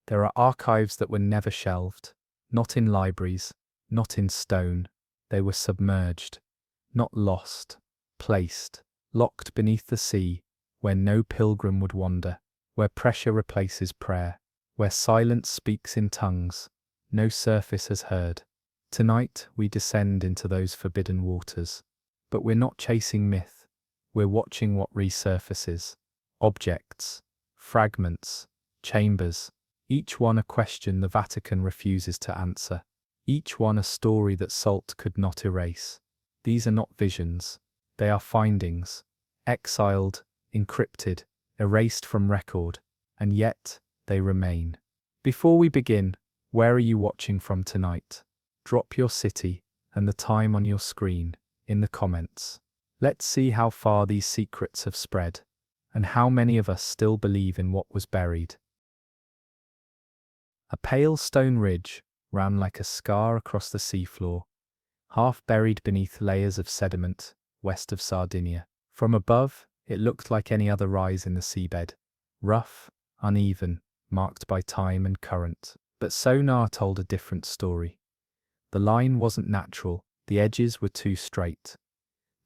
There are archives that were never shelved, not in libraries, not in stone. They were submerged, not lost, placed, locked beneath the sea, where no pilgrim would wander, where pressure replaces prayer, where silence speaks in tongues no surface has heard. Tonight we descend into those forbidden waters. But we're not chasing myth, we're watching what resurfaces. Objects, fragments, chambers, each one a question the Vatican refuses to answer. Each one a story that salt could not erase. These are not visions, they are findings, exiled, encrypted, erased from record, and yet they remain. Before we begin, where are you watching from tonight? Drop your city and the time on your screen in the comments. Let's see how far these secrets have spread, and how many of us still believe in what was buried. A pale stone ridge ran like a scar across the seafloor, half buried beneath layers of sediment west of Sardinia. From above, it looked like any other rise in the seabed, rough, uneven, marked by time and current. But sonar told a different story. The line wasn't natural, the edges were too straight,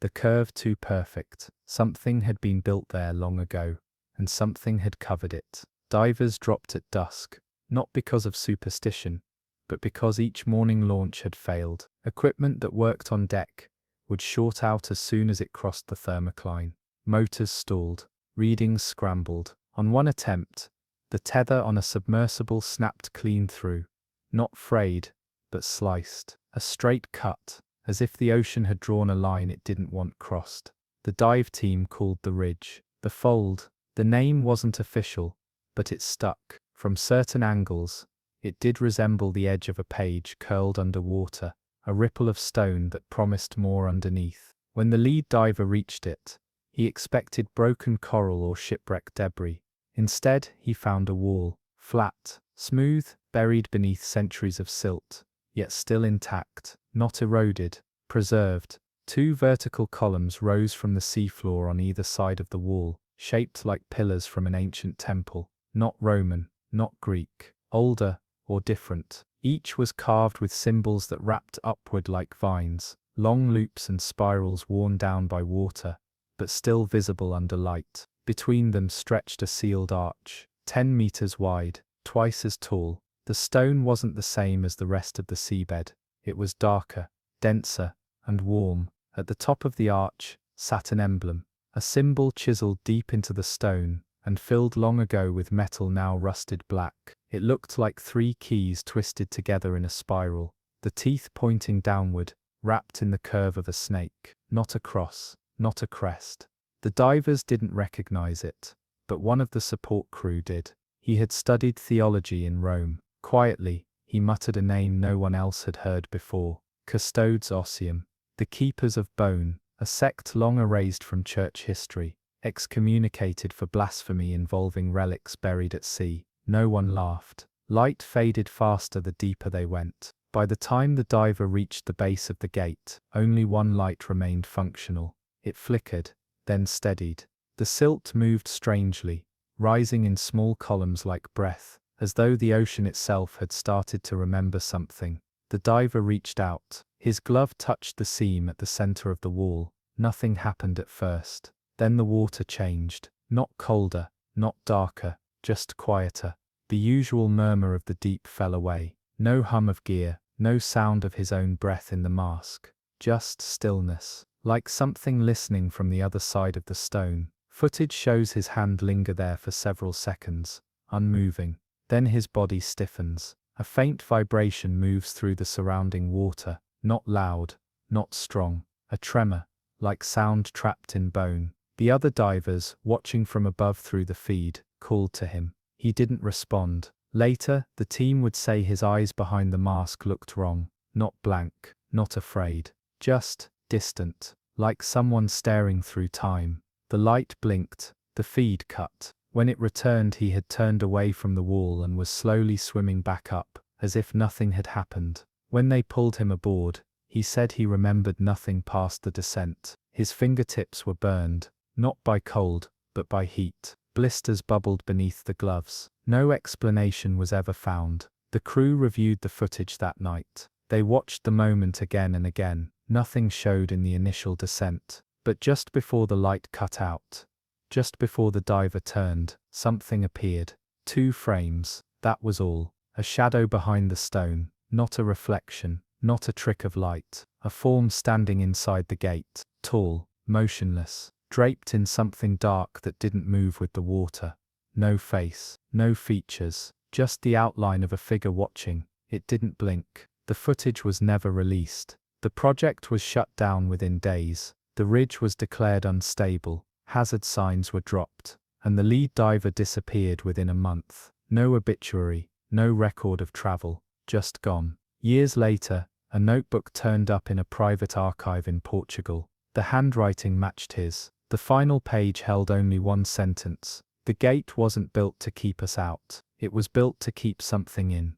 the curve too perfect. Something had been built there long ago, and something had covered it. Divers dropped at dusk, not because of superstition, but because each morning launch had failed. Equipment that worked on deck would short out as soon as it crossed the thermocline. Motors stalled, readings scrambled. On one attempt, the tether on a submersible snapped clean through, not frayed, but sliced. A straight cut, as if the ocean had drawn a line it didn't want crossed. The dive team called the ridge the fold. The name wasn't official, but it stuck. From certain angles, it did resemble the edge of a page curled under water, a ripple of stone that promised more underneath. When the lead diver reached it, he expected broken coral or shipwreck debris. Instead, he found a wall, flat, smooth, buried beneath centuries of silt, yet still intact, not eroded, preserved. Two vertical columns rose from the seafloor on either side of the wall, shaped like pillars from an ancient temple, not Roman, not Greek, older or different. Each was carved with symbols that wrapped upward like vines, long loops and spirals worn down by water, but still visible under light. Between them stretched a sealed arch, 10 meters wide, twice as tall. The stone wasn't the same as the rest of the seabed. It was darker, denser, and warm. At the top of the arch sat an emblem, a symbol chiseled deep into the stone and filled long ago with metal now rusted black. It looked like 3 keys twisted together in a spiral, the teeth pointing downward, wrapped in the curve of a snake. Not a cross, not a crest. The divers didn't recognize it, but one of the support crew did. He had studied theology in Rome. Quietly, he muttered a name no one else had heard before: Custodes Ossium, the Keepers of Bone, a sect long erased from church history, excommunicated for blasphemy involving relics buried at sea. No one laughed. Light faded faster the deeper they went. By the time the diver reached the base of the gate, only one light remained functional. It flickered, then steadied. The silt moved strangely, rising in small columns like breath, as though the ocean itself had started to remember something. The diver reached out. His glove touched the seam at the center of the wall. Nothing happened at first. Then the water changed. Not colder, not darker, just quieter. The usual murmur of the deep fell away. No hum of gear, no sound of his own breath in the mask. Just stillness, like something listening from the other side of the stone. Footage shows his hand linger there for several seconds, unmoving. Then his body stiffens. A faint vibration moves through the surrounding water, not loud, not strong. A tremor, like sound trapped in bone. The other divers, watching from above through the feed, called to him. He didn't respond. Later, the team would say his eyes behind the mask looked wrong. Not blank, not afraid. Just distant, like someone staring through time. The light blinked, the feed cut. When it returned, he had turned away from the wall and was slowly swimming back up, as if nothing had happened. When they pulled him aboard, he said he remembered nothing past the descent. His fingertips were burned, not by cold, but by heat. Blisters bubbled beneath the gloves. No explanation was ever found. The crew reviewed the footage that night. They watched the moment again and again. Nothing showed in the initial descent. But just before the light cut out, just before the diver turned, something appeared. 2 frames, that was all. A shadow behind the stone, not a reflection, not a trick of light. A form standing inside the gate, tall, motionless, draped in something dark that didn't move with the water. No face, no features, just the outline of a figure watching. It didn't blink. The footage was never released. The project was shut down within days. The ridge was declared unstable, hazard signs were dropped, and the lead diver disappeared within a month. No obituary, no record of travel, just gone. Years later, a notebook turned up in a private archive in Portugal. The handwriting matched his. The final page held only one sentence. The gate wasn't built to keep us out. It was built to keep something in.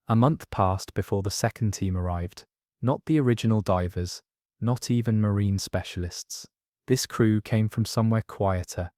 A month passed before the second team arrived. Not the original divers, not even marine specialists. This crew came from somewhere quieter.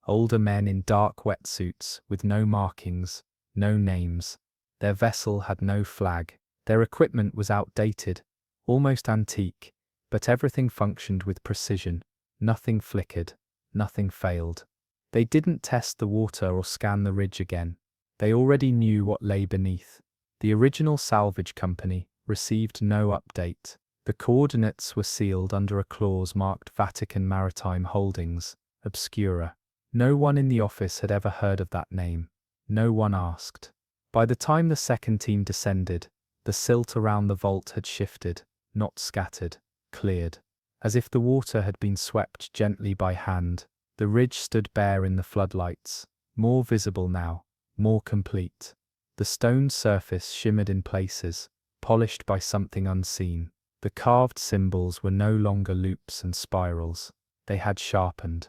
Older men in dark wetsuits with no markings, no names. Their vessel had no flag. Their equipment was outdated, almost antique, but everything functioned with precision. Nothing flickered, nothing failed. They didn't test the water or scan the ridge again. They already knew what lay beneath. The original salvage company received no update. The coordinates were sealed under a clause marked Vatican Maritime Holdings, Obscura. No one in the office had ever heard of that name. No one asked. By the time the second team descended, the silt around the vault had shifted, not scattered, cleared. As if the water had been swept gently by hand, the ridge stood bare in the floodlights, more visible now, more complete. The stone surface shimmered in places, polished by something unseen. The carved symbols were no longer loops and spirals. They had sharpened.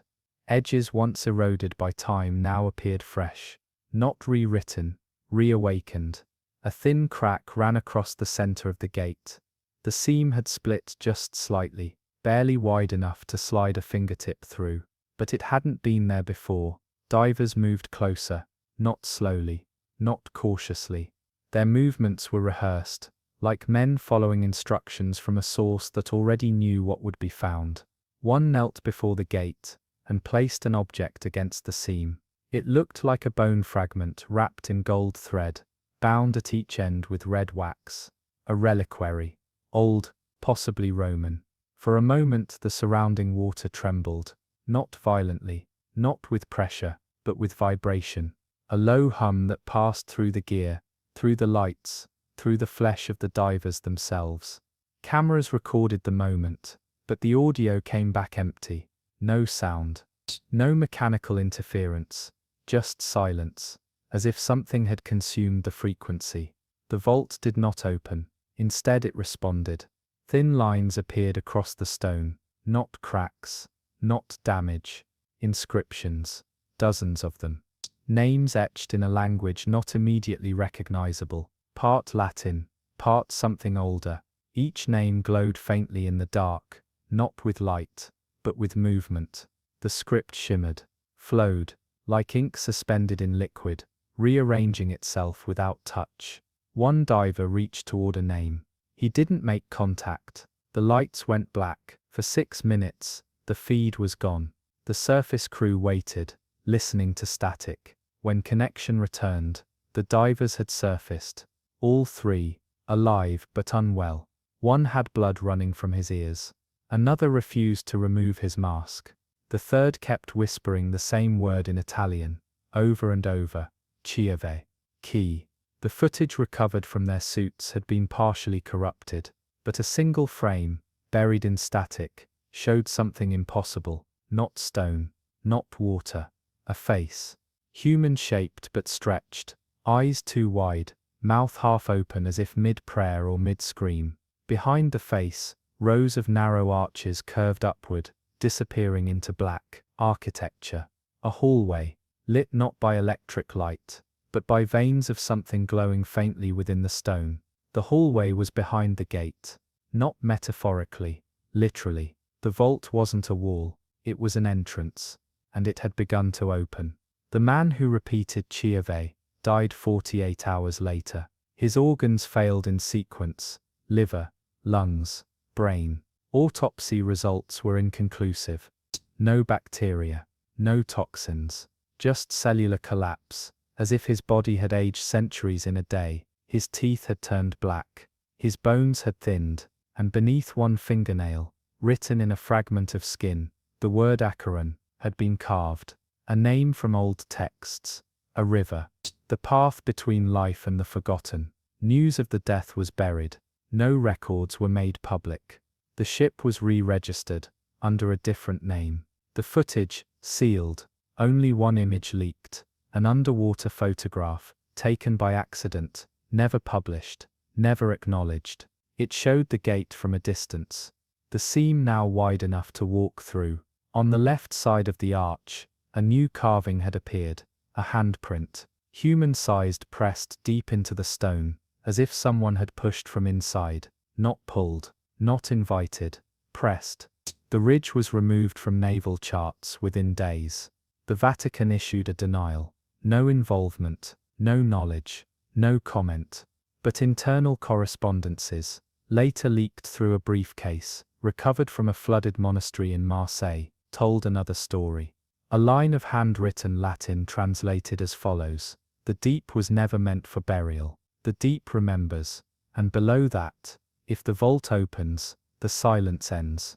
Edges once eroded by time now appeared fresh, not rewritten, reawakened. A thin crack ran across the center of the gate. The seam had split just slightly, barely wide enough to slide a fingertip through. But it hadn't been there before. Divers moved closer, not slowly, not cautiously. Their movements were rehearsed, like men following instructions from a source that already knew what would be found. One knelt before the gate and placed an object against the seam. It looked like a bone fragment wrapped in gold thread, bound at each end with red wax. A reliquary. Old, possibly Roman. For a moment the surrounding water trembled, not violently, not with pressure, but with vibration. A low hum that passed through the gear, through the lights, through the flesh of the divers themselves. Cameras recorded the moment, but the audio came back empty. No sound, no mechanical interference, just silence, as if something had consumed the frequency. The vault did not open. Instead it responded. Thin lines appeared across the stone, not cracks, not damage. Inscriptions, dozens of them. Names etched in a language not immediately recognizable. Part Latin, part something older. Each name glowed faintly in the dark, not with light, but with movement. The script shimmered, flowed, like ink suspended in liquid, rearranging itself without touch. One diver reached toward a name. He didn't make contact. The lights went black. For 6 minutes, the feed was gone. The surface crew waited, listening to static. When connection returned, the divers had surfaced. All 3, alive but unwell. One had blood running from his ears. Another refused to remove his mask. The third kept whispering the same word in Italian, over and over, Chiave, key. The footage recovered from their suits had been partially corrupted, but a single frame, buried in static, showed something impossible, not stone, not water, a face. Human-shaped but stretched, eyes too wide, mouth half open as if mid-prayer or mid-scream. Behind the face, rows of narrow arches curved upward, disappearing into black architecture. A hallway, lit not by electric light, but by veins of something glowing faintly within the stone. The hallway was behind the gate. Not metaphorically, literally. The vault wasn't a wall, it was an entrance. and it had begun to open. The man who repeated Chiave died 48 hours later. His organs failed in sequence: liver, lungs, brain. Autopsy results were inconclusive. No bacteria, no toxins, just cellular collapse, as if his body had aged centuries in a day. His teeth had turned black, his bones had thinned, and beneath one fingernail, written in a fragment of skin, the word Acheron had been carved, a name from old texts, a river, the path between life and the forgotten. News of the death was buried, no records were made public. The ship was re-registered, under a different name. The footage, sealed, only one image leaked, an underwater photograph, taken by accident, never published, never acknowledged. It showed the gate from a distance, the seam now wide enough to walk through. On the left side of the arch, a new carving had appeared, a handprint, human-sized, pressed deep into the stone, as if someone had pushed from inside, not pulled, not invited, pressed. The ridge was removed from naval charts within days. The Vatican issued a denial. No involvement, no knowledge, no comment. But internal correspondences, later leaked through a briefcase, recovered from a flooded monastery in Marseille, told another story. A line of handwritten Latin translated as follows: "The deep was never meant for burial. The deep remembers, and below that, if the vault opens, the silence ends."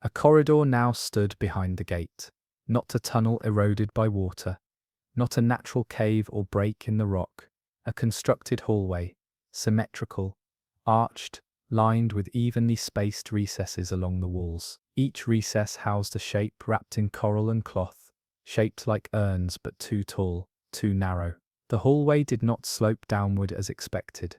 A corridor now stood behind the gate, not a tunnel eroded by water, not a natural cave or break in the rock, a constructed hallway, symmetrical, arched, lined with evenly spaced recesses along the walls. Each recess housed a shape wrapped in coral and cloth, shaped like urns but too tall, too narrow. The hallway did not slope downward as expected.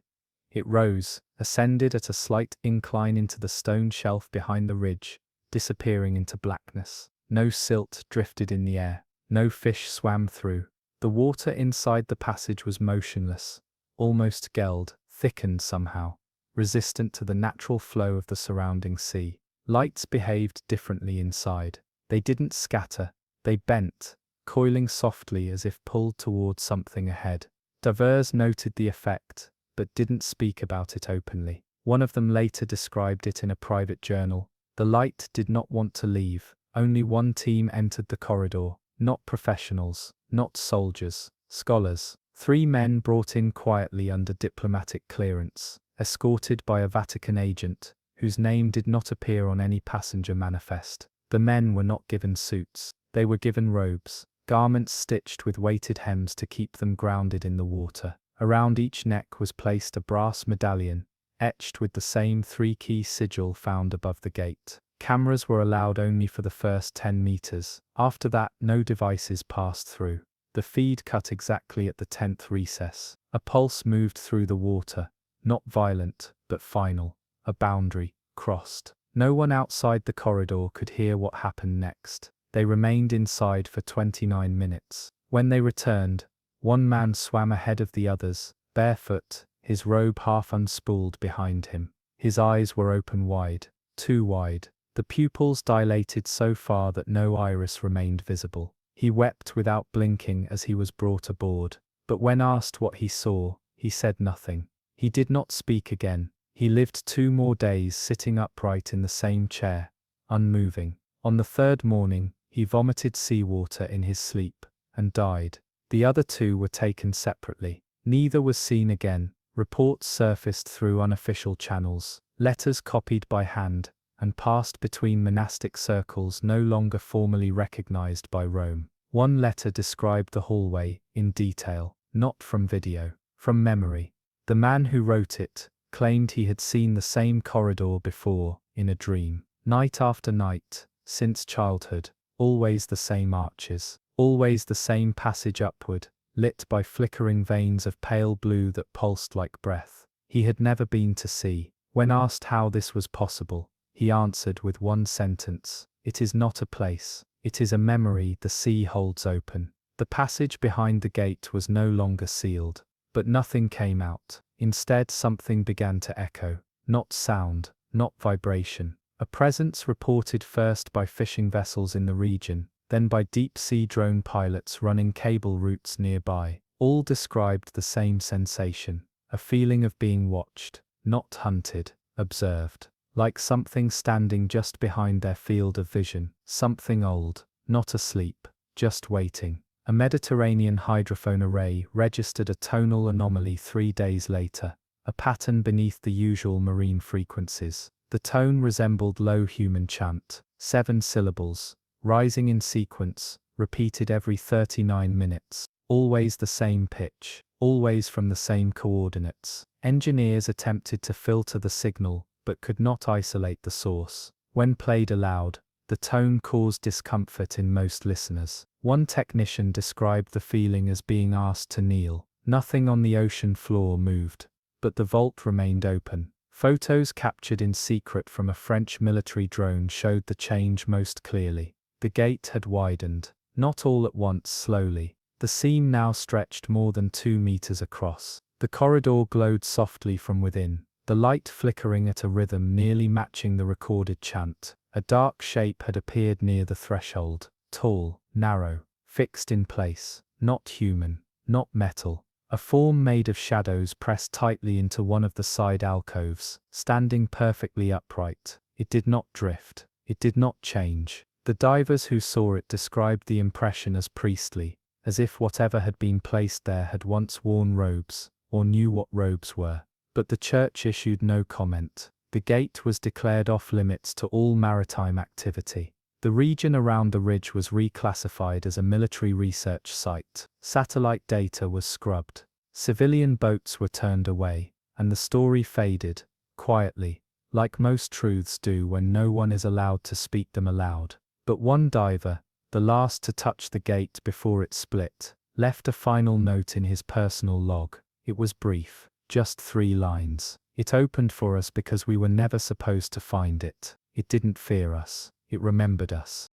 It rose, ascended at a slight incline into the stone shelf behind the ridge, disappearing into blackness. No silt drifted in the air, no fish swam through. The water inside the passage was motionless, almost gelled, thickened somehow, resistant to the natural flow of the surrounding sea. Lights behaved differently inside. They didn't scatter, they bent, coiling softly as if pulled toward something ahead. Divers noted the effect, but didn't speak about it openly. One of them later described it in a private journal. The light did not want to leave. Only one team entered the corridor, not professionals, not soldiers, scholars. 3 men brought in quietly under diplomatic clearance, escorted by a Vatican agent, whose name did not appear on any passenger manifest. The men were not given suits. They were given robes, garments stitched with weighted hems to keep them grounded in the water. Around each neck was placed a brass medallion, etched with the same 3-key sigil found above the gate. Cameras were allowed only for the first 10 meters. After that, no devices passed through. The feed cut exactly at the 10th recess. A pulse moved through the water, not violent, but final. A boundary crossed. No one outside the corridor could hear what happened next. They remained inside for 29 minutes. When they returned, one man swam ahead of the others, barefoot, his robe half unspooled behind him. His eyes were open wide, too wide. The pupils dilated so far that no iris remained visible. He wept without blinking as he was brought aboard. But when asked what he saw, he said nothing. He did not speak again. He lived 2 more days sitting upright in the same chair, unmoving. On the 3rd morning, he vomited seawater in his sleep, and died. The other 2 were taken separately. Neither was seen again. Reports surfaced through unofficial channels, letters copied by hand, and passed between monastic circles no longer formally recognized by Rome. One letter described the hallway, in detail, not from video, from memory. The man who wrote it claimed he had seen the same corridor before, in a dream. Night after night, since childhood, always the same arches, always the same passage upward, lit by flickering veins of pale blue that pulsed like breath. He had never been to sea. When asked how this was possible, he answered with one sentence: "It is not a place, it is a memory the sea holds open." The passage behind the gate was no longer sealed, but nothing came out. Instead, something began to echo, not sound, not vibration, A presence reported first by fishing vessels in the region, then by deep-sea drone pilots running cable routes nearby. All described the same sensation, a feeling of being watched, not hunted, observed, like something standing just behind their field of vision, something old, not asleep, just waiting. A Mediterranean hydrophone array registered a tonal anomaly 3 days later, a pattern beneath the usual marine frequencies. The tone resembled low human chant, 7 syllables, rising in sequence, repeated every 39 minutes, always the same pitch, always from the same coordinates. Engineers attempted to filter the signal, but could not isolate the source. When played aloud, the tone caused discomfort in most listeners. One technician described the feeling as being asked to kneel. Nothing on the ocean floor moved, but the vault remained open. Photos captured in secret from a French military drone showed the change most clearly. The gate had widened, not all at once, slowly. The seam now stretched more than 2 meters across. The corridor glowed softly from within, the light flickering at a rhythm nearly matching the recorded chant. A dark shape had appeared near the threshold, tall, narrow, fixed in place, not human, not metal. A form made of shadows pressed tightly into one of the side alcoves, standing perfectly upright. It did not drift. It did not change. The divers who saw it described the impression as priestly, as if whatever had been placed there had once worn robes, or knew what robes were. But the church issued no comment. The gate was declared off-limits to all maritime activity. The region around the ridge was reclassified as a military research site. Satellite data was scrubbed. Civilian boats were turned away, and the story faded, quietly, like most truths do when no one is allowed to speak them aloud. But one diver, the last to touch the gate before it split, left a final note in his personal log. It was brief, just 3 lines. It opened for us because we were never supposed to find it. It didn't fear us. It remembered us.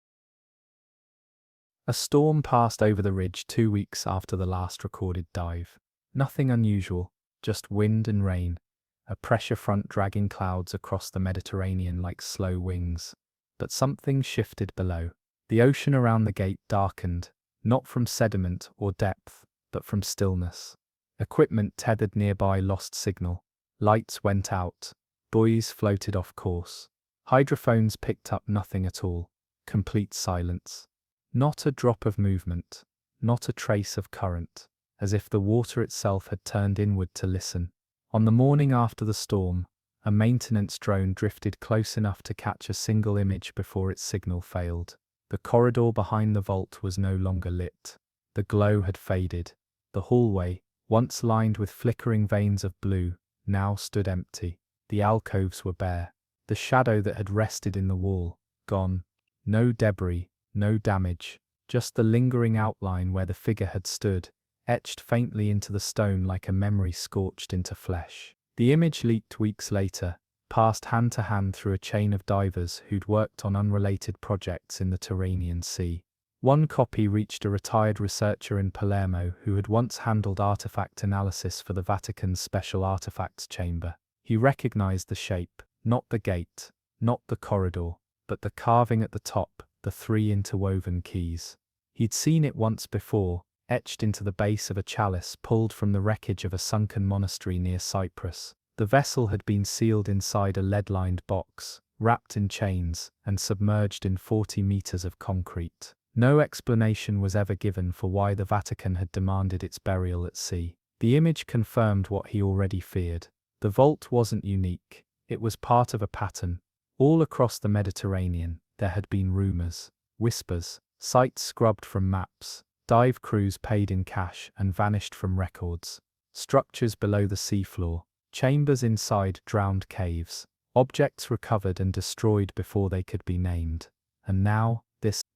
A storm passed over the ridge 2 weeks after the last recorded dive. Nothing unusual, just wind and rain, a pressure front dragging clouds across the Mediterranean like slow wings. But something shifted below. The ocean around the gate darkened, not from sediment or depth, but from stillness. Equipment tethered nearby lost signal. Lights went out. Buoys floated off course. Hydrophones picked up nothing at all. Complete silence. Not a drop of movement. Not a trace of current. As if the water itself had turned inward to listen. On the morning after the storm, a maintenance drone drifted close enough to catch a single image before its signal failed. The corridor behind the vault was no longer lit. The glow had faded. The hallway, once lined with flickering veins of blue, now stood empty. The alcoves were bare. The shadow that had rested in the wall, gone. No debris, no damage, just the lingering outline where the figure had stood, etched faintly into the stone like a memory scorched into flesh. The image leaked weeks later, passed hand to hand through a chain of divers who'd worked on unrelated projects in the Tyrrhenian Sea. One copy reached a retired researcher in Palermo who had once handled artifact analysis for the Vatican's Special Artifacts Chamber. He recognized the shape, not the gate, not the corridor, but the carving at the top, the 3 interwoven keys. He'd seen it once before, etched into the base of a chalice pulled from the wreckage of a sunken monastery near Cyprus. The vessel had been sealed inside a lead-lined box, wrapped in chains, and submerged in 40 meters of concrete. No explanation was ever given for why the Vatican had demanded its burial at sea. The image confirmed what he already feared. The vault wasn't unique. It was part of a pattern. All across the Mediterranean, there had been rumors, whispers, sites scrubbed from maps, dive crews paid in cash and vanished from records, structures below the seafloor, chambers inside drowned caves, objects recovered and destroyed before they could be named. And now,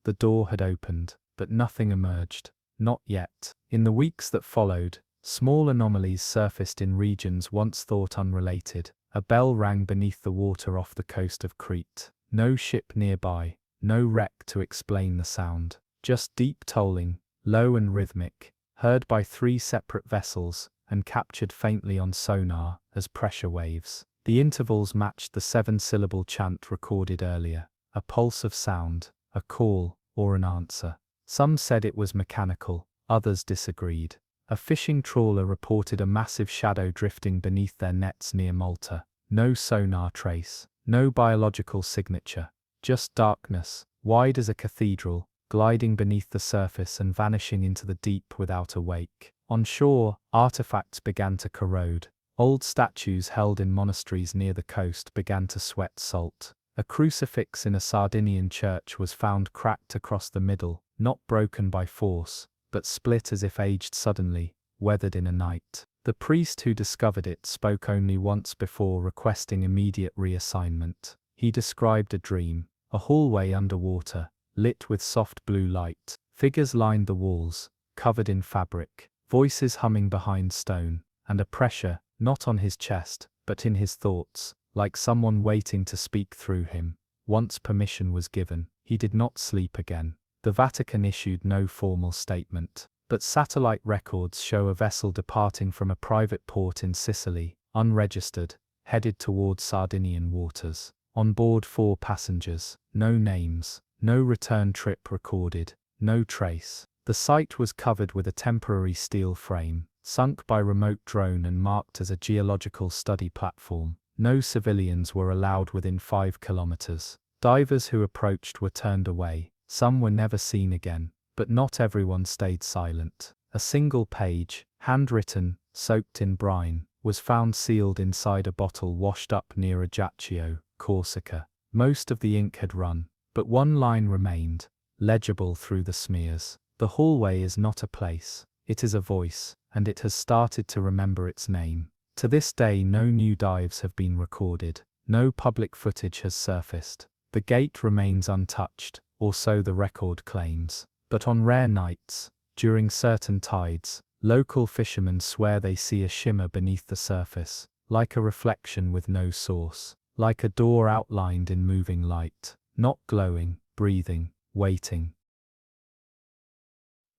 the door had opened, but nothing emerged. Not yet. In the weeks that followed, small anomalies surfaced in regions once thought unrelated. A bell rang beneath the water off the coast of Crete. No ship nearby, no wreck to explain the sound. Just deep tolling, low and rhythmic, heard by 3 separate vessels, and captured faintly on sonar as pressure waves. The intervals matched the 7-syllable chant recorded earlier, a pulse of sound, a call, or an answer. Some said it was mechanical, others disagreed. A fishing trawler reported a massive shadow drifting beneath their nets near Malta. No sonar trace, no biological signature, just darkness, wide as a cathedral, gliding beneath the surface and vanishing into the deep without a wake. On shore, artifacts began to corrode. Old statues held in monasteries near the coast began to sweat salt. A crucifix in a Sardinian church was found cracked across the middle, not broken by force, but split as if aged suddenly, weathered in a night. The priest who discovered it spoke only once before requesting immediate reassignment. He described a dream, a hallway underwater, lit with soft blue light. Figures lined the walls, covered in fabric, voices humming behind stone, and a pressure, not on his chest, but in his thoughts, like someone waiting to speak through him. Once permission was given, he did not sleep again. The Vatican issued no formal statement, but satellite records show a vessel departing from a private port in Sicily, unregistered, headed towards Sardinian waters. On board 4 passengers, no names, no return trip recorded, no trace. The site was covered with a temporary steel frame, sunk by remote drone and marked as a geological study platform. No civilians were allowed within 5 kilometers. Divers who approached were turned away. Some were never seen again, but not everyone stayed silent. A single page, handwritten, soaked in brine, was found sealed inside a bottle washed up near Ajaccio, Corsica. Most of the ink had run, but one line remained, legible through the smears. The hallway is not a place, it is a voice, and it has started to remember its name. To this day no new dives have been recorded, no public footage has surfaced. The gate remains untouched, or so the record claims. But on rare nights, during certain tides, local fishermen swear they see a shimmer beneath the surface, like a reflection with no source, like a door outlined in moving light, not glowing, breathing, waiting.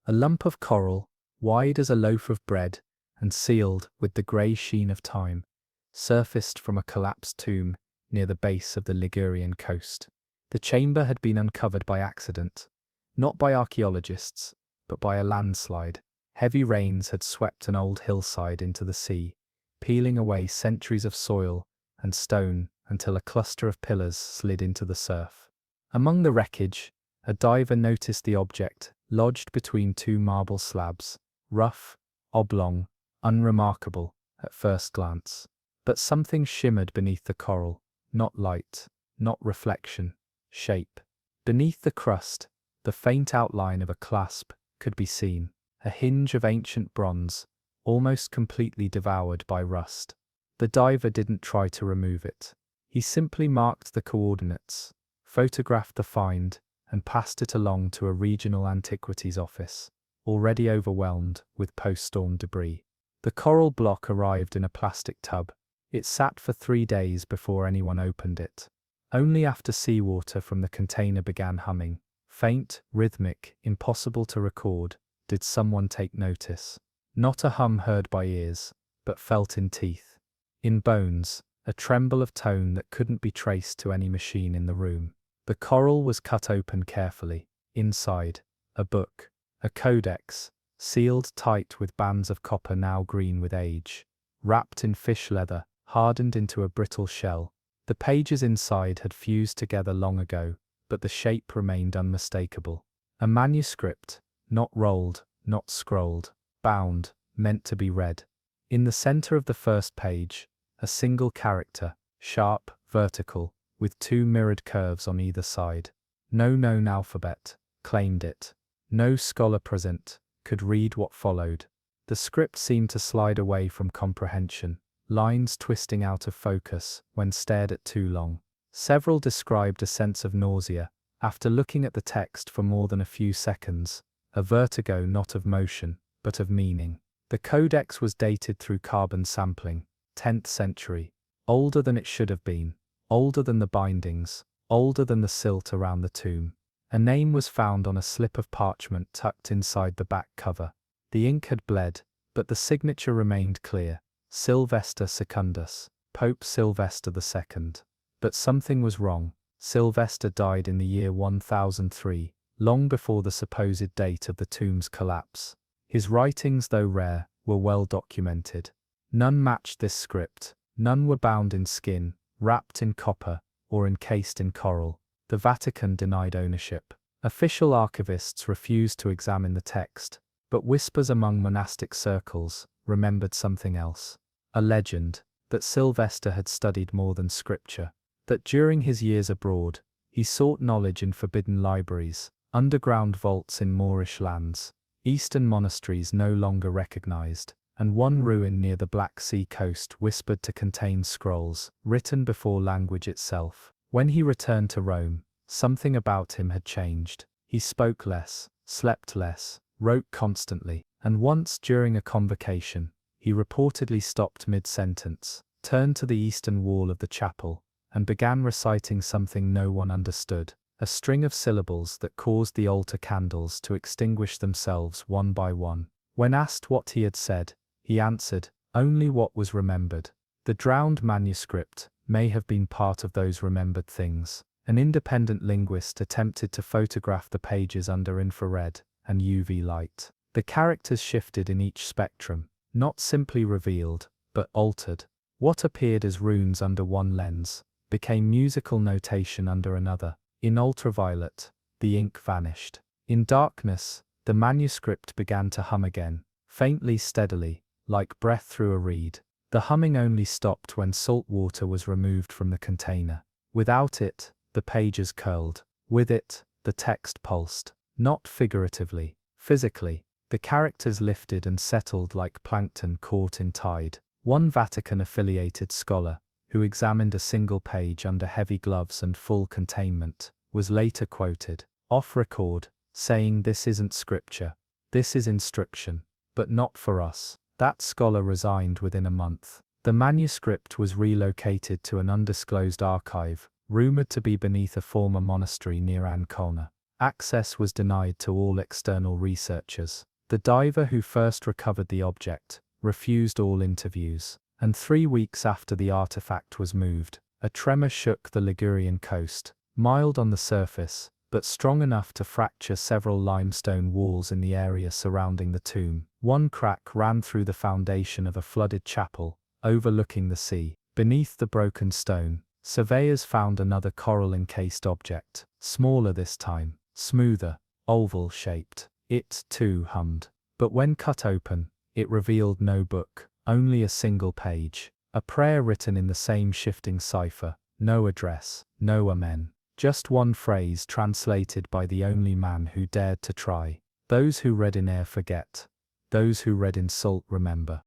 A lump of coral, wide as a loaf of bread, and sealed with the grey sheen of time, surfaced from a collapsed tomb near the base of the Ligurian coast. The chamber had been uncovered by accident, not by archaeologists, but by a landslide. Heavy rains had swept an old hillside into the sea, peeling away centuries of soil and stone until a cluster of pillars slid into the surf. Among the wreckage, a diver noticed the object lodged between 2 marble slabs, rough, oblong, unremarkable at first glance. But something shimmered beneath the coral, not light, not reflection, shape. Beneath the crust, the faint outline of a clasp could be seen, a hinge of ancient bronze, almost completely devoured by rust. The diver didn't try to remove it. He simply marked the coordinates, photographed the find, and passed it along to a regional antiquities office, already overwhelmed with post-storm debris. The coral block arrived in a plastic tub. It sat for 3 days before anyone opened it. Only after seawater from the container began humming, faint, rhythmic, impossible to record, did someone take notice. Not a hum heard by ears, but felt in teeth, in bones, a tremble of tone that couldn't be traced to any machine in the room. The coral was cut open carefully. Inside, a book, a codex, sealed tight with bands of copper now green with age, wrapped in fish leather, hardened into a brittle shell. The pages inside had fused together long ago, but the shape remained unmistakable. A manuscript, not rolled, not scrolled, bound, meant to be read. In the center of the first page, a single character, sharp, vertical, with 2 mirrored curves on either side. No known alphabet claimed it. No scholar present could read what followed. The script seemed to slide away from comprehension, lines twisting out of focus when stared at too long. Several described a sense of nausea after looking at the text for more than a few seconds, a vertigo not of motion, but of meaning. The codex was dated through carbon sampling, 10th century, older than it should have been, older than the bindings, older than the silt around the tomb. A name was found on a slip of parchment tucked inside the back cover. The ink had bled, but the signature remained clear. Sylvester Secundus. Pope Sylvester II. But something was wrong. Sylvester died in the year 1003, long before the supposed date of the tomb's collapse. His writings, though rare, were well documented. None matched this script. None were bound in skin, wrapped in copper, or encased in coral. The Vatican denied ownership. Official archivists refused to examine the text, but whispers among monastic circles remembered something else. A legend that Sylvester had studied more than scripture, that during his years abroad, he sought knowledge in forbidden libraries, underground vaults in Moorish lands, Eastern monasteries no longer recognized, and one ruin near the Black Sea coast whispered to contain scrolls written before language itself. When he returned to Rome, something about him had changed. He spoke less, slept less, wrote constantly, and once during a convocation, he reportedly stopped mid-sentence, turned to the eastern wall of the chapel, and began reciting something no one understood, a string of syllables that caused the altar candles to extinguish themselves one by one. When asked what he had said, he answered, "Only what was remembered." The drowned manuscript may have been part of those remembered things. An independent linguist attempted to photograph the pages under infrared and UV light. The characters shifted in each spectrum, not simply revealed, but altered. What appeared as runes under one lens became musical notation under another. In ultraviolet, the ink vanished. In darkness, the manuscript began to hum again, faintly, steadily, like breath through a reed. The humming only stopped when salt water was removed from the container. Without it, the pages curled. With it, the text pulsed. Not figuratively, physically. The characters lifted and settled like plankton caught in tide. One Vatican-affiliated scholar, who examined a single page under heavy gloves and full containment, was later quoted, off record, saying, "This isn't scripture. This is instruction. But not for us." That scholar resigned within a month. The manuscript was relocated to an undisclosed archive, rumored to be beneath a former monastery near Ancona. Access was denied to all external researchers. The diver who first recovered the object refused all interviews, and 3 weeks after the artifact was moved, a tremor shook the Ligurian coast, mild on the surface, but strong enough to fracture several limestone walls in the area surrounding the tomb. One crack ran through the foundation of a flooded chapel, overlooking the sea. Beneath the broken stone, surveyors found another coral-encased object, smaller this time, smoother, oval-shaped. It, too, hummed. But when cut open, it revealed no book, only a single page. A prayer written in the same shifting cipher, no address, no amen. Just one phrase translated by the only man who dared to try. "Those who read in air forget. Those who read in salt remember."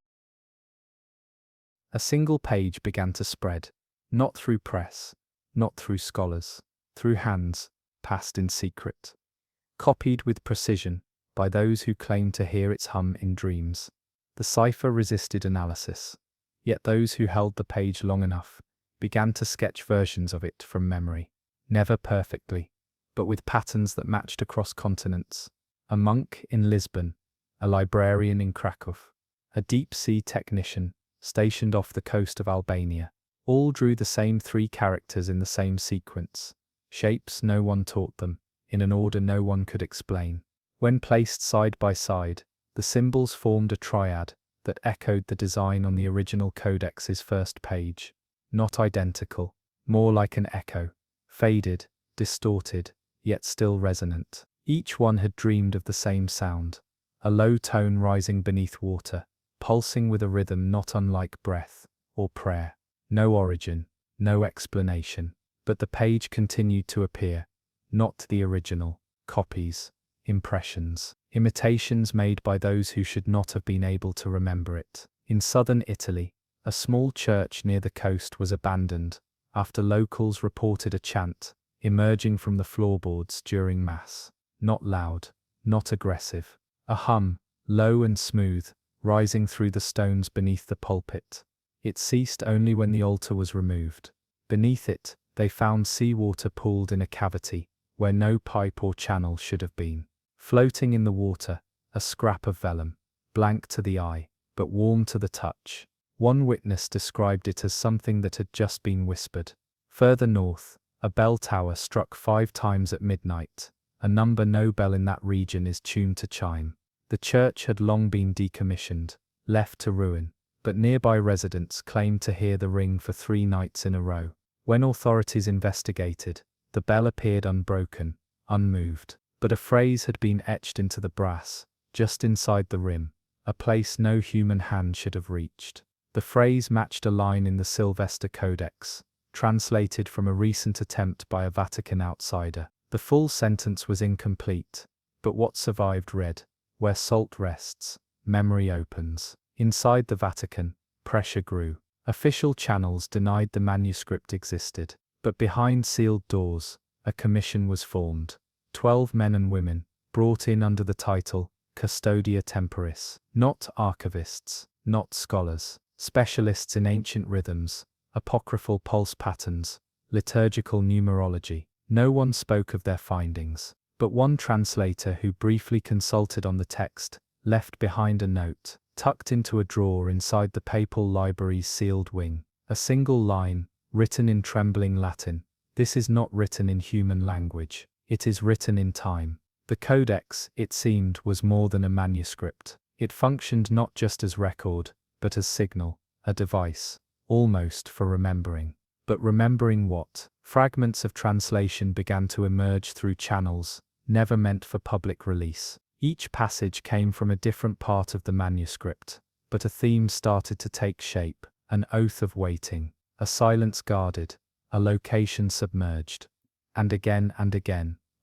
A single page began to spread, not through press, not through scholars, through hands, passed in secret. Copied with precision by those who claimed to hear its hum in dreams. The cipher resisted analysis, yet those who held the page long enough began to sketch versions of it from memory. Never perfectly, but with patterns that matched across continents. A monk in Lisbon, a librarian in Krakow, a deep-sea technician stationed off the coast of Albania, all drew the same 3 characters in the same sequence, shapes no one taught them, in an order no one could explain. When placed side by side, the symbols formed a triad that echoed the design on the original codex's first page. Not identical, more like an echo. Faded, distorted, yet still resonant. Each one had dreamed of the same sound, a low tone rising beneath water, pulsing with a rhythm not unlike breath or prayer. No origin, no explanation, but the page continued to appear, not the original. Copies, impressions, imitations made by those who should not have been able to remember it. In southern Italy, a small church near the coast was abandoned after locals reported a chant emerging from the floorboards during Mass. Not loud, not aggressive. A hum, low and smooth, rising through the stones beneath the pulpit. It ceased only when the altar was removed. Beneath it, they found seawater pooled in a cavity where no pipe or channel should have been. Floating in the water, a scrap of vellum, blank to the eye, but warm to the touch. One witness described it as something that had just been whispered. Further north, a bell tower struck 5 times at midnight, a number no bell in that region is tuned to chime. The church had long been decommissioned, left to ruin, but nearby residents claimed to hear the ring for 3 nights in a row. When authorities investigated, the bell appeared unbroken, unmoved, but a phrase had been etched into the brass, just inside the rim, a place no human hand should have reached. The phrase matched a line in the Sylvester Codex, translated from a recent attempt by a Vatican outsider. The full sentence was incomplete, but what survived read, "Where salt rests, memory opens." Inside the Vatican, pressure grew. Official channels denied the manuscript existed, but behind sealed doors, a commission was formed. 12 men and women, brought in under the title Custodia Temporis, not archivists, not scholars, specialists in ancient rhythms, apocryphal pulse patterns, liturgical numerology. No one spoke of their findings, but one translator who briefly consulted on the text left behind a note, tucked into a drawer inside the papal library's sealed wing. A single line, written in trembling Latin. "This is not written in human language, it is written in time." The codex, it seemed, was more than a manuscript. It functioned not just as record, but as signal, a device, almost for remembering. But remembering what? Fragments of translation began to emerge through channels, never meant for public release. Each passage came from a different part of the manuscript, but a theme started to take shape, an oath of waiting, a silence guarded, a location submerged. And again,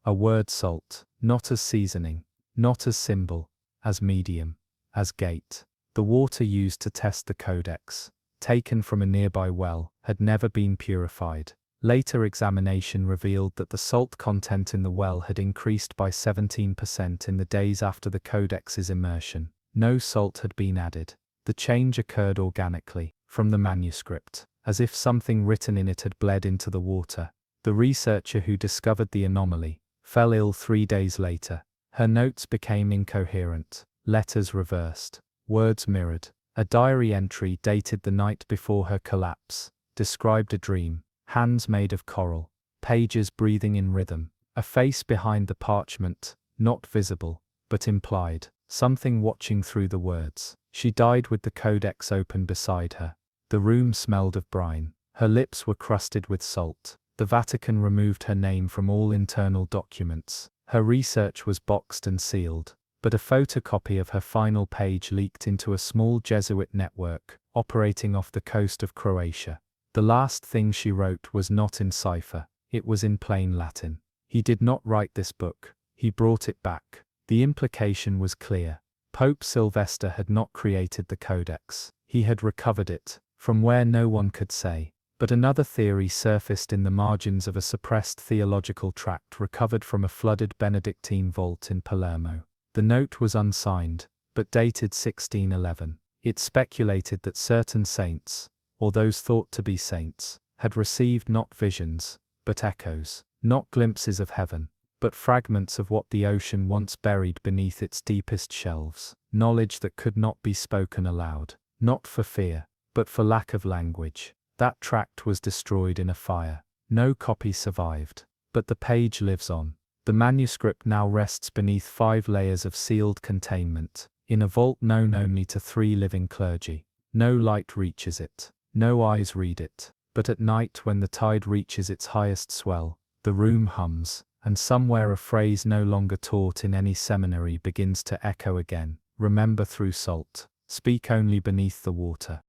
a word salt, not as seasoning, not as symbol, as medium, as gate. The water used to test the codex, taken from a nearby well, had never been purified. Later examination revealed that the salt content in the well had increased by 17% in the days after the codex's immersion. No salt had been added. The change occurred organically, from the manuscript, as if something written in it had bled into the water. The researcher who discovered the anomaly fell ill 3 days later. Her notes became incoherent, letters reversed, words mirrored. A diary entry dated the night before her collapse described a dream, hands made of coral, pages breathing in rhythm, a face behind the parchment, not visible, but implied, something watching through the words. She died with the codex open beside her. The room smelled of brine. Her lips were crusted with salt. The Vatican removed her name from all internal documents. Her research was boxed and sealed, but a photocopy of her final page leaked into a small Jesuit network operating off the coast of Croatia. The last thing she wrote was not in cipher, it was in plain Latin. "He did not write this book, he brought it back." The implication was clear. Pope Sylvester had not created the codex, he had recovered it, from where no one could say. But another theory surfaced in the margins of a suppressed theological tract recovered from a flooded Benedictine vault in Palermo. The note was unsigned, but dated 1611. It speculated that certain saints, or those thought to be saints, had received not visions, but echoes, not glimpses of heaven, but fragments of what the ocean once buried beneath its deepest shelves, knowledge that could not be spoken aloud, not for fear, but for lack of language. That tract was destroyed in a fire. No copy survived, but the page lives on. The manuscript now rests beneath 5 layers of sealed containment, in a vault known only to 3 living clergy. No light reaches it, no eyes read it, but at night when the tide reaches its highest swell, the room hums, and somewhere a phrase no longer taught in any seminary begins to echo again. Remember through salt, speak only beneath the water.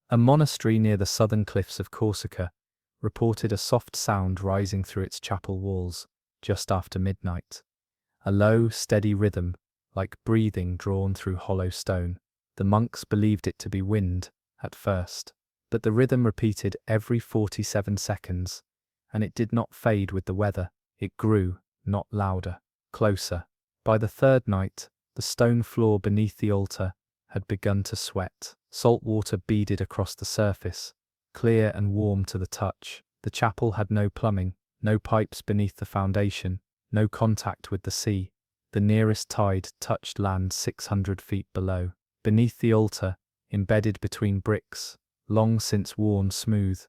A monastery near the southern cliffs of Corsica reported a soft sound rising through its chapel walls just after midnight. A low, steady rhythm, like breathing drawn through hollow stone. The monks believed it to be wind, at first, but the rhythm repeated every 47 seconds, and it did not fade with the weather. It grew, not louder, closer. By the 3rd night, the stone floor beneath the altar had begun to sweat. Salt water beaded across the surface, clear and warm to the touch. The chapel had no plumbing, no pipes beneath the foundation, no contact with the sea. The nearest tide touched land 600 feet below. Beneath the altar, embedded between bricks, long since worn smooth.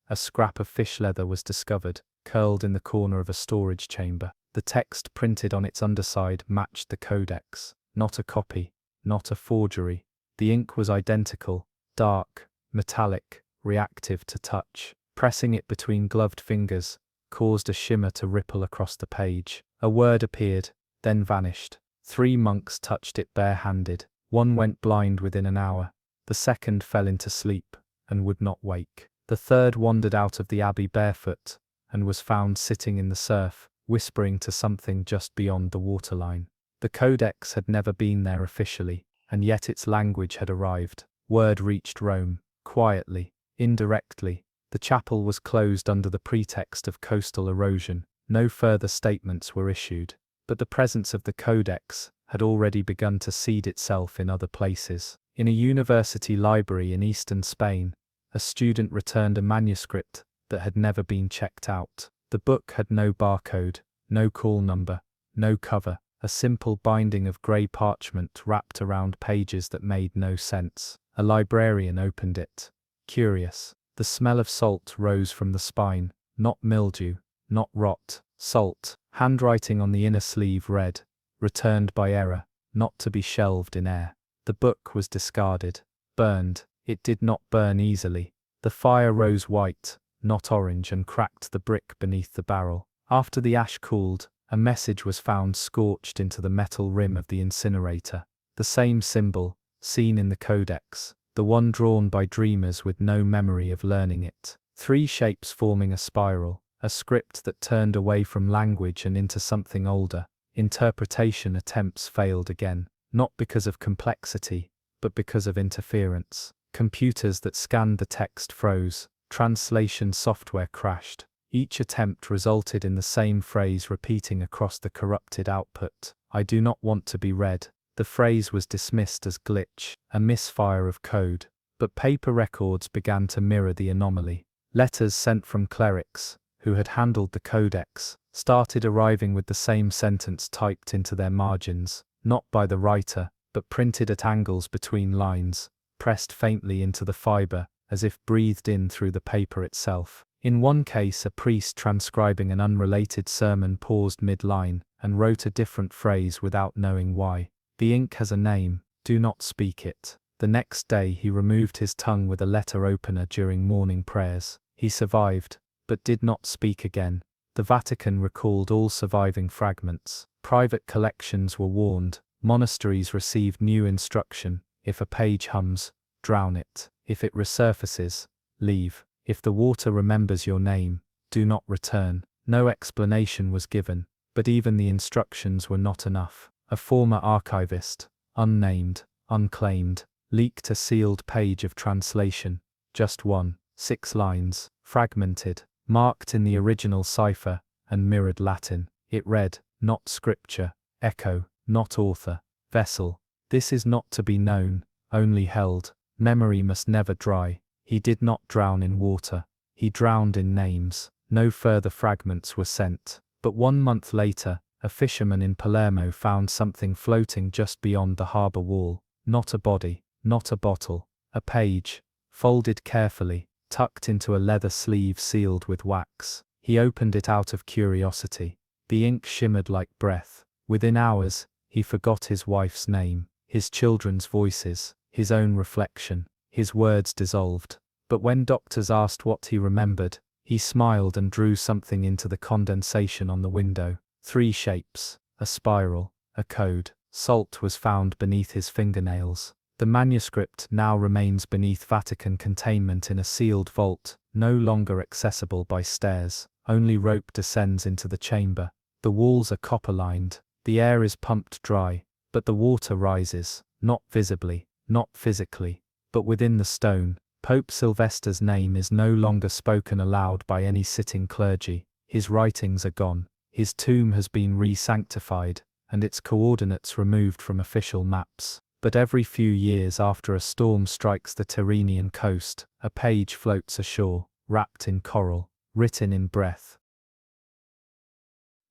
A scrap of fish leather was discovered, curled in the corner of a storage chamber. The text printed on its underside matched the codex. Not a copy, not a forgery. The ink was identical, dark, metallic, reactive to touch. Pressing it between gloved fingers caused a shimmer to ripple across the page. A word appeared, then vanished. 3 monks touched it bare-handed. One went blind within an hour. The second fell into sleep, and would not wake. The third wandered out of the abbey barefoot, and was found sitting in the surf, whispering to something just beyond the waterline. The codex had never been there officially, and yet its language had arrived. Word reached Rome, quietly, indirectly. The chapel was closed under the pretext of coastal erosion. No further statements were issued, but the presence of the codex had already begun to seed itself in other places. In a university library in eastern Spain, a student returned a manuscript that had never been checked out. The book had no barcode, no call number, no cover, a simple binding of grey parchment wrapped around pages that made no sense. A librarian opened it. Curious. The smell of salt rose from the spine, not mildew, not rot, salt. Handwriting on the inner sleeve read, "Returned by error, not to be shelved in air." The book was discarded. Burned. It did not burn easily. The fire rose white, not orange, and cracked the brick beneath the barrel. After the ash cooled, a message was found scorched into the metal rim of the incinerator. The same symbol, seen in the codex, the one drawn by dreamers with no memory of learning it. 3 shapes forming a spiral, a script that turned away from language and into something older. Interpretation attempts failed again, not because of complexity, but because of interference. Computers that scanned the text froze, translation software crashed. Each attempt resulted in the same phrase repeating across the corrupted output. "I do not want to be read." The phrase was dismissed as glitch, a misfire of code, but paper records began to mirror the anomaly. Letters sent from clerics, who had handled the codex, started arriving with the same sentence typed into their margins, not by the writer, but printed at angles between lines, pressed faintly into the fiber, as if breathed in through the paper itself. In one case, a priest transcribing an unrelated sermon paused mid-line and wrote a different phrase without knowing why. "The ink has a name, do not speak it." The next day he removed his tongue with a letter opener during morning prayers. He survived, but did not speak again. The Vatican recalled all surviving fragments. Private collections were warned. Monasteries received new instruction: if a page hums, drown it. If it resurfaces, leave. If the water remembers your name, do not return. No explanation was given, but even the instructions were not enough. A former archivist, unnamed, unclaimed, leaked a sealed page of translation. Just one, 6 lines, fragmented, marked in the original cipher, and mirrored Latin. It read, "Not scripture, echo, not author, vessel. This is not to be known, only held. Memory must never dry." He did not drown in water. He drowned in names. No further fragments were sent. But 1 month later, a fisherman in Palermo found something floating just beyond the harbour wall. Not a body, not a bottle. A page, folded carefully, tucked into a leather sleeve sealed with wax. He opened it out of curiosity. The ink shimmered like breath. Within hours, he forgot his wife's name, his children's voices, his own reflection. His words dissolved. But when doctors asked what he remembered, he smiled and drew something into the condensation on the window. 3 shapes, a spiral, a code. Salt was found beneath his fingernails. The manuscript now remains beneath Vatican containment in a sealed vault, no longer accessible by stairs. Only rope descends into the chamber. The walls are copper-lined. The air is pumped dry, but the water rises, not visibly, not physically, but within the stone. Pope Sylvester's name is no longer spoken aloud by any sitting clergy. His writings are gone. His tomb has been re-sanctified, and its coordinates removed from official maps. But every few years after a storm strikes the Tyrrhenian coast, a page floats ashore, wrapped in coral, written in breath.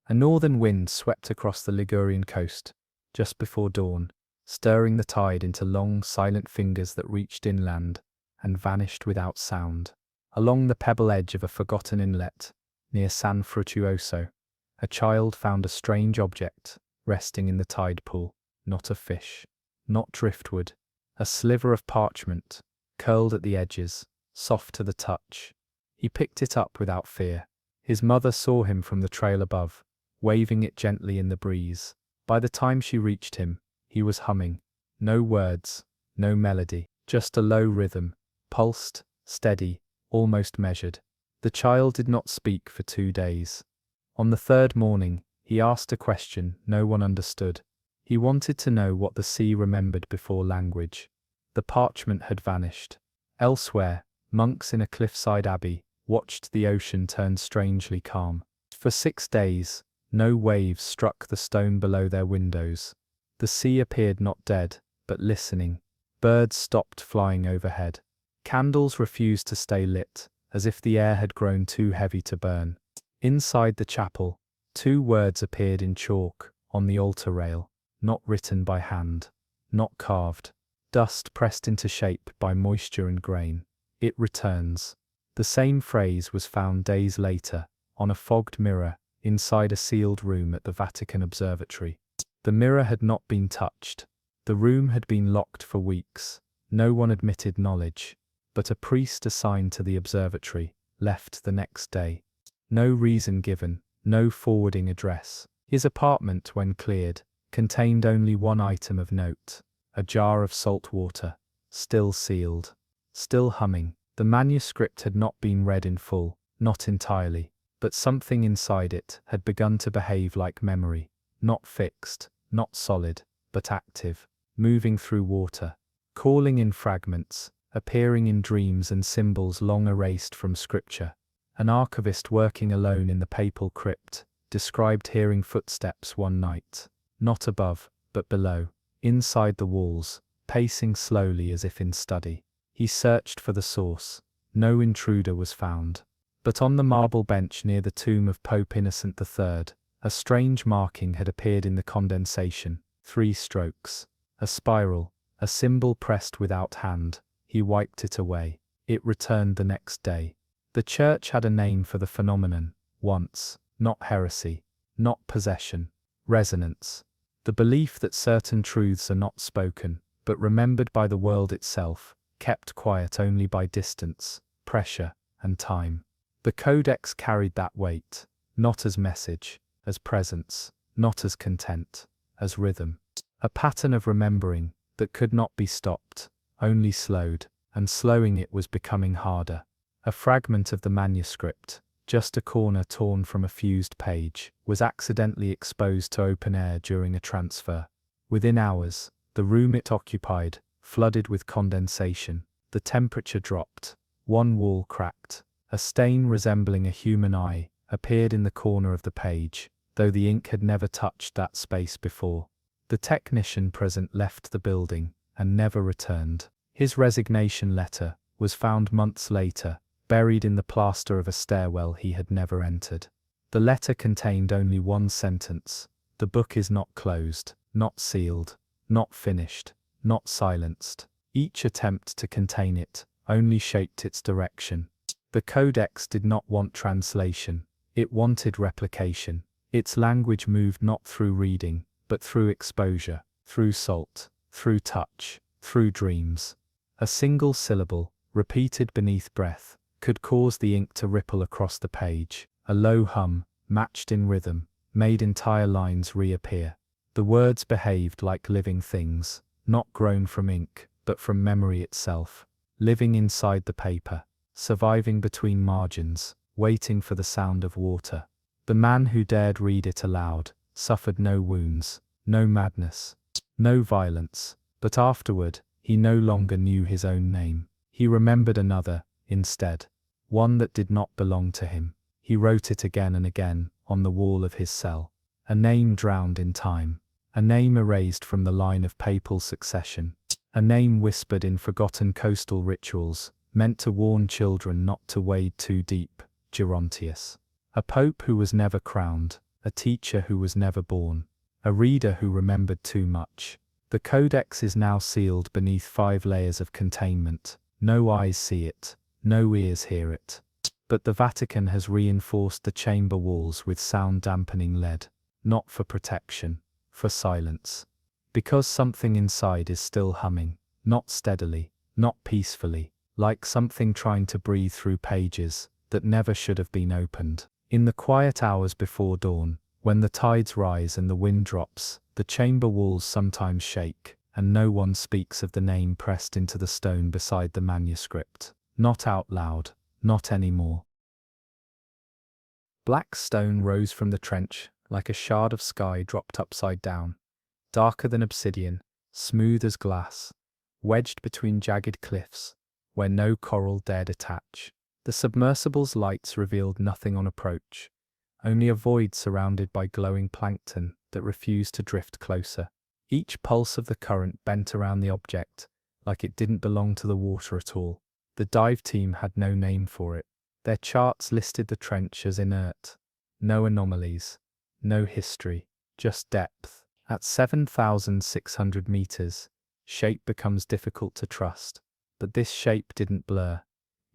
A northern wind swept across the Ligurian coast, just before dawn. stirring the tide into long, silent fingers that reached inland and vanished without sound. Along the pebble edge of a forgotten inlet, near San Frutuoso, a child found a strange object resting in the tide pool. Not a fish, not driftwood, a sliver of parchment, curled at the edges, soft to the touch. He picked it up without fear. His mother saw him from the trail above, waving it gently in the breeze. By the time she reached him, he was humming. No words, no melody, just a low rhythm, pulsed, steady, almost measured. The child did not speak for 2 days. On the third morning, he asked a question no one understood. He wanted to know what the sea remembered before language. The parchment had vanished. Elsewhere, monks in a cliffside abbey watched the ocean turn strangely calm. For 6 days, no waves struck the stone below their windows. The sea appeared not dead, but listening. Birds stopped flying overhead. Candles refused to stay lit, as if the air had grown too heavy to burn. Inside the chapel, 2 words appeared in chalk on the altar rail, not written by hand, not carved. Dust pressed into shape by moisture and grain. It returns. The same phrase was found days later, on a fogged mirror, inside a sealed room at the Vatican observatory. The mirror had not been touched. The room had been locked for weeks. No one admitted knowledge. But a priest assigned to the observatory left the next day. No reason given, no forwarding address. His apartment, when cleared, contained only one item of note: a jar of salt water, still sealed, still humming. The manuscript had not been read in full, not entirely, but something inside it had begun to behave like memory, not fixed, not solid, but active, moving through water, calling in fragments, appearing in dreams and symbols long erased from scripture. An archivist working alone in the papal crypt described hearing footsteps one night, not above, but below, inside the walls, pacing slowly as if in study. He searched for the source. No intruder was found. But on the marble bench near the tomb of Pope Innocent III, a strange marking had appeared in the condensation. 3 strokes. A spiral, a symbol pressed without hand. He wiped it away. It returned the next day. The church had a name for the phenomenon, once: not heresy, not possession, resonance. The belief that certain truths are not spoken, but remembered by the world itself, kept quiet only by distance, pressure, and time. The codex carried that weight, not as message, as presence, not as content, as rhythm. A pattern of remembering that could not be stopped, only slowed, and slowing it was becoming harder. A fragment of the manuscript, just a corner torn from a fused page, was accidentally exposed to open air during a transfer. Within hours, the room it occupied flooded with condensation. The temperature dropped. One wall cracked. A stain resembling a human eye appeared in the corner of the page, though the ink had never touched that space before. The technician present left the building and never returned. His resignation letter was found months later, buried in the plaster of a stairwell he had never entered. The letter contained only one sentence: "The book is not closed, not sealed, not finished, not silenced." Each attempt to contain it only shaped its direction. The codex did not want translation. It wanted replication. Its language moved not through reading, but through exposure, through salt, through touch, through dreams. A single syllable, repeated beneath breath, could cause the ink to ripple across the page. A low hum, matched in rhythm, made entire lines reappear. The words behaved like living things, not grown from ink, but from memory itself, living inside the paper, surviving between margins, waiting for the sound of water. The man who dared read it aloud suffered no wounds, no madness, no violence, but afterward, he no longer knew his own name. He remembered another, instead, one that did not belong to him. He wrote it again and again, on the wall of his cell. A name drowned in time. A name erased from the line of papal succession. A name whispered in forgotten coastal rituals, meant to warn children not to wade too deep: Gerontius. A pope who was never crowned, a teacher who was never born, a reader who remembered too much. The codex is now sealed beneath 5 layers of containment. No eyes see it, no ears hear it. But the Vatican has reinforced the chamber walls with sound-dampening lead, not for protection, for silence. Because something inside is still humming, not steadily, not peacefully, like something trying to breathe through pages that never should have been opened. In the quiet hours before dawn, when the tides rise and the wind drops, the chamber walls sometimes shake, and no one speaks of the name pressed into the stone beside the manuscript. Not out loud, not anymore. Black stone rose from the trench, like a shard of sky dropped upside down, darker than obsidian, smooth as glass, wedged between jagged cliffs, where no coral dared attach. The submersible's lights revealed nothing on approach, only a void surrounded by glowing plankton that refused to drift closer. Each pulse of the current bent around the object, like it didn't belong to the water at all. The dive team had no name for it. Their charts listed the trench as inert. No anomalies, no history, just depth. At 7,600 meters, shape becomes difficult to trust. But this shape didn't blur.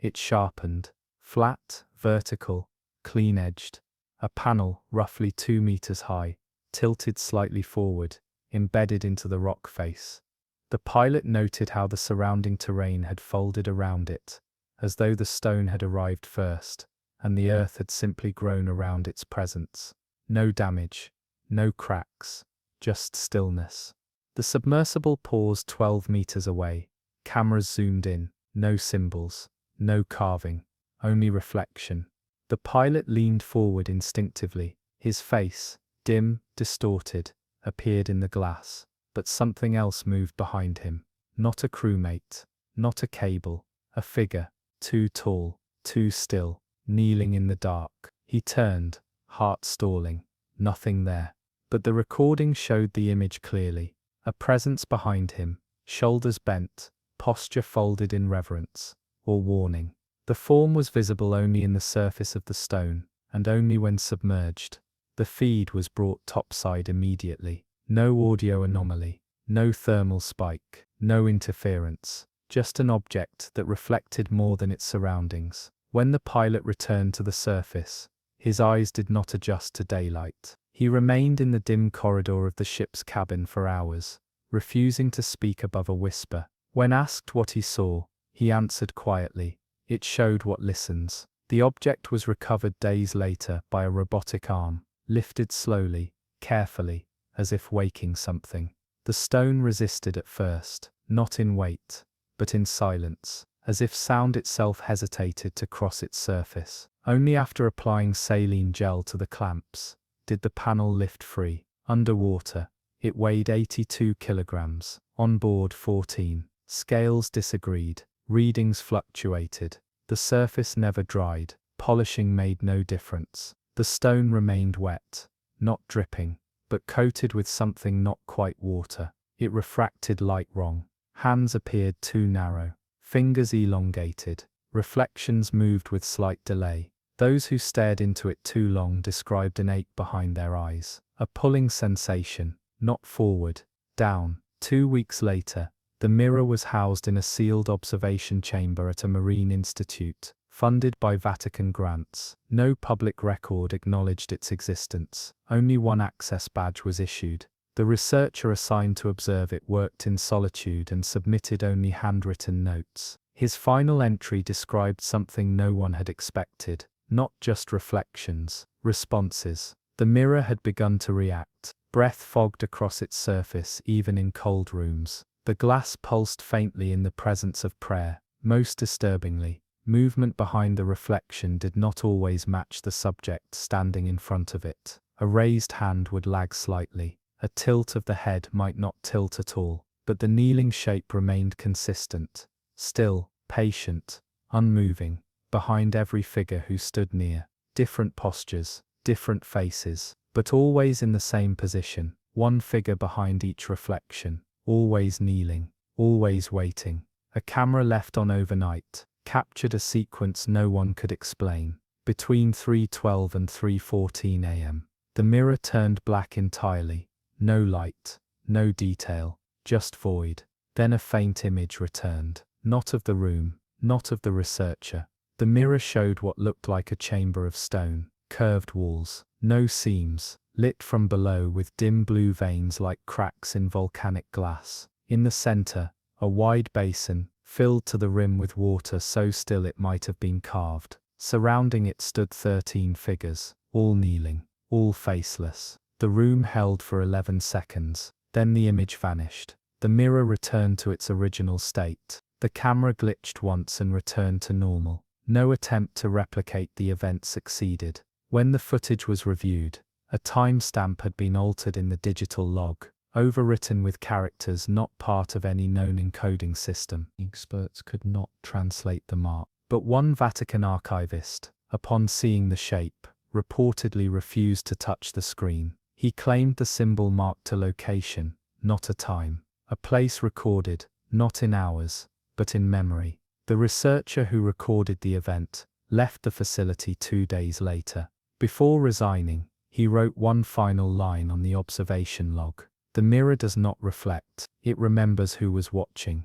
It sharpened. Flat, vertical, clean-edged. A panel, roughly 2 meters high, tilted slightly forward, embedded into the rock face. The pilot noted how the surrounding terrain had folded around it, as though the stone had arrived first, and the earth had simply grown around its presence. No damage, no cracks, just stillness. The submersible paused 12 meters away. Cameras zoomed in. No symbols, no carving, only reflection. The pilot leaned forward instinctively. His face, dim, distorted, appeared in the glass. But something else moved behind him. Not a crewmate, not a cable, a figure, too tall, too still, kneeling in the dark. He turned, heart stalling, nothing there. But the recording showed the image clearly. A presence behind him, shoulders bent, posture folded in reverence, or warning. The form was visible only in the surface of the stone, and only when submerged. The feed was brought topside immediately. No audio anomaly, no thermal spike, no interference, just an object that reflected more than its surroundings. When the pilot returned to the surface, his eyes did not adjust to daylight. He remained in the dim corridor of the ship's cabin for hours, refusing to speak above a whisper. When asked what he saw, he answered quietly, "It showed what listens." The object was recovered days later by a robotic arm, lifted slowly, carefully, as if waking something. The stone resisted at first, not in weight, but in silence, as if sound itself hesitated to cross its surface. Only after applying saline gel to the clamps did the panel lift free. Underwater, it weighed 82 kilograms, on board 14. Scales disagreed, readings fluctuated. The surface never dried, polishing made no difference. The stone remained wet, not dripping, but coated with something not quite water. It refracted light wrong. Hands appeared too narrow, fingers elongated, reflections moved with slight delay. Those who stared into it too long described an ache behind their eyes, a pulling sensation, not forward, down. 2 weeks later, the mirror was housed in a sealed observation chamber at a marine institute, funded by Vatican grants. No public record acknowledged its existence. Only one access badge was issued. The researcher assigned to observe it worked in solitude and submitted only handwritten notes. His final entry described something no one had expected, not just reflections, responses. The mirror had begun to react. Breath fogged across its surface even in cold rooms. The glass pulsed faintly in the presence of prayer. Most disturbingly, movement behind the reflection did not always match the subject standing in front of it. A raised hand would lag slightly. A tilt of the head might not tilt at all, but the kneeling shape remained consistent, still, patient, unmoving, behind every figure who stood near. Different postures, different faces, but always in the same position. One figure behind each reflection, always kneeling, always waiting. A camera left on overnight captured a sequence no one could explain. Between 3:12 and 3:14 a.m., the mirror turned black entirely. No light, no detail, just void. Then a faint image returned. Not of the room, not of the researcher. The mirror showed what looked like a chamber of stone. Curved walls, no seams, lit from below with dim blue veins like cracks in volcanic glass. In the center, a wide basin, filled to the rim with water so still it might have been carved. Surrounding it stood 13 figures, all kneeling, all faceless. The room held for 11 seconds, then the image vanished. The mirror returned to its original state. The camera glitched once and returned to normal. No attempt to replicate the event succeeded. When the footage was reviewed, a timestamp had been altered in the digital log, overwritten with characters not part of any known encoding system. Experts could not translate the mark. But one Vatican archivist, upon seeing the shape, reportedly refused to touch the screen. He claimed the symbol marked a location, not a time. A place recorded, not in hours, but in memory. The researcher who recorded the event left the facility 2 days later. Before resigning, he wrote one final line on the observation log. The mirror does not reflect, it remembers who was watching.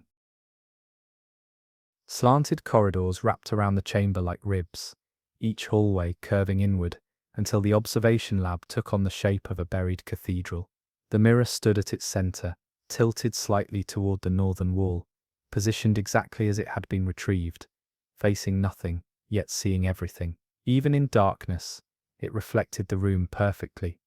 Slanted corridors wrapped around the chamber like ribs, each hallway curving inward until the observation lab took on the shape of a buried cathedral. The mirror stood at its center, tilted slightly toward the northern wall, positioned exactly as it had been retrieved, facing nothing, yet seeing everything. Even in darkness, it reflected the room perfectly.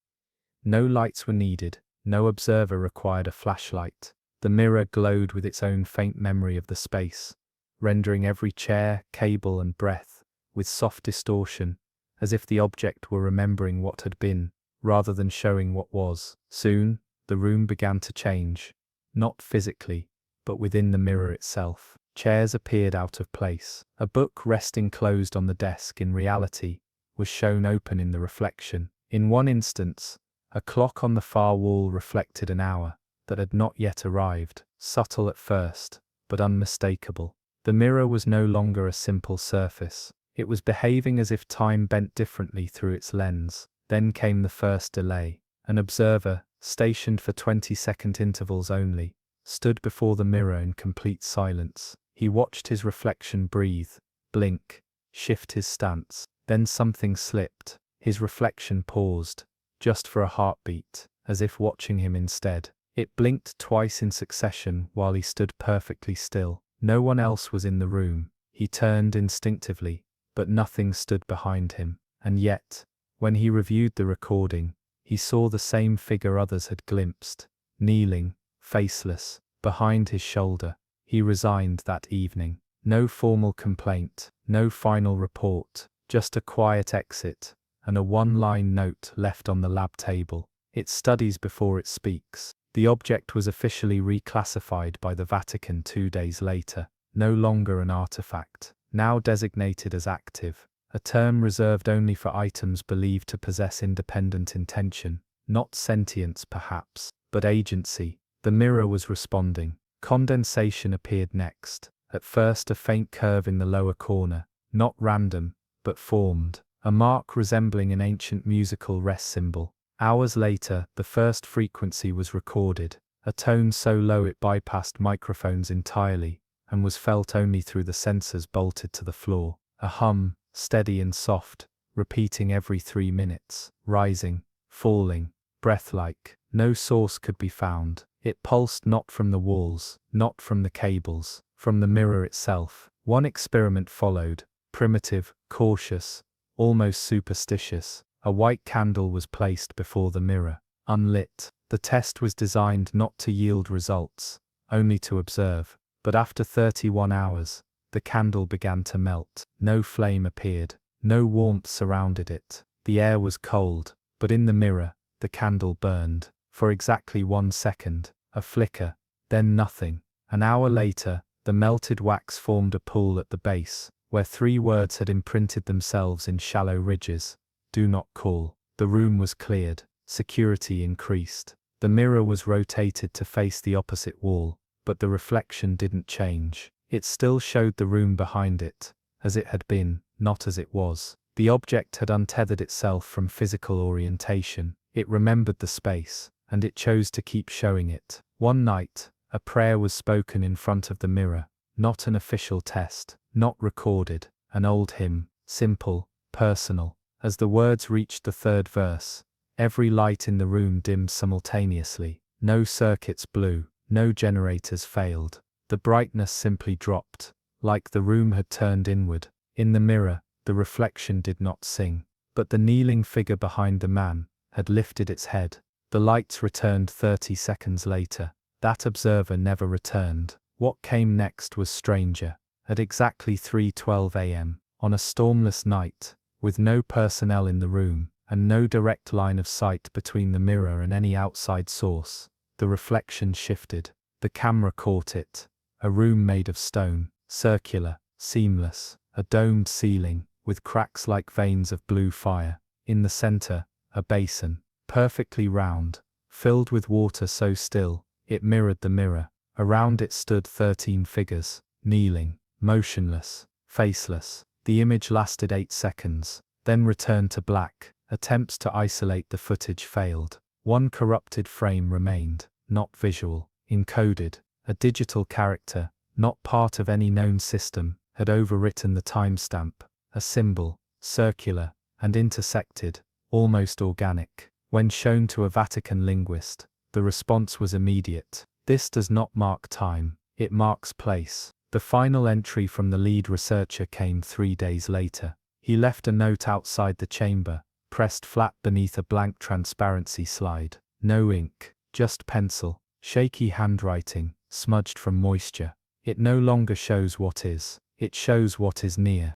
No lights were needed, no observer required a flashlight. The mirror glowed with its own faint memory of the space, rendering every chair, cable, and breath with soft distortion, as if the object were remembering what had been, rather than showing what was. Soon, the room began to change, not physically, but within the mirror itself. Chairs appeared out of place. A book resting closed on the desk in reality was shown open in the reflection. In one instance, a clock on the far wall reflected an hour that had not yet arrived, subtle at first, but unmistakable. The mirror was no longer a simple surface. It was behaving as if time bent differently through its lens. Then came the first delay. An observer, stationed for 20-second intervals only, stood before the mirror in complete silence. He watched his reflection breathe, blink, shift his stance. Then something slipped. His reflection paused, just for a heartbeat, as if watching him instead. It blinked twice in succession while he stood perfectly still. No one else was in the room. He turned instinctively, but nothing stood behind him. And yet, when he reviewed the recording, he saw the same figure others had glimpsed, kneeling, faceless, behind his shoulder. He resigned that evening. No formal complaint, no final report, just a quiet exit, and a one-line note left on the lab table. It studies before it speaks. The object was officially reclassified by the Vatican 2 days later, no longer an artifact, now designated as active, a term reserved only for items believed to possess independent intention, not sentience perhaps, but agency. The mirror was responding. Condensation appeared next, at first a faint curve in the lower corner, not random, but formed, a mark resembling an ancient musical rest symbol. Hours later, the first frequency was recorded, a tone so low it bypassed microphones entirely, and was felt only through the sensors bolted to the floor. A hum, steady and soft, repeating every 3 minutes, rising, falling, breath-like. No source could be found. It pulsed not from the walls, not from the cables, from the mirror itself. One experiment followed, primitive, cautious, almost superstitious. A white candle was placed before the mirror, unlit. The test was designed not to yield results, only to observe. But after 31 hours, the candle began to melt. No flame appeared, no warmth surrounded it. The air was cold, but in the mirror, the candle burned. For exactly 1 second, a flicker, then nothing. An hour later, the melted wax formed a pool at the base, where 3 words had imprinted themselves in shallow ridges. Do not call. The room was cleared. Security increased. The mirror was rotated to face the opposite wall, but the reflection didn't change. It still showed the room behind it, as it had been, not as it was. The object had untethered itself from physical orientation. It remembered the space, and it chose to keep showing it. One night, A prayer was spoken in front of the mirror, not an official test, not recorded, an old hymn, simple, personal. As the words reached the third verse, every light in the room dimmed simultaneously. No circuits blew, no generators failed. The brightness simply dropped, like the room had turned inward. In the mirror, the reflection did not sing, but the kneeling figure behind the man had lifted its head. The lights returned 30 seconds later. That observer never returned. What came next was stranger. At exactly 3:12 a.m., on a stormless night, with no personnel in the room, and no direct line of sight between the mirror and any outside source, the reflection shifted. The camera caught it. A room made of stone, circular, seamless, a domed ceiling, with cracks like veins of blue fire. In the center, a basin, perfectly round, filled with water so still, it mirrored the mirror. Around it stood 13 figures, kneeling, motionless, faceless. The image lasted 8 seconds, then returned to black. Attempts to isolate the footage failed. One corrupted frame remained, not visual, encoded. A digital character, not part of any known system, had overwritten the timestamp. A symbol, circular, and intersected, almost organic. When shown to a Vatican linguist, the response was immediate. This does not mark time, it marks place. The final entry from the lead researcher came 3 days later. He left a note outside the chamber, pressed flat beneath a blank transparency slide. No ink, just pencil, shaky handwriting, smudged from moisture. It no longer shows what is, it shows what is near.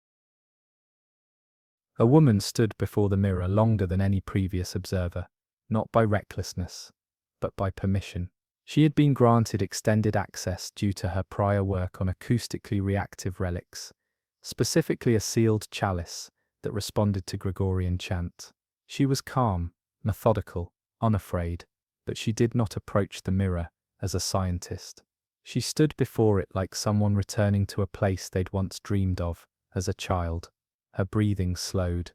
A woman stood before the mirror longer than any previous observer, not by recklessness, but by permission. She had been granted extended access due to her prior work on acoustically reactive relics, specifically a sealed chalice that responded to Gregorian chant. She was calm, methodical, unafraid, but she did not approach the mirror as a scientist. She stood before it like someone returning to a place they'd once dreamed of as a child. Her breathing slowed,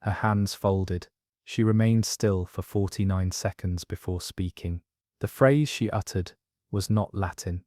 her hands folded. She remained still for 49 seconds before speaking. The phrase she uttered was not Latin,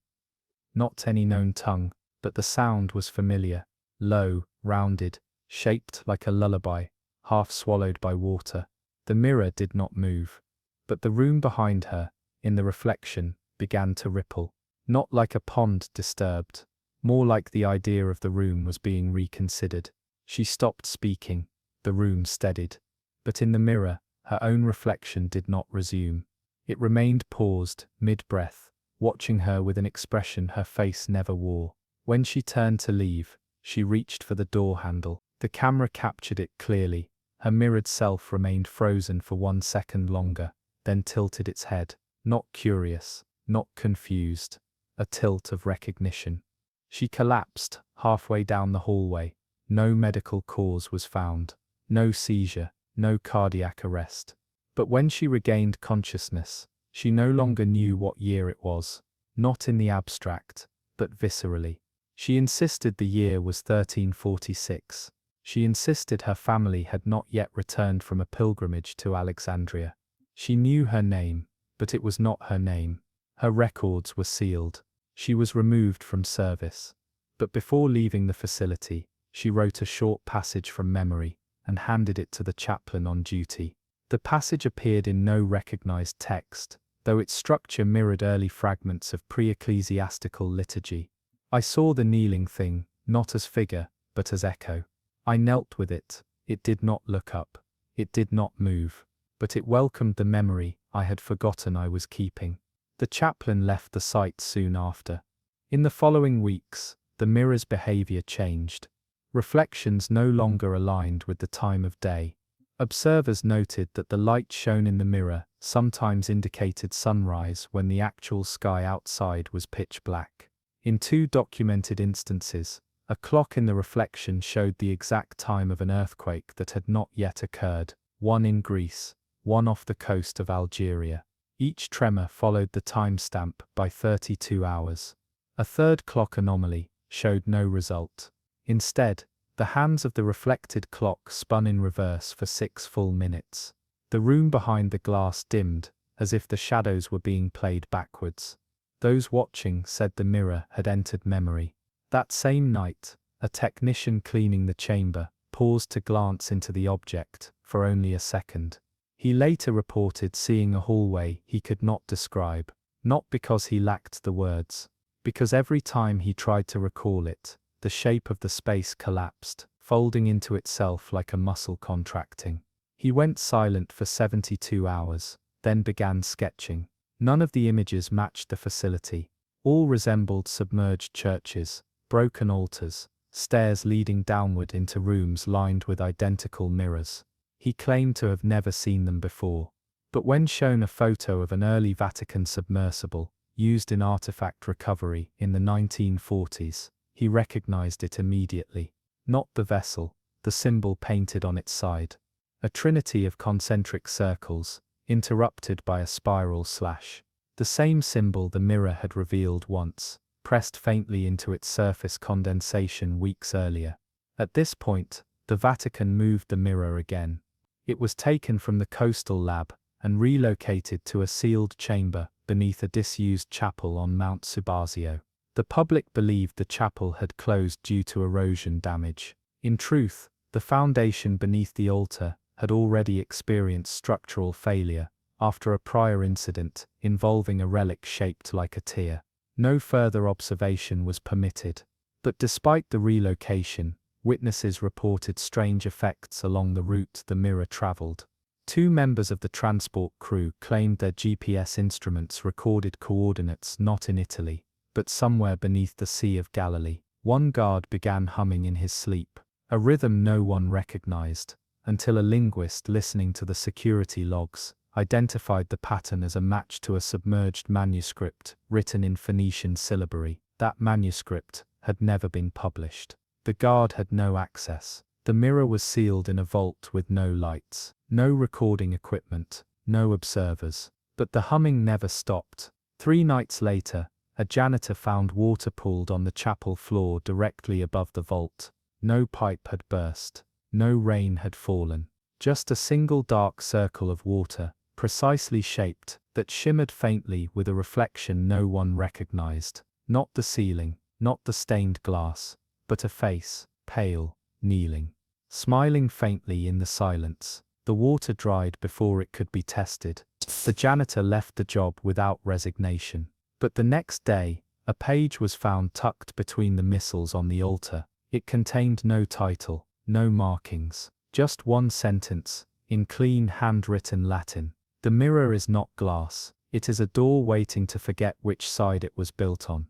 not any known tongue, but the sound was familiar, low, rounded, shaped like a lullaby, half swallowed by water. The mirror did not move, but the room behind her, in the reflection, began to ripple. Not like a pond disturbed, more like the idea of the room was being reconsidered. She stopped speaking, the room steadied. But in the mirror, her own reflection did not resume. It remained paused, mid-breath, watching her with an expression her face never wore. When she turned to leave, she reached for the door handle. The camera captured it clearly. Her mirrored self remained frozen for 1 second longer, then tilted its head, not curious, not confused, a tilt of recognition. She collapsed, halfway down the hallway. No medical cause was found, no seizure, no cardiac arrest. But when she regained consciousness, she no longer knew what year it was, not in the abstract, but viscerally. She insisted the year was 1346. She insisted her family had not yet returned from a pilgrimage to Alexandria. She knew her name, but it was not her name. Her records were sealed. She was removed from service. But before leaving the facility, she wrote a short passage from memory and handed it to the chaplain on duty. The passage appeared in no recognized text, though its structure mirrored early fragments of pre-ecclesiastical liturgy. I saw the kneeling thing, not as figure, but as echo. I knelt with it. It did not look up. It did not move. But it welcomed the memory I had forgotten I was keeping. The chaplain left the site soon after. In the following weeks, the mirror's behavior changed. Reflections no longer aligned with the time of day. Observers noted that the light shown in the mirror sometimes indicated sunrise when the actual sky outside was pitch black. In 2 documented instances, a clock in the reflection showed the exact time of an earthquake that had not yet occurred, one in Greece, one off the coast of Algeria. Each tremor followed the timestamp by 32 hours. A third clock anomaly showed no result. Instead, the hands of the reflected clock spun in reverse for 6 full minutes. The room behind the glass dimmed, as if the shadows were being played backwards. Those watching said the mirror had entered memory. That same night, a technician cleaning the chamber paused to glance into the object for only a second. He later reported seeing a hallway he could not describe, not because he lacked the words, because every time he tried to recall it, the shape of the space collapsed, folding into itself like a muscle contracting. He went silent for 72 hours, then began sketching. None of the images matched the facility. All resembled submerged churches, broken altars, stairs leading downward into rooms lined with identical mirrors. He claimed to have never seen them before. But when shown a photo of an early Vatican submersible, used in artifact recovery in the 1940s, he recognized it immediately. Not the vessel, the symbol painted on its side. A trinity of concentric circles, interrupted by a spiral slash. The same symbol the mirror had revealed once, pressed faintly into its surface condensation weeks earlier. At this point, the Vatican moved the mirror again. It was taken from the coastal lab and relocated to a sealed chamber beneath a disused chapel on Mount Subasio. The public believed the chapel had closed due to erosion damage. In truth, the foundation beneath the altar had already experienced structural failure after a prior incident involving a relic shaped like a tear. No further observation was permitted. But despite the relocation, witnesses reported strange effects along the route the mirror traveled. 2 members of the transport crew claimed their GPS instruments recorded coordinates not in Italy, but somewhere beneath the Sea of Galilee. One guard began humming in his sleep, a rhythm no one recognized, until a linguist listening to the security logs identified the pattern as a match to a submerged manuscript written in Phoenician syllabary. That manuscript had never been published. The guard had no access. The mirror was sealed in a vault with no lights, no recording equipment, no observers. But the humming never stopped. 3 nights later, a janitor found water pooled on the chapel floor directly above the vault. No pipe had burst. No rain had fallen. Just a single dark circle of water, precisely shaped, that shimmered faintly with a reflection no one recognized. Not the ceiling, not the stained glass, but a face, pale, kneeling, smiling faintly in the silence. The water dried before it could be tested. The janitor left the job without resignation. But the next day, a page was found tucked between the missals on the altar. It contained no title, no markings, just one sentence, in clean handwritten Latin. The mirror is not glass, it is a door waiting to forget which side it was built on.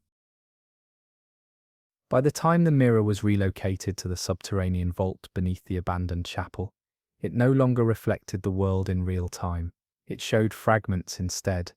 By the time the mirror was relocated to the subterranean vault beneath the abandoned chapel, it no longer reflected the world in real time. It showed fragments instead,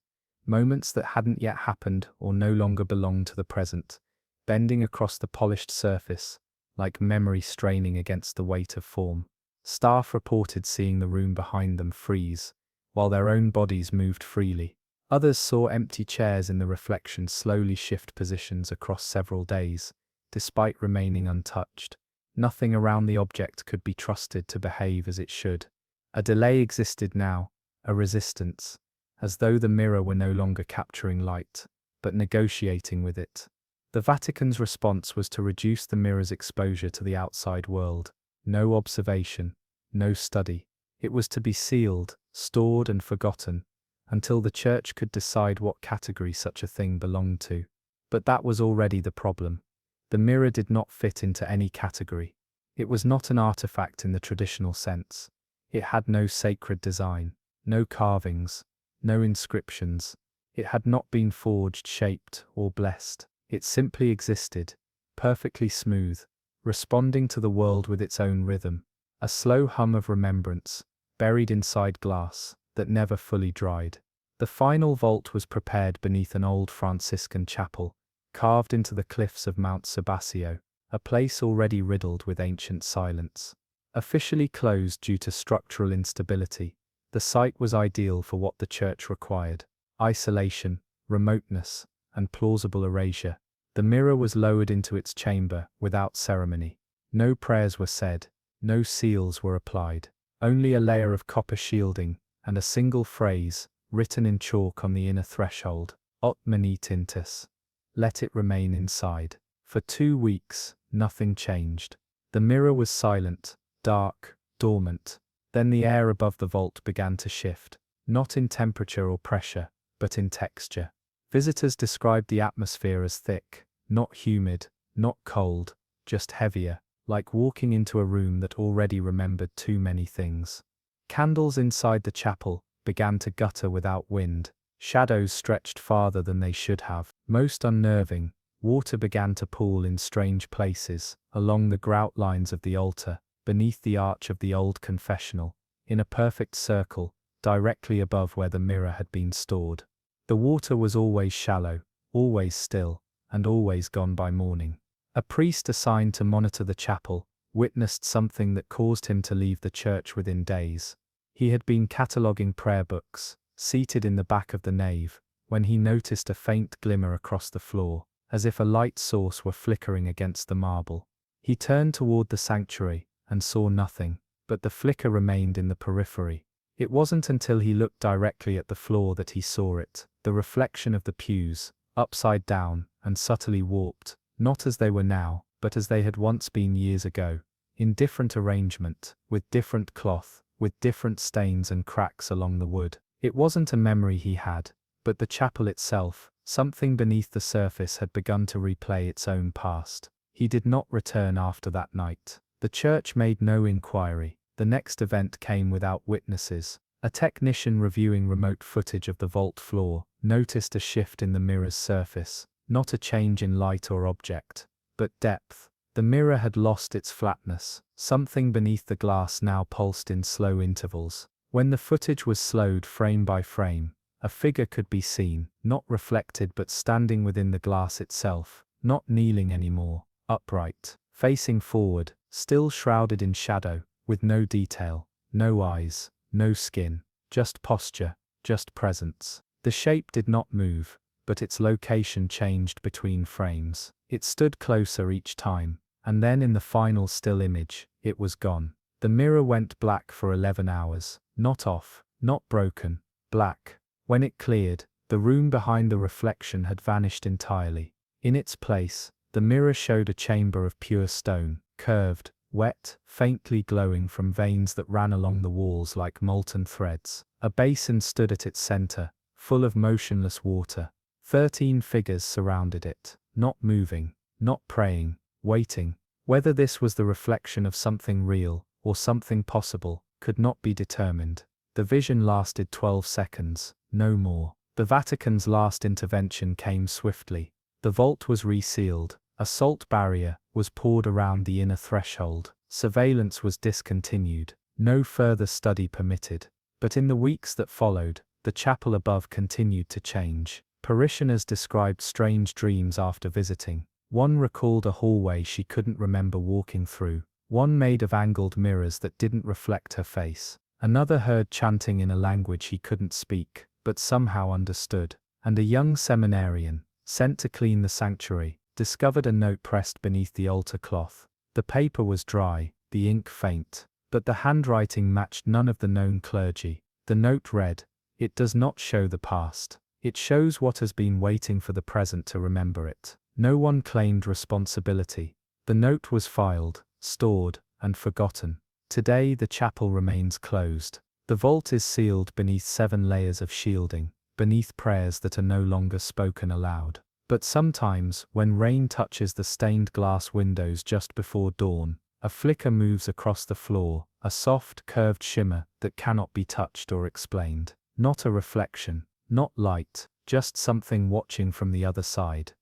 moments that hadn't yet happened or no longer belonged to the present, bending across the polished surface, like memory straining against the weight of form. Staff reported seeing the room behind them freeze, while their own bodies moved freely. Others saw empty chairs in the reflection slowly shift positions across several days, despite remaining untouched. Nothing around the object could be trusted to behave as it should. A delay existed now, a resistance, as though the mirror were no longer capturing light, but negotiating with it. The Vatican's response was to reduce the mirror's exposure to the outside world. No observation, no study. It was to be sealed, stored and forgotten, until the Church could decide what category such a thing belonged to. But that was already the problem. The mirror did not fit into any category. It was not an artifact in the traditional sense. It had no sacred design, no carvings, no inscriptions. It had not been forged, shaped, or blessed. It simply existed, perfectly smooth, responding to the world with its own rhythm, a slow hum of remembrance, buried inside glass, that never fully dried. The final vault was prepared beneath an old Franciscan chapel, carved into the cliffs of Mount Subasio, a place already riddled with ancient silence. Officially closed due to structural instability, the site was ideal for what the Church required: isolation, remoteness, and plausible erasure. The mirror was lowered into its chamber without ceremony. No prayers were said, no seals were applied, only a layer of copper shielding and a single phrase, written in chalk on the inner threshold: Ot manitintis. Let it remain inside. For 2 weeks, nothing changed. The mirror was silent, dark, dormant. Then the air above the vault began to shift, not in temperature or pressure, but in texture. Visitors described the atmosphere as thick, not humid, not cold, just heavier, like walking into a room that already remembered too many things. Candles inside the chapel began to gutter without wind. Shadows stretched farther than they should have. Most unnerving, water began to pool in strange places, along the grout lines of the altar, beneath the arch of the old confessional, in a perfect circle, directly above where the mirror had been stored. The water was always shallow, always still, and always gone by morning. A priest assigned to monitor the chapel witnessed something that caused him to leave the church within days. He had been cataloguing prayer books, seated in the back of the nave, when he noticed a faint glimmer across the floor, as if a light source were flickering against the marble. He turned toward the sanctuary, and saw nothing, but the flicker remained in the periphery. It wasn't until he looked directly at the floor that he saw it, the reflection of the pews, upside down, and subtly warped, not as they were now, but as they had once been years ago, in different arrangement, with different cloth, with different stains and cracks along the wood. It wasn't a memory he had, but the chapel itself, something beneath the surface had begun to replay its own past. He did not return after that night. The church made no inquiry. The next event came without witnesses. A technician reviewing remote footage of the vault floor noticed a shift in the mirror's surface, not a change in light or object, but depth. The mirror had lost its flatness. Something beneath the glass now pulsed in slow intervals. When the footage was slowed frame by frame, a figure could be seen, not reflected but standing within the glass itself, not kneeling anymore, upright, facing forward, still shrouded in shadow, with no detail, no eyes, no skin, just posture, just presence. The shape did not move, but its location changed between frames. It stood closer each time, and then in the final still image, it was gone. The mirror went black for 11 hours, not off, not broken, black. When it cleared, the room behind the reflection had vanished entirely. In its place, the mirror showed a chamber of pure stone, curved, wet, faintly glowing from veins that ran along the walls like molten threads. A basin stood at its center, full of motionless water. 13 figures surrounded it, not moving, not praying, waiting. Whether this was the reflection of something real, or something possible, could not be determined. The vision lasted 12 seconds, no more. The Vatican's last intervention came swiftly. The vault was resealed. A salt barrier was poured around the inner threshold. Surveillance was discontinued. No further study permitted. But in the weeks that followed, the chapel above continued to change. Parishioners described strange dreams after visiting. One recalled a hallway she couldn't remember walking through. One made of angled mirrors that didn't reflect her face. Another heard chanting in a language he couldn't speak, but somehow understood. And a young seminarian, sent to clean the sanctuary, discovered a note pressed beneath the altar cloth. The paper was dry, the ink faint, but the handwriting matched none of the known clergy. The note read, "It does not show the past. It shows what has been waiting for the present to remember it." No one claimed responsibility. The note was filed, stored, and forgotten. Today the chapel remains closed. The vault is sealed beneath 7 layers of shielding, beneath prayers that are no longer spoken aloud. But sometimes, when rain touches the stained glass windows just before dawn, a flicker moves across the floor, a soft, curved shimmer that cannot be touched or explained. Not a reflection, not light, just something watching from the other side.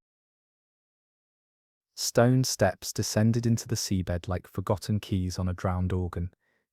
Stone steps descended into the seabed like forgotten keys on a drowned organ,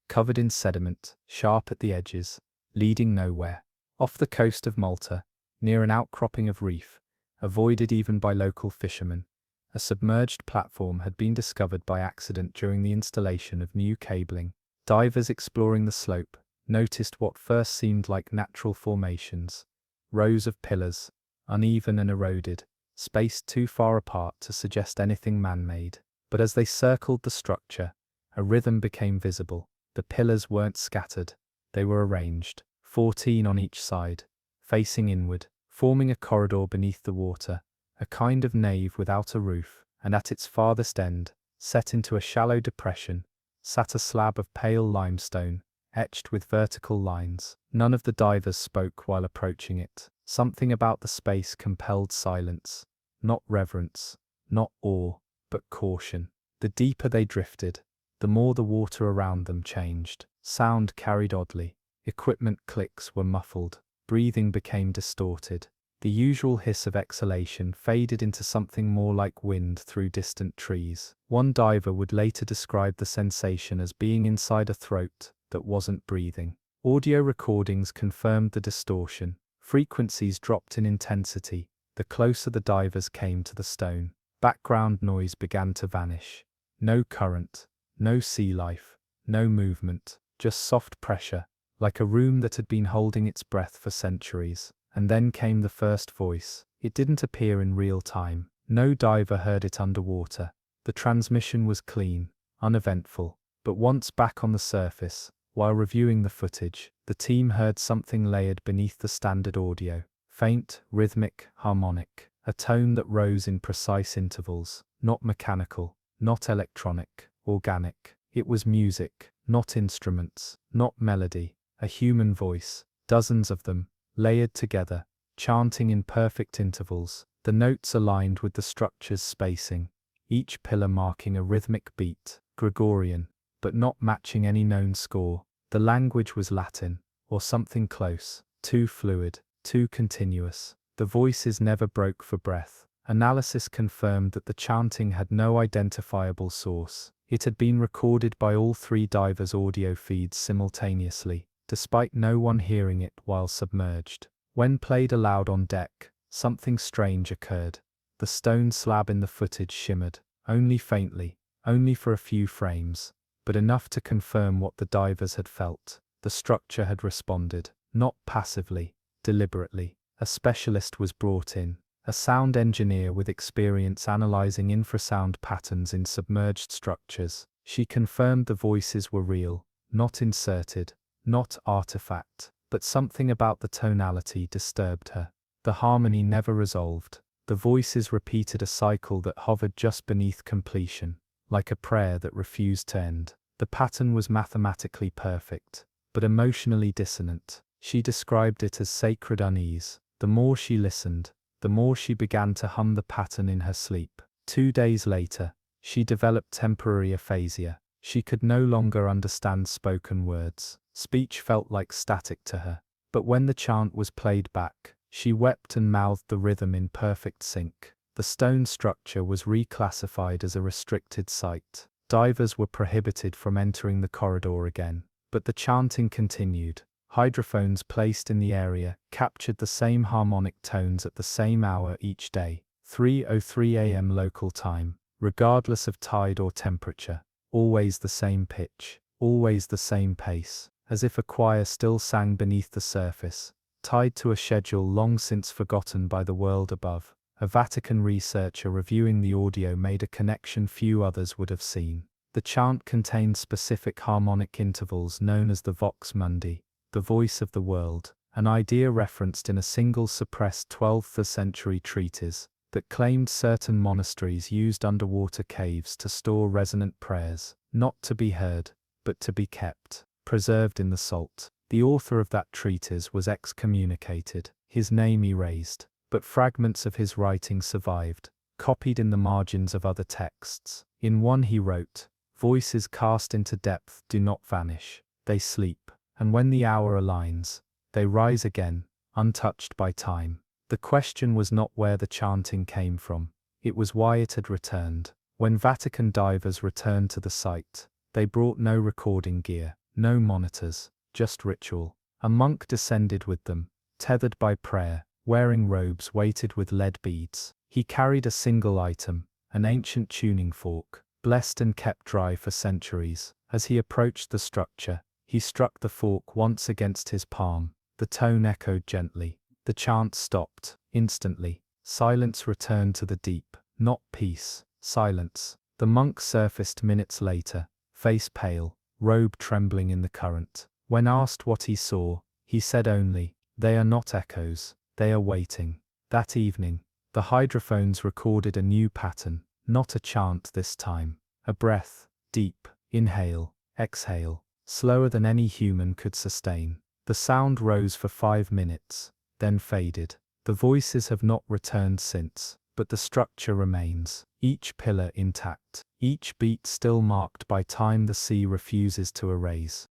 covered in sediment, sharp at the edges, leading nowhere. Off the coast of Malta, near an outcropping of reef, avoided even by local fishermen, a submerged platform had been discovered by accident during the installation of new cabling. Divers exploring the slope noticed what first seemed like natural formations, rows of pillars, uneven and eroded, spaced too far apart to suggest anything man-made. But as they circled the structure, a rhythm became visible. The pillars weren't scattered, they were arranged, 14 on each side, facing inward, forming a corridor beneath the water, a kind of nave without a roof, and at its farthest end, set into a shallow depression, sat a slab of pale limestone, etched with vertical lines. None of the divers spoke while approaching it. Something about the space compelled silence, not reverence, not awe, but caution. The deeper they drifted, the more the water around them changed. Sound carried oddly. Equipment clicks were muffled. Breathing became distorted. The usual hiss of exhalation faded into something more like wind through distant trees. One diver would later describe the sensation as being inside a throat that wasn't breathing. Audio recordings confirmed the distortion. Frequencies dropped in intensity the closer the divers came to the stone. Background noise began to vanish. No current, no sea life, no movement, just soft pressure, like a room that had been holding its breath for centuries. And then came the first voice. It didn't appear in real time. No diver heard it underwater. The transmission was clean, uneventful. But once back on the surface, while reviewing the footage, the team heard something layered beneath the standard audio. Faint, rhythmic, harmonic. A tone that rose in precise intervals. Not mechanical, not electronic, organic. It was music, not instruments, not melody. A human voice. Dozens of them, layered together, chanting in perfect intervals. The notes aligned with the structure's spacing, each pillar marking a rhythmic beat, Gregorian, but not matching any known score. The language was Latin, or something close, too fluid, too continuous. The voices never broke for breath. Analysis confirmed that the chanting had no identifiable source. It had been recorded by all three divers' audio feeds simultaneously, despite no one hearing it while submerged. When played aloud on deck, something strange occurred. The stone slab in the footage shimmered, only faintly, only for a few frames, but enough to confirm what the divers had felt. The structure had responded, not passively, deliberately. A specialist was brought in, a sound engineer with experience analyzing infrasound patterns in submerged structures. She confirmed the voices were real, not inserted, not artifact, but something about the tonality disturbed her. The harmony never resolved. The voices repeated a cycle that hovered just beneath completion, like a prayer that refused to end. The pattern was mathematically perfect, but emotionally dissonant. She described it as sacred unease. The more she listened, the more she began to hum the pattern in her sleep. 2 days later, she developed temporary aphasia. She could no longer understand spoken words. Speech felt like static to her. But when the chant was played back, she wept and mouthed the rhythm in perfect sync. The stone structure was reclassified as a restricted site. Divers were prohibited from entering the corridor again. But the chanting continued. Hydrophones placed in the area captured the same harmonic tones at the same hour each day, 3:03 a.m. local time, regardless of tide or temperature. Always the same pitch, always the same pace, as if a choir still sang beneath the surface, tied to a schedule long since forgotten by the world above. A Vatican researcher reviewing the audio made a connection few others would have seen. The chant contained specific harmonic intervals known as the vox mundi, the voice of the world, an idea referenced in a single suppressed 12th century treatise that claimed certain monasteries used underwater caves to store resonant prayers, not to be heard, but to be kept, preserved in the salt. The author of that treatise was excommunicated, his name erased, but fragments of his writing survived, copied in the margins of other texts. In one he wrote, "Voices cast into depth do not vanish, they sleep. And when the hour aligns, they rise again, untouched by time." The question was not where the chanting came from, it was why it had returned. When Vatican divers returned to the site, they brought no recording gear, no monitors, just ritual. A monk descended with them, tethered by prayer, wearing robes weighted with lead beads. He carried a single item, an ancient tuning fork, blessed and kept dry for centuries. As he approached the structure, he struck the fork once against his palm. The tone echoed gently. The chant stopped. Instantly, silence returned to the deep. Not peace, silence. The monk surfaced minutes later, face pale, robe trembling in the current. When asked what he saw, he said only, "They are not echoes, They are waiting. That evening, the hydrophones recorded a new pattern, not a chant this time. A breath, deep, inhale, exhale, slower than any human could sustain. The sound rose for 5 minutes, then faded. The voices have not returned since, but the structure remains, each pillar intact, each beat still marked by time the sea refuses to erase.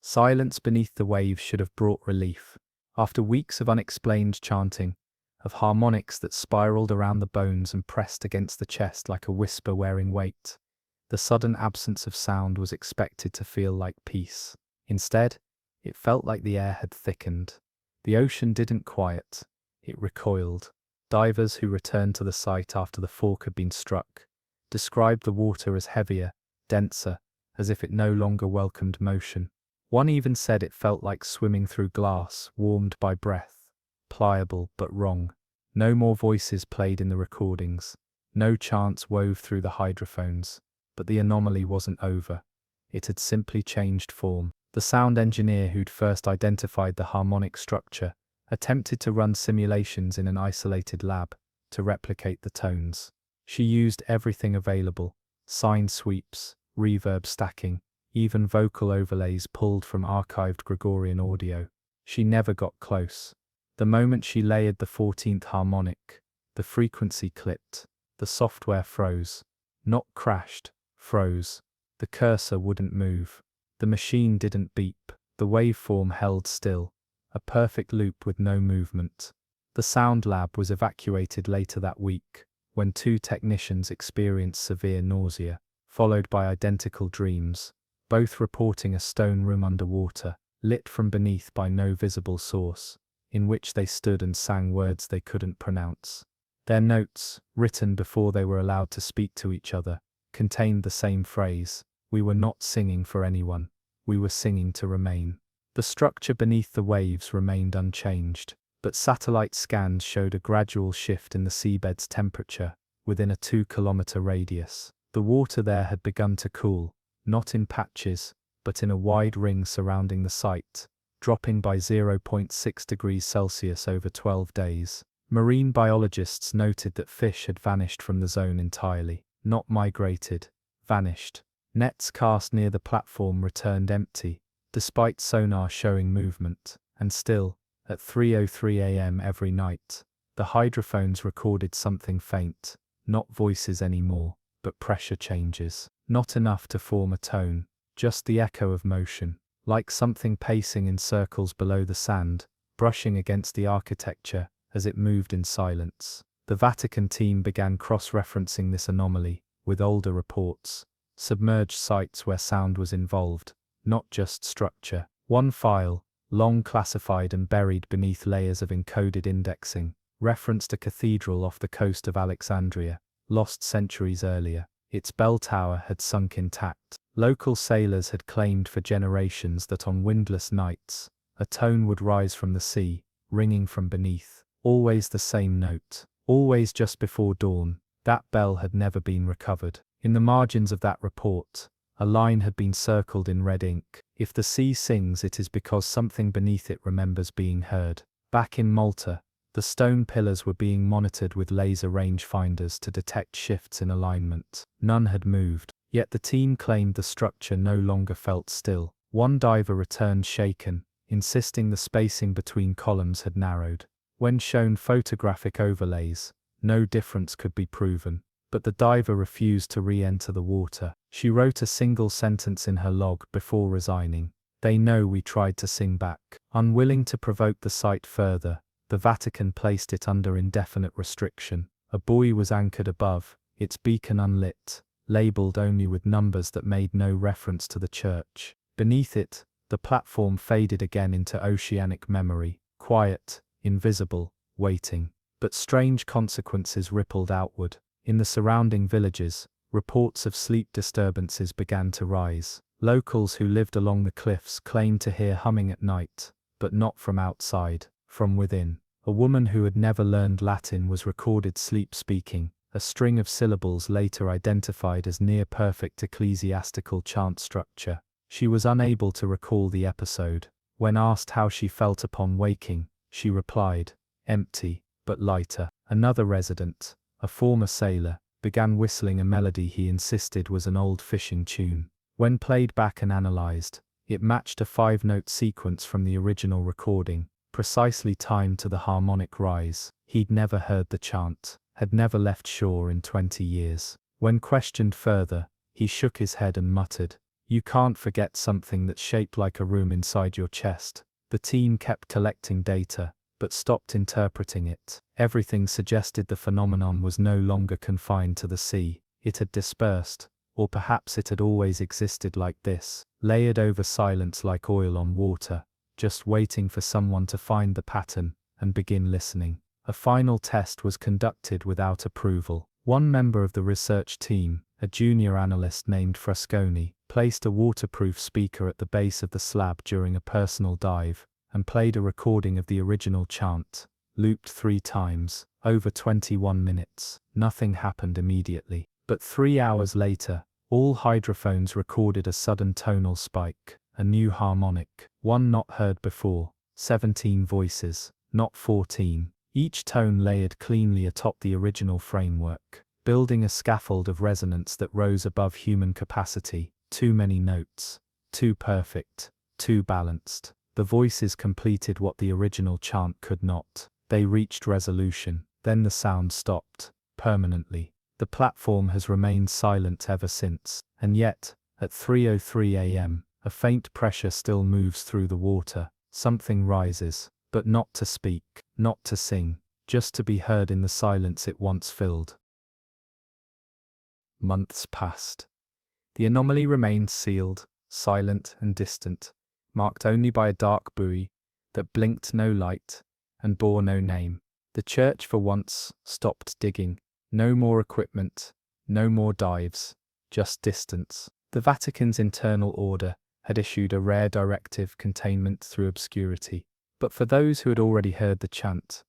Silence beneath the waves should have brought relief. After weeks of unexplained chanting, of harmonics that spiraled around the bones and pressed against the chest like a whisper wearing weight, the sudden absence of sound was expected to feel like peace. Instead, it felt like the air had thickened. The ocean didn't quiet, it recoiled. Divers who returned to the site after the fork had been struck described the water as heavier, denser, as if it no longer welcomed motion. One even said it felt like swimming through glass, warmed by breath, pliable but wrong. No more voices played in the recordings, no chants wove through the hydrophones, but the anomaly wasn't over. It had simply changed form. The sound engineer who'd first identified the harmonic structure attempted to run simulations in an isolated lab to replicate the tones. She used everything available: sine sweeps, reverb stacking, even vocal overlays pulled from archived Gregorian audio. She never got close. The moment she layered the 14th harmonic, the frequency clipped, the software froze. Not crashed, froze. The cursor wouldn't move. The machine didn't beep. The waveform held still, a perfect loop with no movement. The sound lab was evacuated later that week, when 2 technicians experienced severe nausea, followed by identical dreams, both reporting a stone room underwater, lit from beneath by no visible source, in which they stood and sang words they couldn't pronounce. Their notes, written before they were allowed to speak to each other, contained the same phrase: "We were not singing for anyone, we were singing to remain." The structure beneath the waves remained unchanged, but satellite scans showed a gradual shift in the seabed's temperature within a 2-kilometer radius. The water there had begun to cool, not in patches, but in a wide ring surrounding the site, dropping by 0.6 degrees Celsius over 12 days. Marine biologists noted that fish had vanished from the zone entirely, not migrated, vanished. Nets cast near the platform returned empty, despite sonar showing movement, and still, at 3:03 a.m. every night, the hydrophones recorded something faint, not voices anymore, but pressure changes. Not enough to form a tone, just the echo of motion, like something pacing in circles below the sand, brushing against the architecture as it moved in silence. The Vatican team began cross-referencing this anomaly with older reports, submerged sites where sound was involved, not just structure. One file, long classified and buried beneath layers of encoded indexing, referenced a cathedral off the coast of Alexandria, lost centuries earlier. Its bell tower had sunk intact. Local sailors had claimed for generations that on windless nights, a tone would rise from the sea, ringing from beneath. Always the same note, always just before dawn. That bell had never been recovered. In the margins of that report, a line had been circled in red ink: "If the sea sings, it is because something beneath it remembers being heard." Back in Malta, the stone pillars were being monitored with laser rangefinders to detect shifts in alignment. None had moved, yet the team claimed the structure no longer felt still. One diver returned shaken, insisting the spacing between columns had narrowed. When shown photographic overlays, no difference could be proven, but the diver refused to re-enter the water. She wrote a single sentence in her log before resigning: "They know we tried to sing back." Unwilling to provoke the site further, the Vatican placed it under indefinite restriction. A buoy was anchored above, its beacon unlit, labeled only with numbers that made no reference to the church. Beneath it, the platform faded again into oceanic memory, quiet, invisible, waiting. But strange consequences rippled outward. In the surrounding villages, reports of sleep disturbances began to rise. Locals who lived along the cliffs claimed to hear humming at night, but not from outside, from within. A woman who had never learned Latin was recorded sleep-speaking, a string of syllables later identified as near-perfect ecclesiastical chant structure. She was unable to recall the episode. When asked how she felt upon waking, she replied, empty, but lighter. Another resident, a former sailor, began whistling a melody he insisted was an old fishing tune. When played back and analyzed, it matched a 5-note sequence from the original recording, precisely timed to the harmonic rise. He'd never heard the chant, had never left shore in 20 years. When questioned further, he shook his head and muttered, "You can't forget something that's shaped like a room inside your chest." The team kept collecting data, but stopped interpreting it. Everything suggested the phenomenon was no longer confined to the sea. It had dispersed, or perhaps it had always existed like this, layered over silence like oil on water, just waiting for someone to find the pattern and begin listening. A final test was conducted without approval. One member of the research team, a junior analyst named Frasconi, placed a waterproof speaker at the base of the slab during a personal dive, and played a recording of the original chant, looped 3 times, over 21 minutes. Nothing happened immediately, but 3 hours later, all hydrophones recorded a sudden tonal spike, a new harmonic, one not heard before, 17 voices, not 14, each tone layered cleanly atop the original framework, building a scaffold of resonance that rose above human capacity. Too many notes, too perfect, too balanced. The voices completed what the original chant could not. They reached resolution, then the sound stopped, permanently. The platform has remained silent ever since, and yet, at 3:03 a.m., a faint pressure still moves through the water. Something rises, but not to speak, not to sing, just to be heard in the silence it once filled. Months passed. The anomaly remained sealed, silent and distant, marked only by a dark buoy that blinked no light and bore no name. The church for once stopped digging. No more equipment, no more dives, just distance. The Vatican's internal order had issued a rare directive containment through obscurity. But for those who had already heard the chant,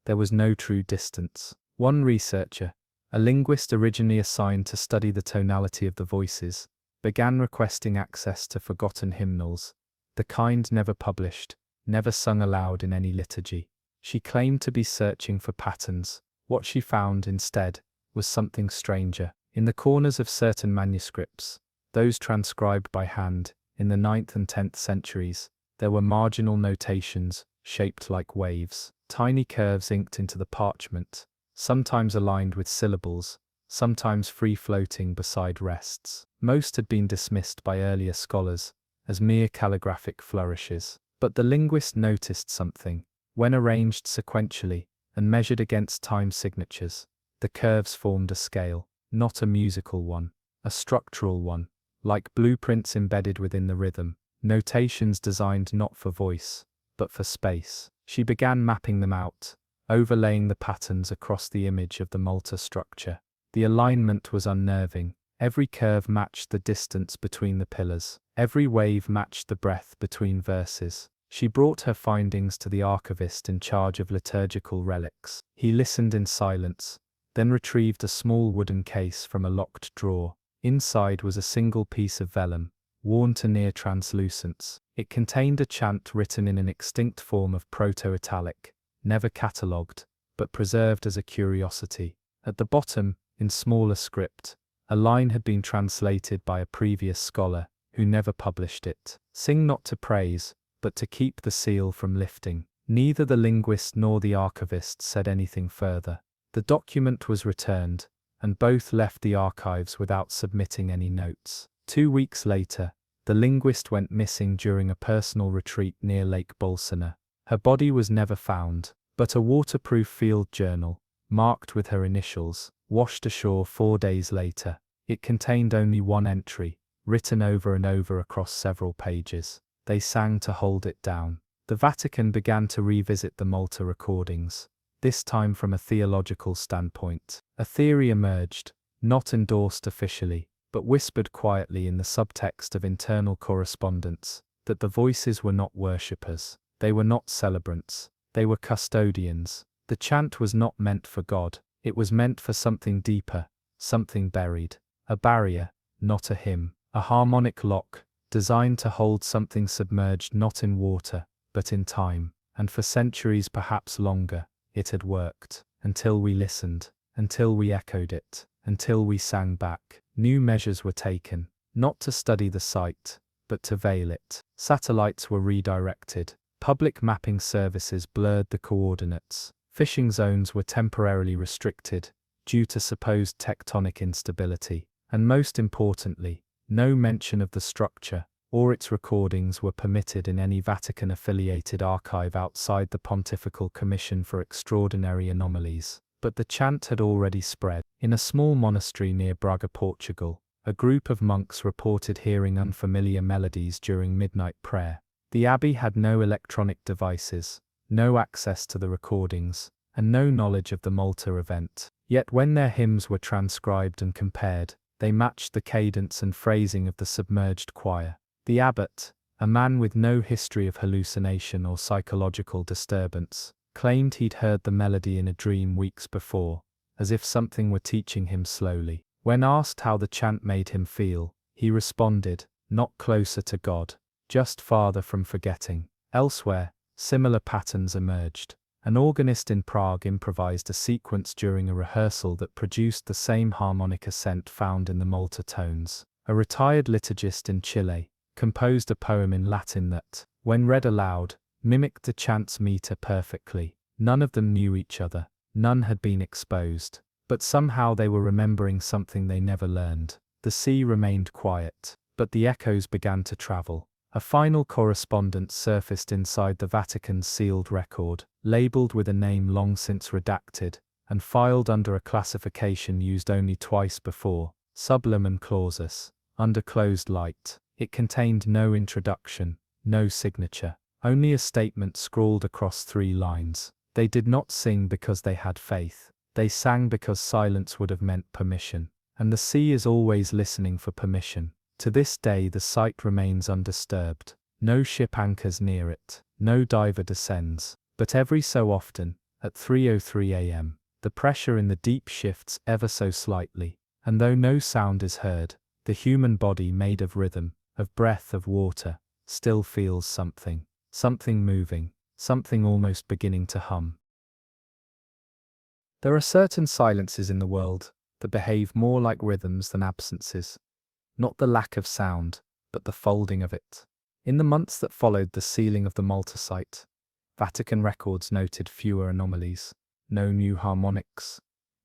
there was no true distance. One researcher, a linguist originally assigned to study the tonality of the voices, began requesting access to forgotten hymnals, the kind never published, never sung aloud in any liturgy. She claimed to be searching for patterns. What she found, instead, was something stranger. In the corners of certain manuscripts, those transcribed by hand, in the 9th and 10th centuries, there were marginal notations, shaped like waves, tiny curves inked into the parchment, sometimes aligned with syllables, sometimes free-floating beside rests. Most had been dismissed by earlier scholars as mere calligraphic flourishes. But the linguist noticed something. When arranged sequentially and measured against time signatures, the curves formed a scale, not a musical one, a structural one, like blueprints embedded within the rhythm, notations designed not for voice, but for space. She began mapping them out, overlaying the patterns across the image of the Malta structure. The alignment was unnerving. Every curve matched the distance between the pillars. Every wave matched the breath between verses. She brought her findings to the archivist in charge of liturgical relics. He listened in silence, then retrieved a small wooden case from a locked drawer. Inside was a single piece of vellum, worn to near translucence. It contained a chant written in an extinct form of Proto-Italic, never catalogued, but preserved as a curiosity. At the bottom, in smaller script, a line had been translated by a previous scholar, who never published it. Sing not to praise, but to keep the seal from lifting. Neither the linguist nor the archivist said anything further. The document was returned, and both left the archives without submitting any notes. 2 weeks later, the linguist went missing during a personal retreat near Lake Bolsena. Her body was never found, but a waterproof field journal, marked with her initials, washed ashore 4 days later. It contained only one entry, written over and over across several pages. They sang to hold it down. The Vatican began to revisit the Malta recordings, this time from a theological standpoint. A theory emerged, not endorsed officially, but whispered quietly in the subtext of internal correspondence, that the voices were not worshippers. They were not celebrants. They were custodians. The chant was not meant for God. It was meant for something deeper, something buried. A barrier, not a hymn. A harmonic lock, designed to hold something submerged not in water, but in time. and for centuries, perhaps longer, it had worked, until we listened, until we echoed it, until we sang back. New measures were taken, not to study the site, but to veil it. Satellites were redirected, public mapping services blurred the coordinates, fishing zones were temporarily restricted due to supposed tectonic instability, and most importantly, no mention of the structure or its recordings were permitted in any Vatican-affiliated archive outside the Pontifical Commission for Extraordinary Anomalies. But the chant had already spread. In a small monastery near Braga, Portugal, a group of monks reported hearing unfamiliar melodies during midnight prayer. The abbey had no electronic devices, no access to the recordings, and no knowledge of the Malta event. Yet when their hymns were transcribed and compared, they matched the cadence and phrasing of the submerged choir. The abbot, a man with no history of hallucination or psychological disturbance, claimed he'd heard the melody in a dream weeks before, as if something were teaching him slowly. When asked how the chant made him feel, he responded, "Not closer to God, just farther from forgetting." Elsewhere, similar patterns emerged. An organist in Prague improvised a sequence during a rehearsal that produced the same harmonic ascent found in the Malta tones. A retired liturgist in Chile composed a poem in Latin that, when read aloud, mimicked the chant's meter perfectly. None of them knew each other, none had been exposed, but somehow they were remembering something they never learned. The sea remained quiet, but the echoes began to travel. A final correspondence surfaced inside the Vatican's sealed record, labeled with a name long since redacted, and filed under a classification used only twice before, sublumen clausus, under closed light. It contained no introduction, no signature, only a statement scrawled across 3 lines. They did not sing because they had faith, they sang because silence would have meant permission, and the sea is always listening for permission. To this day the site remains undisturbed, no ship anchors near it, no diver descends, but every so often, at 3:03 a.m., the pressure in the deep shifts ever so slightly, and though no sound is heard, the human body made of rhythm, of breath, of water, still feels something, something moving, something almost beginning to hum. There are certain silences in the world that behave more like rhythms than absences. Not the lack of sound, but the folding of it. In the months that followed the sealing of the Malta site, Vatican records noted fewer anomalies, no new harmonics,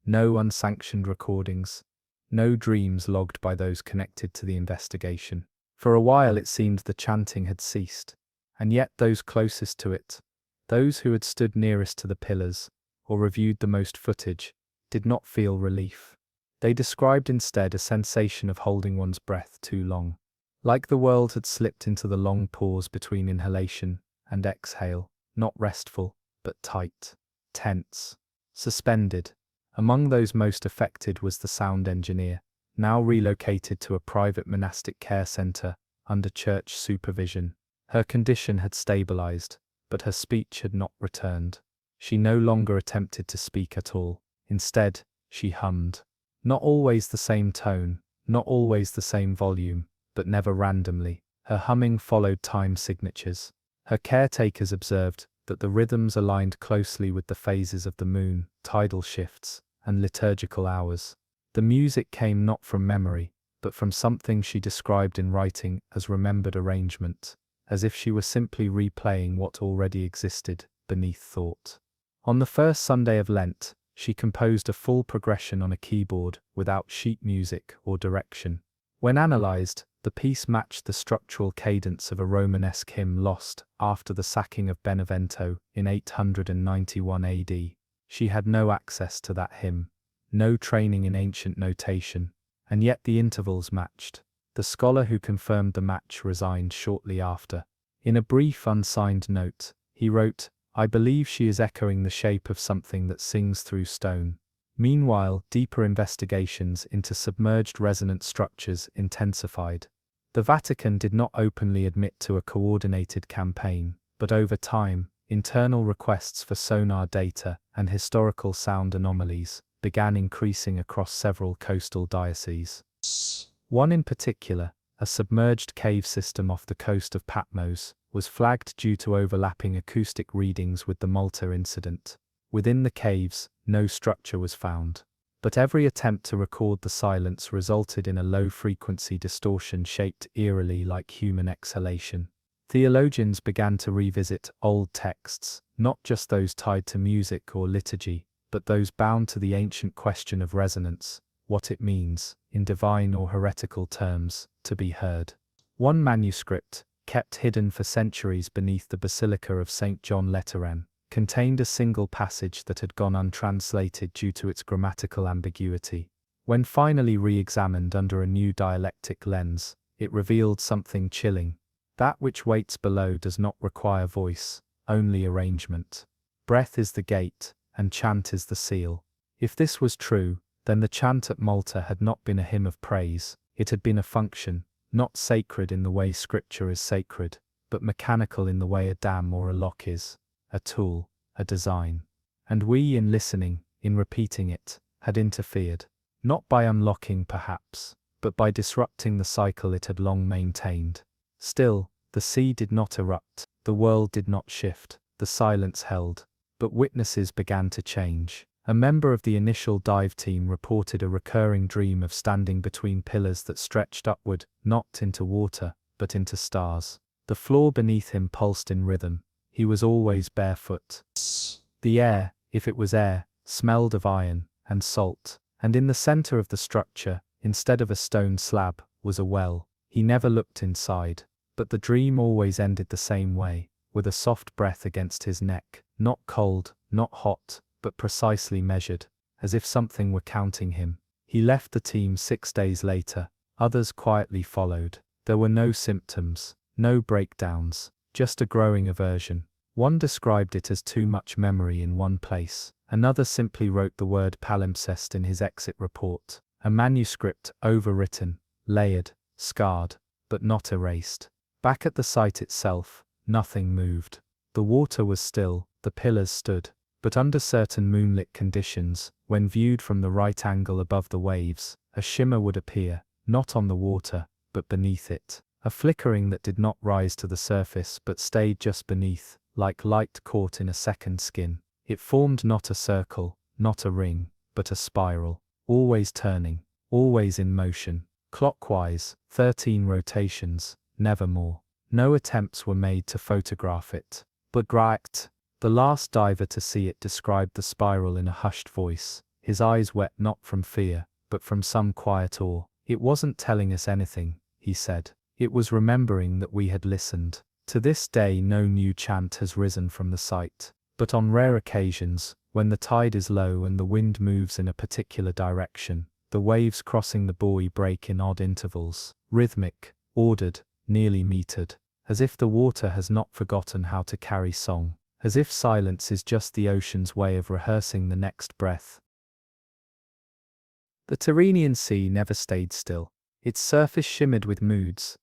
no unsanctioned recordings, no dreams logged by those connected to the investigation. For a while it seemed the chanting had ceased, and yet those closest to it, those who had stood nearest to the pillars, or reviewed the most footage, did not feel relief. They described instead a sensation of holding one's breath too long, like the world had slipped into the long pause between inhalation and exhale, not restful, but tight, tense, suspended. Among those most affected was the sound engineer, now relocated to a private monastic care center under church supervision. Her condition had stabilized, but her speech had not returned. She no longer attempted to speak at all. Instead, she hummed. Not always the same tone, not always the same volume, but never randomly. Her humming followed time signatures. Her caretakers observed that the rhythms aligned closely with the phases of the moon, tidal shifts, and liturgical hours. The music came not from memory, but from something she described in writing as remembered arrangement, as if she were simply replaying what already existed beneath thought. On the first Sunday of Lent, she composed a full progression on a keyboard without sheet music or direction. When analyzed, the piece matched the structural cadence of a Romanesque hymn lost after the sacking of Benevento in 891 AD. She had no access to that hymn, no training in ancient notation, and yet the intervals matched. The scholar who confirmed the match resigned shortly after. In a brief unsigned note, he wrote, "I believe she is echoing the shape of something that sings through stone." Meanwhile, deeper investigations into submerged resonant structures intensified. The Vatican did not openly admit to a coordinated campaign, but over time, internal requests for sonar data and historical sound anomalies began increasing across several coastal dioceses. One in particular, a submerged cave system off the coast of Patmos, was flagged due to overlapping acoustic readings with the Malta incident. Within the caves, no structure was found. But every attempt to record the silence resulted in a low-frequency distortion shaped eerily like human exhalation. Theologians began to revisit old texts, not just those tied to music or liturgy, but those bound to the ancient question of resonance, what it means, in divine or heretical terms, to be heard. One manuscript, kept hidden for centuries beneath the Basilica of St. John Lateran, contained a single passage that had gone untranslated due to its grammatical ambiguity. When finally re-examined under a new dialectic lens, it revealed something chilling. That which waits below does not require voice, only arrangement. Breath is the gate, and chant is the seal. If this was true, then the chant at Malta had not been a hymn of praise, it had been a function, not sacred in the way scripture is sacred, but mechanical in the way a dam or a lock is, a tool, a design. And we, in listening, in repeating it, had interfered, not by unlocking perhaps, but by disrupting the cycle it had long maintained. Still, the sea did not erupt, the world did not shift, the silence held, but witnesses began to change. A member of the initial dive team reported a recurring dream of standing between pillars that stretched upward, not into water, but into stars. The floor beneath him pulsed in rhythm. He was always barefoot. The air, if it was air, smelled of iron and salt, and in the center of the structure, instead of a stone slab, was a well. He never looked inside, but the dream always ended the same way, with a soft breath against his neck, not cold, not hot, but precisely measured, as if something were counting him. He left the team 6 days later. Others quietly followed. There were no symptoms, no breakdowns, just a growing aversion. One described it as too much memory in one place. Another simply wrote the word palimpsest in his exit report. A manuscript, overwritten, layered, scarred, but not erased. Back at the site itself, nothing moved. The water was still, the pillars stood. But under certain moonlit conditions, when viewed from the right angle above the waves, a shimmer would appear, not on the water, but beneath it. A flickering that did not rise to the surface but stayed just beneath, like light caught in a second skin. It formed not a circle, not a ring, but a spiral, always turning, always in motion, clockwise, 13 rotations, never more. No attempts were made to photograph it. But Gracht, the last diver to see it, described the spiral in a hushed voice, his eyes wet not from fear, but from some quiet awe. It wasn't telling us anything, he said. It was remembering that we had listened. To this day no new chant has risen from the site, but on rare occasions, when the tide is low and the wind moves in a particular direction, the waves crossing the buoy break in odd intervals, rhythmic, ordered, nearly metered, as if the water has not forgotten how to carry song. As if silence is just the ocean's way of rehearsing the next breath. The Tyrrhenian Sea never stayed still. Its surface shimmered with moods.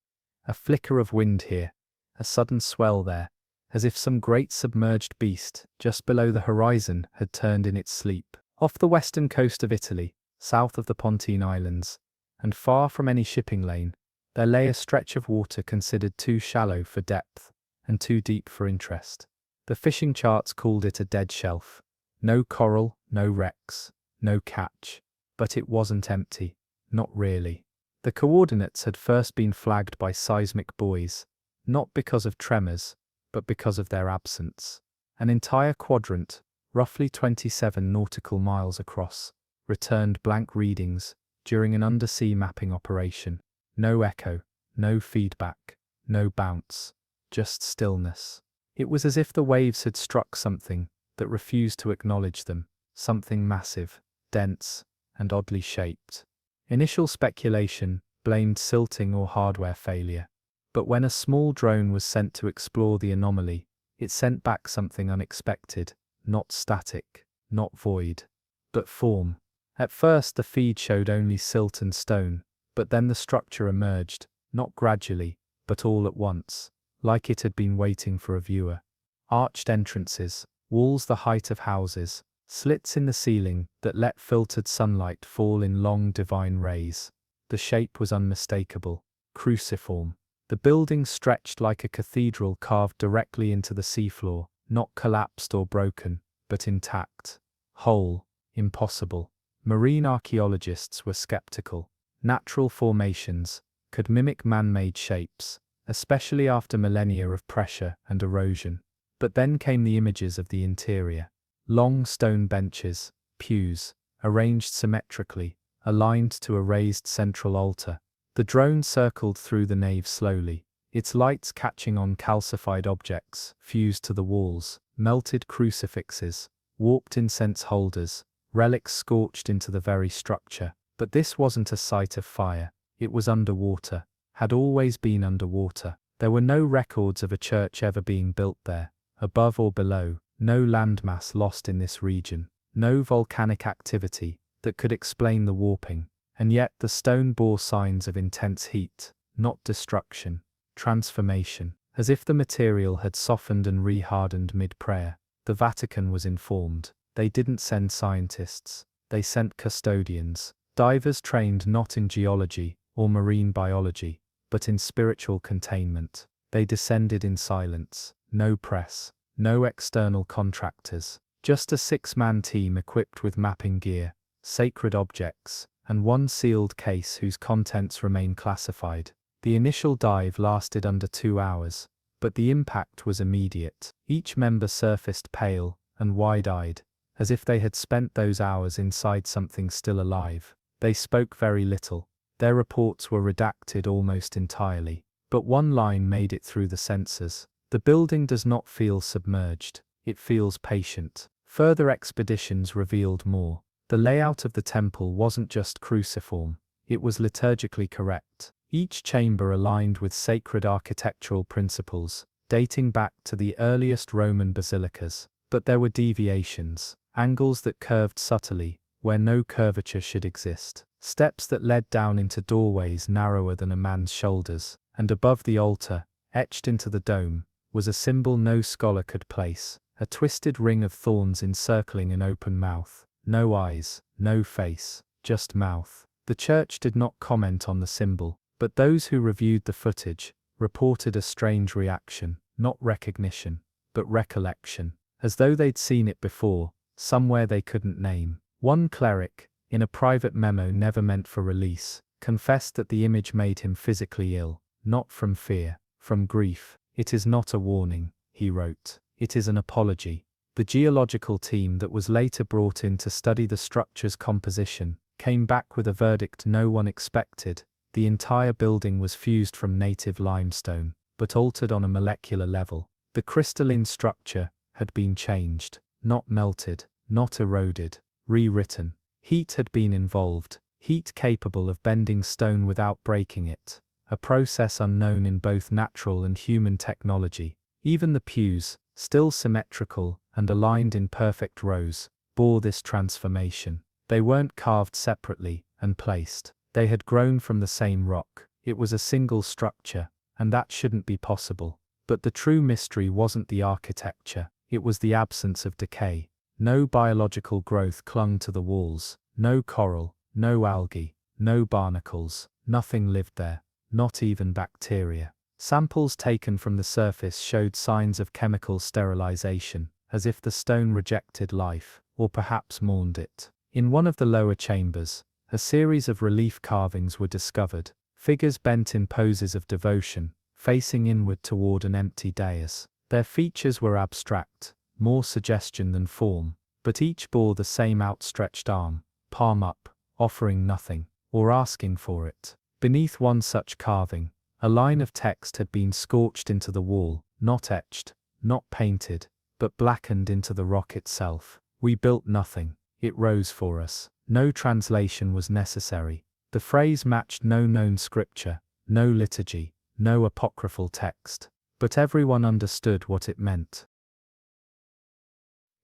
A flicker of wind here, a sudden swell there, as if some great submerged beast, just below the horizon, had turned in its sleep. Off the western coast of Italy, south of the Pontine Islands, and far from any shipping lane, there lay a stretch of water considered too shallow for depth, and too deep for interest. The fishing charts called it a dead shelf. No coral, no wrecks, no catch. But it wasn't empty. Not really. The coordinates had first been flagged by seismic buoys, not because of tremors, but because of their absence. An entire quadrant, roughly 27 nautical miles across, returned blank readings during an undersea mapping operation. No echo, no feedback, no bounce, just stillness. It was as if the waves had struck something that refused to acknowledge them, something massive, dense, and oddly shaped. Initial speculation blamed silting or hardware failure. But when a small drone was sent to explore the anomaly, it sent back something unexpected, not static, not void, but form. At first the feed showed only silt and stone, but then the structure emerged, not gradually, but all at once, like it had been waiting for a viewer. Arched entrances, walls the height of houses, slits in the ceiling that let filtered sunlight fall in long divine rays. The shape was unmistakable, cruciform. The building stretched like a cathedral carved directly into the seafloor, not collapsed or broken, but intact. Whole. Impossible. Marine archaeologists were skeptical. Natural formations could mimic man-made shapes, especially after millennia of pressure and erosion. But then came the images of the interior. Long stone benches, pews, arranged symmetrically, aligned to a raised central altar. The drone circled through the nave slowly, its lights catching on calcified objects fused to the walls, melted crucifixes, warped incense holders, relics scorched into the very structure. But this wasn't a site of fire, it was underwater, had always been underwater. There were no records of a church ever being built there, above or below, no landmass lost in this region, no volcanic activity that could explain the warping. And yet the stone bore signs of intense heat, not destruction, transformation. As if the material had softened and re-hardened mid-prayer, the Vatican was informed. They didn't send scientists, they sent custodians, divers trained not in geology or marine biology, but in spiritual containment. They descended in silence, no press, no external contractors, just a 6-man team equipped with mapping gear, sacred objects, and one sealed case whose contents remain classified. The initial dive lasted under 2 hours, but the impact was immediate. Each member surfaced pale and wide-eyed, as if they had spent those hours inside something still alive. They spoke very little. Their reports were redacted almost entirely. But one line made it through the censors. The building does not feel submerged, it feels patient. Further expeditions revealed more. The layout of the temple wasn't just cruciform, it was liturgically correct. Each chamber aligned with sacred architectural principles, dating back to the earliest Roman basilicas. But there were deviations, angles that curved subtly, where no curvature should exist, steps that led down into doorways narrower than a man's shoulders, and above the altar, etched into the dome, was a symbol no scholar could place, a twisted ring of thorns encircling an open mouth. No eyes, no face, just mouth. The church did not comment on the symbol, but those who reviewed the footage reported a strange reaction, not recognition, but recollection, as though they'd seen it before, somewhere they couldn't name. One cleric, in a private memo never meant for release, confessed that the image made him physically ill, not from fear, from grief. "It is not a warning," he wrote, "it is an apology." The geological team that was later brought in to study the structure's composition came back with a verdict no one expected. The entire building was fused from native limestone, but altered on a molecular level. The crystalline structure had been changed, not melted, not eroded, rewritten. Heat had been involved, heat capable of bending stone without breaking it, a process unknown in both natural and human technology. Even the pews, still symmetrical and aligned in perfect rows, bore this transformation. They weren't carved separately and placed. They had grown from the same rock. It was a single structure, and that shouldn't be possible. But the true mystery wasn't the architecture, it was the absence of decay. No biological growth clung to the walls, no coral, no algae, no barnacles, nothing lived there, not even bacteria. Samples taken from the surface showed signs of chemical sterilization, as if the stone rejected life, or perhaps mourned it. In one of the lower chambers, a series of relief carvings were discovered, figures bent in poses of devotion, facing inward toward an empty dais. Their features were abstract, more suggestion than form, but each bore the same outstretched arm, palm up, offering nothing, or asking for it. Beneath one such carving, a line of text had been scorched into the wall, not etched, not painted, but blackened into the rock itself. "We built nothing, it rose for us." No translation was necessary. The phrase matched no known scripture, no liturgy, no apocryphal text, but everyone understood what it meant.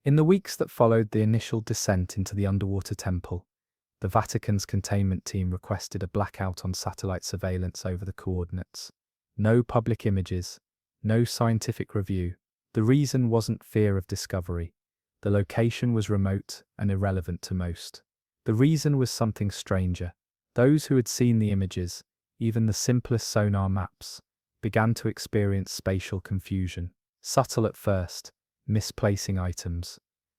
In the weeks that followed the initial descent into the underwater temple, the Vatican's containment team requested a blackout on satellite surveillance over the coordinates. No public images, no scientific review. The reason wasn't fear of discovery. The location was remote and irrelevant to most. The reason was something stranger. Those who had seen the images, even the simplest sonar maps, began to experience spatial confusion. Subtle at first, misplacing items,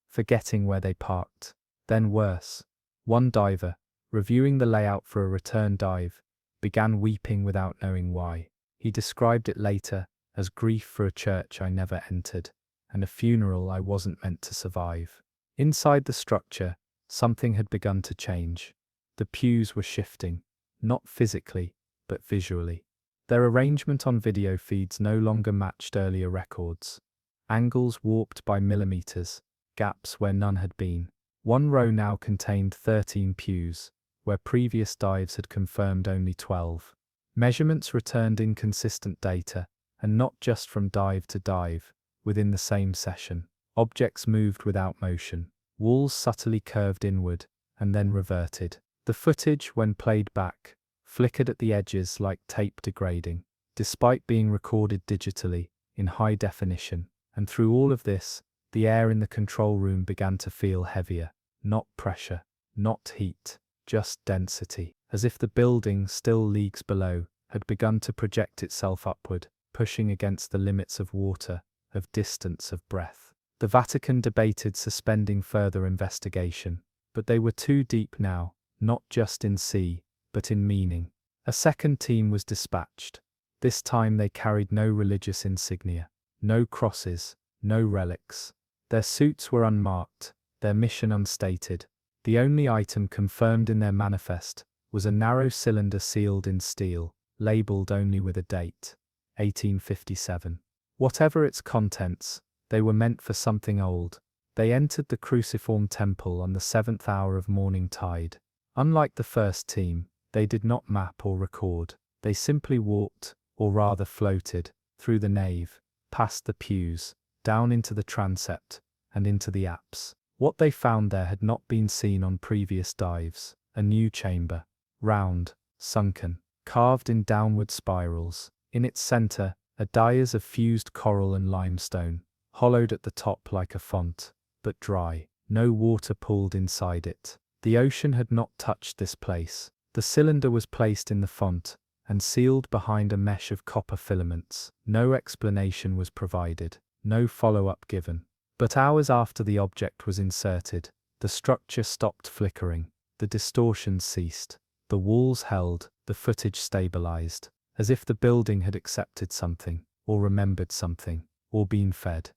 forgetting where they parked. Then worse. One diver, reviewing the layout for a return dive, began weeping without knowing why. He described it later as grief for a church I never entered, and a funeral I wasn't meant to survive. Inside the structure, something had begun to change. The pews were shifting, not physically, but visually. Their arrangement on video feeds no longer matched earlier records. Angles warped by millimeters, gaps where none had been. One row now contained 13 pews, where previous dives had confirmed only 12. Measurements returned inconsistent data, and not just from dive to dive, within the same session. Objects moved without motion. Walls subtly curved inward, and then reverted. The footage, when played back, flickered at the edges like tape degrading, despite being recorded digitally, in high definition. And through all of this, the air in the control room began to feel heavier. Not pressure, not heat, just density. As if the building, still leagues below, had begun to project itself upward, pushing against the limits of water, of distance, of breath. The Vatican debated suspending further investigation, but they were too deep now, not just in sea, but in meaning. A second team was dispatched. This time they carried no religious insignia, no crosses, no relics. Their suits were unmarked, their mission unstated. The only item confirmed in their manifest was a narrow cylinder sealed in steel, labeled only with a date, 1857. Whatever its contents, they were meant for something old. They entered the cruciform temple on the 7th hour of morning tide. Unlike the first team, they did not map or record. They simply walked, or rather floated, through the nave, past the pews, down into the transept, and into the apse. What they found there had not been seen on previous dives. A new chamber, round, sunken, carved in downward spirals. In its center, a dais of fused coral and limestone, hollowed at the top like a font, but dry. No water pooled inside it. The ocean had not touched this place. The cylinder was placed in the font, and sealed behind a mesh of copper filaments. No explanation was provided, no follow-up given. But hours after the object was inserted, the structure stopped flickering, the distortion ceased, the walls held, the footage stabilized, as if the building had accepted something, or remembered something, or been fed.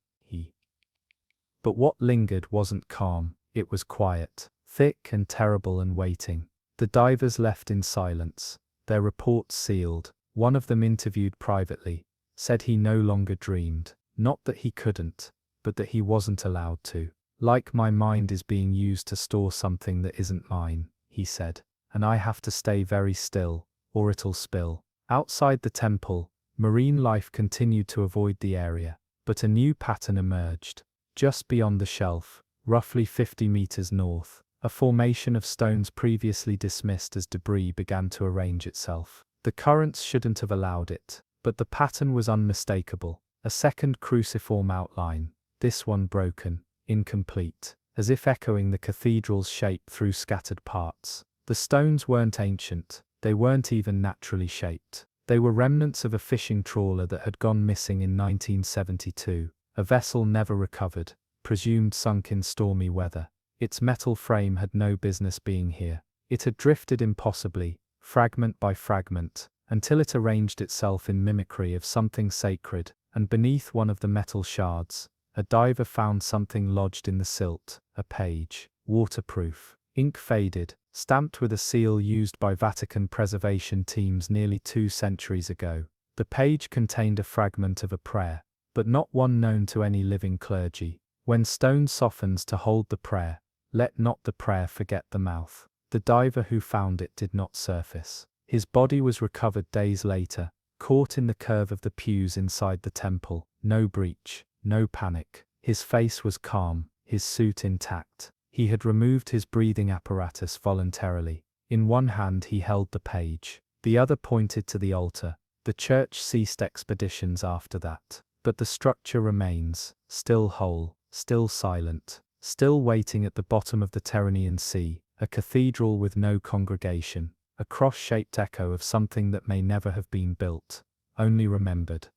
But what lingered wasn't calm, it was quiet, thick and terrible and waiting. The divers left in silence, their reports sealed. One of them, interviewed privately, said he no longer dreamed, not that he couldn't, but that he wasn't allowed to. Like my mind is being used to store something that isn't mine, he said, and I have to stay very still, or it'll spill. Outside the temple, marine life continued to avoid the area, but a new pattern emerged. Just beyond the shelf, roughly 50 meters north, a formation of stones previously dismissed as debris began to arrange itself. The currents shouldn't have allowed it, but the pattern was unmistakable. A second cruciform outline, this one broken, incomplete, as if echoing the cathedral's shape through scattered parts. The stones weren't ancient, they weren't even naturally shaped. They were remnants of a fishing trawler that had gone missing in 1972. A vessel never recovered, presumed sunk in stormy weather. Its metal frame had no business being here. It had drifted impossibly, fragment by fragment, until it arranged itself in mimicry of something sacred, and beneath one of the metal shards, a diver found something lodged in the silt, a page, waterproof, ink faded, stamped with a seal used by Vatican preservation teams nearly 2 centuries ago. The page contained a fragment of a prayer, but not one known to any living clergy. When stone softens to hold the prayer, let not the prayer forget the mouth. The diver who found it did not surface. His body was recovered days later, caught in the curve of the pews inside the temple. No breach, no panic. His face was calm, his suit intact. He had removed his breathing apparatus voluntarily. In one hand he held the page, the other pointed to the altar. The church ceased expeditions after that. But the structure remains, still whole, still silent, still waiting at the bottom of the Tyrrhenian Sea, a cathedral with no congregation, a cross-shaped echo of something that may never have been built, only remembered.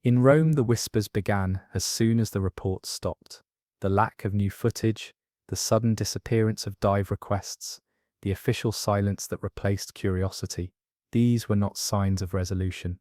In Rome, the whispers began as soon as the reports stopped. The lack of new footage, the sudden disappearance of dive requests, the official silence that replaced curiosity, these were not signs of resolution.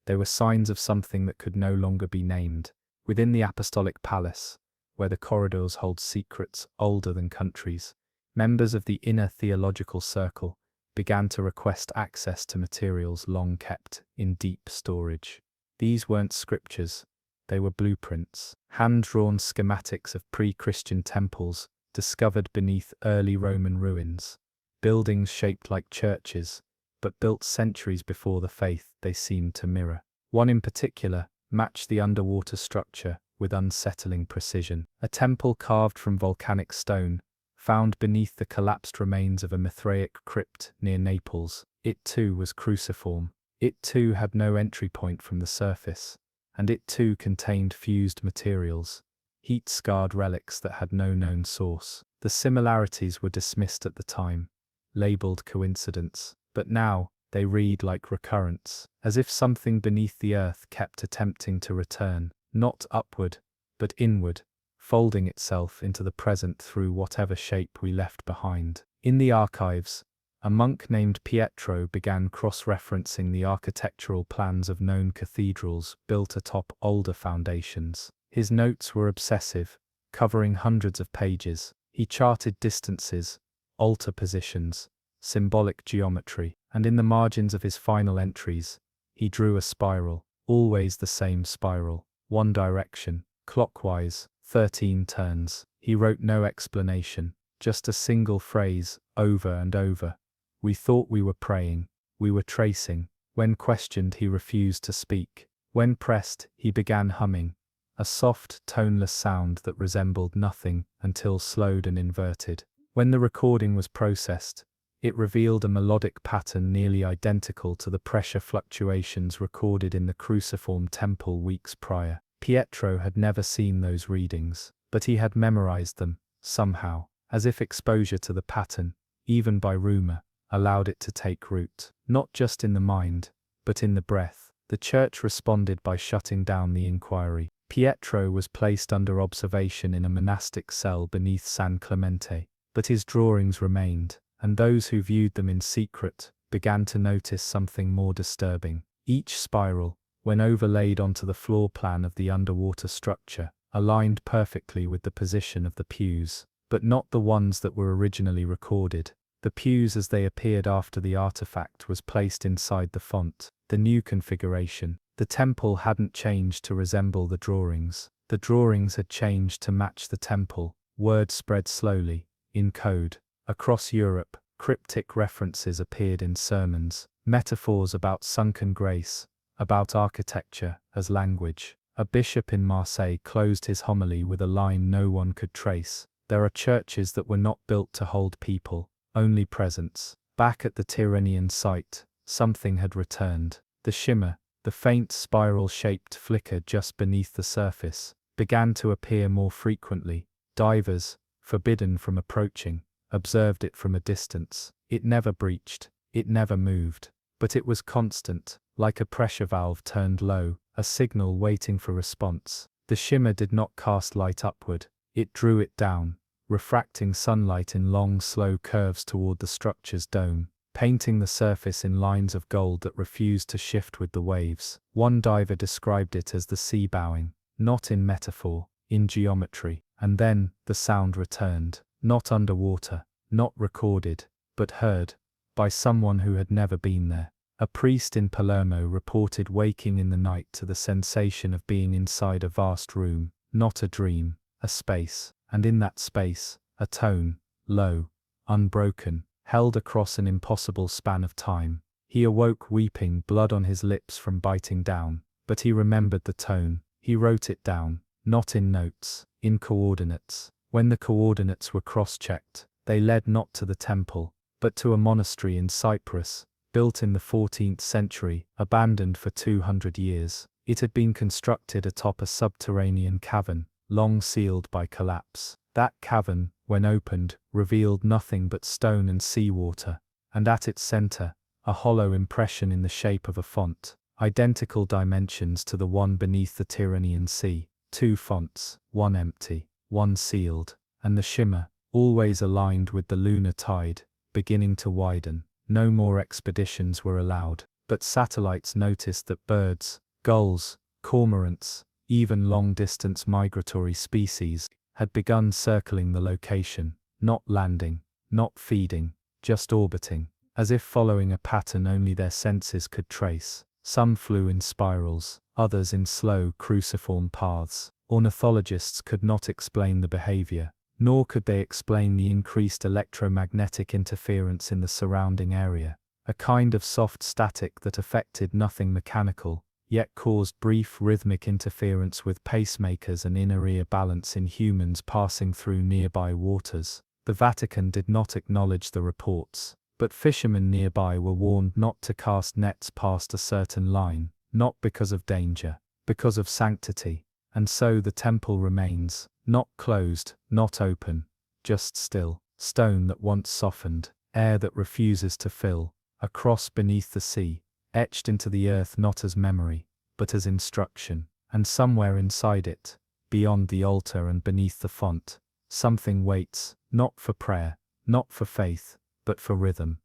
They were signs of something that could no longer be named. Within the Apostolic Palace, where the corridors hold secrets older than countries, members of the inner theological circle began to request access to materials long kept in deep storage. These weren't scriptures, they were blueprints, hand-drawn schematics of pre-Christian temples discovered beneath early Roman ruins, buildings shaped like churches, but built centuries before the faith they seemed to mirror. One in particular matched the underwater structure with unsettling precision. A temple carved from volcanic stone, found beneath the collapsed remains of a Mithraic crypt near Naples. It too was cruciform. It too had no entry point from the surface, and it too contained fused materials, heat-scarred relics that had no known source. The similarities were dismissed at the time, labeled coincidence, but now they read like recurrence, as if something beneath the earth kept attempting to return, not upward, but inward, folding itself into the present through whatever shape we left behind. In the archives, a monk named Pietro began cross-referencing the architectural plans of known cathedrals built atop older foundations. His notes were obsessive, covering hundreds of pages. He charted distances, altar positions, symbolic geometry, and in the margins of his final entries, he drew a spiral, always the same spiral, one direction, clockwise, 13 turns. He wrote no explanation, just a single phrase, over and over. We thought we were praying, we were tracing. When questioned, he refused to speak. When pressed, he began humming, a soft, toneless sound that resembled nothing until slowed and inverted. When the recording was processed, it revealed a melodic pattern nearly identical to the pressure fluctuations recorded in the cruciform temple weeks prior. Pietro had never seen those readings, but he had memorized them, somehow, as if exposure to the pattern, even by rumor, allowed it to take root, not just in the mind, but in the breath. The church responded by shutting down the inquiry. Pietro was placed under observation in a monastic cell beneath San Clemente, but his drawings remained, and those who viewed them in secret began to notice something more disturbing. Each spiral, when overlaid onto the floor plan of the underwater structure, aligned perfectly with the position of the pews, but not the ones that were originally recorded. The pews as they appeared after the artifact was placed inside the font, the new configuration. The temple hadn't changed to resemble the drawings. The drawings had changed to match the temple. Word spread slowly, in code. Across Europe, cryptic references appeared in sermons, metaphors about sunken grace, about architecture as language. A bishop in Marseille closed his homily with a line no one could trace. There are churches that were not built to hold people, only presence. Back at the Tyrrhenian site, something had returned. The shimmer, the faint spiral-shaped flicker just beneath the surface, began to appear more frequently. Divers, forbidden from approaching, observed it from a distance. It never breached, it never moved, but it was constant, like a pressure valve turned low, a signal waiting for response. The shimmer did not cast light upward, it drew it down, refracting sunlight in long, slow curves toward the structure's dome, painting the surface in lines of gold that refused to shift with the waves. One diver described it as the sea bowing, not in metaphor, in geometry. And then, the sound returned, not underwater, not recorded, but heard, by someone who had never been there. A priest in Palermo reported waking in the night to the sensation of being inside a vast room, not a dream, a space, and in that space, a tone, low, unbroken, held across an impossible span of time. He awoke weeping, blood on his lips from biting down, but he remembered the tone. He wrote it down, not in notes, in coordinates. When the coordinates were cross-checked, they led not to the temple, but to a monastery in Cyprus, built in the 14th century, abandoned for 200 years. It had been constructed atop a subterranean cavern, long sealed by collapse. That cavern, when opened, revealed nothing but stone and seawater, and at its center, a hollow impression in the shape of a font, identical dimensions to the one beneath the Tyrrhenian Sea. Two fonts, one empty, one sealed, and the shimmer, always aligned with the lunar tide, beginning to widen. No more expeditions were allowed, but satellites noticed that birds, gulls, cormorants, even long-distance migratory species, had begun circling the location, not landing, not feeding, just orbiting, as if following a pattern only their senses could trace. Some flew in spirals, others in slow, cruciform paths. Ornithologists could not explain the behavior, nor could they explain the increased electromagnetic interference in the surrounding area, a kind of soft static that affected nothing mechanical, yet caused brief rhythmic interference with pacemakers and inner ear balance in humans passing through nearby waters. The Vatican did not acknowledge the reports, but fishermen nearby were warned not to cast nets past a certain line, not because of danger, because of sanctity. And so the temple remains, not closed, not open, just still, stone that once softened, air that refuses to fill, a cross beneath the sea, etched into the earth not as memory, but as instruction. And somewhere inside it, beyond the altar and beneath the font, something waits, not for prayer, not for faith, but for rhythm.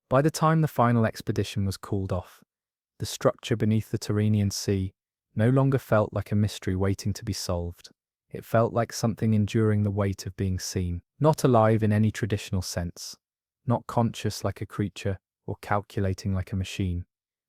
By the time the final expedition was called off, the structure beneath the Tyrrhenian Sea no longer felt like a mystery waiting to be solved. It felt like something enduring the weight of being seen, not alive in any traditional sense, not conscious like a creature or calculating like a machine,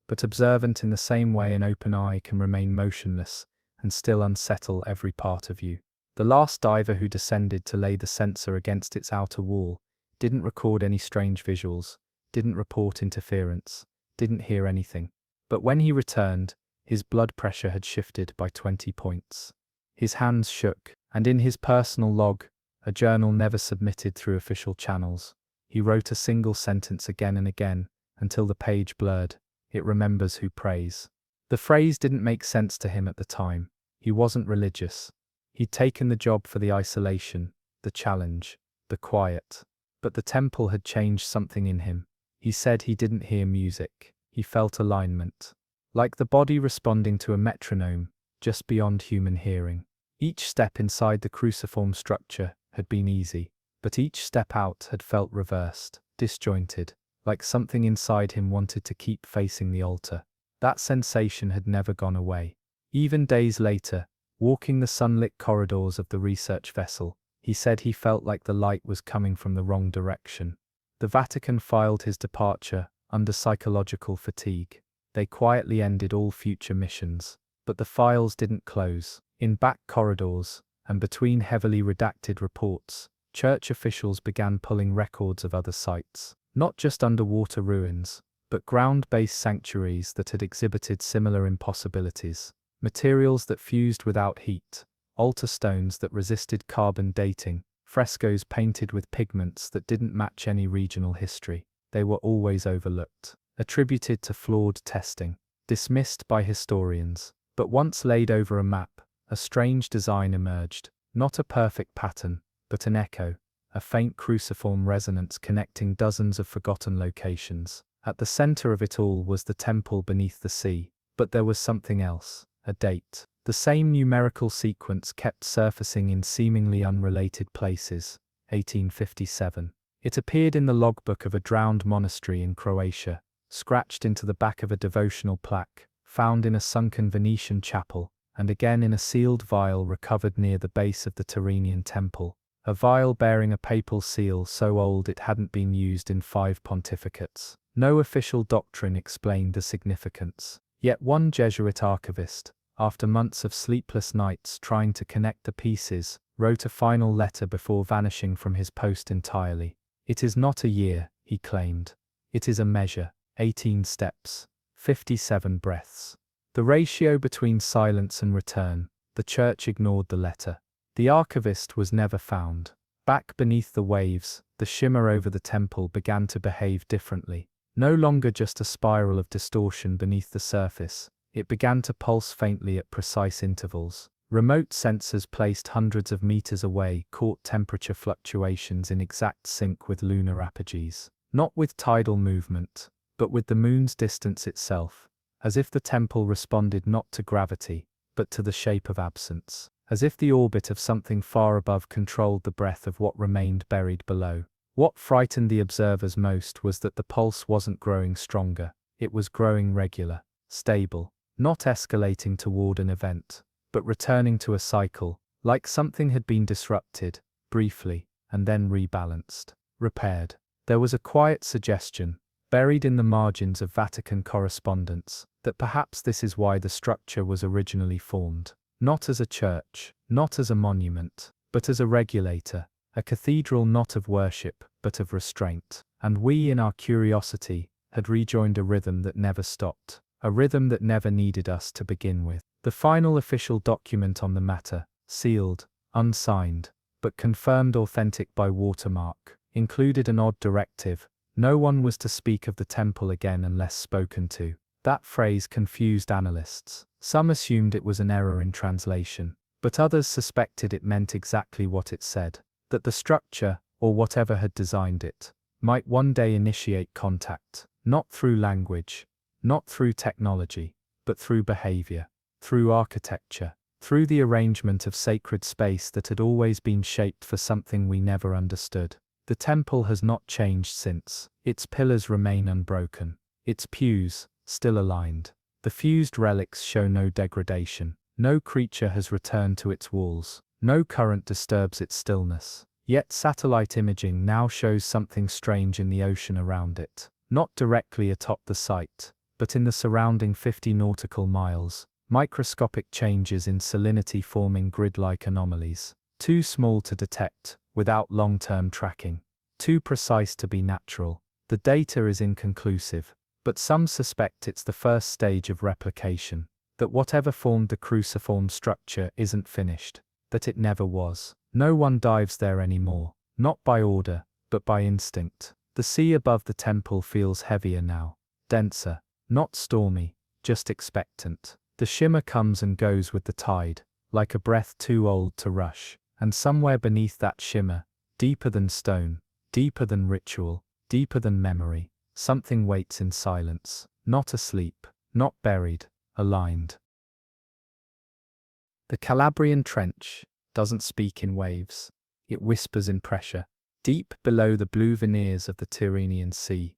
but observant in the same way an open eye can remain motionless and still unsettle every part of you. The last diver who descended to lay the sensor against its outer wall didn't record any strange visuals, didn't report interference, didn't hear anything. But when he returned, his blood pressure had shifted by 20 points. His hands shook, and in his personal log, a journal never submitted through official channels, he wrote a single sentence again and again, until the page blurred. It remembers who prays. The phrase didn't make sense to him at the time. He wasn't religious. He'd taken the job for the isolation, the challenge, the quiet. But the temple had changed something in him. He said he didn't hear music. He felt alignment. Like the body responding to a metronome, just beyond human hearing. Each step inside the cruciform structure had been easy, but each step out had felt reversed, disjointed, like something inside him wanted to keep facing the altar. That sensation had never gone away. Even days later, walking the sunlit corridors of the research vessel, he said he felt like the light was coming from the wrong direction. The Vatican filed his departure under psychological fatigue. They quietly ended all future missions, but the files didn't close. In back corridors, and between heavily redacted reports, church officials began pulling records of other sites, not just underwater ruins, but ground-based sanctuaries that had exhibited similar impossibilities. Materials that fused without heat, altar stones that resisted carbon dating, frescoes painted with pigments that didn't match any regional history. They were always overlooked, attributed to flawed testing, dismissed by historians. But once laid over a map, a strange design emerged, not a perfect pattern, but an echo, a faint cruciform resonance connecting dozens of forgotten locations. At the center of it all was the temple beneath the sea, but there was something else, a date. The same numerical sequence kept surfacing in seemingly unrelated places. 1857. It appeared in the logbook of a drowned monastery in Croatia, scratched into the back of a devotional plaque, found in a sunken Venetian chapel, and again in a sealed vial recovered near the base of the Tyrrhenian temple, a vial bearing a papal seal so old it hadn't been used in 5 pontificates. No official doctrine explained the significance. Yet one Jesuit archivist, after months of sleepless nights trying to connect the pieces, wrote a final letter before vanishing from his post entirely. It is not a year, he claimed. It is a measure, 18 steps, 57 breaths. The ratio between silence and return. The church ignored the letter. The archivist was never found. Back beneath the waves, the shimmer over the temple began to behave differently. No longer just a spiral of distortion beneath the surface, it began to pulse faintly at precise intervals. Remote sensors placed hundreds of meters away caught temperature fluctuations in exact sync with lunar apogees. Not with tidal movement, but with the moon's distance itself, as if the temple responded not to gravity, but to the shape of absence, as if the orbit of something far above controlled the breath of what remained buried below. What frightened the observers most was that the pulse wasn't growing stronger, it was growing regular, stable, not escalating toward an event, but returning to a cycle, like something had been disrupted, briefly, and then rebalanced, repaired. There was a quiet suggestion, buried in the margins of Vatican correspondence, that perhaps this is why the structure was originally formed. Not as a church, not as a monument, but as a regulator, a cathedral not of worship, but of restraint. And we, in our curiosity, had rejoined a rhythm that never stopped, a rhythm that never needed us to begin with. The final official document on the matter, sealed, unsigned, but confirmed authentic by watermark, included an odd directive: no one was to speak of the temple again unless spoken to. That phrase confused analysts. Some assumed it was an error in translation, but others suspected it meant exactly what it said, that the structure, or whatever had designed it, might one day initiate contact, not through language, not through technology, but through behavior, through architecture, through the arrangement of sacred space that had always been shaped for something we never understood. The temple has not changed since. Its pillars remain unbroken. Its pews, still aligned. The fused relics show no degradation. No creature has returned to its walls. No current disturbs its stillness. Yet satellite imaging now shows something strange in the ocean around it. Not directly atop the site, but in the surrounding 50 nautical miles. Microscopic changes in salinity forming grid-like anomalies. Too small to detect, without long-term tracking. Too precise to be natural. The data is inconclusive, but some suspect it's the first stage of replication. That whatever formed the cruciform structure isn't finished. That it never was. No one dives there anymore, not by order, but by instinct. The sea above the temple feels heavier now. Denser. Not stormy, just expectant. The shimmer comes and goes with the tide, like a breath too old to rush. And somewhere beneath that shimmer, deeper than stone, deeper than ritual, deeper than memory, something waits in silence, not asleep, not buried, aligned. The Calabrian Trench doesn't speak in waves. It whispers in pressure. Deep below the blue veneers of the Tyrrhenian Sea,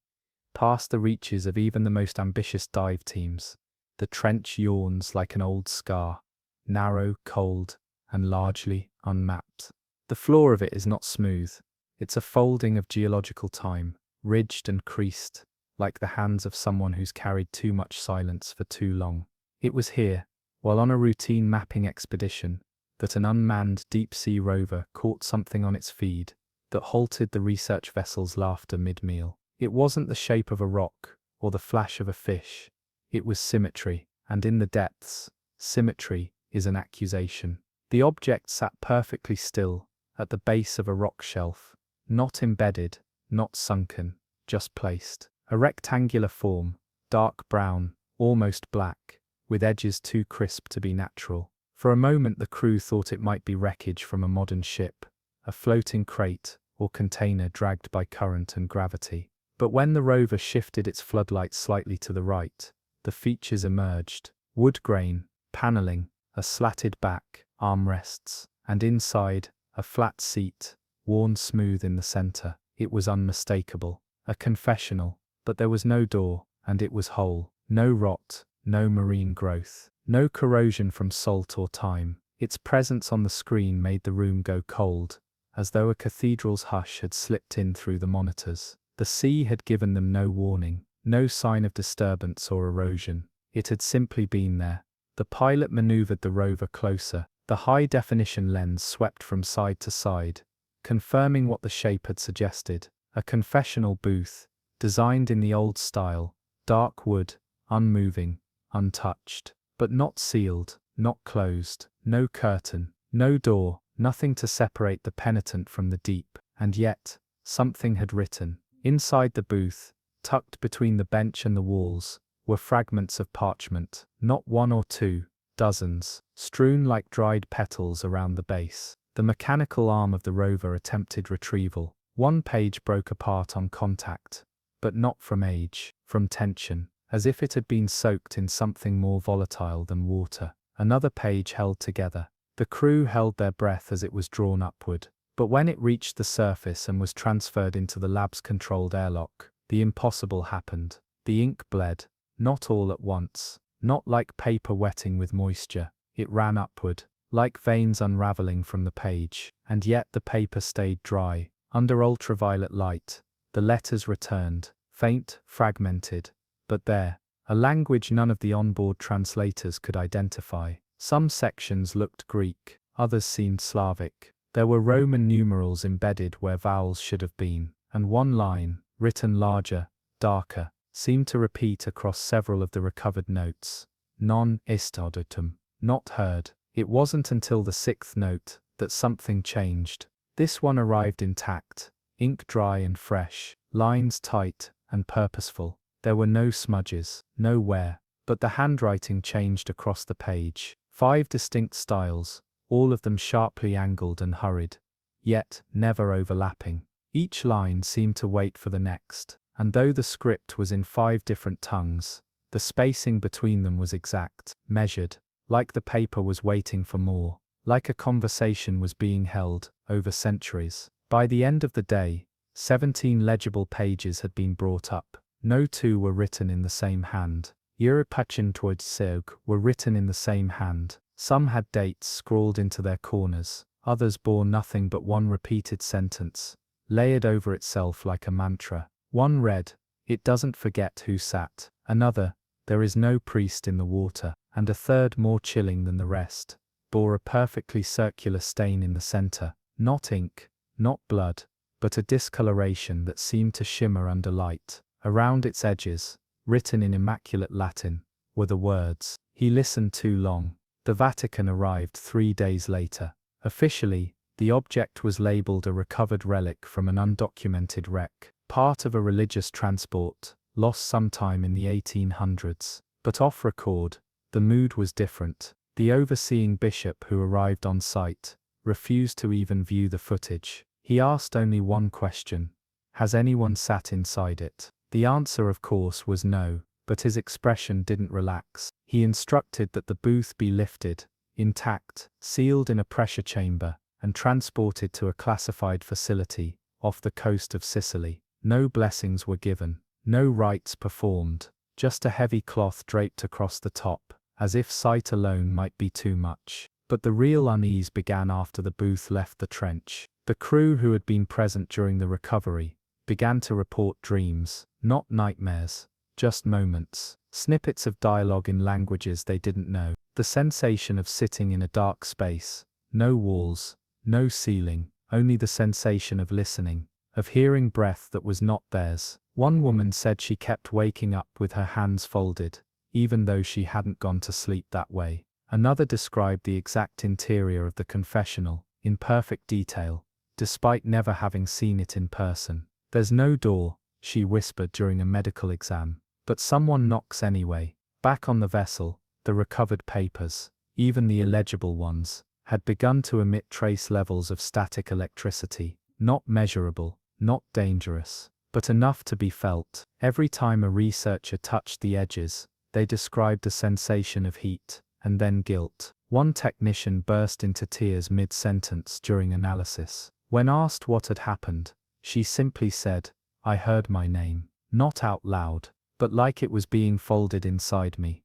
past the reaches of even the most ambitious dive teams, the trench yawns like an old scar, narrow, cold, and largely unmapped. The floor of it is not smooth. It's a folding of geological time, ridged and creased, like the hands of someone who's carried too much silence for too long. It was here, while on a routine mapping expedition, that an unmanned deep-sea rover caught something on its feed that halted the research vessel's laughter mid-meal. It wasn't the shape of a rock or the flash of a fish. It was symmetry, and in the depths, symmetry is an accusation. The object sat perfectly still, at the base of a rock shelf, not embedded, not sunken, just placed. A rectangular form, dark brown, almost black, with edges too crisp to be natural. For a moment the crew thought it might be wreckage from a modern ship, a floating crate or container dragged by current and gravity. But when the rover shifted its floodlight slightly to the right, the features emerged. Wood grain, paneling, a slatted back, armrests, and inside, a flat seat, worn smooth in the center. It was unmistakable. A confessional, but there was no door, and it was whole. No rot, no marine growth, no corrosion from salt or time. Its presence on the screen made the room go cold, as though a cathedral's hush had slipped in through the monitors. The sea had given them no warning, no sign of disturbance or erosion. It had simply been there. The pilot maneuvered the rover closer. The high-definition lens swept from side to side, confirming what the shape had suggested. A confessional booth, designed in the old style, dark wood, unmoving, untouched, but not sealed, not closed, no curtain, no door, nothing to separate the penitent from the deep. And yet, something had written. Inside the booth, tucked between the bench and the walls, were fragments of parchment, not one or two, dozens, strewn like dried petals around the base. The mechanical arm of the rover attempted retrieval. One page broke apart on contact, but not from age, from tension, as if it had been soaked in something more volatile than water. Another page held together. The crew held their breath as it was drawn upward. But when it reached the surface and was transferred into the lab's controlled airlock, the impossible happened. The ink bled, not all at once, not like paper wetting with moisture. It ran upward, like veins unraveling from the page, and yet the paper stayed dry. Under ultraviolet light, the letters returned, faint, fragmented, but there, a language none of the onboard translators could identify. Some sections looked Greek, others seemed Slavic. There were Roman numerals embedded where vowels should have been, and one line, written larger, darker, seemed to repeat across several of the recovered notes. Non est auditum, not heard. It wasn't until the sixth note that something changed. This one arrived intact, ink dry and fresh, lines tight and purposeful. There were no smudges, no wear, but the handwriting changed across the page. 5 distinct styles, all of them sharply angled and hurried, yet never overlapping. Each line seemed to wait for the next, and though the script was in 5 different tongues, the spacing between them was exact, measured, like the paper was waiting for more, like a conversation was being held over centuries. By the end of the day, 17 legible pages had been brought up. No 2 were written in the same hand. Europachin towards Seog were written in the same hand. Some had dates scrawled into their corners, others bore nothing but one repeated sentence, layered over itself like a mantra. One read, "It doesn't forget who sat." Another, "There is no priest in the water." And a third, more chilling than the rest, bore a perfectly circular stain in the center. Not ink, not blood, but a discoloration that seemed to shimmer under light. Around its edges, written in immaculate Latin, were the words, "He listened too long." The Vatican arrived 3 days later. Officially, the object was labeled a recovered relic from an undocumented wreck, part of a religious transport, lost sometime in the 1800s. But off record, the mood was different. The overseeing bishop who arrived on site refused to even view the footage. He asked only one question: "Has anyone sat inside it?" The answer, of course, was no, but his expression didn't relax. He instructed that the booth be lifted, intact, sealed in a pressure chamber, and transported to a classified facility off the coast of Sicily. No blessings were given, no rites performed, just a heavy cloth draped across the top, as if sight alone might be too much. But the real unease began after the booth left the trench. The crew who had been present during the recovery began to report dreams, not nightmares, just moments, snippets of dialogue in languages they didn't know. The sensation of sitting in a dark space, no walls, no ceiling, only the sensation of listening, of hearing breath that was not theirs. One woman said she kept waking up with her hands folded, even though she hadn't gone to sleep that way. Another described the exact interior of the confessional, in perfect detail, despite never having seen it in person. "There's no door," she whispered during a medical exam, "but someone knocks anyway." Back on the vessel, the recovered papers, even the illegible ones, had begun to emit trace levels of static electricity, not measurable, not dangerous, but enough to be felt. Every time a researcher touched the edges, they described a sensation of heat, and then guilt. One technician burst into tears mid-sentence during analysis. When asked what had happened, she simply said, "I heard my name, not out loud, but like it was being folded inside me."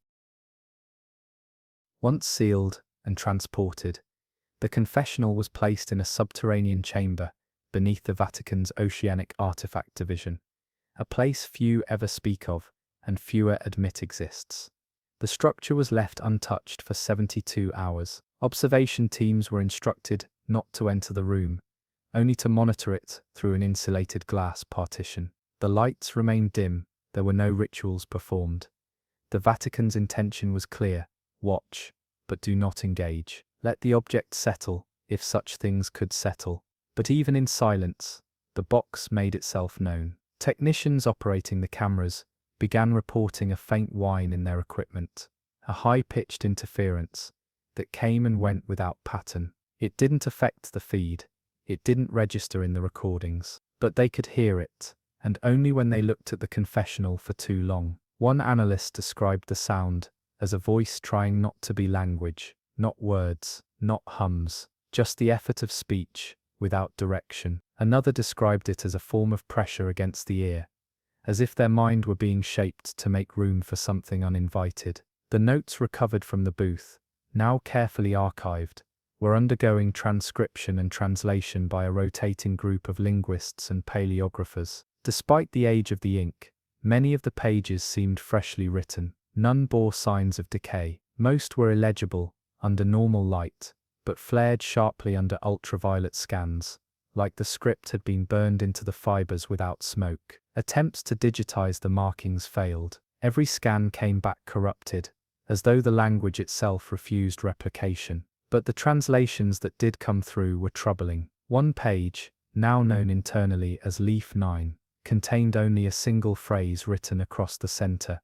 Once sealed and transported, the confessional was placed in a subterranean chamber beneath the Vatican's Oceanic Artifact Division, a place few ever speak of and fewer admit exists. The structure was left untouched for 72 hours. Observation teams were instructed not to enter the room, only to monitor it through an insulated glass partition. The lights remained dim, there were no rituals performed. The Vatican's intention was clear: watch, but do not engage. Let the object settle, if such things could settle. But even in silence, the box made itself known. Technicians operating the cameras began reporting a faint whine in their equipment, a high-pitched interference that came and went without pattern. It didn't affect the feed, it didn't register in the recordings, but they could hear it, and only when they looked at the confessional for too long. One analyst described the sound as a voice trying not to be language, not words, not hums, just the effort of speech, without direction. Another described it as a form of pressure against the ear, as if their mind were being shaped to make room for something uninvited. The notes recovered from the booth, now carefully archived, were undergoing transcription and translation by a rotating group of linguists and paleographers. Despite the age of the ink, many of the pages seemed freshly written. None bore signs of decay. Most were illegible under normal light, but flared sharply under ultraviolet scans, like the script had been burned into the fibers without smoke. Attempts to digitize the markings failed. Every scan came back corrupted, as though the language itself refused replication. But the translations that did come through were troubling. One page, now known internally as Leaf 9, contained only a single phrase written across the center.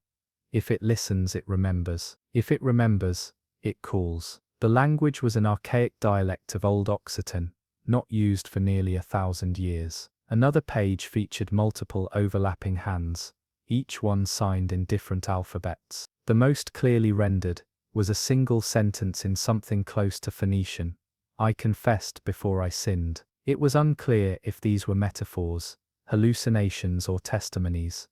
If it listens, it remembers. If it remembers, it calls. The language was an archaic dialect of Old Occitan, not used for nearly 1,000 years. Another page featured multiple overlapping hands, each one signed in different alphabets. The most clearly rendered was a single sentence in something close to Phoenician. I confessed before I sinned. It was unclear if these were metaphors, hallucinations, or testimonies.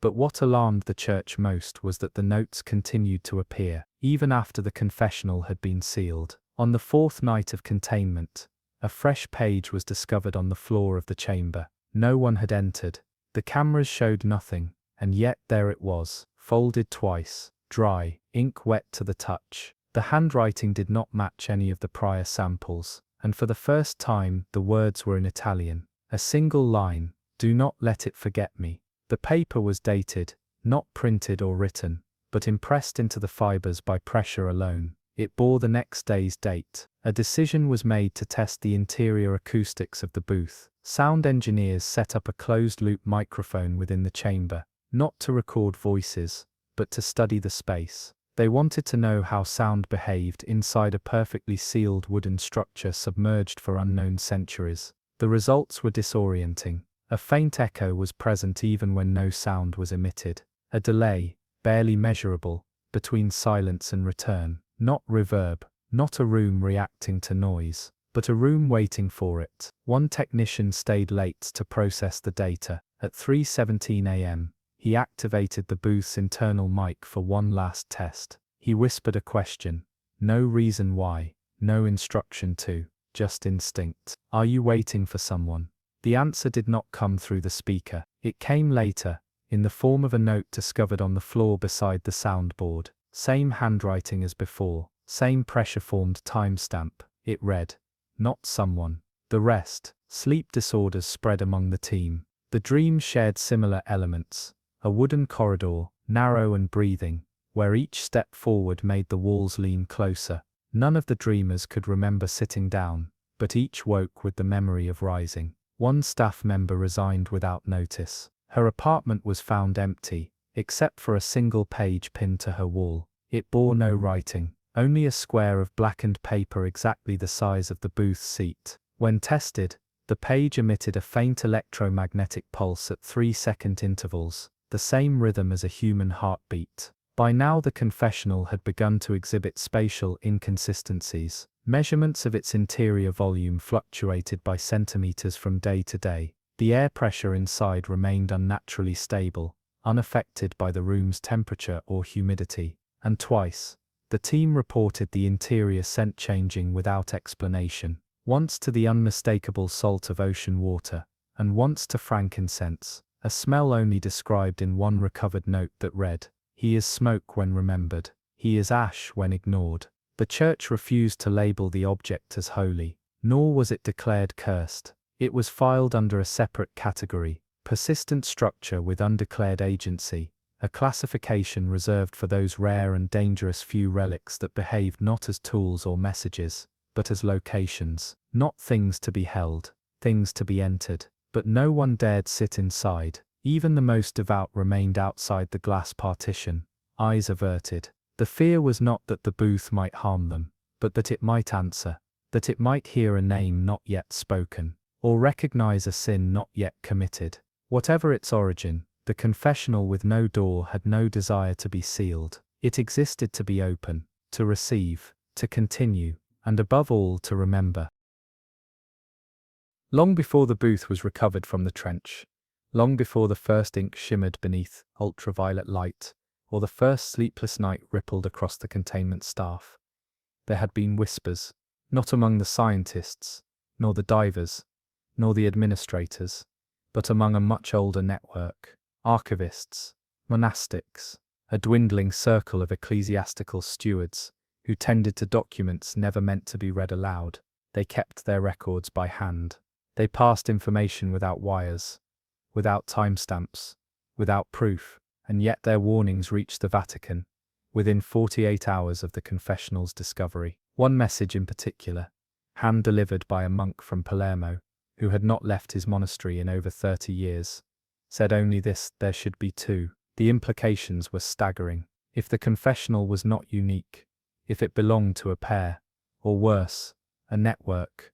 But what alarmed the church most was that the notes continued to appear, even after the confessional had been sealed. On the fourth night of containment, a fresh page was discovered on the floor of the chamber. No one had entered. The cameras showed nothing, and yet there it was, folded twice, dry, ink wet to the touch. The handwriting did not match any of the prior samples, and for the first time the words were in Italian. A single line, "Do not let it forget me." The paper was dated, not printed or written, but impressed into the fibers by pressure alone. It bore the next day's date. A decision was made to test the interior acoustics of the booth. Sound engineers set up a closed-loop microphone within the chamber, not to record voices, but to study the space. They wanted to know how sound behaved inside a perfectly sealed wooden structure submerged for unknown centuries. The results were disorienting. A faint echo was present even when no sound was emitted. A delay, barely measurable, between silence and return. Not reverb, not a room reacting to noise, but a room waiting for it. One technician stayed late to process the data. At 3:17 a.m., he activated the booth's internal mic for one last test. He whispered a question. No reason why, no instruction to, just instinct. Are you waiting for someone? The answer did not come through the speaker. It came later, in the form of a note discovered on the floor beside the soundboard. Same handwriting as before, same pressure-formed timestamp. It read, "Not someone." The rest, sleep disorders spread among the team. The dreams shared similar elements. A wooden corridor, narrow and breathing, where each step forward made the walls lean closer. None of the dreamers could remember sitting down, but each woke with the memory of rising. One staff member resigned without notice. Her apartment was found empty, except for a single page pinned to her wall. It bore no writing, only a square of blackened paper exactly the size of the booth seat. When tested, the page emitted a faint electromagnetic pulse at 3-second intervals, the same rhythm as a human heartbeat. By now the confessional had begun to exhibit spatial inconsistencies. Measurements of its interior volume fluctuated by centimeters from day to day. The air pressure inside remained unnaturally stable, unaffected by the room's temperature or humidity. And twice, the team reported the interior scent changing without explanation. Once to the unmistakable salt of ocean water, and once to frankincense, a smell only described in one recovered note that read, "He is smoke when remembered, he is ash when ignored." The church refused to label the object as holy, nor was it declared cursed. It was filed under a separate category, persistent structure with undeclared agency, a classification reserved for those rare and dangerous few relics that behaved not as tools or messages, but as locations, not things to be held, things to be entered. But no one dared sit inside. Even the most devout remained outside the glass partition, eyes averted. The fear was not that the booth might harm them, but that it might answer, that it might hear a name not yet spoken, or recognize a sin not yet committed. Whatever its origin, the confessional with no door had no desire to be sealed. It existed to be open, to receive, to continue, and above all to remember. Long before the booth was recovered from the trench, long before the first ink shimmered beneath ultraviolet light, or the first sleepless night rippled across the containment staff, there had been whispers, not among the scientists, nor the divers, nor the administrators, but among a much older network, archivists, monastics, a dwindling circle of ecclesiastical stewards, who tended to documents never meant to be read aloud. They kept their records by hand. They passed information without wires, without timestamps, without proof, and yet their warnings reached the Vatican, within 48 hours of the confessional's discovery. One message in particular, hand-delivered by a monk from Palermo, who had not left his monastery in over 30 years, said only this: there should be two. The implications were staggering. If the confessional was not unique, if it belonged to a pair, or worse, a network,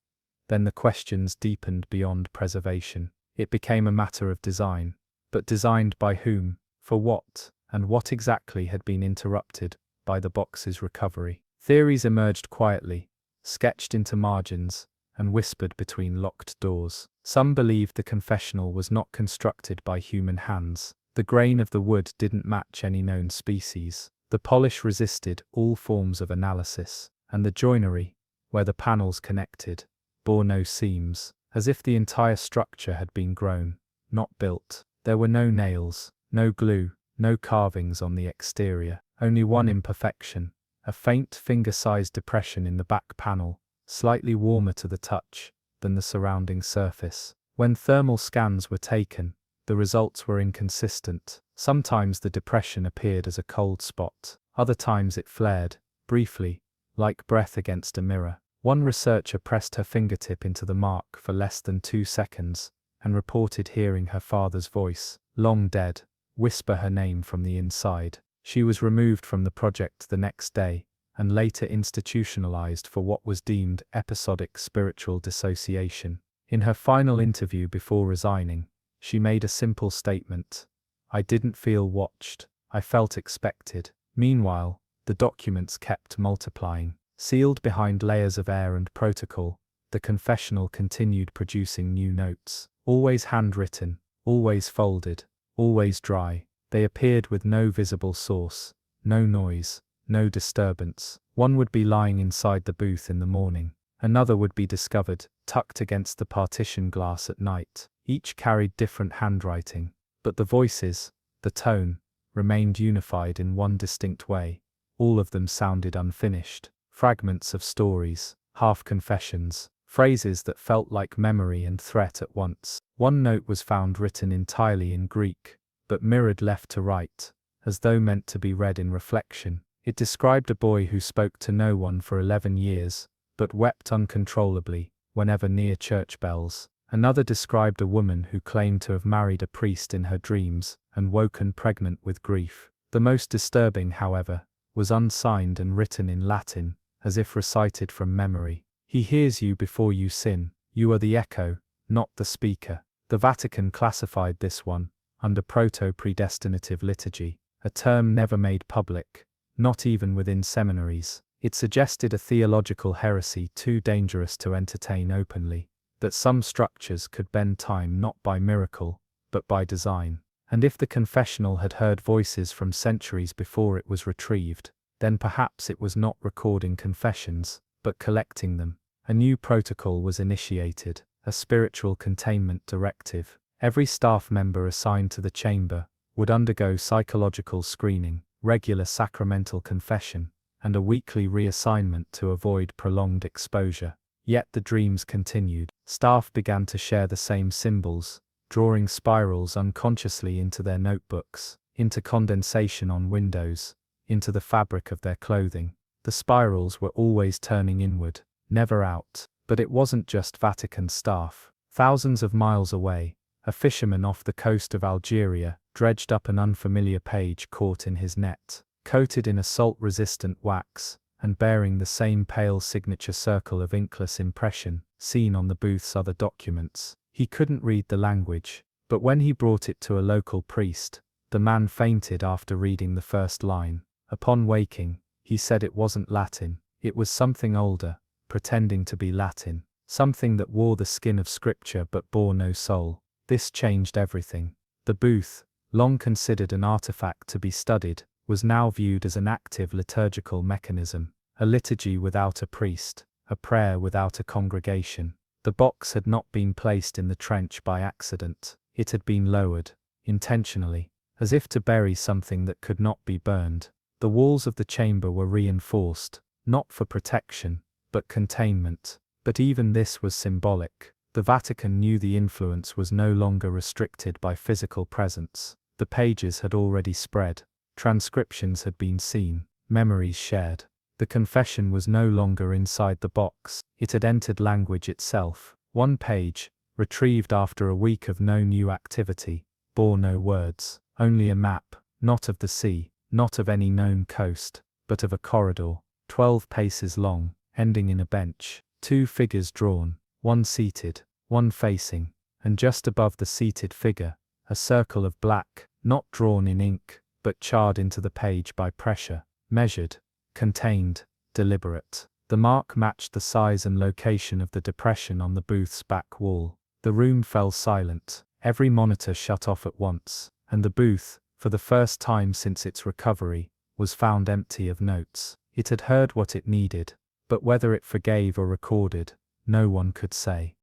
then the questions deepened beyond preservation. It became a matter of design. But designed by whom, for what, and what exactly had been interrupted by the box's recovery? Theories emerged quietly, sketched into margins, and whispered between locked doors. Some believed the confessional was not constructed by human hands. The grain of the wood didn't match any known species. The polish resisted all forms of analysis, and the joinery, where the panels connected, bore no seams, as if the entire structure had been grown, not built. There were no nails, no glue, no carvings on the exterior, only one imperfection, a faint finger-sized depression in the back panel, slightly warmer to the touch than the surrounding surface. When thermal scans were taken, the results were inconsistent. Sometimes the depression appeared as a cold spot, other times it flared, briefly, like breath against a mirror. One researcher pressed her fingertip into the mark for less than 2 seconds, and reported hearing her father's voice, long dead, whisper her name from the inside. She was removed from the project the next day, and later institutionalized for what was deemed episodic spiritual dissociation. In her final interview before resigning, she made a simple statement: "I didn't feel watched, I felt expected." Meanwhile, the documents kept multiplying. Sealed behind layers of air and protocol, the confessional continued producing new notes. Always handwritten, always folded, always dry. They appeared with no visible source, no noise, no disturbance. One would be lying inside the booth in the morning. Another would be discovered, tucked against the partition glass at night. Each carried different handwriting, but the voices, the tone, remained unified in one distinct way. All of them sounded unfinished. Fragments of stories, half-confessions, phrases that felt like memory and threat at once. One note was found written entirely in Greek, but mirrored left to right, as though meant to be read in reflection. It described a boy who spoke to no one for 11 years, but wept uncontrollably whenever near church bells. Another described a woman who claimed to have married a priest in her dreams and woken pregnant with grief. The most disturbing, however, was unsigned and written in Latin, as if recited from memory. "He hears you before you sin. You are the echo, not the speaker." The Vatican classified this one under proto-predestinative liturgy, a term never made public, not even within seminaries. It suggested a theological heresy too dangerous to entertain openly, that some structures could bend time not by miracle, but by design. And if the confessional had heard voices from centuries before it was retrieved, then perhaps it was not recording confessions, but collecting them. A new protocol was initiated, a spiritual containment directive. Every staff member assigned to the chamber would undergo psychological screening, regular sacramental confession, and a weekly reassignment to avoid prolonged exposure. Yet the dreams continued. Staff began to share the same symbols, drawing spirals unconsciously into their notebooks, into condensation on windows, into the fabric of their clothing. The spirals were always turning inward, never out. But it wasn't just Vatican staff. Thousands of miles away, a fisherman off the coast of Algeria dredged up an unfamiliar page caught in his net. coated in a salt-resistant wax, and bearing the same pale signature circle of inkless impression seen on the booth's other documents. He couldn't read the language, but when he brought it to a local priest, the man fainted after reading the first line. Upon waking, he said it wasn't Latin, it was something older, pretending to be Latin, something that wore the skin of scripture but bore no soul. This changed everything. The booth, long considered an artifact to be studied, was now viewed as an active liturgical mechanism, a liturgy without a priest, a prayer without a congregation. The box had not been placed in the trench by accident, it had been lowered, intentionally, as if to bury something that could not be burned. The walls of the chamber were reinforced, not for protection, but containment. But even this was symbolic. The Vatican knew the influence was no longer restricted by physical presence. The pages had already spread, transcriptions had been seen, memories shared. The confession was no longer inside the box, it had entered language itself. One page, retrieved after a week of no new activity, bore no words, only a map, not of the sea, not of any known coast, but of a corridor, 12 paces long, ending in a bench, 2 figures drawn, one seated, one facing, and just above the seated figure, a circle of black, not drawn in ink, but charred into the page by pressure, measured, contained, deliberate. The mark matched the size and location of the depression on the booth's back wall. The room fell silent, every monitor shut off at once, and the booth, for the first time since its recovery, was found empty of notes. It had heard what it needed, but whether it forgave or recorded, no one could say.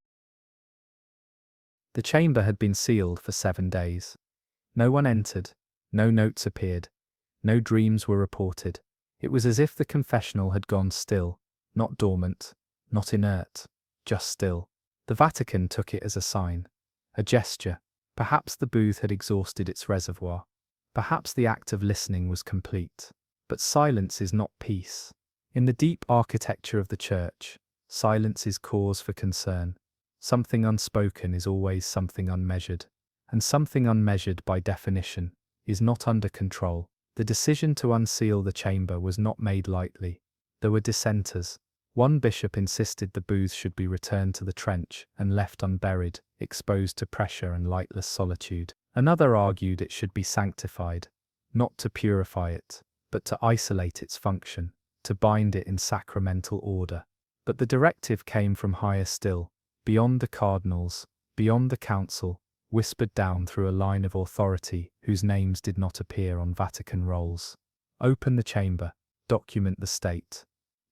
The chamber had been sealed for 7 days. No one entered, no notes appeared, no dreams were reported. It was as if the confessional had gone still, not dormant, not inert, just still. The Vatican took it as a sign, a gesture. Perhaps the booth had exhausted its reservoir. Perhaps the act of listening was complete. But silence is not peace. In the deep architecture of the church, silence is cause for concern. Something unspoken is always something unmeasured, and something unmeasured by definition is not under control. The decision to unseal the chamber was not made lightly. There were dissenters. One bishop insisted the booth should be returned to the trench and left unburied, exposed to pressure and lightless solitude. Another argued it should be sanctified, not to purify it, but to isolate its function, to bind it in sacramental order. But the directive came from higher still, beyond the cardinals, beyond the council, whispered down through a line of authority whose names did not appear on Vatican rolls. Open the chamber, document the state.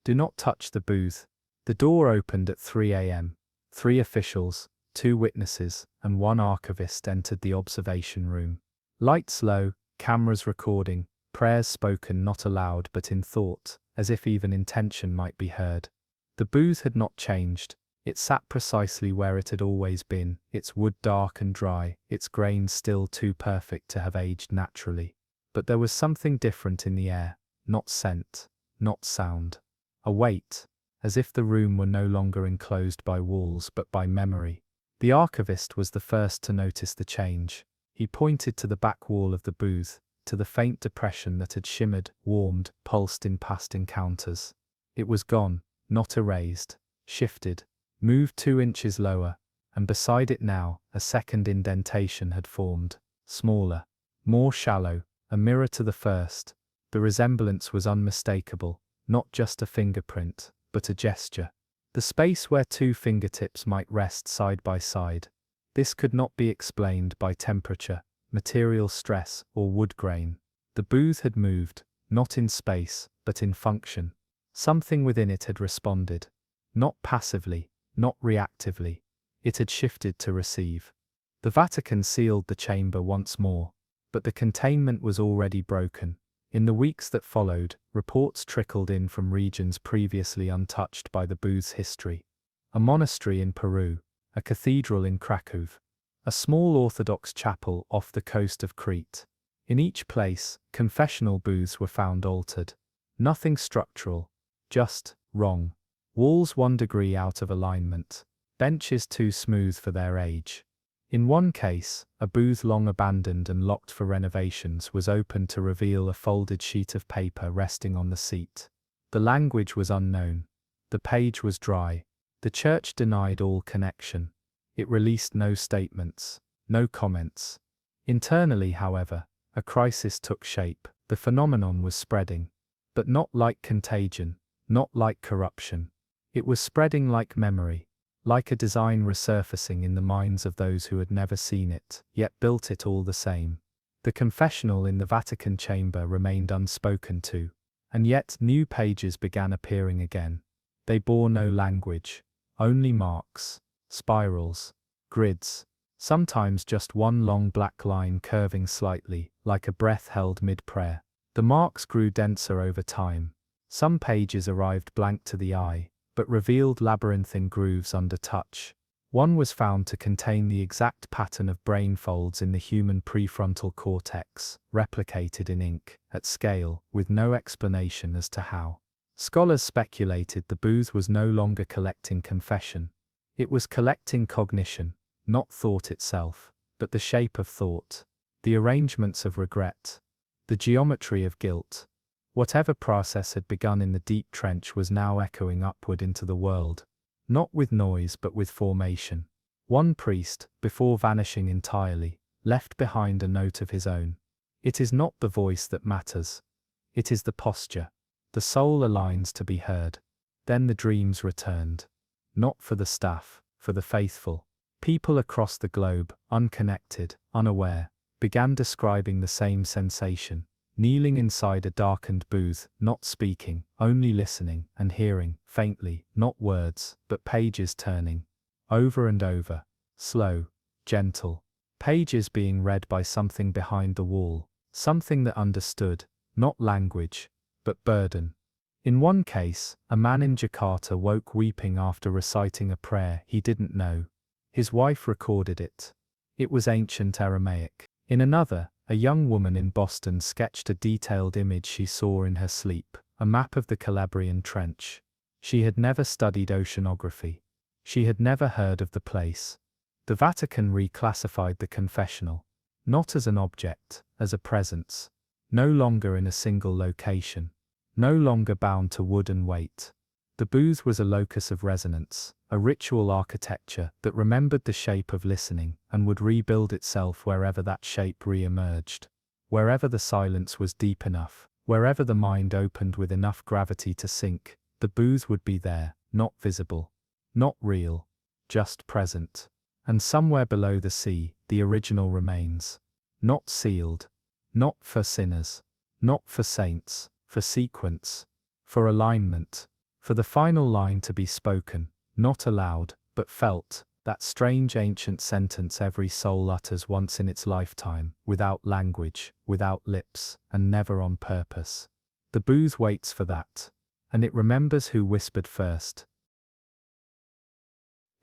Do not touch the booth. The door opened at 3 a.m. 3 officials, 2 witnesses, and 1 archivist entered the observation room. Lights low, cameras recording, prayers spoken not aloud but in thought, as if even intention might be heard. The booth had not changed. It sat precisely where it had always been, its wood dark and dry, its grains still too perfect to have aged naturally. But there was something different in the air, not scent, not sound. A weight, as if the room were no longer enclosed by walls but by memory. The archivist was the first to notice the change. He pointed to the back wall of the booth, to the faint depression that had shimmered, warmed, pulsed in past encounters. It was gone, not erased, shifted, moved 2 inches lower, and beside it now, a second indentation had formed, smaller, more shallow, a mirror to the first. The resemblance was unmistakable, not just a fingerprint, but a gesture. The space where 2 fingertips might rest side by side. This could not be explained by temperature, material stress, or wood grain. The booth had moved, not in space, but in function. Something within it had responded. Not passively, not reactively. It had shifted to receive. The Vatican sealed the chamber once more, but the containment was already broken. In the weeks that followed, reports trickled in from regions previously untouched by the booth's history. A monastery in Peru, a cathedral in Krakow, a small Orthodox chapel off the coast of Crete. In each place, confessional booths were found altered. Nothing structural, just wrong. Walls 1 degree out of alignment, benches too smooth for their age. In one case, a booth long abandoned and locked for renovations was opened to reveal a folded sheet of paper resting on the seat. The language was unknown. The page was dry. The church denied all connection. It released no statements, no comments. Internally, however, a crisis took shape. The phenomenon was spreading. But not like contagion, not like corruption. It was spreading like memory, like a design resurfacing in the minds of those who had never seen it, yet built it all the same. The confessional in the Vatican chamber remained unspoken too, and yet new pages began appearing again. They bore no language, only marks, spirals, grids, sometimes just one long black line curving slightly, like a breath held mid-prayer. The marks grew denser over time. Some pages arrived blank to the eye, but revealed labyrinthine grooves under touch. One was found to contain the exact pattern of brain folds in the human prefrontal cortex, replicated in ink, at scale, with no explanation as to how. Scholars speculated the booth was no longer collecting confession. It was collecting cognition, not thought itself, but the shape of thought, the arrangements of regret, the geometry of guilt. Whatever process had begun in the deep trench was now echoing upward into the world, not with noise but with formation. One priest, before vanishing entirely, left behind a note of his own. It is not the voice that matters. It is the posture. The soul aligns to be heard. Then the dreams returned. Not for the staff, for the faithful. People across the globe, unconnected, unaware, began describing the same sensation. Kneeling inside a darkened booth, not speaking, only listening and hearing, faintly, not words, but pages turning. Over and over. Slow, gentle. Pages being read by something behind the wall. Something that understood, not language, but burden. In one case, a man in Jakarta woke weeping after reciting a prayer he didn't know. His wife recorded it. It was ancient Aramaic. In another, a young woman in Boston sketched a detailed image she saw in her sleep, a map of the Calabrian Trench. She had never studied oceanography. She had never heard of the place. The Vatican reclassified the confessional, not as an object, as a presence, no longer in a single location, no longer bound to wood and weight. The booth was a locus of resonance, a ritual architecture that remembered the shape of listening and would rebuild itself wherever that shape re-emerged. Wherever the silence was deep enough, wherever the mind opened with enough gravity to sink, the booth would be there, not visible, not real, just present. And somewhere below the sea, the original remains. Not sealed, not for sinners, not for saints, for sequence, for alignment, for the final line to be spoken, not aloud, but felt, that strange ancient sentence every soul utters once in its lifetime, without language, without lips, and never on purpose. The booth waits for that, and it remembers who whispered first.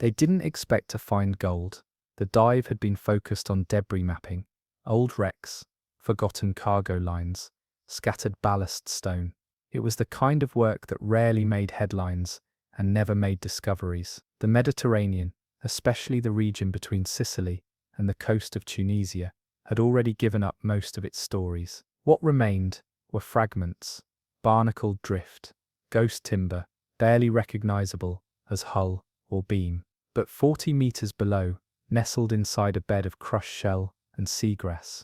They didn't expect to find gold. The dive had been focused on debris mapping, old wrecks, forgotten cargo lines, scattered ballast stone. It was the kind of work that rarely made headlines and never made discoveries. The Mediterranean, especially the region between Sicily and the coast of Tunisia, had already given up most of its stories. What remained were fragments, barnacled drift, ghost timber, barely recognizable as hull or beam. But 40 meters below, nestled inside a bed of crushed shell and seagrass,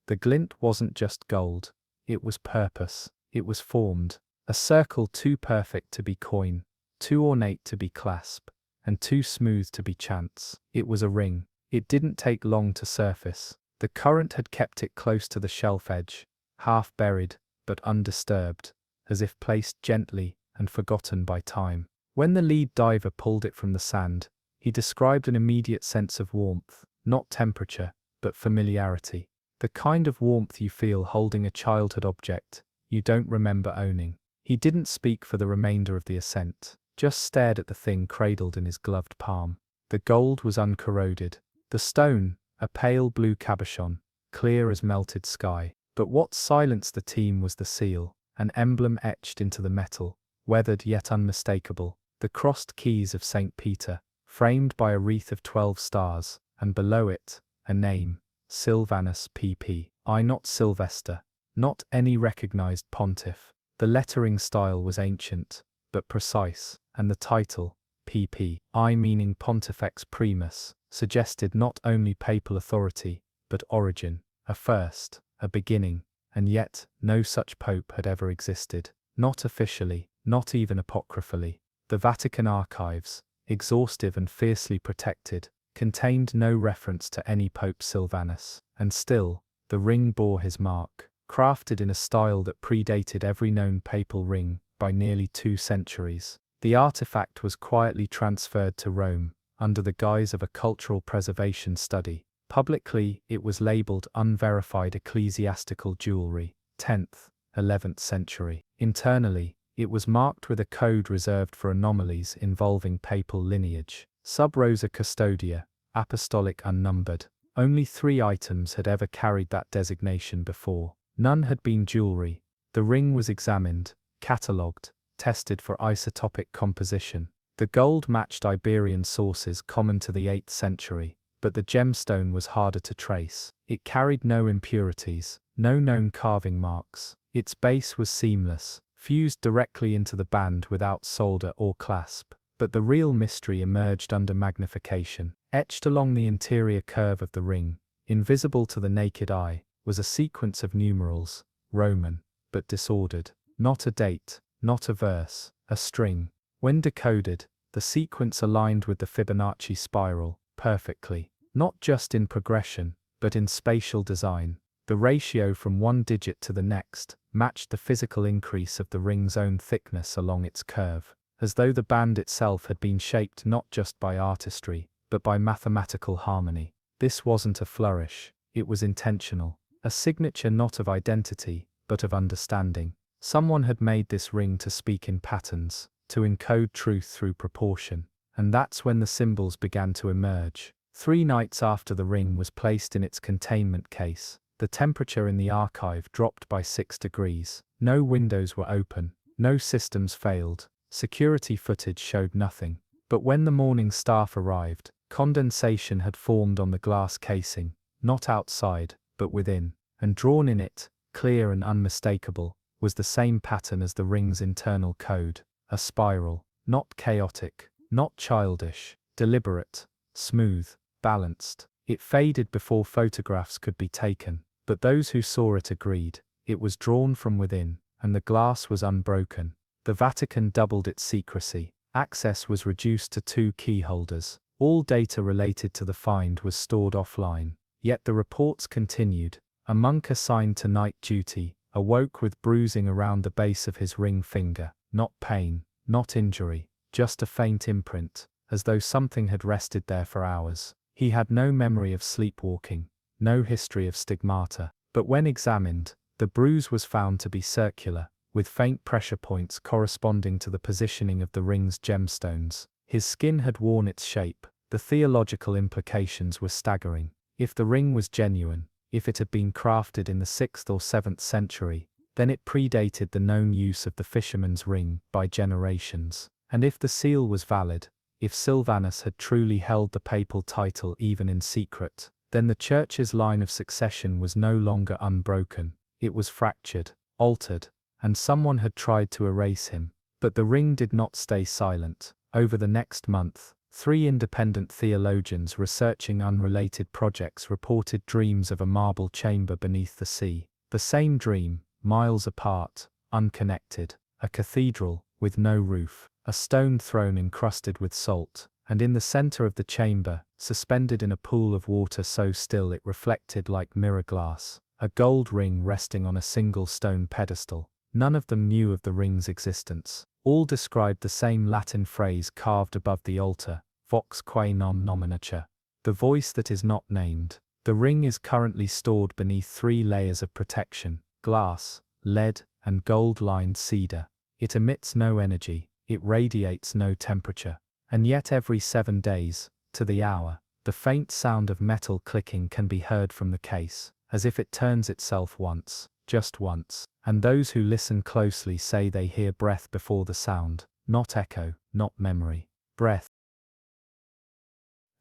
the glint wasn't just gold, it was purpose. It was formed, a circle too perfect to be coin, too ornate to be clasp, and too smooth to be chance. It was a ring. It didn't take long to surface. The current had kept it close to the shelf edge, half buried, but undisturbed, as if placed gently and forgotten by time. When the lead diver pulled it from the sand, he described an immediate sense of warmth, not temperature, but familiarity. The kind of warmth you feel holding a childhood object you don't remember owning. He didn't speak for the remainder of the ascent, just stared at the thing cradled in his gloved palm. The gold was uncorroded. The stone, a pale blue cabochon, clear as melted sky. But what silenced the team was the seal, an emblem etched into the metal, weathered yet unmistakable, the crossed keys of St. Peter, framed by a wreath of 12 stars, and below it, a name, Sylvanus pp. I, not Sylvester, not any recognized pontiff. The lettering style was ancient, but precise, and the title, pp. I, meaning Pontifex Primus, suggested not only papal authority, but origin, a first, a beginning, and yet no such pope had ever existed, not officially, not even apocryphally. The Vatican archives, exhaustive and fiercely protected, contained no reference to any Pope Sylvanus, and still, the ring bore his mark, crafted in a style that predated every known papal ring by nearly 2 centuries. The artifact was quietly transferred to Rome, under the guise of a cultural preservation study. Publicly, it was labeled unverified ecclesiastical jewelry, 10th, 11th century. Internally, it was marked with a code reserved for anomalies involving papal lineage. Sub Rosa Custodia, Apostolic Unnumbered. Only 3 items had ever carried that designation before. None had been jewelry. The ring was examined, catalogued, tested for isotopic composition. The gold matched Iberian sources common to the 8th century, but the gemstone was harder to trace. It carried no impurities, no known carving marks. Its base was seamless, fused directly into the band without solder or clasp. But the real mystery emerged under magnification. Etched along the interior curve of the ring, invisible to the naked eye, was a sequence of numerals, Roman, but disordered. Not a date, not a verse, a string. When decoded, the sequence aligned with the Fibonacci spiral, perfectly, not just in progression, but in spatial design. The ratio from one digit to the next matched the physical increase of the ring's own thickness along its curve, as though the band itself had been shaped not just by artistry, but by mathematical harmony. This wasn't a flourish, it was intentional, a signature not of identity, but of understanding. Someone had made this ring to speak in patterns, to encode truth through proportion, and that's when the symbols began to emerge. 3 nights after the ring was placed in its containment case, the temperature in the archive dropped by 6 degrees. No windows were open, no systems failed. Security footage showed nothing. But when the morning staff arrived, condensation had formed on the glass casing, not outside, but within, and drawn in it, clear and unmistakable, was the same pattern as the ring's internal code, a spiral, not chaotic, not childish, deliberate, smooth, balanced. It faded before photographs could be taken, but those who saw it agreed, it was drawn from within, and the glass was unbroken. The Vatican doubled its secrecy. Access was reduced to 2 key holders. All data related to the find was stored offline. Yet the reports continued. A monk assigned to night duty awoke with bruising around the base of his ring finger. Not pain, not injury, just a faint imprint, as though something had rested there for hours. He had no memory of sleepwalking, no history of stigmata. But when examined, the bruise was found to be circular, with faint pressure points corresponding to the positioning of the ring's gemstones. His skin had worn its shape. The theological implications were staggering. If the ring was genuine, if it had been crafted in the 6th or 7th century, then it predated the known use of the fisherman's ring by generations. And if the seal was valid, if Sylvanus had truly held the papal title even in secret, then the Church's line of succession was no longer unbroken. It was fractured, altered, and someone had tried to erase him. But the ring did not stay silent. Over the next month, 3 independent theologians researching unrelated projects reported dreams of a marble chamber beneath the sea. The same dream, miles apart, unconnected. A cathedral, with no roof. A stone throne encrusted with salt. And in the center of the chamber, suspended in a pool of water so still it reflected like mirror glass, a gold ring resting on a single stone pedestal. None of them knew of the ring's existence. All described the same Latin phrase carved above the altar, vox quae non nominatur, the voice that is not named. The ring is currently stored beneath 3 layers of protection, glass, lead, and gold-lined cedar. It emits no energy, it radiates no temperature. And yet every 7 days, to the hour, the faint sound of metal clicking can be heard from the case, as if it turns itself once, just once. And those who listen closely say they hear breath before the sound, not echo, not memory. Breath.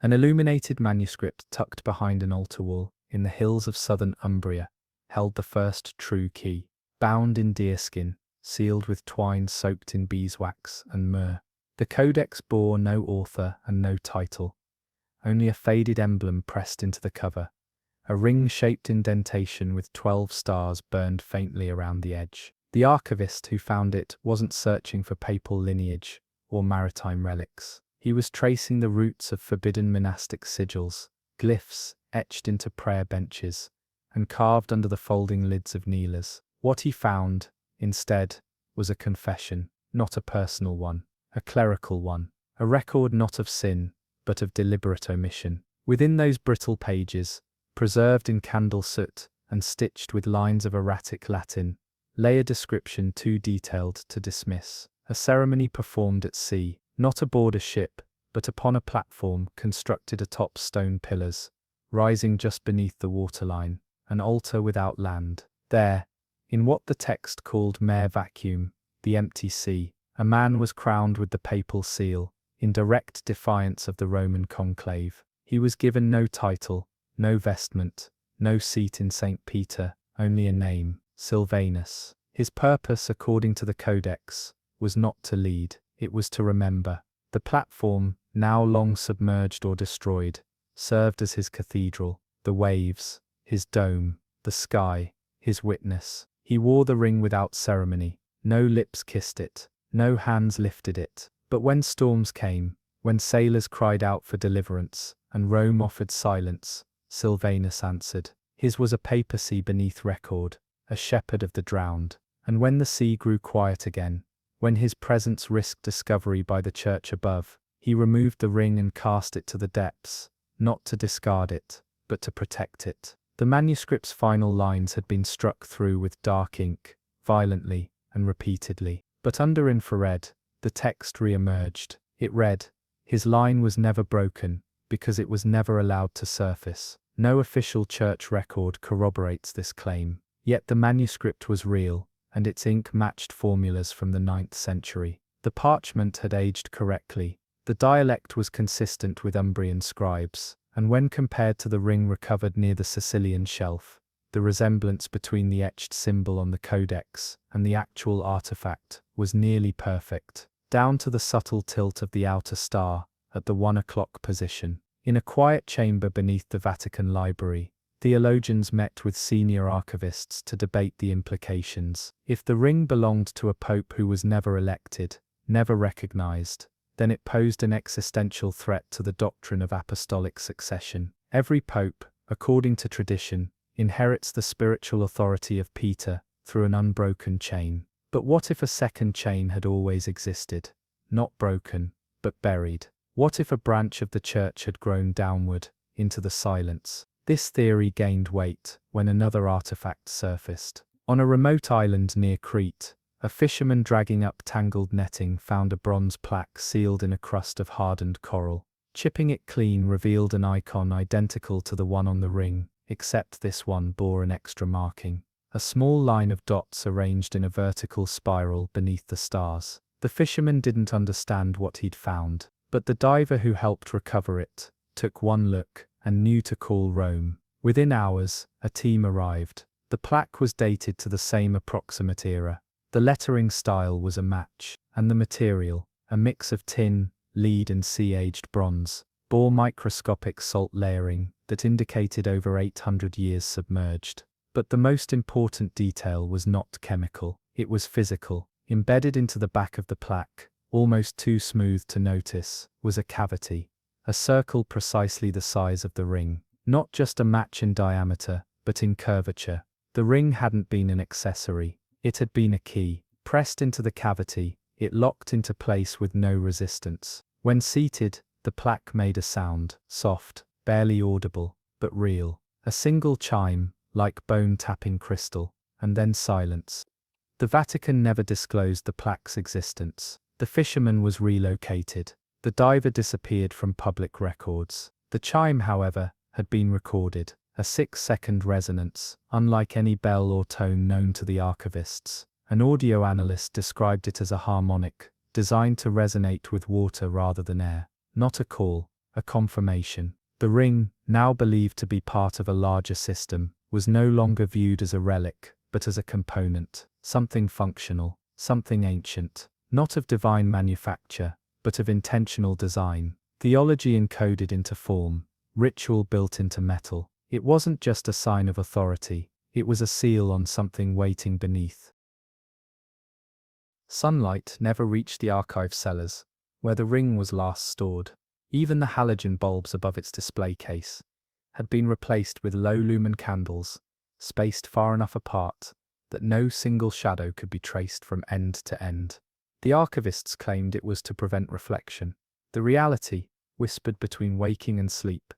An illuminated manuscript tucked behind an altar wall in the hills of southern Umbria held the first true key, bound in deerskin, sealed with twine soaked in beeswax and myrrh. The codex bore no author and no title, only a faded emblem pressed into the cover, a ring-shaped indentation with 12 stars burned faintly around the edge. The archivist who found it wasn't searching for papal lineage or maritime relics. He was tracing the roots of forbidden monastic sigils, glyphs etched into prayer benches and carved under the folding lids of kneelers. What he found, instead, was a confession, not a personal one, a clerical one, a record not of sin, but of deliberate omission. Within those brittle pages, preserved in candle soot and stitched with lines of erratic Latin, lay a description too detailed to dismiss. A ceremony performed at sea, not aboard a ship, but upon a platform constructed atop stone pillars, rising just beneath the waterline, an altar without land. There, in what the text called mere vacuum, the empty sea, a man was crowned with the papal seal, in direct defiance of the Roman conclave. He was given no title, no vestment, no seat in St. Peter, only a name, Sylvanus. His purpose, according to the Codex, was not to lead, it was to remember. The platform, now long submerged or destroyed, served as his cathedral, the waves, his dome, the sky, his witness. He wore the ring without ceremony, no lips kissed it, no hands lifted it. But when storms came, when sailors cried out for deliverance, and Rome offered silence, Sylvanus answered. His was a papacy beneath record, a shepherd of the drowned. And when the sea grew quiet again, when his presence risked discovery by the church above, he removed the ring and cast it to the depths, not to discard it, but to protect it. The manuscript's final lines had been struck through with dark ink, violently and repeatedly. But under infrared, the text re-emerged. It read, "His line was never broken, because it was never allowed to surface." No official church record corroborates this claim. Yet the manuscript was real, and its ink matched formulas from the 9th century. The parchment had aged correctly, the dialect was consistent with Umbrian scribes, and when compared to the ring recovered near the Sicilian shelf, the resemblance between the etched symbol on the codex and the actual artifact was nearly perfect, down to the subtle tilt of the outer star at the 1 o'clock position. In a quiet chamber beneath the Vatican library, theologians met with senior archivists to debate the implications. If the ring belonged to a pope who was never elected, never recognized, then it posed an existential threat to the doctrine of apostolic succession. Every pope, according to tradition, inherits the spiritual authority of Peter through an unbroken chain. But what if a second chain had always existed, not broken, but buried? What if a branch of the church had grown downward, into the silence? This theory gained weight when another artifact surfaced. On a remote island near Crete, a fisherman dragging up tangled netting found a bronze plaque sealed in a crust of hardened coral. Chipping it clean revealed an icon identical to the one on the ring, except this one bore an extra marking. A small line of dots arranged in a vertical spiral beneath the stars. The fisherman didn't understand what he'd found, but the diver who helped recover it took one look and knew to call Rome. Within hours, a team arrived. The plaque was dated to the same approximate era. The lettering style was a match, and the material, a mix of tin, lead and sea-aged bronze, bore microscopic salt layering that indicated over 800 years submerged. But the most important detail was not chemical, it was physical. Embedded into the back of the plaque, almost too smooth to notice, was a cavity. A circle precisely the size of the ring, not just a match in diameter, but in curvature. The ring hadn't been an accessory, it had been a key. Pressed into the cavity, it locked into place with no resistance. When seated, the plaque made a sound, soft, barely audible, but real. A single chime, like bone tapping crystal, and then silence. The Vatican never disclosed the plaque's existence. The fisherman was relocated. The diver disappeared from public records. The chime, however, had been recorded, a 6-second resonance, unlike any bell or tone known to the archivists. An audio analyst described it as a harmonic, designed to resonate with water rather than air. Not a call, a confirmation. The ring, now believed to be part of a larger system, was no longer viewed as a relic, but as a component, something functional, something ancient, not of divine manufacture, but of intentional design. Theology encoded into form, ritual built into metal. It wasn't just a sign of authority, it was a seal on something waiting beneath. Sunlight never reached the archive cellars, where the ring was last stored. Even the halogen bulbs above its display case had been replaced with low-lumen candles, spaced far enough apart that no single shadow could be traced from end to end. The archivists claimed it was to prevent reflection. The reality, whispered between waking and sleep,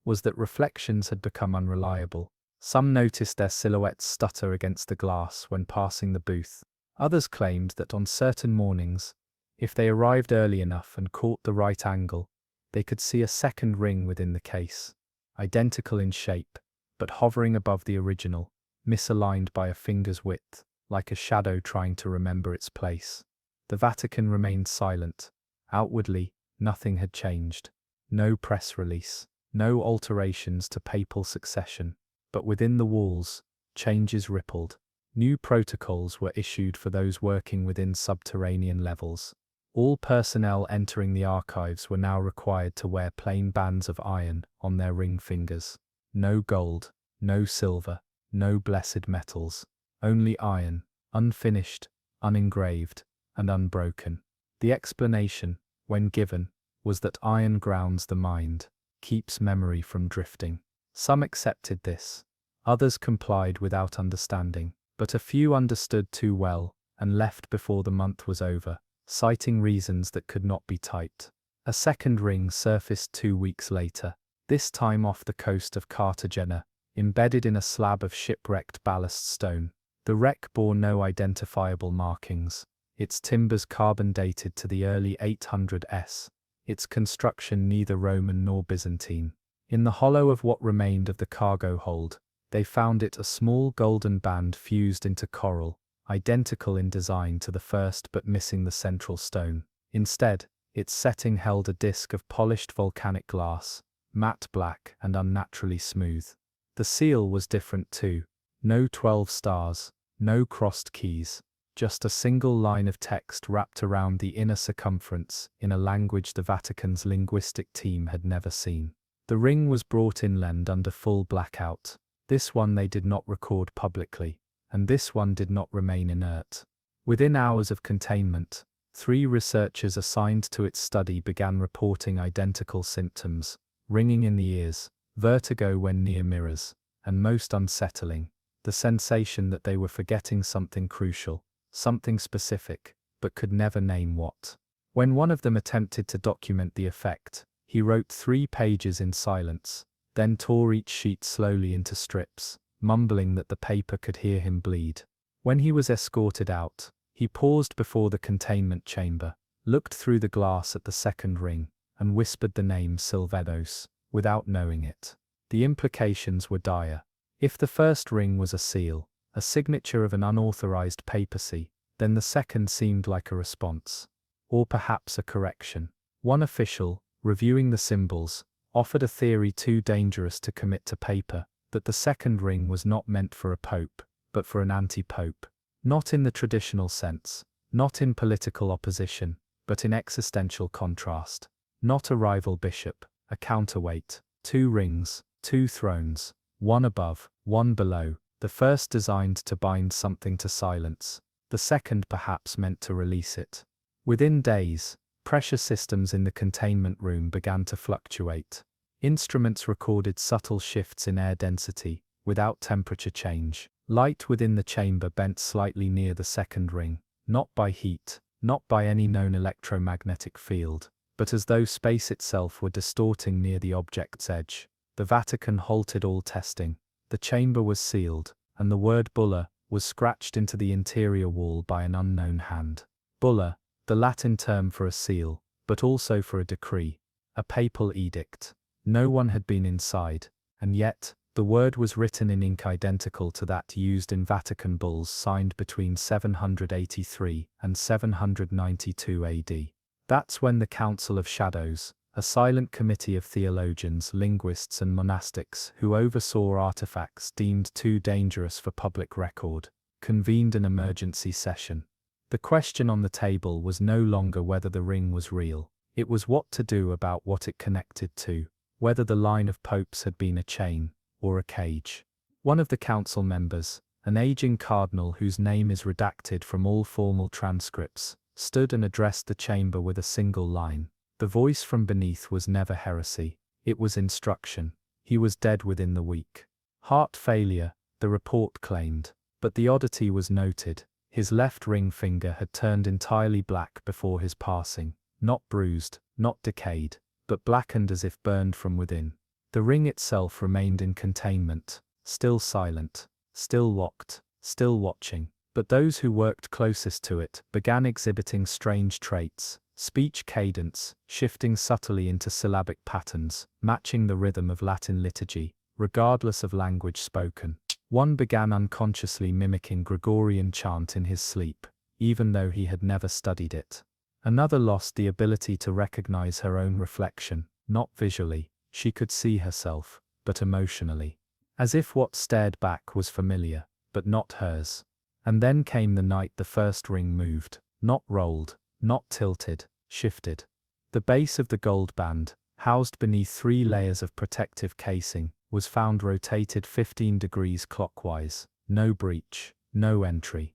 was that reflections had become unreliable. Some noticed their silhouettes stutter against the glass when passing the booth. Others claimed that on certain mornings, if they arrived early enough and caught the right angle, they could see a second ring within the case, identical in shape, but hovering above the original, misaligned by a finger's width, like a shadow trying to remember its place. The Vatican remained silent. Outwardly, nothing had changed. No press release, no alterations to papal succession. But within the walls, changes rippled. New protocols were issued for those working within subterranean levels. All personnel entering the archives were now required to wear plain bands of iron on their ring fingers. No gold, no silver, no blessed metals. Only iron, unfinished, unengraved, and unbroken. The explanation, when given, was that iron grounds the mind, keeps memory from drifting. Some accepted this. Others complied without understanding. But a few understood too well and left before the month was over, citing reasons that could not be typed. A second ring surfaced 2 weeks later, this time off the coast of Cartagena, embedded in a slab of shipwrecked ballast stone. The wreck bore no identifiable markings, its timbers carbon dated to the early 800s, its construction neither Roman nor Byzantine. In the hollow of what remained of the cargo hold, they found it a small golden band fused into coral, identical in design to the first but missing the central stone. Instead, its setting held a disc of polished volcanic glass, matte black and unnaturally smooth. The seal was different too. No 12 stars, no crossed keys, just a single line of text wrapped around the inner circumference in a language the Vatican's linguistic team had never seen. The ring was brought inland under full blackout. This one they did not record publicly, and this one did not remain inert. Within hours of containment, 3 researchers assigned to its study began reporting identical symptoms: ringing in the ears, vertigo when near mirrors, and most unsettling, the sensation that they were forgetting something crucial, something specific, but could never name what. When one of them attempted to document the effect, he wrote 3 pages in silence, then tore each sheet slowly into strips, mumbling that the paper could hear him bleed. When he was escorted out, he paused before the containment chamber, looked through the glass at the second ring, and whispered the name Sylvester, without knowing it. The implications were dire. If the first ring was a seal, a signature of an unauthorized papacy, then the second seemed like a response, or perhaps a correction. One official, reviewing the symbols, offered a theory too dangerous to commit to paper, that the second ring was not meant for a pope, but for an anti-pope. Not in the traditional sense, not in political opposition, but in existential contrast. Not a rival bishop, a counterweight, 2 rings, 2 thrones, one above, one below, the first designed to bind something to silence, the second perhaps meant to release it. Within days, pressure systems in the containment room began to fluctuate. Instruments recorded subtle shifts in air density, without temperature change. Light within the chamber bent slightly near the second ring, not by heat, not by any known electromagnetic field, but as though space itself were distorting near the object's edge. The Vatican halted all testing. The chamber was sealed, and the word bulla was scratched into the interior wall by an unknown hand. Bulla, the Latin term for a seal, but also for a decree, a papal edict. No one had been inside, and yet, the word was written in ink identical to that used in Vatican bulls signed between 783 and 792 AD. That's when the Council of Shadows, A silent committee of theologians, linguists and monastics who oversaw artifacts deemed too dangerous for public record, convened an emergency session. The question on the table was no longer whether the ring was real, it was what to do about what it connected to, whether the line of popes had been a chain or a cage. One of the council members, an aging cardinal whose name is redacted from all formal transcripts, stood and addressed the chamber with a single line. The voice from beneath was never heresy, it was instruction. He was dead within the week. Heart failure, the report claimed, but the oddity was noted. His left ring finger had turned entirely black before his passing, not bruised, not decayed, but blackened as if burned from within. The ring itself remained in containment, still silent, still locked, still watching, but those who worked closest to it began exhibiting strange traits, speech cadence, shifting subtly into syllabic patterns, matching the rhythm of Latin liturgy, regardless of language spoken. One began unconsciously mimicking Gregorian chant in his sleep, even though he had never studied it. Another lost the ability to recognize her own reflection, not visually, she could see herself, but emotionally. As if what stared back was familiar, but not hers. And then came the night the first ring moved, not rolled, not tilted, shifted. The base of the gold band, housed beneath 3 layers of protective casing, was found rotated 15 degrees clockwise, no breach, no entry.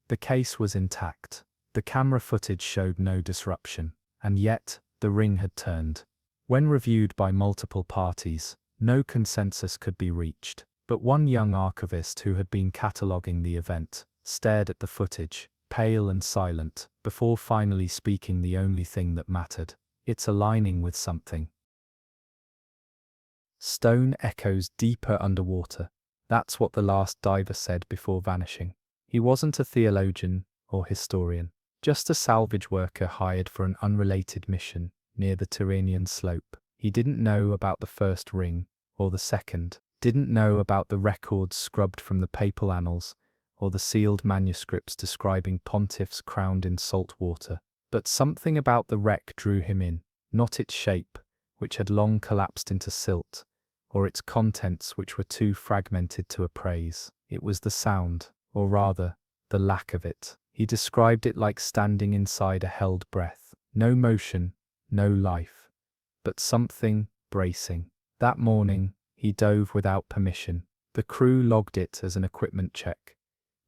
The case was intact. The camera footage showed no disruption, and yet, the ring had turned. When reviewed by multiple parties, no consensus could be reached, but one young archivist who had been cataloguing the event stared at the footage, pale and silent, before finally speaking the only thing that mattered. It's aligning with something. Stone echoes deeper underwater. That's what the last diver said before vanishing. He wasn't a theologian or historian, just a salvage worker hired for an unrelated mission near the Tyrrhenian slope. He didn't know about the first ring, or the second, didn't know about the records scrubbed from the papal annals, or the sealed manuscripts describing pontiffs crowned in salt water. But something about the wreck drew him in, not its shape, which had long collapsed into silt, or its contents which were too fragmented to appraise. It was the sound, or rather, the lack of it. He described it like standing inside a held breath. No motion, no life, but something bracing. That morning, he dove without permission. The crew logged it as an equipment check.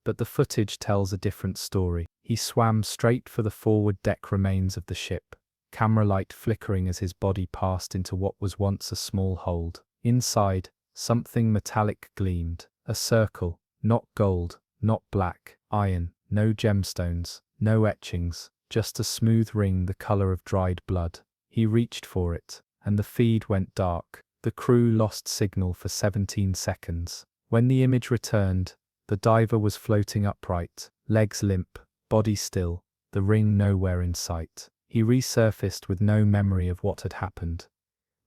But the footage tells a different story. He swam straight for the forward deck remains of the ship, camera light flickering as his body passed into what was once a small hold. Inside, something metallic gleamed. A circle, not gold, not black, iron, no gemstones, no etchings, just a smooth ring the color of dried blood. He reached for it, and the feed went dark. The crew lost signal for 17 seconds. When the image returned, the diver was floating upright, legs limp, body still, the ring nowhere in sight. He resurfaced with no memory of what had happened,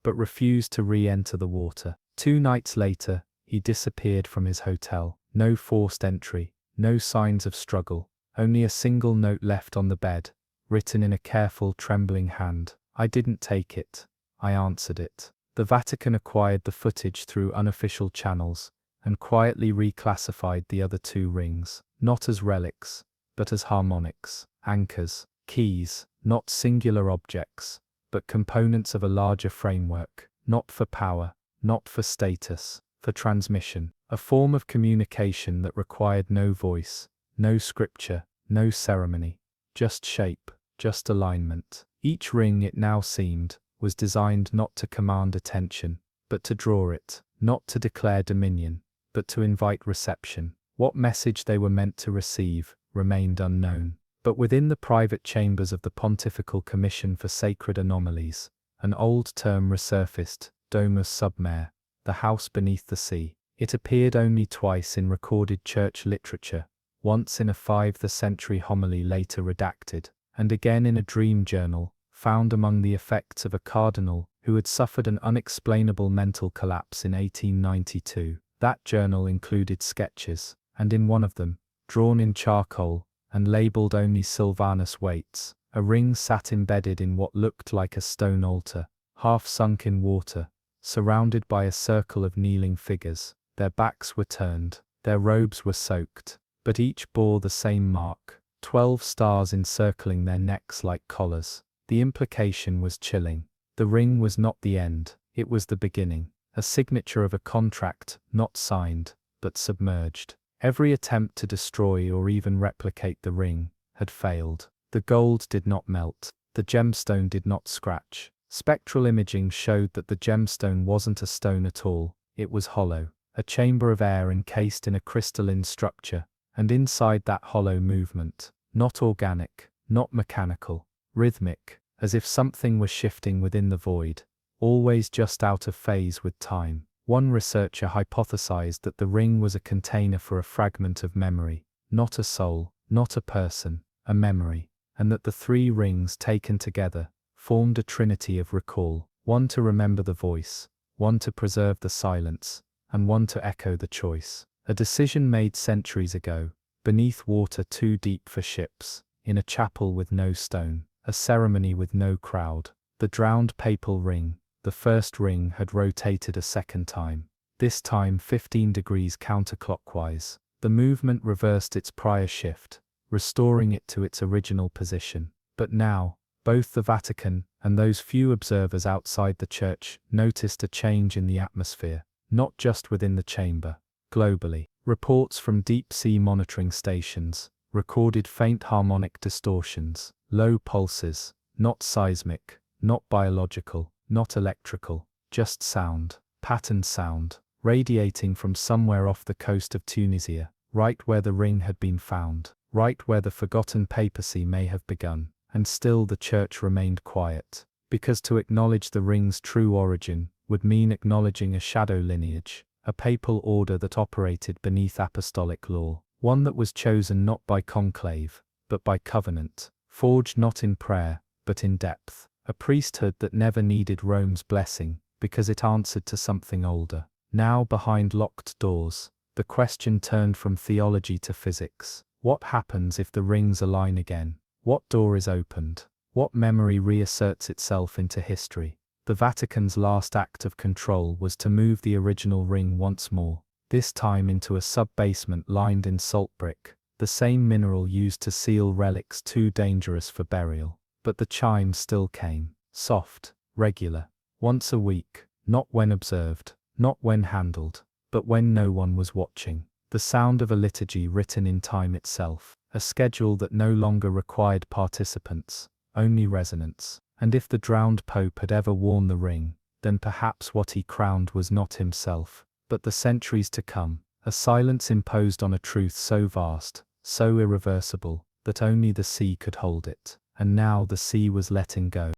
but refused to re-enter the water. 2 nights later, he disappeared from his hotel. No forced entry, no signs of struggle, only a single note left on the bed, written in a careful, trembling hand. I didn't take it. I answered it. The Vatican acquired the footage through unofficial channels, and quietly reclassified the other 2 rings, not as relics, but as harmonics, anchors, keys, not singular objects, but components of a larger framework, not for power, not for status, for transmission, a form of communication that required no voice, no scripture, no ceremony, just shape, just alignment. Each ring, it now seemed, was designed not to command attention, but to draw it, not to declare dominion, but to invite reception. What message they were meant to receive remained unknown. But within the private chambers of the Pontifical Commission for Sacred Anomalies, an old term resurfaced, domus submare, the house beneath the sea. It appeared only twice in recorded church literature, once in a 5th century homily later redacted, and again in a dream journal, found among the effects of a cardinal who had suffered an unexplainable mental collapse in 1892. That journal included sketches, and in one of them, drawn in charcoal, and labelled only Sylvanus Waits, a ring sat embedded in what looked like a stone altar, half sunk in water, surrounded by a circle of kneeling figures. Their backs were turned, their robes were soaked, but each bore the same mark, 12 stars encircling their necks like collars. The implication was chilling. The ring was not the end, it was the beginning, a signature of a contract not signed, but submerged. Every attempt to destroy or even replicate the ring had failed. The gold did not melt, the gemstone did not scratch. Spectral imaging showed that the gemstone wasn't a stone at all, it was hollow, a chamber of air encased in a crystalline structure, and inside that hollow movement, not organic, not mechanical, rhythmic, as if something was shifting within the void, always just out of phase with time. One researcher hypothesized that the ring was a container for a fragment of memory, not a soul, not a person, a memory, and that the 3 rings taken together formed a trinity of recall, one to remember the voice, one to preserve the silence, and one to echo the choice. A decision made centuries ago, beneath water too deep for ships, in a chapel with no stone, a ceremony with no crowd. The drowned papal ring, the first ring, had rotated a second time, this time 15 degrees counterclockwise. The movement reversed its prior shift, restoring it to its original position. But now, both the Vatican and those few observers outside the church noticed a change in the atmosphere, not just within the chamber, globally. Reports from deep-sea monitoring stations recorded faint harmonic distortions, low pulses, not seismic, not biological, not electrical, just sound, patterned sound, radiating from somewhere off the coast of Tunisia, right where the ring had been found, right where the forgotten papacy may have begun. And still the church remained quiet, because to acknowledge the ring's true origin would mean acknowledging a shadow lineage, a papal order that operated beneath apostolic law, one that was chosen not by conclave, but by covenant, forged not in prayer, but in depth, a priesthood that never needed Rome's blessing, because it answered to something older. Now, behind locked doors, the question turned from theology to physics. What happens if the rings align again? What door is opened? What memory reasserts itself into history? The Vatican's last act of control was to move the original ring once more, this time into a sub-basement lined in salt brick, the same mineral used to seal relics too dangerous for burial. But the chimes still came, soft, regular, once a week, not when observed, not when handled, but when no one was watching. The sound of a liturgy written in time itself, a schedule that no longer required participants, only resonance. And if the drowned pope had ever worn the ring, then perhaps what he crowned was not himself, but the centuries to come, a silence imposed on a truth so vast, so irreversible, that only the sea could hold it. And now the sea was letting go.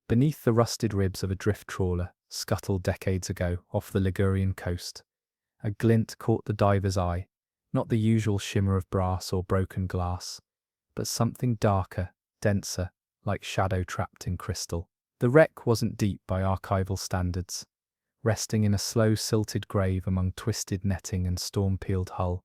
Beneath the rusted ribs of a drift trawler, scuttled decades ago off the Ligurian coast, a glint caught the diver's eye, not the usual shimmer of brass or broken glass, but something darker, denser, like shadow trapped in crystal. The wreck wasn't deep by archival standards, resting in a slow silted grave among twisted netting and storm-peeled hull,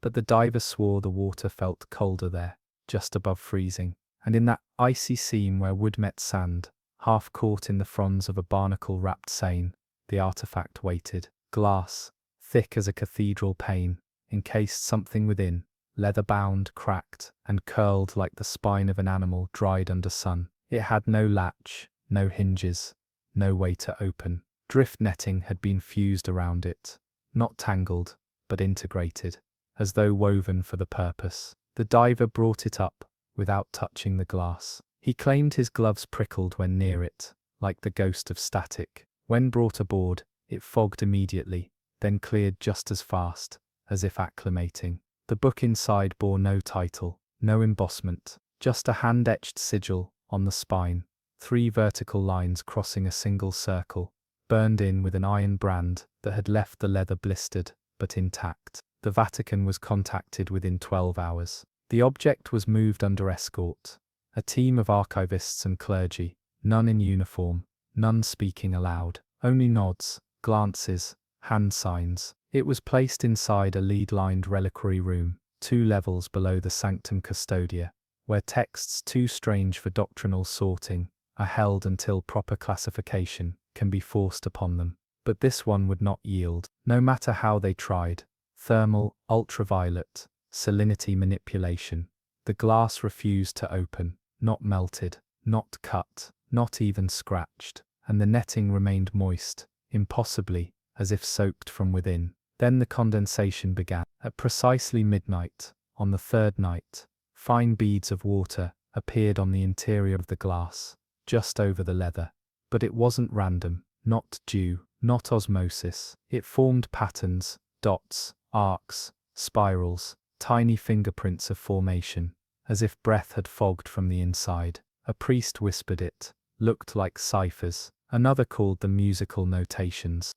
but the diver swore the water felt colder there, just above freezing, and in that icy seam where wood met sand, half caught in the fronds of a barnacle-wrapped seine, the artifact waited. Glass, thick as a cathedral pane, encased something within, leather-bound, cracked, and curled like the spine of an animal dried under sun. It had no latch, no hinges, no way to open. Drift netting had been fused around it, not tangled, but integrated, as though woven for the purpose. The diver brought it up, without touching the glass. He claimed his gloves prickled when near it, like the ghost of static. When brought aboard, it fogged immediately, then cleared just as fast, as if acclimating. The book inside bore no title, no embossment, just a hand-etched sigil on the spine, 3 vertical lines crossing a single circle, burned in with an iron brand that had left the leather blistered, but intact. The Vatican was contacted within 12 hours. The object was moved under escort. A team of archivists and clergy, none in uniform, none speaking aloud, only nods, glances, hand signs. It was placed inside a lead-lined reliquary room, 2 levels below the Sanctum Custodia, where texts too strange for doctrinal sorting are held until proper classification can be forced upon them. But this one would not yield, no matter how they tried. Thermal, ultraviolet, salinity manipulation. The glass refused to open, not melted, not cut, not even scratched, and the netting remained moist, impossibly, as if soaked from within. Then the condensation began. At precisely midnight, on the third night, fine beads of water appeared on the interior of the glass, just over the leather. But it wasn't random, not dew, not osmosis. It formed patterns, dots, arcs, spirals, tiny fingerprints of formation, as if breath had fogged from the inside. A priest whispered it, looked like ciphers. Another called them musical notations.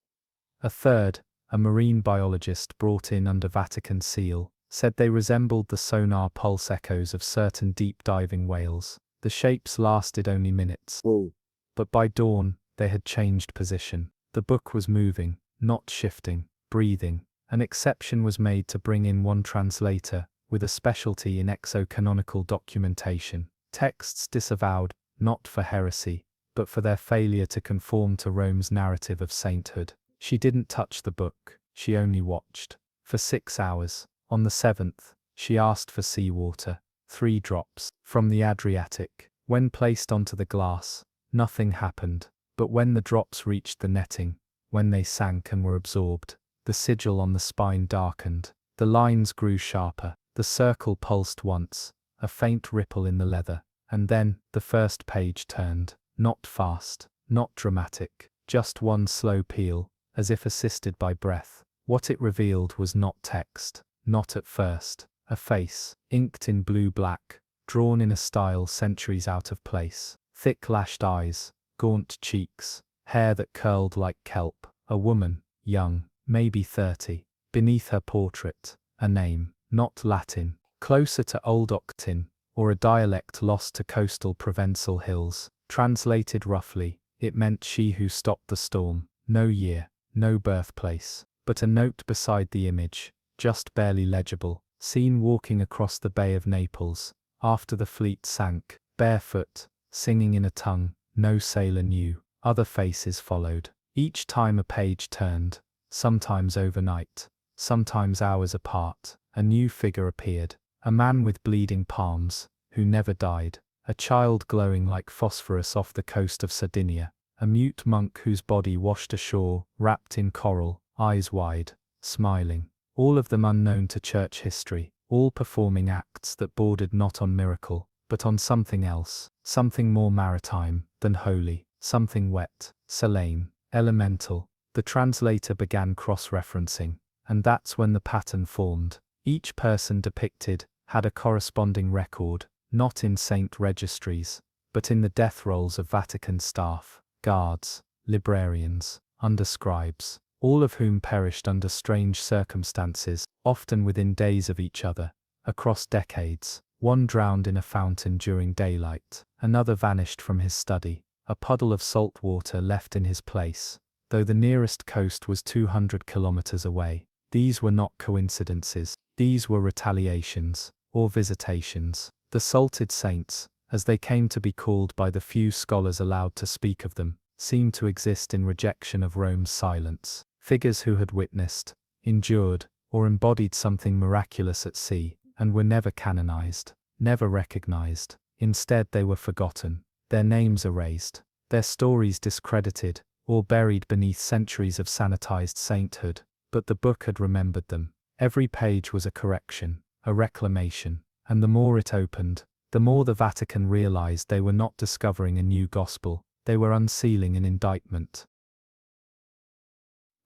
A third, a marine biologist brought in under Vatican seal, said they resembled the sonar pulse echoes of certain deep-diving whales. The shapes lasted only minutes. Whoa. But by dawn, they had changed position. The book was moving, not shifting, breathing. An exception was made to bring in one translator, with a specialty in exocanonical documentation. Texts disavowed, not for heresy, but for their failure to conform to Rome's narrative of sainthood. She didn't touch the book, she only watched. For 6 hours. On the 7th, she asked for seawater, 3 drops, from the Adriatic. When placed onto the glass, nothing happened. But when the drops reached the netting, when they sank and were absorbed, the sigil on the spine darkened. The lines grew sharper. The circle pulsed once, a faint ripple in the leather, and then the first page turned. Not fast, not dramatic, just one slow peel, as if assisted by breath. What it revealed was not text, not at first. A face, inked in blue-black, drawn in a style centuries out of place. Thick lashed eyes, gaunt cheeks, hair that curled like kelp. A woman, young, maybe 30. Beneath her portrait, a name, not Latin, closer to Old Occitan, or a dialect lost to coastal Provençal hills. Translated roughly, it meant she who stopped the storm. No year, no birthplace, but a note beside the image, just barely legible, seen walking across the Bay of Naples, after the fleet sank, barefoot, singing in a tongue no sailor knew. Other faces followed. Each time a page turned, sometimes overnight, sometimes hours apart, a new figure appeared. A man with bleeding palms, who never died. A child glowing like phosphorus off the coast of Sardinia. A mute monk whose body washed ashore, wrapped in coral, eyes wide, smiling. All of them unknown to church history, all performing acts that bordered not on miracle, but on something else, something more maritime than holy, something wet, salame, elemental. The translator began cross-referencing, and that's when the pattern formed. Each person depicted had a corresponding record, not in saint registries, but in the death rolls of Vatican staff, guards, librarians, underscribes, all of whom perished under strange circumstances, often within days of each other, across decades. One drowned in a fountain during daylight, another vanished from his study, a puddle of salt water left in his place, though the nearest coast was 200 kilometers away. These were not coincidences, these were retaliations, or visitations. The salted saints, as they came to be called by the few scholars allowed to speak of them, seemed to exist in rejection of Rome's silence. Figures who had witnessed, endured, or embodied something miraculous at sea, and were never canonized, never recognized. Instead they were forgotten, their names erased, their stories discredited, or buried beneath centuries of sanitized sainthood. But the book had remembered them. Every page was a correction, a reclamation, and the more it opened, the more the Vatican realized they were not discovering a new gospel, they were unsealing an indictment.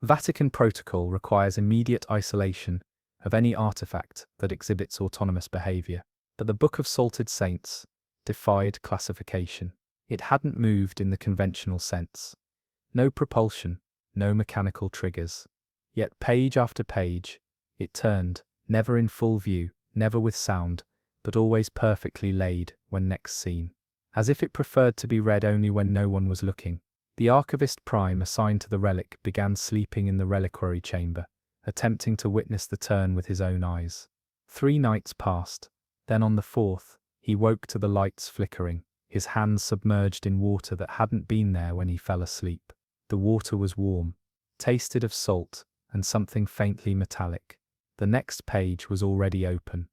Vatican protocol requires immediate isolation of any artifact that exhibits autonomous behavior, but the Book of Salted Saints defied classification. It hadn't moved in the conventional sense. No propulsion, no mechanical triggers. Yet page after page, it turned, never in full view, never with sound, but always perfectly laid when next seen. As if it preferred to be read only when no one was looking. The archivist prime assigned to the relic began sleeping in the reliquary chamber, attempting to witness the turn with his own eyes. 3 nights passed, then on the 4th, he woke to the lights flickering. his hands submerged in water that hadn't been there when he fell asleep. The water was warm, tasted of salt, and something faintly metallic. The next page was already open.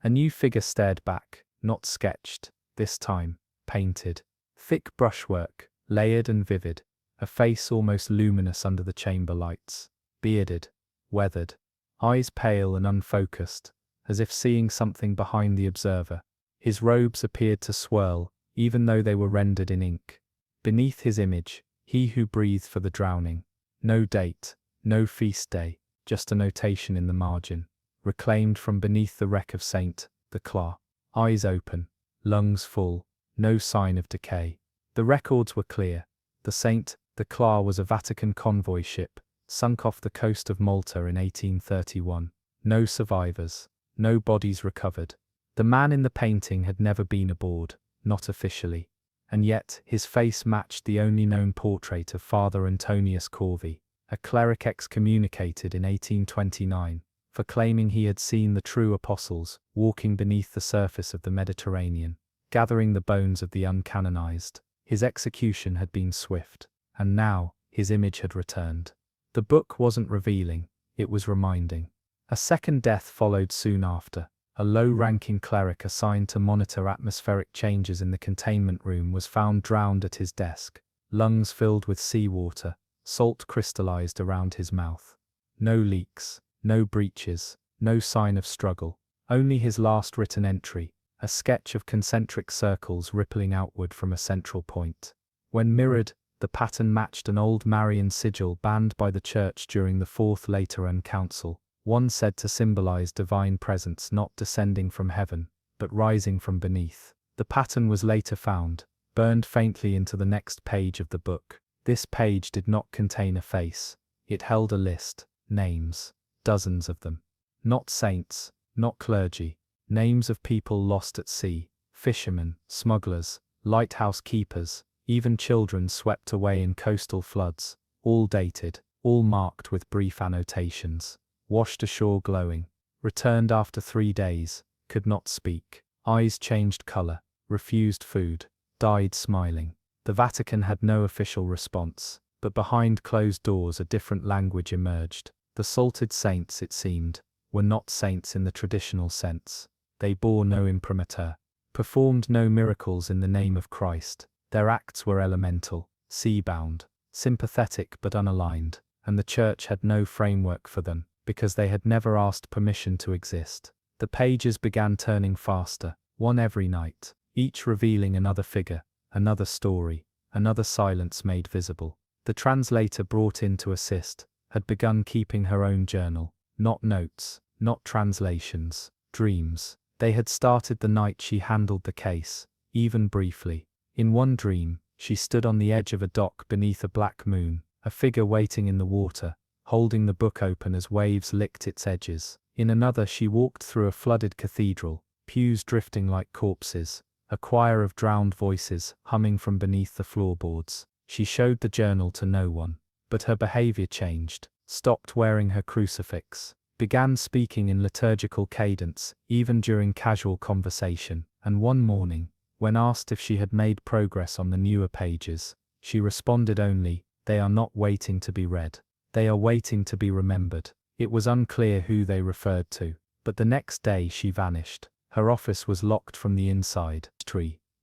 A new figure stared back, not sketched, this time, painted. Thick brushwork, layered and vivid, a face almost luminous under the chamber lights. Bearded, weathered, eyes pale and unfocused, as if seeing something behind the observer. His robes appeared to swirl, even though they were rendered in ink. Beneath his image, he who breathed for the drowning. No date, no feast day, just a notation in the margin. Reclaimed from beneath the wreck of Saint, the Clar. Eyes open, lungs full, no sign of decay. The records were clear. The Saint, the Clar, was a Vatican convoy ship, sunk off the coast of Malta in 1831. No survivors, no bodies recovered. The man in the painting had never been aboard, not officially. And yet, his face matched the only known portrait of Father Antonius Corvi, a cleric excommunicated in 1829, for claiming he had seen the true apostles walking beneath the surface of the Mediterranean, gathering the bones of the uncanonized. His execution had been swift, and now, his image had returned. The book wasn't revealing, it was reminding. A second death followed soon after. A low-ranking cleric assigned to monitor atmospheric changes in the containment room was found drowned at his desk, lungs filled with seawater, salt crystallized around his mouth. No leaks, no breaches, no sign of struggle, only his last written entry, a sketch of concentric circles rippling outward from a central point. When mirrored, the pattern matched an old Marian sigil banned by the Church during the Fourth Lateran Council, one said to symbolize divine presence not descending from heaven, but rising from beneath. The pattern was later found, burned faintly into the next page of the book. This page did not contain a face. It held a list, names, dozens of them. Not saints, not clergy, names of people lost at sea, fishermen, smugglers, lighthouse keepers, even children swept away in coastal floods, all dated, all marked with brief annotations. Washed ashore glowing, returned after 3 days, could not speak, eyes changed color, refused food, died smiling. The Vatican had no official response, but behind closed doors a different language emerged. The salted saints, it seemed, were not saints in the traditional sense. They bore no imprimatur, performed no miracles in the name of Christ. Their acts were elemental, sea-bound, sympathetic but unaligned, and the Church had no framework for them, because they had never asked permission to exist. The pages began turning faster, one every night, each revealing another figure, another story, another silence made visible. The translator brought in to assist had begun keeping her own journal, not notes, not translations, dreams. They had started the night she handled the case, even briefly. In one dream, she stood on the edge of a dock beneath a black moon, a figure waiting in the water, holding the book open as waves licked its edges. In another she walked through a flooded cathedral, pews drifting like corpses, a choir of drowned voices humming from beneath the floorboards. She showed the journal to no one, but her behavior changed, stopped wearing her crucifix, began speaking in liturgical cadence, even during casual conversation, and one morning, when asked if she had made progress on the newer pages, she responded only, "They are not waiting to be read. They are waiting to be remembered." It was unclear who they referred to, but the next day she vanished. Her office was locked from the inside.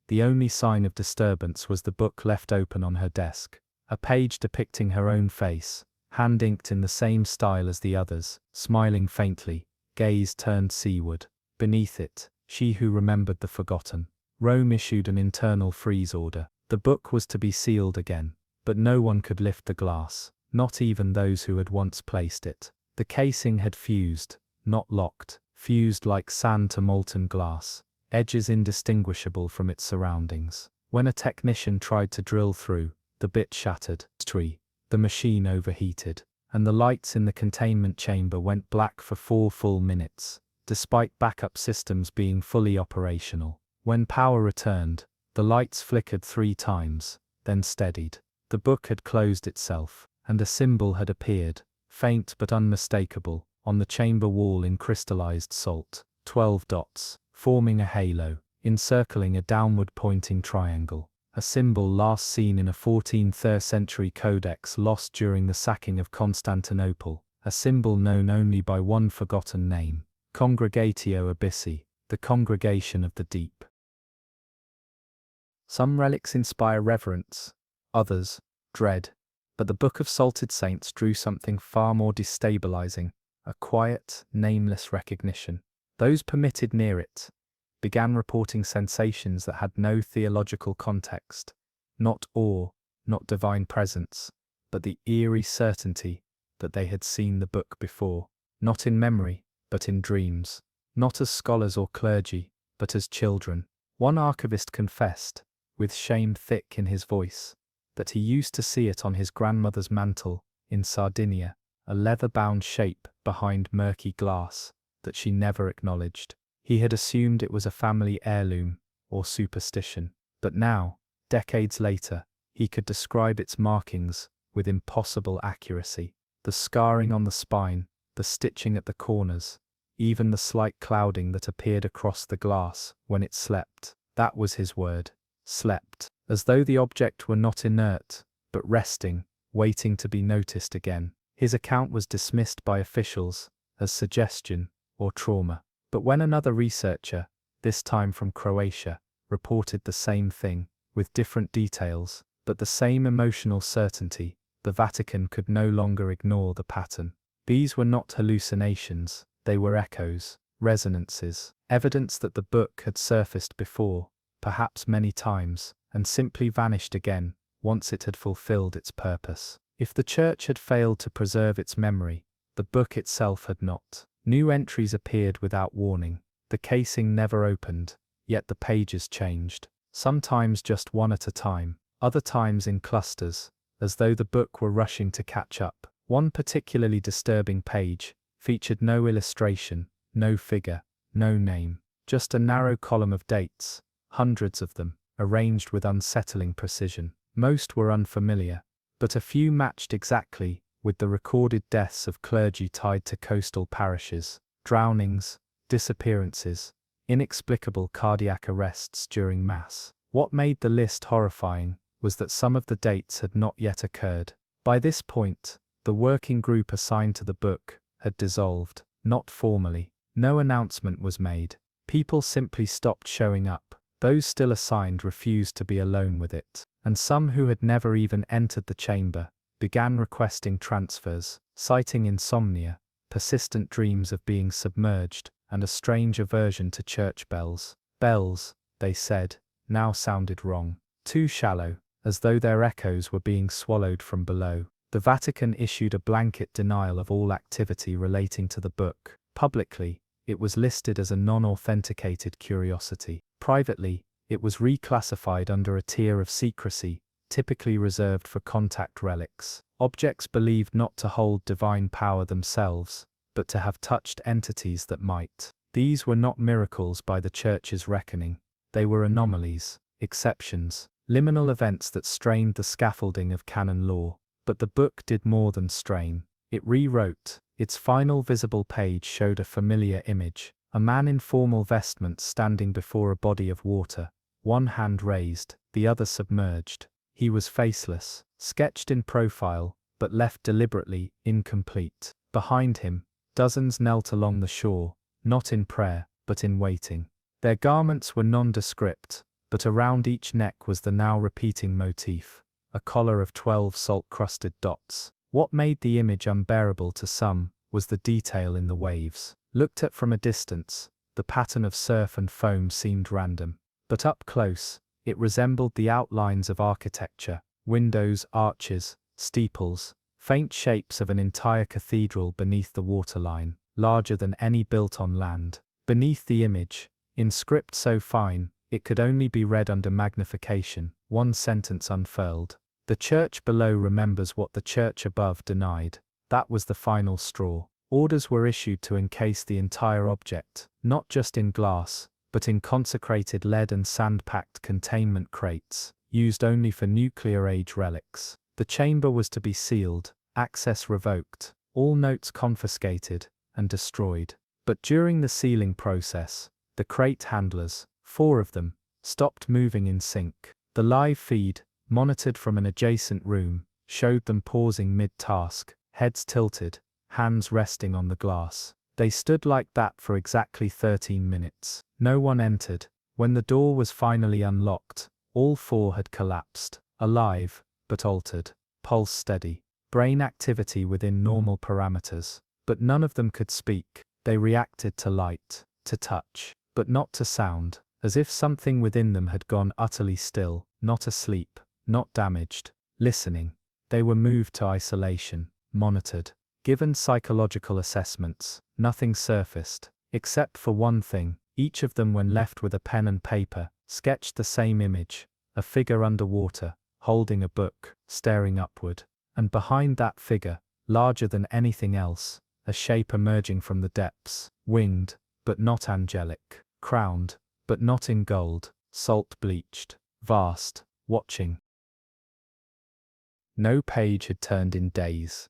The only sign of disturbance was the book left open on her desk, a page depicting her own face, hand-inked in the same style as the others, smiling faintly, gaze turned seaward. Beneath it, "She who remembered the forgotten." Rome issued an internal freeze order. The book was to be sealed again, but no one could lift the glass. Not even those who had once placed it. The casing had fused, not locked, fused like sand to molten glass, edges indistinguishable from its surroundings. When a technician tried to drill through, the bit shattered. The machine overheated, and the lights in the containment chamber went black for 4 full minutes, despite backup systems being fully operational. When power returned, the lights flickered 3 times, then steadied. The book had closed itself, and a symbol had appeared, faint but unmistakable, on the chamber wall in crystallized salt. 12 dots, forming a halo. encircling a downward-pointing triangle, a symbol last seen in a 14th century codex lost during the sacking of Constantinople, a symbol known only by one forgotten name, Congregatio Abyssi, the Congregation of the Deep. Some relics inspire reverence, others, dread, but the Book of Salted Saints drew something far more destabilizing, a quiet, nameless recognition. Those permitted near it began reporting sensations that had no theological context, not awe, not divine presence, but the eerie certainty that they had seen the book before, not in memory, but in dreams, not as scholars or clergy, but as children. One archivist confessed, with shame thick in his voice, that he used to see it on his grandmother's mantle, in Sardinia, a leather-bound shape behind murky glass that she never acknowledged. He had assumed it was a family heirloom or superstition, but now, decades later, he could describe its markings with impossible accuracy. The scarring on the spine, the stitching at the corners, even the slight clouding that appeared across the glass when it slept. That was his word, slept, as though the object were not inert, but resting, waiting to be noticed again. His account was dismissed by officials as suggestion or trauma. But when another researcher, this time from Croatia, reported the same thing, with different details, but the same emotional certainty, the Vatican could no longer ignore the pattern. These were not hallucinations, they were echoes, resonances, evidence that the book had surfaced before, perhaps many times, and simply vanished again, once it had fulfilled its purpose. If the Church had failed to preserve its memory, the book itself had not. New entries appeared without warning. The casing never opened, yet the pages changed, sometimes just one at a time, other times in clusters, as though the book were rushing to catch up. One particularly disturbing page featured no illustration, no figure, no name, just a narrow column of dates, hundreds of them, arranged with unsettling precision. Most were unfamiliar, but a few matched exactly with the recorded deaths of clergy tied to coastal parishes, drownings, disappearances, inexplicable cardiac arrests during Mass. What made the list horrifying was that some of the dates had not yet occurred. By this point, the working group assigned to the book had dissolved, not formally. No announcement was made. People simply stopped showing up. Those still assigned refused to be alone with it, and some who had never even entered the chamber began requesting transfers, citing insomnia, persistent dreams of being submerged, and a strange aversion to church bells. Bells, they said, now sounded wrong, too shallow, as though their echoes were being swallowed from below. The Vatican issued a blanket denial of all activity relating to the book. Publicly, it was listed as a non-authenticated curiosity. Privately, it was reclassified under a tier of secrecy, typically reserved for contact relics, objects believed not to hold divine power themselves, but to have touched entities that might. These were not miracles by the Church's reckoning. They were anomalies, exceptions, liminal events that strained the scaffolding of canon law. But the book did more than strain. It rewrote. Its final visible page showed a familiar image, a man in formal vestments standing before a body of water, one hand raised, the other submerged. He was faceless, sketched in profile, but left deliberately incomplete. Behind him, dozens knelt along the shore, not in prayer, but in waiting. Their garments were nondescript, but around each neck was the now repeating motif, a collar of 12 salt-crusted dots. What made the image unbearable to some was the detail in the waves. Looked at from a distance, the pattern of surf and foam seemed random, but up close, it resembled the outlines of architecture, windows, arches, steeples, faint shapes of an entire cathedral beneath the waterline, larger than any built on land. Beneath the image, in script so fine, it could only be read under magnification, one sentence unfurled. The church below remembers what the church above denied. That was the final straw. Orders were issued to encase the entire object, not just in glass, but in consecrated lead and sand-packed containment crates, used only for nuclear-age relics. The chamber was to be sealed, access revoked, all notes confiscated and destroyed. But during the sealing process, the crate handlers, 4 of them, stopped moving in sync. The live feed, monitored from an adjacent room, showed them pausing mid-task, heads tilted, hands resting on the glass. They stood like that for exactly 13 minutes. No one entered. When the door was finally unlocked, all 4 had collapsed, alive, but altered, pulse steady, brain activity within normal parameters. But none of them could speak. They reacted to light, to touch, but not to sound, as if something within them had gone utterly still, not asleep, not damaged, listening. They were moved to isolation, monitored, given psychological assessments. Nothing surfaced, except for one thing. Each of them, when left with a pen and paper, sketched the same image, a figure underwater, holding a book, staring upward. And behind that figure, larger than anything else, a shape emerging from the depths, winged, but not angelic, crowned, but not in gold, salt-bleached, vast, watching. No page had turned in days.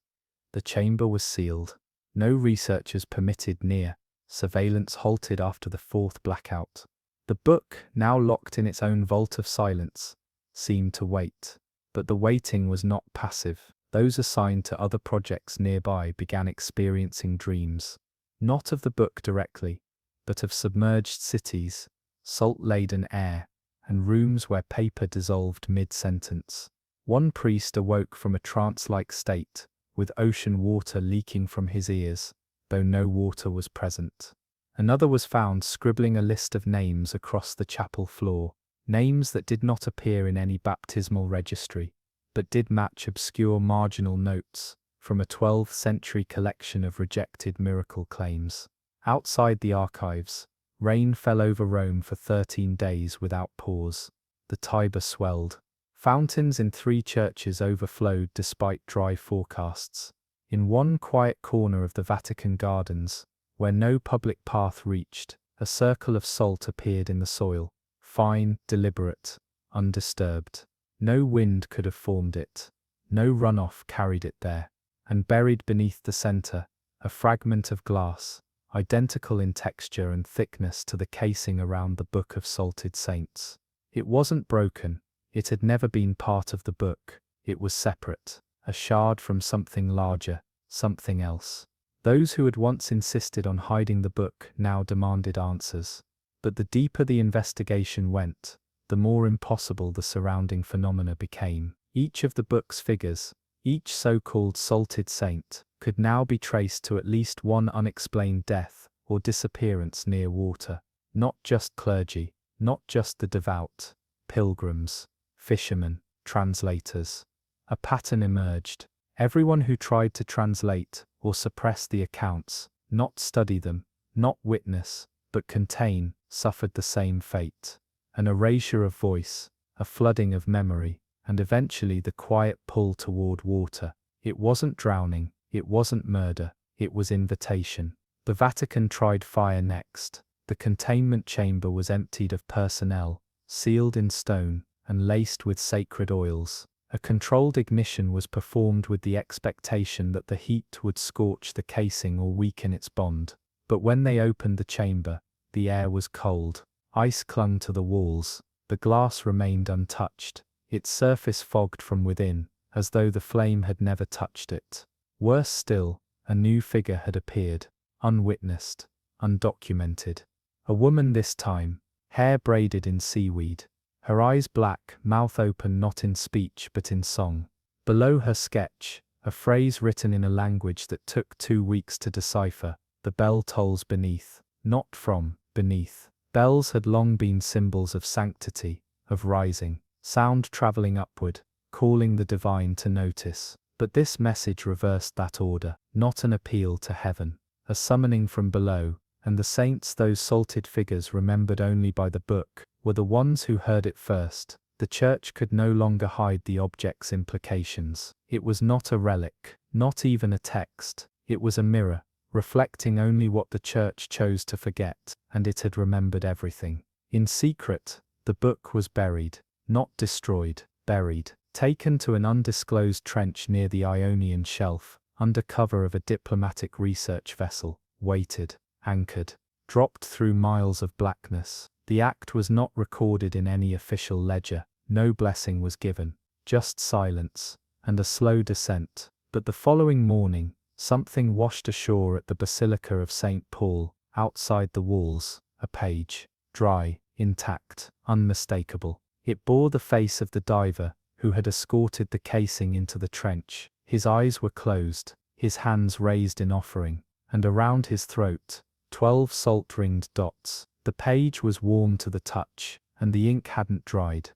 The chamber was sealed. No researchers permitted near. Surveillance halted after the 4th blackout. The book, now locked in its own vault of silence, seemed to wait. But the waiting was not passive. Those assigned to other projects nearby began experiencing dreams. Not of the book directly, but of submerged cities, salt-laden air, and rooms where paper dissolved mid-sentence. One priest awoke from a trance-like state, with ocean water leaking from his ears, though no water was present. Another was found scribbling a list of names across the chapel floor, names that did not appear in any baptismal registry, but did match obscure marginal notes from a 12th century collection of rejected miracle claims. Outside the archives, rain fell over Rome for 13 days without pause. The Tiber swelled. Fountains in 3 churches overflowed despite dry forecasts. In one quiet corner of the Vatican gardens, where no public path reached, a circle of salt appeared in the soil, fine, deliberate, undisturbed. No wind could have formed it. No runoff carried it there. And buried beneath the center, a fragment of glass, identical in texture and thickness to the casing around the Book of Salted Saints. It wasn't broken. It had never been part of the book. It was separate, a shard from something larger, something else. Those who had once insisted on hiding the book now demanded answers. But the deeper the investigation went, the more impossible the surrounding phenomena became. Each of the book's figures, each so-called salted saint, could now be traced to at least one unexplained death or disappearance near water. Not just clergy, not just the devout, pilgrims, fishermen, translators. A pattern emerged. Everyone who tried to translate or suppress the accounts, not study them, not witness, but contain, suffered the same fate. An erasure of voice, a flooding of memory, and eventually the quiet pull toward water. It wasn't drowning, it wasn't murder, it was invitation. The Vatican tried fire next. The containment chamber was emptied of personnel, sealed in stone, and laced with sacred oils. A controlled ignition was performed with the expectation that the heat would scorch the casing or weaken its bond. But when they opened the chamber, the air was cold. Ice clung to the walls. The glass remained untouched, its surface fogged from within, as though the flame had never touched it. Worse still, a new figure had appeared, unwitnessed, undocumented. A woman this time, hair braided in seaweed. Her eyes black, mouth open not in speech but in song. Below her sketch, a phrase written in a language that took 2 weeks to decipher. The bell tolls beneath, not from, beneath. Bells had long been symbols of sanctity, of rising, sound traveling upward, calling the divine to notice. But this message reversed that order, not an appeal to heaven, a summoning from below, and the saints, those salted figures remembered only by the book, were the ones who heard it first. The church could no longer hide the object's implications. It was not a relic, not even a text. It was a mirror, reflecting only what the church chose to forget, and it had remembered everything. In secret, the book was buried, not destroyed, buried, taken to an undisclosed trench near the Ionian Shelf, under cover of a diplomatic research vessel, weighted, anchored, dropped through miles of blackness. The act was not recorded in any official ledger, no blessing was given, just silence, and a slow descent. But the following morning, something washed ashore at the Basilica of St. Paul, outside the walls, a page, dry, intact, unmistakable. It bore the face of the diver, who had escorted the casing into the trench. His eyes were closed, his hands raised in offering, and around his throat, 12 salt-ringed dots. The page was warm to the touch, and the ink hadn't dried.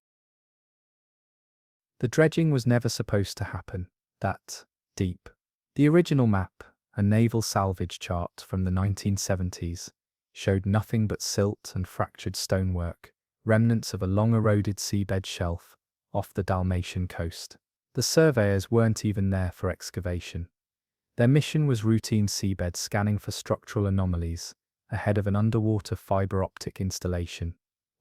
The dredging was never supposed to happen, that deep. The original map, a naval salvage chart from the 1970s, showed nothing but silt and fractured stonework, remnants of a long-eroded seabed shelf off the Dalmatian coast. The surveyors weren't even there for excavation. Their mission was routine seabed scanning for structural anomalies ahead of an underwater fiber optic installation.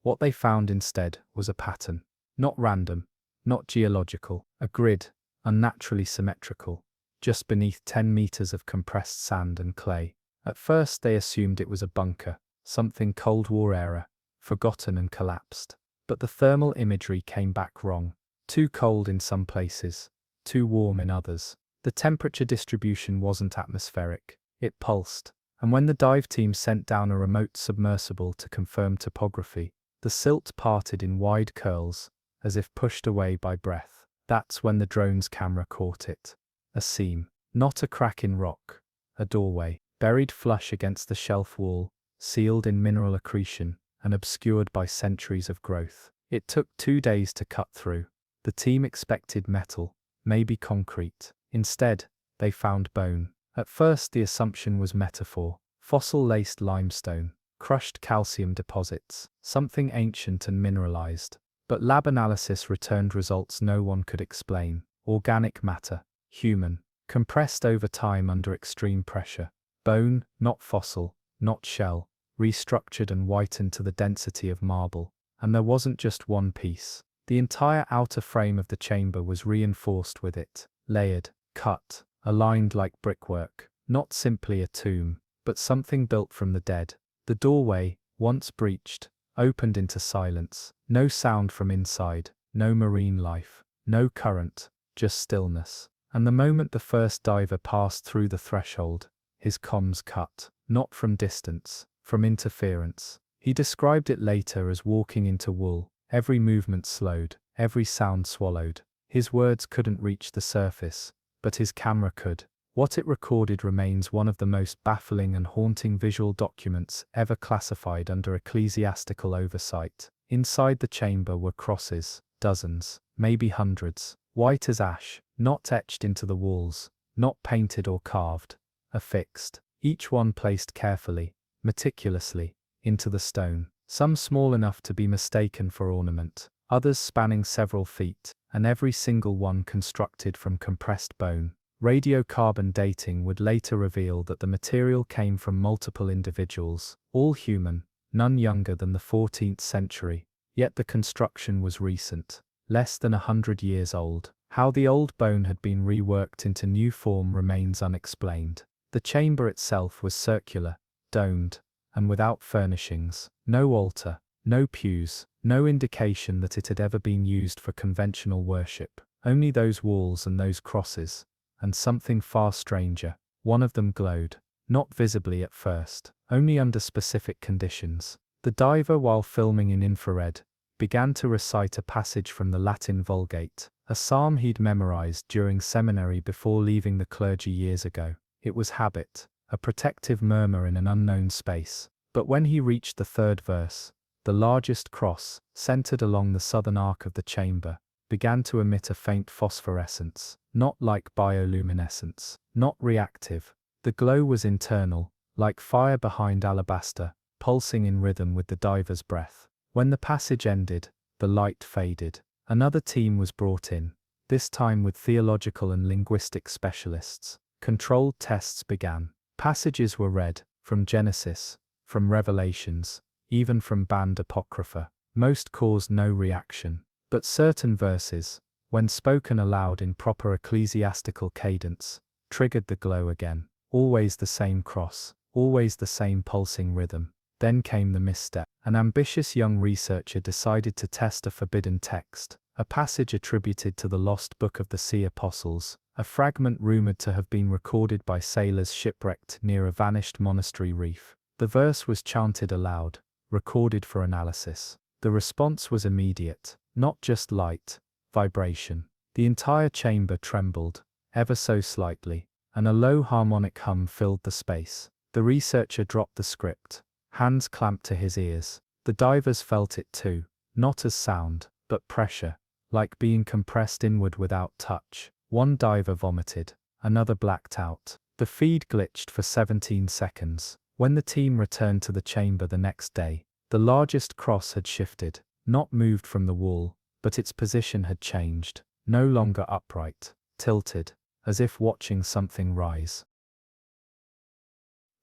What they found instead was a pattern, not random, not geological, a grid, unnaturally symmetrical, just beneath 10 meters of compressed sand and clay. At first they assumed it was a bunker, something Cold War era, forgotten and collapsed. But the thermal imagery came back wrong. Too cold in some places, too warm in others. The temperature distribution wasn't atmospheric, it pulsed. And when the dive team sent down a remote submersible to confirm topography, the silt parted in wide curls, as if pushed away by breath. That's when the drone's camera caught it. A seam, not a crack in rock, a doorway, buried flush against the shelf wall, sealed in mineral accretion, and obscured by centuries of growth. It took 2 days to cut through. The team expected metal, maybe concrete. Instead, they found bone. At first the assumption was metaphor, fossil-laced limestone, crushed calcium deposits, something ancient and mineralized. But lab analysis returned results no one could explain. Organic matter, human, compressed over time under extreme pressure. Bone, not fossil, not shell, restructured and whitened to the density of marble. And there wasn't just one piece. The entire outer frame of the chamber was reinforced with it, layered, cut, aligned like brickwork, not simply a tomb, but something built from the dead. The doorway, once breached, opened into silence. No sound from inside, no marine life, no current, just stillness. And the moment the first diver passed through the threshold, his comms cut, not from distance, from interference. He described it later as walking into wool, every movement slowed, every sound swallowed. His words couldn't reach the surface, but his camera could. What it recorded remains one of the most baffling and haunting visual documents ever classified under ecclesiastical oversight. Inside the chamber were crosses, dozens, maybe hundreds, white as ash, not etched into the walls, not painted or carved, affixed, each one placed carefully, meticulously, into the stone, some small enough to be mistaken for ornament, others spanning several feet, and every single one constructed from compressed bone. Radiocarbon dating would later reveal that the material came from multiple individuals, all human, none younger than the 14th century, yet the construction was recent, less than 100 years old. How the old bone had been reworked into new form remains unexplained. The chamber itself was circular, domed, and without furnishings, no altar, no pews, no indication that it had ever been used for conventional worship. Only those walls and those crosses, and something far stranger. One of them glowed, not visibly at first, only under specific conditions. The diver, while filming in infrared, began to recite a passage from the Latin Vulgate, a psalm he'd memorized during seminary before leaving the clergy years ago. It was habit, a protective murmur in an unknown space. But when he reached the third verse, the largest cross, centered along the southern arc of the chamber, began to emit a faint phosphorescence, not like bioluminescence, not reactive. The glow was internal, like fire behind alabaster, pulsing in rhythm with the diver's breath. When the passage ended, the light faded. Another team was brought in, this time with theological and linguistic specialists. Controlled tests began. Passages were read, from Genesis, from Revelations, even from banned Apocrypha. Most caused no reaction. But certain verses, when spoken aloud in proper ecclesiastical cadence, triggered the glow again. Always the same cross, always the same pulsing rhythm. Then came the misstep. An ambitious young researcher decided to test a forbidden text, a passage attributed to the lost Book of the Sea Apostles, a fragment rumored to have been recorded by sailors shipwrecked near a vanished monastery reef. The verse was chanted aloud, recorded for analysis. The response was immediate, not just light, vibration. The entire chamber trembled, ever so slightly, and a low harmonic hum filled the space. The researcher dropped the script, hands clamped to his ears. The divers felt it too, not as sound, but pressure, like being compressed inward without touch. One diver vomited, another blacked out. The feed glitched for 17 seconds. When the team returned to the chamber the next day, the largest cross had shifted, not moved from the wall, but its position had changed, no longer upright, tilted, as if watching something rise.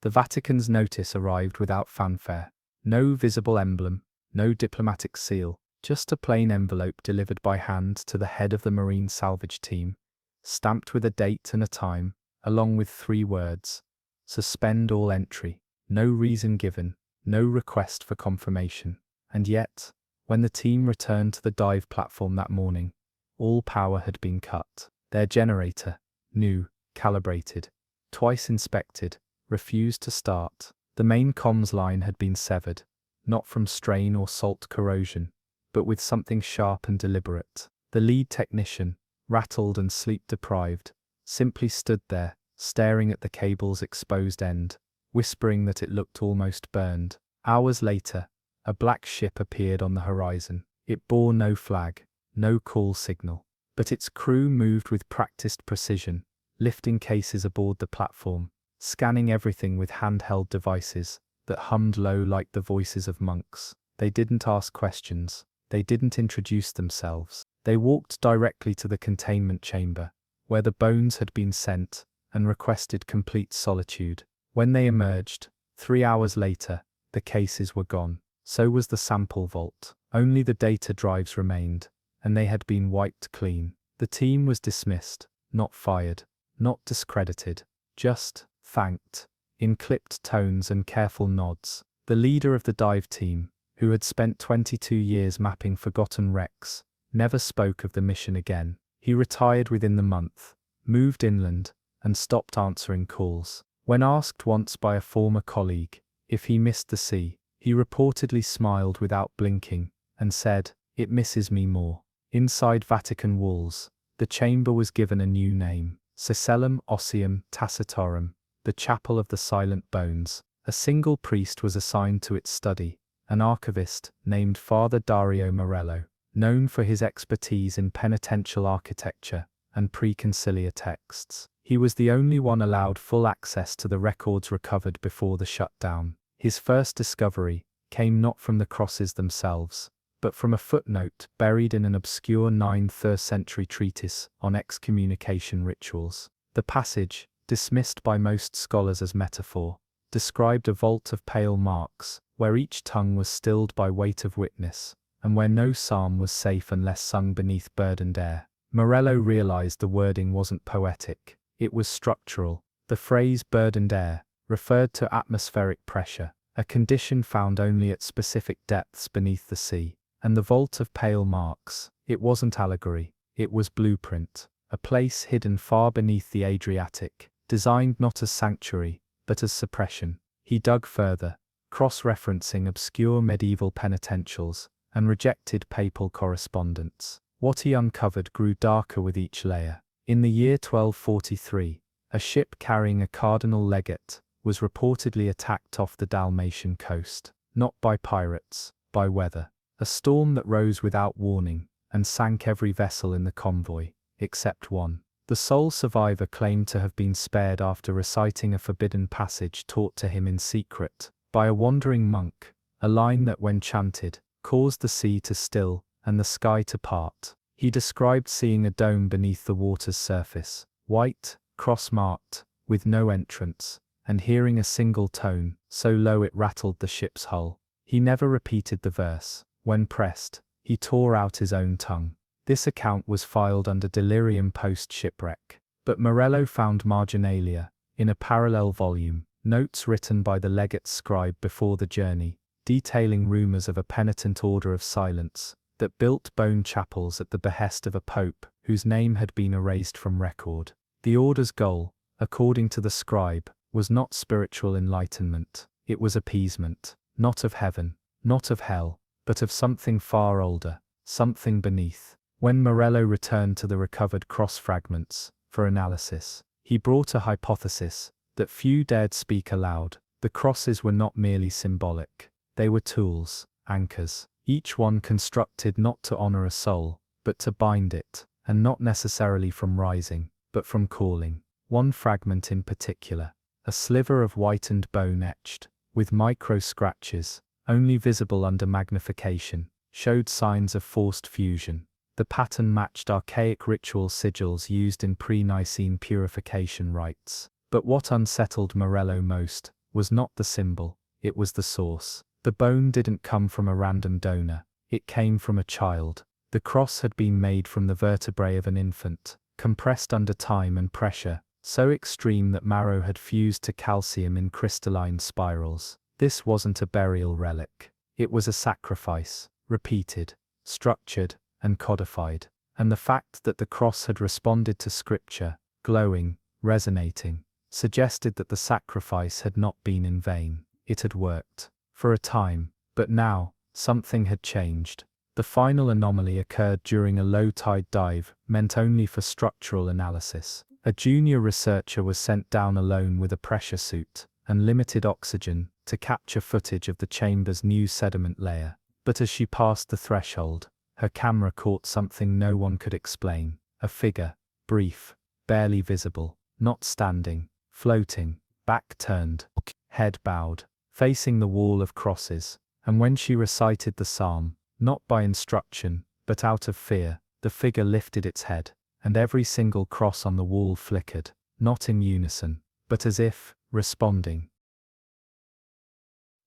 The Vatican's notice arrived without fanfare. No visible emblem, no diplomatic seal, just a plain envelope delivered by hand to the head of the marine salvage team, stamped with a date and a time, along with 3 words: suspend all entry. No reason given, no request for confirmation. And yet, when the team returned to the dive platform that morning, all power had been cut. Their generator, new, calibrated, twice inspected, refused to start. The main comms line had been severed, not from strain or salt corrosion, but with something sharp and deliberate. The lead technician, rattled and sleep-deprived, simply stood there, staring at the cable's exposed end, whispering that it looked almost burned. Hours later, a black ship appeared on the horizon. It bore no flag, no call signal, but its crew moved with practiced precision, lifting cases aboard the platform, scanning everything with handheld devices that hummed low like the voices of monks. They didn't ask questions, they didn't introduce themselves. They walked directly to the containment chamber, where the bones had been sent, and requested complete solitude. When they emerged, 3 hours later, the cases were gone. So was the sample vault. Only the data drives remained, and they had been wiped clean. The team was dismissed, not fired, not discredited, just thanked, in clipped tones and careful nods. The leader of the dive team, who had spent 22 years mapping forgotten wrecks, never spoke of the mission again. He retired within the month, moved inland, and stopped answering calls. When asked once by a former colleague if he missed the sea, he reportedly smiled without blinking, and said, "It misses me more." Inside Vatican walls, the chamber was given a new name: Caecellum Osseum Tacitorum, the Chapel of the Silent Bones. A single priest was assigned to its study, an archivist named Father Dario Morello, known for his expertise in penitential architecture and preconciliar texts. He was the only one allowed full access to the records recovered before the shutdown. His first discovery came not from the crosses themselves, but from a footnote buried in an obscure 9th century treatise on excommunication rituals. The passage, dismissed by most scholars as metaphor, described a vault of pale marks, where each tongue was stilled by weight of witness, and where no psalm was safe unless sung beneath burdened air. Morello realized the wording wasn't poetic, it was structural. The phrase burdened air referred to atmospheric pressure, a condition found only at specific depths beneath the sea. And the vault of pale marks, it wasn't allegory, it was blueprint, a place hidden far beneath the Adriatic, designed not as sanctuary, but as suppression. He dug further, cross-referencing obscure medieval penitentials, and rejected papal correspondence. What he uncovered grew darker with each layer. In the year 1243, a ship carrying a cardinal legate was reportedly attacked off the Dalmatian coast, not by pirates, by weather. A storm that rose without warning, and sank every vessel in the convoy, except one. The sole survivor claimed to have been spared after reciting a forbidden passage taught to him in secret by a wandering monk, a line that when chanted, caused the sea to still and the sky to part. He described seeing a dome beneath the water's surface, white, cross-marked, with no entrance, and hearing a single tone, so low it rattled the ship's hull. He never repeated the verse. When pressed, he tore out his own tongue. This account was filed under delirium post-shipwreck, but Morello found marginalia, in a parallel volume, notes written by the legate's scribe before the journey, detailing rumors of a penitent order of silence that built bone chapels at the behest of a pope whose name had been erased from record. The order's goal, according to the scribe, was not spiritual enlightenment. It was appeasement, not of heaven, not of hell, but of something far older, something beneath. When Morello returned to the recovered cross fragments for analysis, he brought a hypothesis that few dared speak aloud. The crosses were not merely symbolic. They were tools, anchors, each one constructed not to honor a soul, but to bind it, and not necessarily from rising, but from calling. One fragment in particular, a sliver of whitened bone etched, with micro scratches, only visible under magnification, showed signs of forced fusion. The pattern matched archaic ritual sigils used in pre-Nicene purification rites. But what unsettled Morello most was not the symbol, it was the source. The bone didn't come from a random donor, it came from a child. The cross had been made from the vertebrae of an infant, compressed under time and pressure, so extreme that marrow had fused to calcium in crystalline spirals. This wasn't a burial relic. It was a sacrifice, repeated, structured, and codified. And the fact that the cross had responded to scripture, glowing, resonating, suggested that the sacrifice had not been in vain. It had worked. For a time, but now, something had changed. The final anomaly occurred during a low-tide dive, meant only for structural analysis. A junior researcher was sent down alone with a pressure suit and limited oxygen to capture footage of the chamber's new sediment layer. But as she passed the threshold, her camera caught something no one could explain. A figure, brief, barely visible, not standing, floating, back turned, head bowed, facing the wall of crosses. And when she recited the psalm, not by instruction, but out of fear, the figure lifted its head, and every single cross on the wall flickered, not in unison, but as if responding.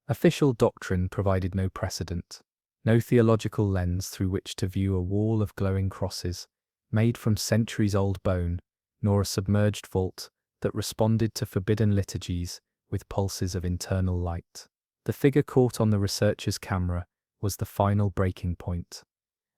Official doctrine provided no precedent, no theological lens through which to view a wall of glowing crosses, made from centuries-old bone, nor a submerged vault that responded to forbidden liturgies with pulses of internal light. The figure caught on the researcher's camera was the final breaking point.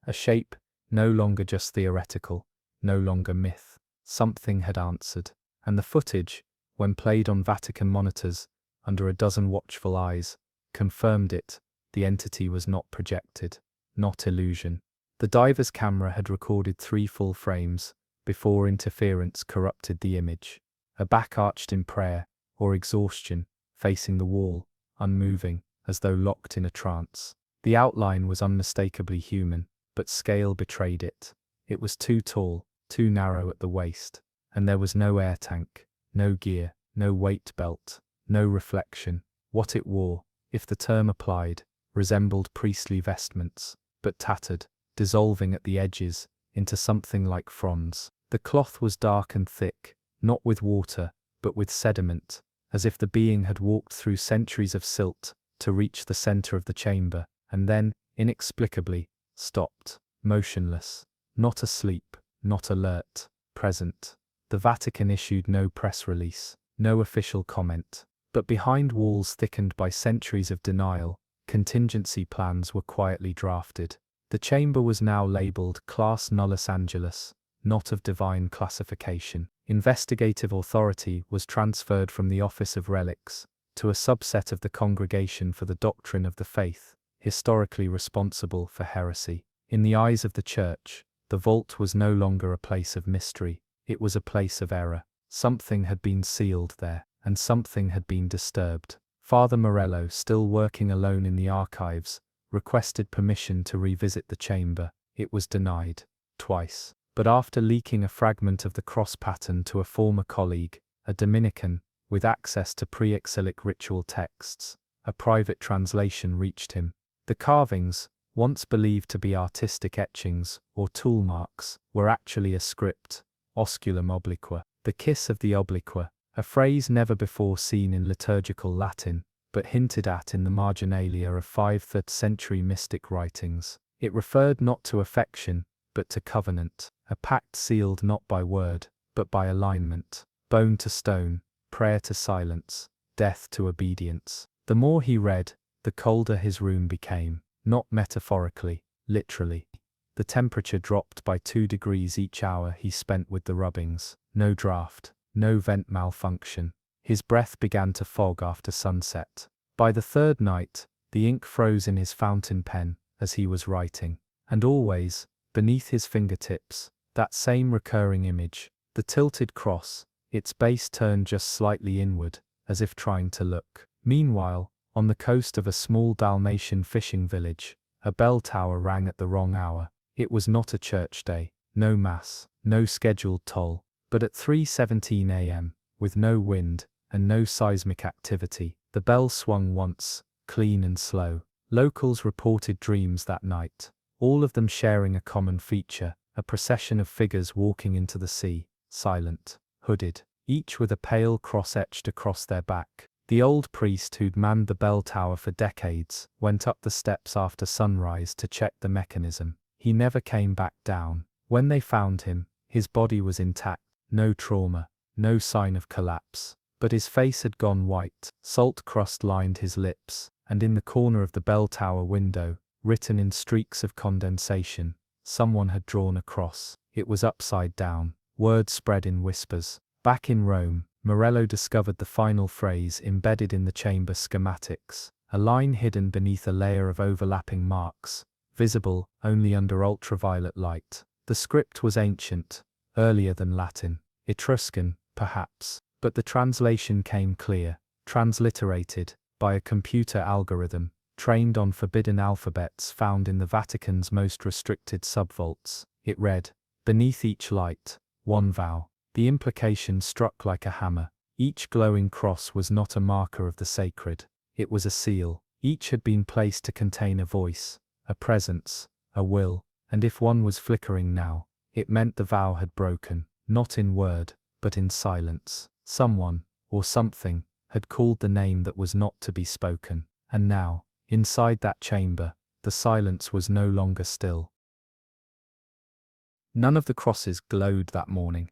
A shape, no longer just theoretical, no longer myth. Something had answered, and the footage, when played on Vatican monitors, under a dozen watchful eyes, confirmed it. The entity was not projected, not illusion. The diver's camera had recorded 3 full frames before interference corrupted the image. A back arched in prayer, or exhaustion, facing the wall, unmoving, as though locked in a trance. The outline was unmistakably human, but scale betrayed it. It was too tall, too narrow at the waist, and there was no air tank, no gear, no weight belt, no reflection. What it wore, if the term applied, resembled priestly vestments, but tattered, dissolving at the edges into something like fronds. The cloth was dark and thick, not with water, but with sediment, as if the being had walked through centuries of silt to reach the center of the chamber, and then, inexplicably, stopped, motionless, not asleep, not alert, present. The Vatican issued no press release, no official comment, but behind walls thickened by centuries of denial, contingency plans were quietly drafted. The chamber was now labeled Class Nullus Angelus, not of divine classification. Investigative authority was transferred from the Office of Relics to a subset of the Congregation for the Doctrine of the Faith, historically responsible for heresy. In the eyes of the Church, the vault was no longer a place of mystery, it was a place of error. Something had been sealed there, and something had been disturbed. Father Morello, still working alone in the archives, requested permission to revisit the chamber. It was denied, twice. But after leaking a fragment of the cross pattern to a former colleague, a Dominican, with access to pre-exilic ritual texts, a private translation reached him. The carvings, once believed to be artistic etchings or tool marks, were actually a script, osculum obliqua, the kiss of the obliqua, a phrase never before seen in liturgical Latin, but hinted at in the marginalia of 5th century mystic writings. It referred not to affection, but to covenant, a pact sealed not by word, but by alignment. Bone to stone, prayer to silence, death to obedience. The more he read, the colder his room became, not metaphorically, literally. The temperature dropped by 2 degrees each hour he spent with the rubbings. No draft, no vent malfunction. His breath began to fog after sunset. By the 3rd night, the ink froze in his fountain pen as he was writing. And always, beneath his fingertips, that same recurring image, the tilted cross, its base turned just slightly inward, as if trying to look. Meanwhile, on the coast of a small Dalmatian fishing village, a bell tower rang at the wrong hour. It was not a church day, no mass, no scheduled toll, but at 3:17 a.m., with no wind and no seismic activity, the bell swung once, clean and slow. Locals reported dreams that night, all of them sharing a common feature, a procession of figures walking into the sea, silent, hooded, each with a pale cross etched across their back. The old priest who'd manned the bell tower for decades went up the steps after sunrise to check the mechanism. He never came back down. When they found him, his body was intact, no trauma, no sign of collapse. But his face had gone white, salt crust lined his lips, and in the corner of the bell tower window, written in streaks of condensation, someone had drawn a cross. It was upside down. Words spread in whispers. Back in Rome, Morello discovered the final phrase embedded in the chamber schematics, a line hidden beneath a layer of overlapping marks, visible only under ultraviolet light. The script was ancient, earlier than Latin, Etruscan, perhaps, but the translation came clear, transliterated, by a computer algorithm, trained on forbidden alphabets found in the Vatican's most restricted subvaults. It read, beneath each light, one vow. The implication struck like a hammer. Each glowing cross was not a marker of the sacred, it was a seal. Each had been placed to contain a voice, a presence, a will, and if one was flickering now, it meant the vow had broken, not in word, but in silence. Someone, or something, had called the name that was not to be spoken, and now, inside that chamber, the silence was no longer still. None of the crosses glowed that morning.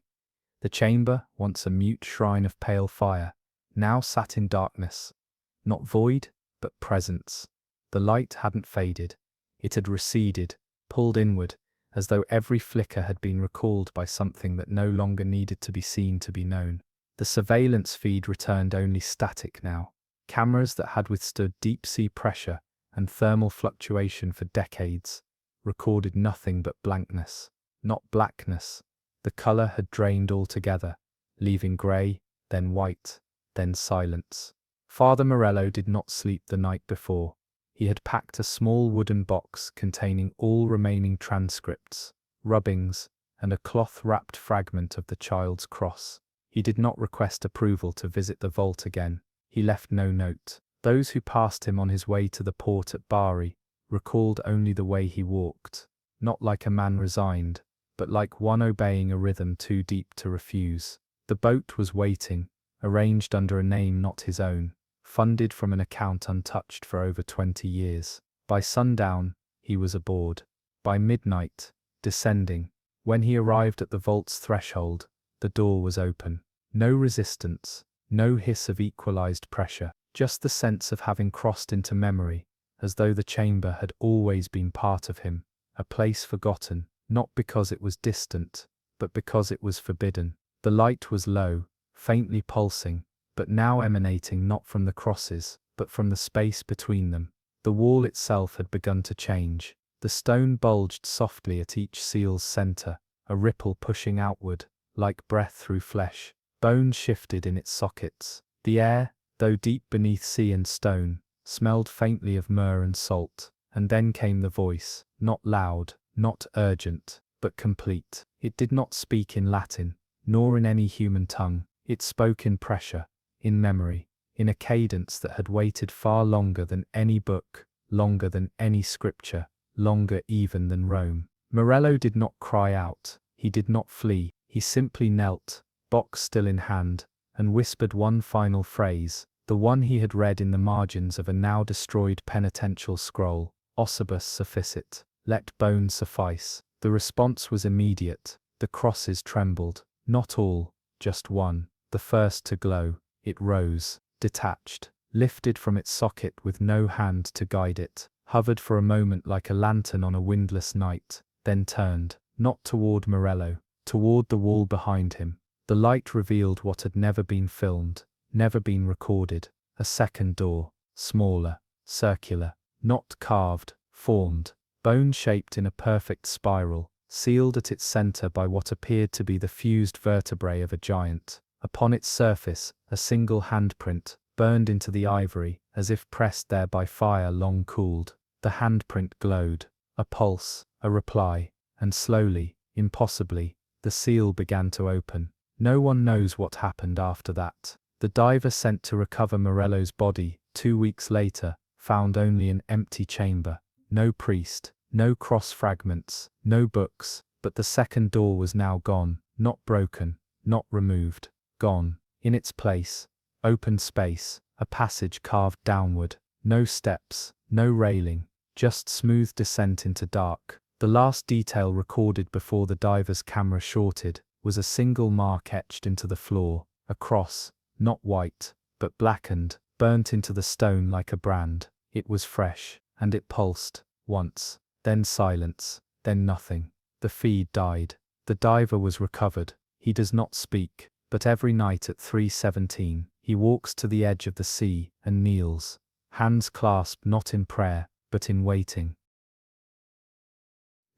The chamber, once a mute shrine of pale fire, now sat in darkness. Not void, but presence. The light hadn't faded. It had receded, pulled inward, as though every flicker had been recalled by something that no longer needed to be seen to be known. The surveillance feed returned only static now. Cameras that had withstood deep-sea pressure and thermal fluctuation for decades recorded nothing but blankness, not blackness. The color had drained altogether, leaving grey, then white, then silence. Father Morello did not sleep the night before. He had packed a small wooden box containing all remaining transcripts, rubbings, and a cloth-wrapped fragment of the child's cross. He did not request approval to visit the vault again. He left no note. Those who passed him on his way to the port at Bari recalled only the way he walked, not like a man resigned, but like one obeying a rhythm too deep to refuse. The boat was waiting, arranged under a name not his own, funded from an account untouched for over 20 years. By sundown, he was aboard. By midnight, descending. When he arrived at the vault's threshold, the door was open. No resistance, no hiss of equalized pressure, just the sense of having crossed into memory, as though the chamber had always been part of him, a place forgotten, not because it was distant, but because it was forbidden. The light was low, faintly pulsing, but now emanating not from the crosses, but from the space between them. The wall itself had begun to change. The stone bulged softly at each seal's center, a ripple pushing outward, like breath through flesh. Bones shifted in its sockets. The air, though deep beneath sea and stone, smelled faintly of myrrh and salt. And then came the voice, not loud, not urgent, but complete. It did not speak in Latin, nor in any human tongue. It spoke in pressure, in memory, in a cadence that had waited far longer than any book, longer than any scripture, longer even than Rome. Morello did not cry out, he did not flee, he simply knelt, box still in hand, and whispered one final phrase, the one he had read in the margins of a now destroyed penitential scroll, Ossibus sufficit, let bone suffice. The response was immediate. The crosses trembled, not all, just one, the first to glow. It rose. detached, lifted from its socket with no hand to guide it, hovered for a moment like a lantern on a windless night, then turned, not toward Morello, toward the wall behind him. The light revealed what had never been filmed, never been recorded, a second door, smaller, circular, not carved, formed, bone-shaped in a perfect spiral, sealed at its center by what appeared to be the fused vertebrae of a giant. Upon its surface, a single handprint, burned into the ivory, as if pressed there by fire long cooled. The handprint glowed, a pulse, a reply, and slowly, impossibly, the seal began to open. No one knows what happened after that. The diver sent to recover Morello's body, 2 weeks later, found only an empty chamber. No priest, no cross fragments, no books, but the second door was now gone, not broken, not removed, gone. In its place, open space, a passage carved downward, no steps, no railing, just smooth descent into dark. The last detail recorded before the diver's camera shorted was a single mark etched into the floor, a cross, not white, but blackened, burnt into the stone like a brand. It was fresh, and it pulsed, once, then silence, then nothing. The feed died. The diver was recovered. He does not speak, but every night at 3:17, he walks to the edge of the sea and kneels, hands clasped not in prayer, but in waiting.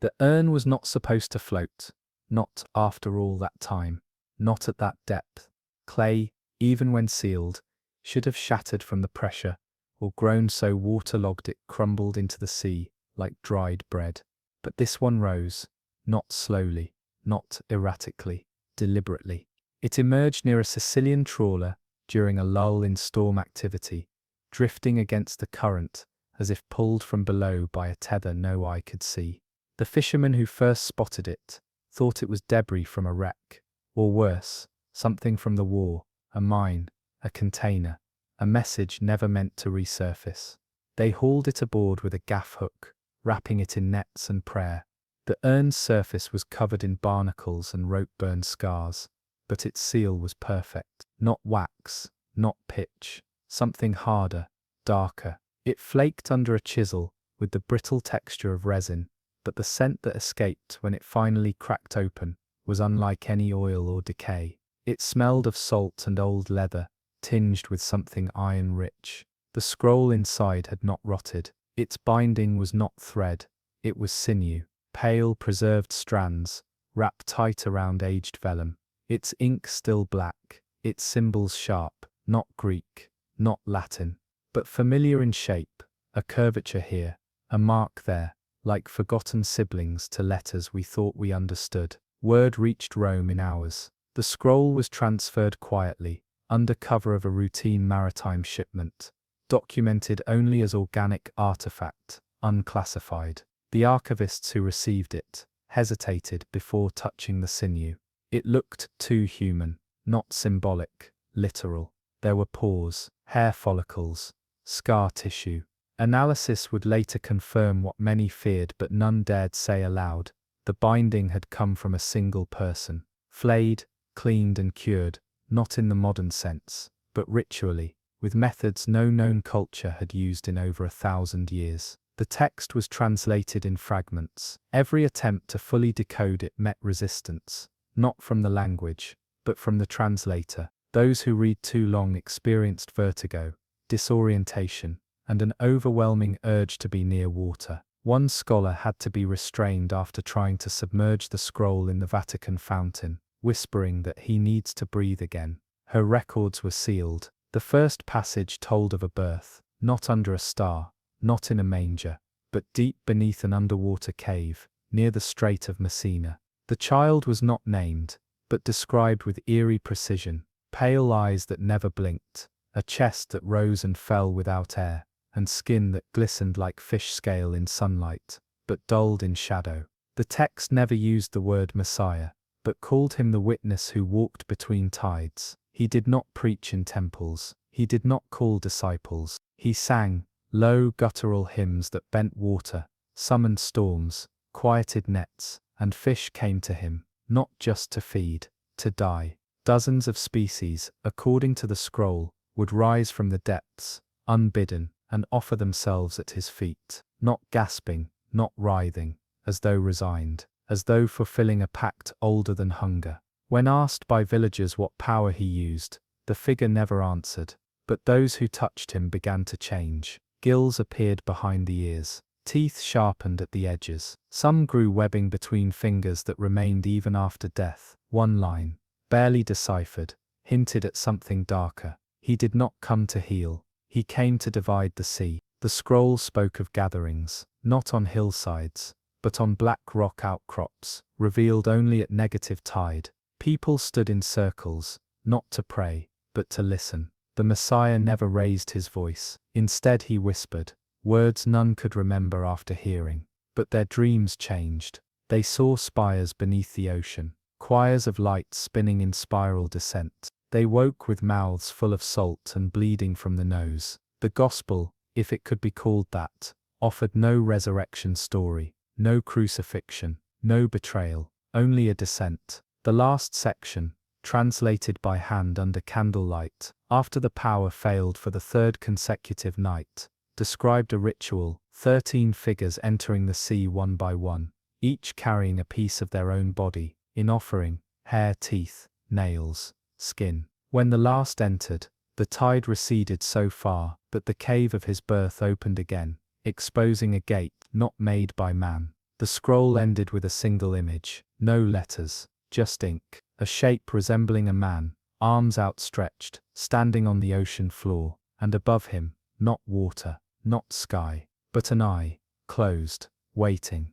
The urn was not supposed to float, not after all that time, not at that depth. Clay, even when sealed, should have shattered from the pressure, or grown so waterlogged it crumbled into the sea like dried bread. But this one rose, not slowly, not erratically, deliberately. It emerged near a Sicilian trawler during a lull in storm activity, drifting against the current as if pulled from below by a tether no eye could see. The fisherman who first spotted it thought it was debris from a wreck, or worse, something from the war, a mine, a container, a message never meant to resurface. They hauled it aboard with a gaff hook, wrapping it in nets and prayer. The urn's surface was covered in barnacles and rope-burn scars, but its seal was perfect. Not wax, not pitch, something harder, darker. It flaked under a chisel with the brittle texture of resin, but the scent that escaped when it finally cracked open was unlike any oil or decay. It smelled of salt and old leather, tinged with something iron-rich. The scroll inside had not rotted. Its binding was not thread, it was sinew, pale preserved strands, wrapped tight around aged vellum. Its ink still black, its symbols sharp, not Greek, not Latin, but familiar in shape, a curvature here, a mark there, like forgotten siblings to letters we thought we understood. Word reached Rome in hours. The scroll was transferred quietly, under cover of a routine maritime shipment, documented only as organic artifact, unclassified. The archivists who received it hesitated before touching the sinew. It looked too human, not symbolic, literal. There were pores, hair follicles, scar tissue. Analysis would later confirm what many feared but none dared say aloud. The binding had come from a single person, flayed, cleaned and cured, not in the modern sense, but ritually, with methods no known culture had used in over 1,000 years. The text was translated in fragments. Every attempt to fully decode it met resistance, not from the language, but from the translator. Those who read too long experienced vertigo, disorientation, and an overwhelming urge to be near water. One scholar had to be restrained after trying to submerge the scroll in the Vatican fountain, whispering that he needs to breathe again. Her records were sealed. The first passage told of a birth, not under a star, not in a manger, but deep beneath an underwater cave, near the Strait of Messina. The child was not named, but described with eerie precision, pale eyes that never blinked, a chest that rose and fell without air, and skin that glistened like fish scale in sunlight, but dulled in shadow. The text never used the word Messiah, but called him the witness who walked between tides. He did not preach in temples. He did not call disciples. He sang low guttural hymns that bent water, summoned storms, quieted nets, and fish came to him, not just to feed, to die. Dozens of species, according to the scroll, would rise from the depths, unbidden, and offer themselves at his feet, not gasping, not writhing, as though resigned, as though fulfilling a pact older than hunger. When asked by villagers what power he used, the figure never answered, but those who touched him began to change. Gills appeared behind the ears, teeth sharpened at the edges. Some grew webbing between fingers that remained even after death. One line, barely deciphered, hinted at something darker. He did not come to heal, he came to divide the sea. The scroll spoke of gatherings, not on hillsides, but on black rock outcrops, revealed only at negative tide. People stood in circles, not to pray, but to listen. The Messiah never raised his voice. Instead he whispered, words none could remember after hearing. But their dreams changed. They saw spires beneath the ocean, choirs of light spinning in spiral descent. They woke with mouths full of salt and bleeding from the nose. The gospel, if it could be called that, offered no resurrection story, no crucifixion, no betrayal, only a descent. The last section, translated by hand under candlelight, after the power failed for the third consecutive night, described a ritual, 13 figures entering the sea one by one, each carrying a piece of their own body, in offering, hair, teeth, nails, skin. When the last entered, the tide receded so far that the cave of his birth opened again, exposing a gate not made by man. The scroll ended with a single image, no letters, just ink, a shape resembling a man, arms outstretched, standing on the ocean floor, and above him, not water, not sky, but an eye, closed, waiting.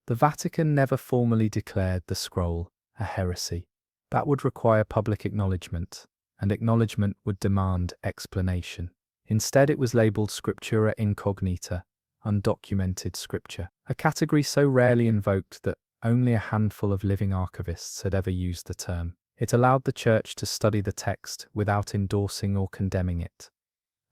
The Vatican never formally declared the scroll a heresy. That would require public acknowledgement, and acknowledgement would demand explanation. Instead it was labeled Scriptura Incognita, undocumented scripture, a category so rarely invoked that only a handful of living archivists had ever used the term. It allowed the Church to study the text without endorsing or condemning it.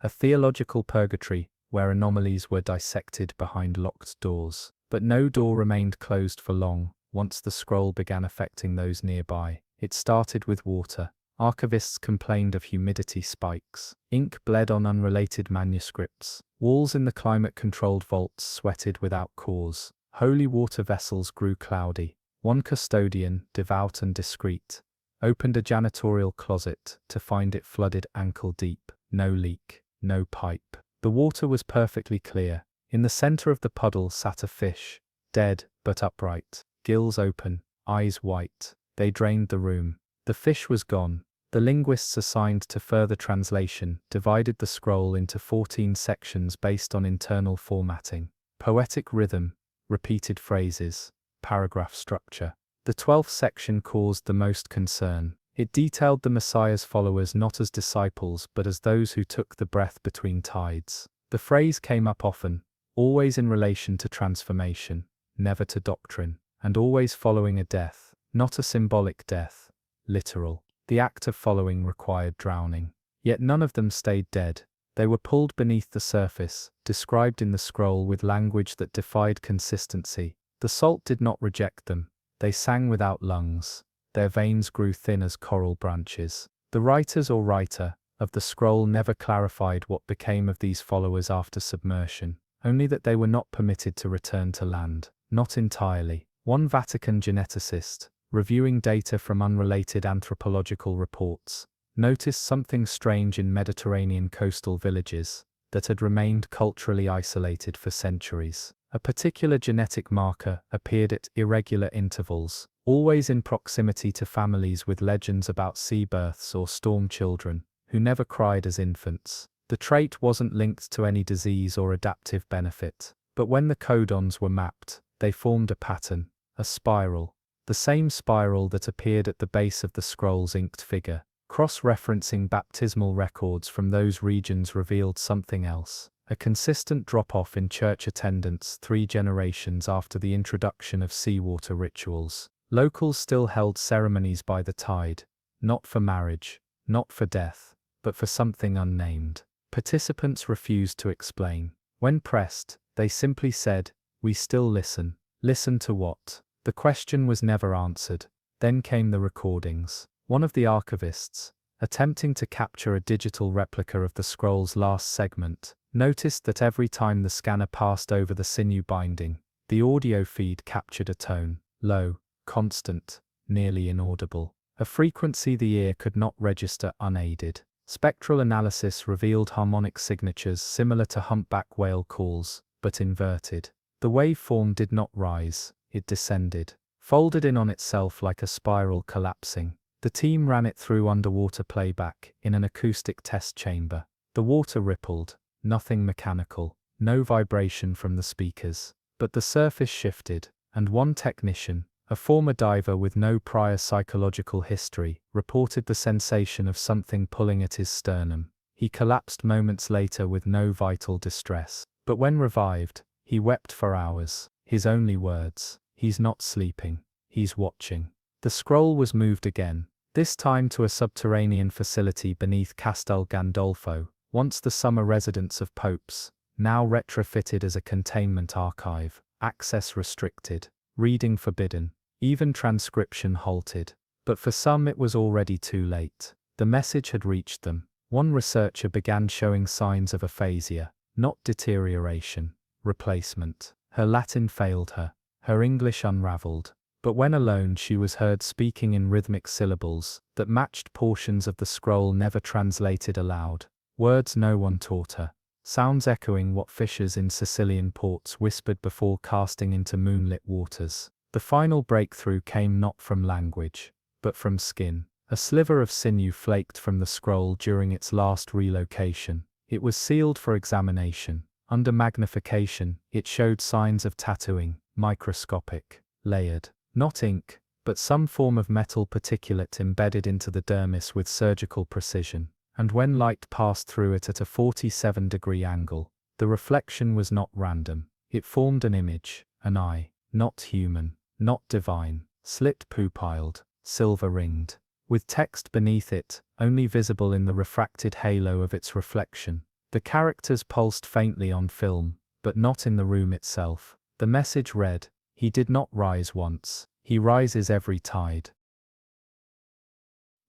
A theological purgatory where anomalies were dissected behind locked doors. But no door remained closed for long. Once the scroll began affecting those nearby, it started with water. Archivists complained of humidity spikes. Ink bled on unrelated manuscripts. Walls in the climate-controlled vaults sweated without cause. Holy water vessels grew cloudy. One custodian, devout and discreet, opened a janitorial closet to find it flooded ankle deep. No leak, no pipe. The water was perfectly clear. In the center of the puddle sat a fish, dead but upright, gills open, eyes white. They drained the room. The fish was gone. The linguists assigned to further translation divided the scroll into 14 sections based on internal formatting, poetic rhythm, repeated phrases, paragraph structure. The 12th section caused the most concern. It detailed the Messiah's followers not as disciples but as those who took the breath between tides. The phrase came up often, always in relation to transformation, never to doctrine, and always following a death, not a symbolic death, literal. The act of following required drowning. Yet none of them stayed dead. They were pulled beneath the surface, described in the scroll with language that defied consistency. The salt did not reject them. They sang without lungs. Their veins grew thin as coral branches. The writers or writer of the scroll never clarified what became of these followers after submersion, only that they were not permitted to return to land, not entirely. One Vatican geneticist, reviewing data from unrelated anthropological reports, noticed something strange in Mediterranean coastal villages that had remained culturally isolated for centuries. A particular genetic marker appeared at irregular intervals, always in proximity to families with legends about sea births or storm children, who never cried as infants. The trait wasn't linked to any disease or adaptive benefit, but when the codons were mapped, they formed a pattern, a spiral. The same spiral that appeared at the base of the scroll's inked figure. Cross-referencing baptismal records from those regions revealed something else. A consistent drop-off in church attendance 3 generations after the introduction of seawater rituals. Locals still held ceremonies by the tide, not for marriage, not for death, but for something unnamed. Participants refused to explain. When pressed, they simply said, "We still listen." Listen to what? The question was never answered. Then came the recordings. One of the archivists, attempting to capture a digital replica of the scroll's last segment, noticed that every time the scanner passed over the sinew binding, the audio feed captured a tone, low, constant, nearly inaudible, a frequency the ear could not register unaided. Spectral analysis revealed harmonic signatures similar to humpback whale calls, but inverted. The waveform did not rise, it descended, folded in on itself like a spiral collapsing. The team ran it through underwater playback in an acoustic test chamber. The water rippled, nothing mechanical, no vibration from the speakers. But the surface shifted, and one technician, a former diver with no prior psychological history, reported the sensation of something pulling at his sternum. He collapsed moments later with no vital distress. But when revived, he wept for hours. His only words, "He's not sleeping, he's watching." The scroll was moved again, this time to a subterranean facility beneath Castel Gandolfo, once the summer residence of popes, now retrofitted as a containment archive, access restricted, reading forbidden, even transcription halted. But for some it was already too late. The message had reached them. One researcher began showing signs of aphasia, not deterioration, replacement. Her Latin failed her, her English unraveled. But when alone she was heard speaking in rhythmic syllables that matched portions of the scroll never translated aloud, words no one taught her, sounds echoing what fishers in Sicilian ports whispered before casting into moonlit waters. The final breakthrough came not from language, but from skin. A sliver of sinew flaked from the scroll during its last relocation. It was sealed for examination. Under magnification, it showed signs of tattooing, microscopic, layered. Not ink, but some form of metal particulate embedded into the dermis with surgical precision. And when light passed through it at a 47-degree angle, the reflection was not random. It formed an image, an eye, not human, not divine, slit pupilled, silver-ringed, with text beneath it, only visible in the refracted halo of its reflection. The characters pulsed faintly on film, but not in the room itself. The message read, "He did not rise once, he rises every tide."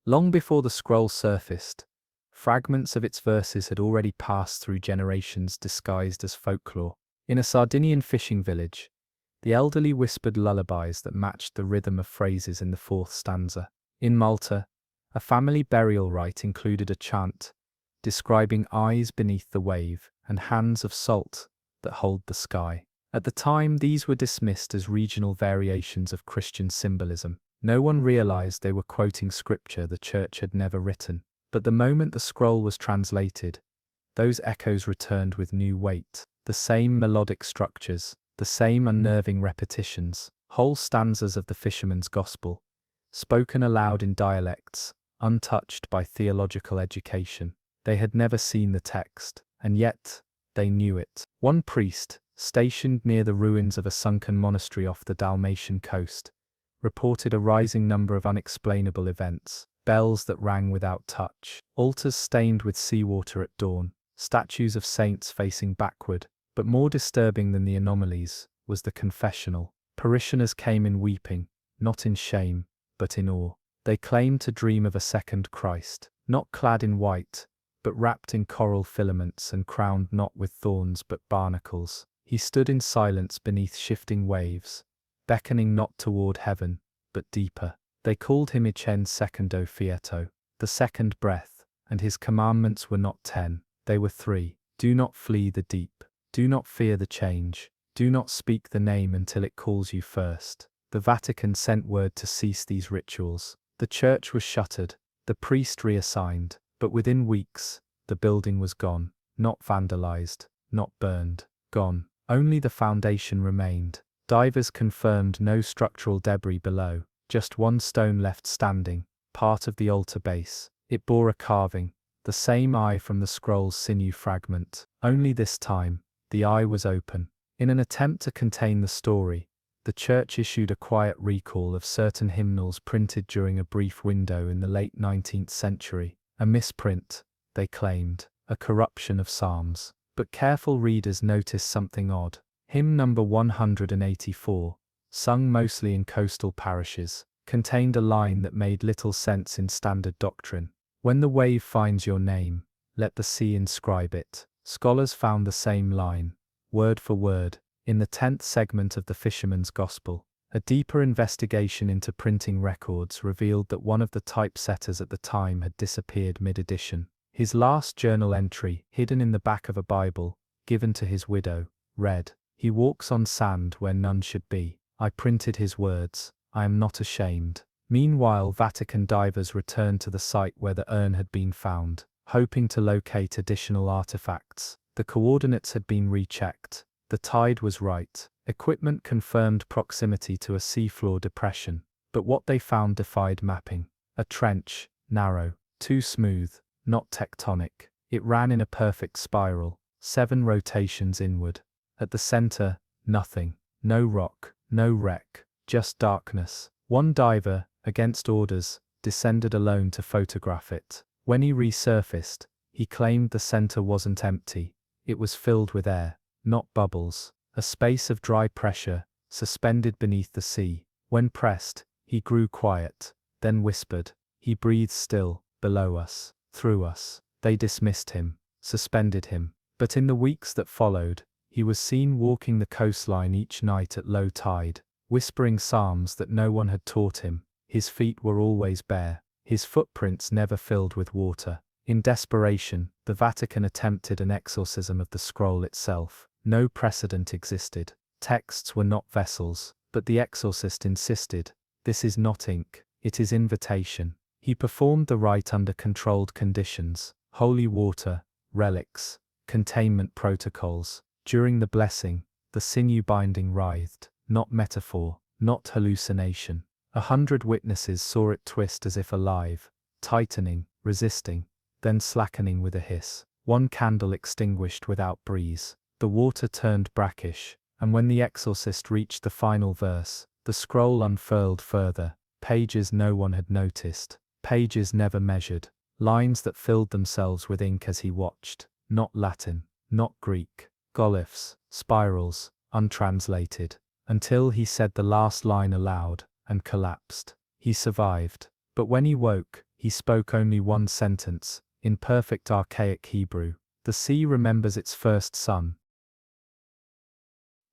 Long before the scroll surfaced, fragments of its verses had already passed through generations disguised as folklore. In a Sardinian fishing village, the elderly whispered lullabies that matched the rhythm of phrases in the fourth stanza. In Malta, a family burial rite included a chant describing eyes beneath the wave and hands of salt that hold the sky. At the time, these were dismissed as regional variations of Christian symbolism. No one realized they were quoting scripture the church had never written. But the moment the scroll was translated, those echoes returned with new weight. The same melodic structures, the same unnerving repetitions, whole stanzas of the Fisherman's Gospel, spoken aloud in dialects, untouched by theological education. They had never seen the text, and yet they knew it. One priest, stationed near the ruins of a sunken monastery off the Dalmatian coast, reported a rising number of unexplainable events. Bells that rang without touch, altars stained with seawater at dawn, statues of saints facing backward. But more disturbing than the anomalies was the confessional. Parishioners came in weeping, not in shame, but in awe. They claimed to dream of a second Christ, not clad in white, but wrapped in coral filaments and crowned not with thorns but barnacles. He stood in silence beneath shifting waves, beckoning not toward heaven, but deeper. They called him Icen Secondo Fiato, the second breath, and his commandments were not 10, they were 3. Do not flee the deep. Do not fear the change. Do not speak the name until it calls you first. The Vatican sent word to cease these rituals. The church was shuttered, the priest reassigned, but within weeks, the building was gone, not vandalized, not burned, gone. Only the foundation remained. Divers confirmed no structural debris below, just one stone left standing, part of the altar base. It bore a carving, the same eye from the scroll's sinew fragment. Only this time, the eye was open. In an attempt to contain the story, the church issued a quiet recall of certain hymnals printed during a brief window in the late 19th century. A misprint, they claimed, a corruption of psalms. But careful readers noticed something odd. Hymn number 184, sung mostly in coastal parishes, contained a line that made little sense in standard doctrine. When the wave finds your name, let the sea inscribe it. Scholars found the same line, word for word, in the 10th segment of the Fisherman's Gospel. A deeper investigation into printing records revealed that one of the typesetters at the time had disappeared mid-edition. His last journal entry, hidden in the back of a Bible, given to his widow, read, "He walks on sand where none should be. I printed his words. I am not ashamed." Meanwhile, Vatican divers returned to the site where the urn had been found, hoping to locate additional artifacts. The coordinates had been rechecked. The tide was right. Equipment confirmed proximity to a seafloor depression, but what they found defied mapping. A trench, narrow, too smooth, not tectonic. It ran in a perfect spiral, 7 rotations inward. At the center, nothing. No rock, no wreck, just darkness. One diver, against orders, descended alone to photograph it. When he resurfaced, he claimed the center wasn't empty. It was filled with air, not bubbles. A space of dry pressure, suspended beneath the sea. When pressed, he grew quiet, then whispered. He breathes still, below us, through us. They dismissed him, suspended him. But in the weeks that followed, he was seen walking the coastline each night at low tide, whispering psalms that no one had taught him. His feet were always bare, his footprints never filled with water. In desperation, the Vatican attempted an exorcism of the scroll itself. No precedent existed. Texts were not vessels, but the exorcist insisted, "This is not ink, it is invitation." He performed the rite under controlled conditions, holy water, relics, containment protocols. During the blessing, the sinew binding writhed, not metaphor, not hallucination. 100 witnesses saw it twist as if alive, tightening, resisting, then slackening with a hiss. One candle extinguished without breeze. The water turned brackish, and when the exorcist reached the final verse, the scroll unfurled further, pages no one had noticed, pages never measured, lines that filled themselves with ink as he watched, not Latin, not Greek, glyphs, spirals, untranslated, until he said the last line aloud, and collapsed. He survived, but when he woke, he spoke only one sentence, in perfect archaic Hebrew. "The sea remembers its first sun."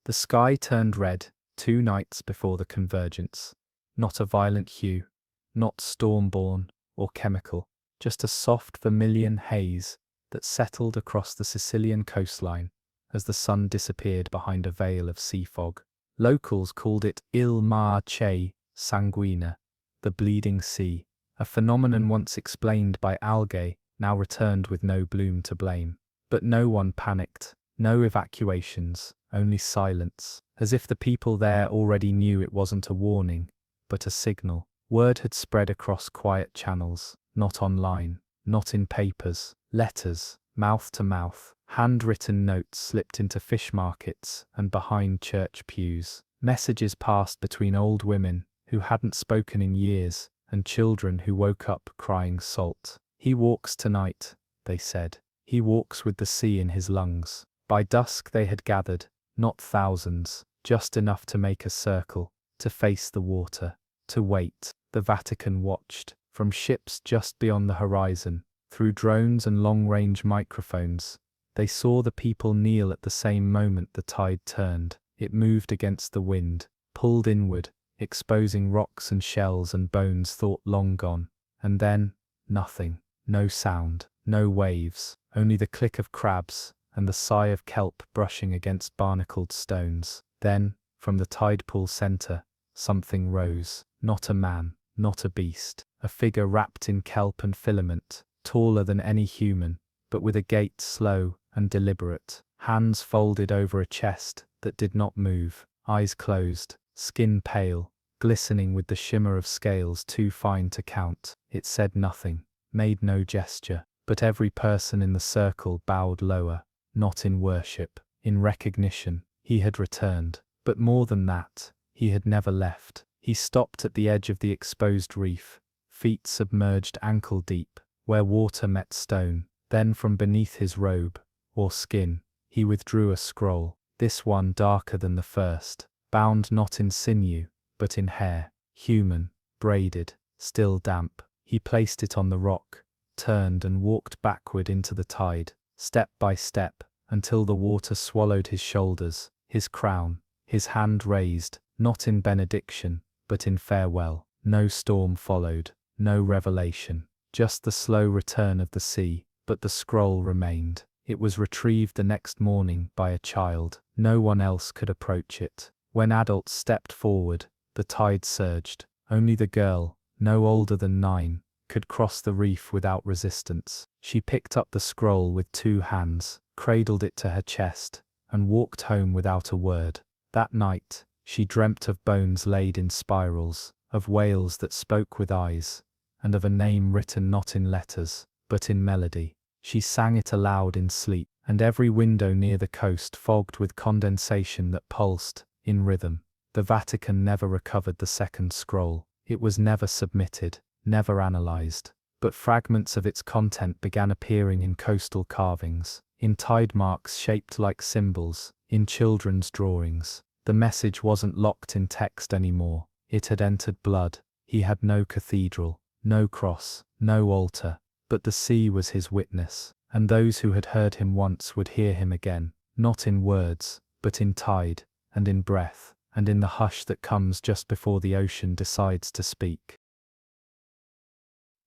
The sky turned red 2 nights before the convergence. Not a violent hue, not storm-born or chemical, just a soft vermilion haze that settled across the Sicilian coastline as the sun disappeared behind a veil of sea fog. Locals called it il mar che sanguina, the bleeding sea, a phenomenon once explained by algae, now returned with no bloom to blame. But no one panicked, no evacuations, only silence, as if the people there already knew it wasn't a warning, but a signal. Word had spread across quiet channels, not online, not in papers, letters, mouth to mouth, handwritten notes slipped into fish markets and behind church pews. Messages passed between old women who hadn't spoken in years and children who woke up crying salt. "He walks tonight," they said. "He walks with the sea in his lungs." By dusk they had gathered, not thousands, just enough to make a circle, to face the water, to wait. The Vatican watched, from ships just beyond the horizon, through drones and long-range microphones. They saw the people kneel at the same moment the tide turned. It moved against the wind, pulled inward, exposing rocks and shells and bones thought long gone. And then, nothing. No sound, no waves, only the click of crabs and the sigh of kelp brushing against barnacled stones. Then, from the tide pool center, something rose. Not a man, not a beast. A figure wrapped in kelp and filament, taller than any human, but with a gait slow and deliberate. Hands folded over a chest that did not move. Eyes closed, skin pale, glistening with the shimmer of scales too fine to count. It said nothing, made no gesture, but every person in the circle bowed lower, not in worship, in recognition. He had returned, but more than that, he had never left. He stopped at the edge of the exposed reef, feet submerged ankle deep, where water met stone. Then from beneath his robe, or skin, he withdrew a scroll, this one darker than the first, bound not in sinew, but in hair, human, braided, still damp. He placed it on the rock, turned and walked backward into the tide, step by step, until the water swallowed his shoulders, his crown, his hand raised, not in benediction, but in farewell. No storm followed, no revelation, just the slow return of the sea, but the scroll remained. It was retrieved the next morning by a child. No one else could approach it. When adults stepped forward, the tide surged. Only the girl, no older than 9, could cross the reef without resistance. She picked up the scroll with 2 hands, cradled it to her chest, and walked home without a word. That night, she dreamt of bones laid in spirals, of whales that spoke with eyes, and of a name written not in letters, but in melody. She sang it aloud in sleep, and every window near the coast fogged with condensation that pulsed, in rhythm. The Vatican never recovered the second scroll. It was never submitted, never analyzed, but fragments of its content began appearing in coastal carvings, in tide marks shaped like symbols, in children's drawings. The message wasn't locked in text anymore. It had entered blood. He had no cathedral, no cross, no altar, but the sea was his witness, and those who had heard him once would hear him again, not in words, but in tide, and in breath, and in the hush that comes just before the ocean decides to speak.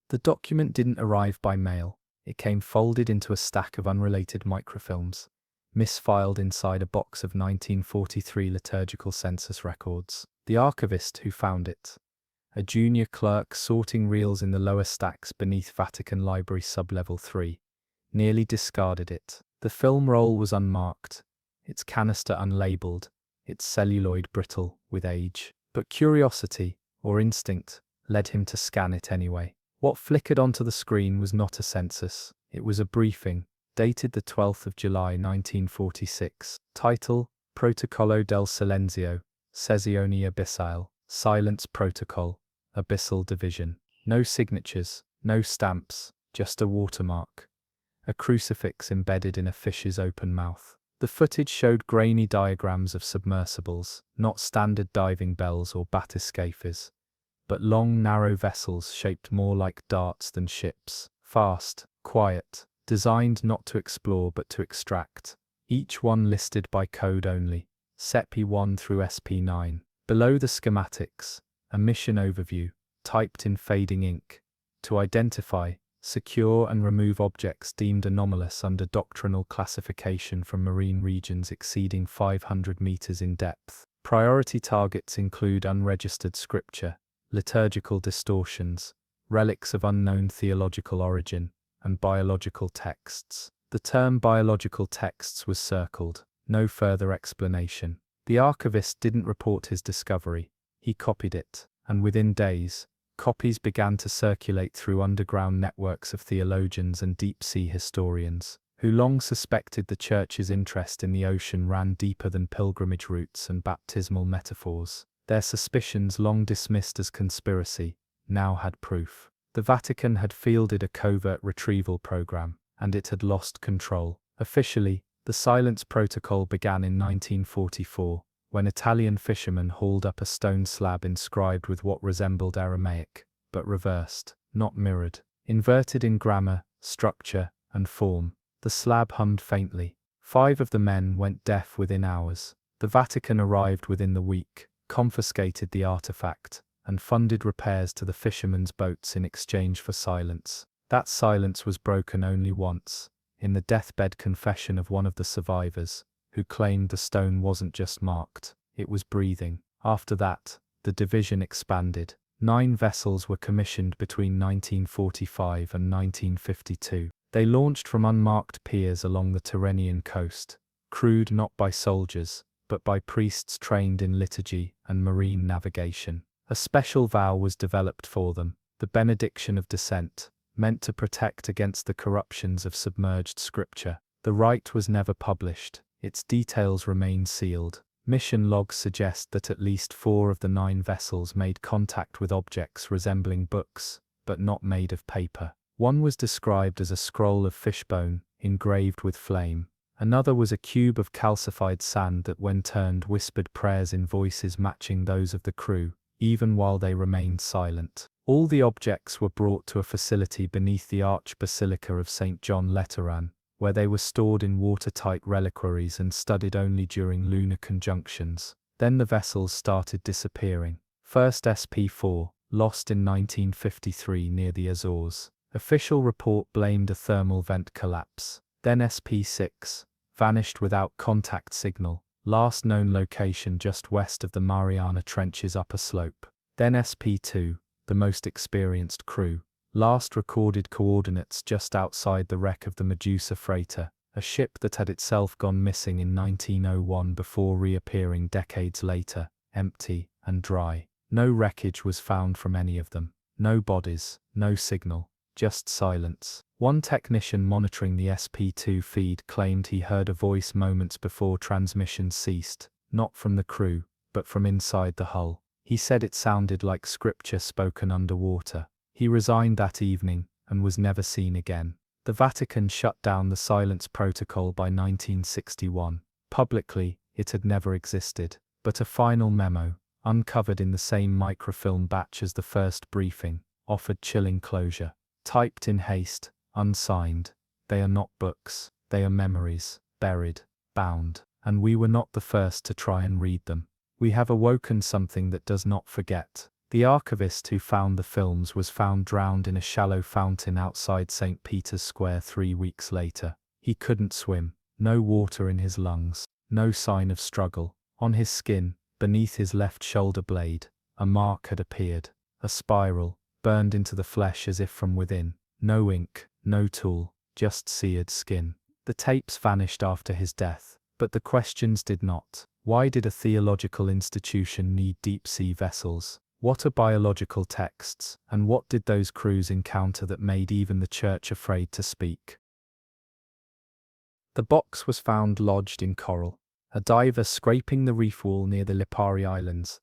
The document didn't arrive by mail. It came folded into a stack of unrelated microfilms, misfiled inside a box of 1943 liturgical census records. The archivist who found it, a junior clerk sorting reels in the lower stacks beneath Vatican Library Sublevel 3, nearly discarded it. The film roll was unmarked, its canister unlabeled, its celluloid brittle with age. But curiosity, or instinct, led him to scan it anyway. What flickered onto the screen was not a census. It was a briefing, dated the 12th of July 1946. Title, Protocollo del Silenzio, Sessione Abyssale, Silence Protocol, Abyssal Division. No signatures, no stamps, just a watermark. A crucifix embedded in a fish's open mouth. The footage showed grainy diagrams of submersibles, not standard diving bells or bathyscaphes, but long, narrow vessels shaped more like darts than ships. Fast, quiet, designed not to explore but to extract. Each one listed by code only, SEPI1 through SP9. Below the schematics, a mission overview, typed in fading ink, to identify, secure and remove objects deemed anomalous under doctrinal classification from marine regions exceeding 500 meters in depth. Priority targets include unregistered scripture, liturgical distortions, relics of unknown theological origin, and biological texts. The term biological texts was circled, no further explanation. The archivist didn't report his discovery. He copied it, and within days, copies began to circulate through underground networks of theologians and deep-sea historians, who long suspected the Church's interest in the ocean ran deeper than pilgrimage routes and baptismal metaphors. Their suspicions, long dismissed as conspiracy, now had proof. The Vatican had fielded a covert retrieval program, and it had lost control. Officially, the Silence Protocol began in 1944, when Italian fishermen hauled up a stone slab inscribed with what resembled Aramaic, but reversed, not mirrored. Inverted in grammar, structure, and form, the slab hummed faintly. 5 of the men went deaf within hours. The Vatican arrived within the week, confiscated the artifact, and funded repairs to the fishermen's boats in exchange for silence. That silence was broken only once, in the deathbed confession of one of the survivors, who claimed the stone wasn't just marked, it was breathing. After that, the division expanded. 9 vessels were commissioned between 1945 and 1952. They launched from unmarked piers along the Tyrrhenian coast, crewed not by soldiers, but by priests trained in liturgy and marine navigation. A special vow was developed for them, the benediction of descent, meant to protect against the corruptions of submerged scripture. The rite was never published. Its details remain sealed. Mission logs suggest that at least 4 of the 9 vessels made contact with objects resembling books, but not made of paper. One was described as a scroll of fishbone, engraved with flame. Another was a cube of calcified sand that when turned whispered prayers in voices matching those of the crew. even while they remained silent. All the objects were brought to a facility beneath the Archbasilica of St. John Lateran, where they were stored in watertight reliquaries and studied only during lunar conjunctions. Then the vessels started disappearing. First SP4, lost in 1953 near the Azores. Official report blamed a thermal vent collapse. Then SP6, vanished without contact signal. Last known location just west of the Mariana Trench's upper slope. Then SP2, the most experienced crew. Last recorded coordinates just outside the wreck of the Medusa freighter, a ship that had itself gone missing in 1901 before reappearing decades later, empty and dry. No wreckage was found from any of them. No bodies, no signal, just silence. One technician monitoring the SP2 feed claimed he heard a voice moments before transmission ceased, not from the crew, but from inside the hull. He said it sounded like scripture spoken underwater. He resigned that evening and was never seen again. The Vatican shut down the silence protocol by 1961. Publicly, it had never existed, but a final memo, uncovered in the same microfilm batch as the first briefing, offered chilling closure. Typed in haste, unsigned. They are not books, they are memories, buried, bound, and we were not the first to try and read them. We have awoken something that does not forget. The archivist who found the films was found drowned in a shallow fountain outside St. Peter's Square 3 weeks later. He couldn't swim, no water in his lungs, no sign of struggle. On his skin, beneath his left shoulder blade, a mark had appeared, a spiral, burned into the flesh as if from within. No ink, no tool, just seared skin. The tapes vanished after his death, but the questions did not. Why did a theological institution need deep-sea vessels? What are biological texts, and what did those crews encounter that made even the church afraid to speak? The box was found lodged in coral. A diver scraping the reef wall near the Lipari Islands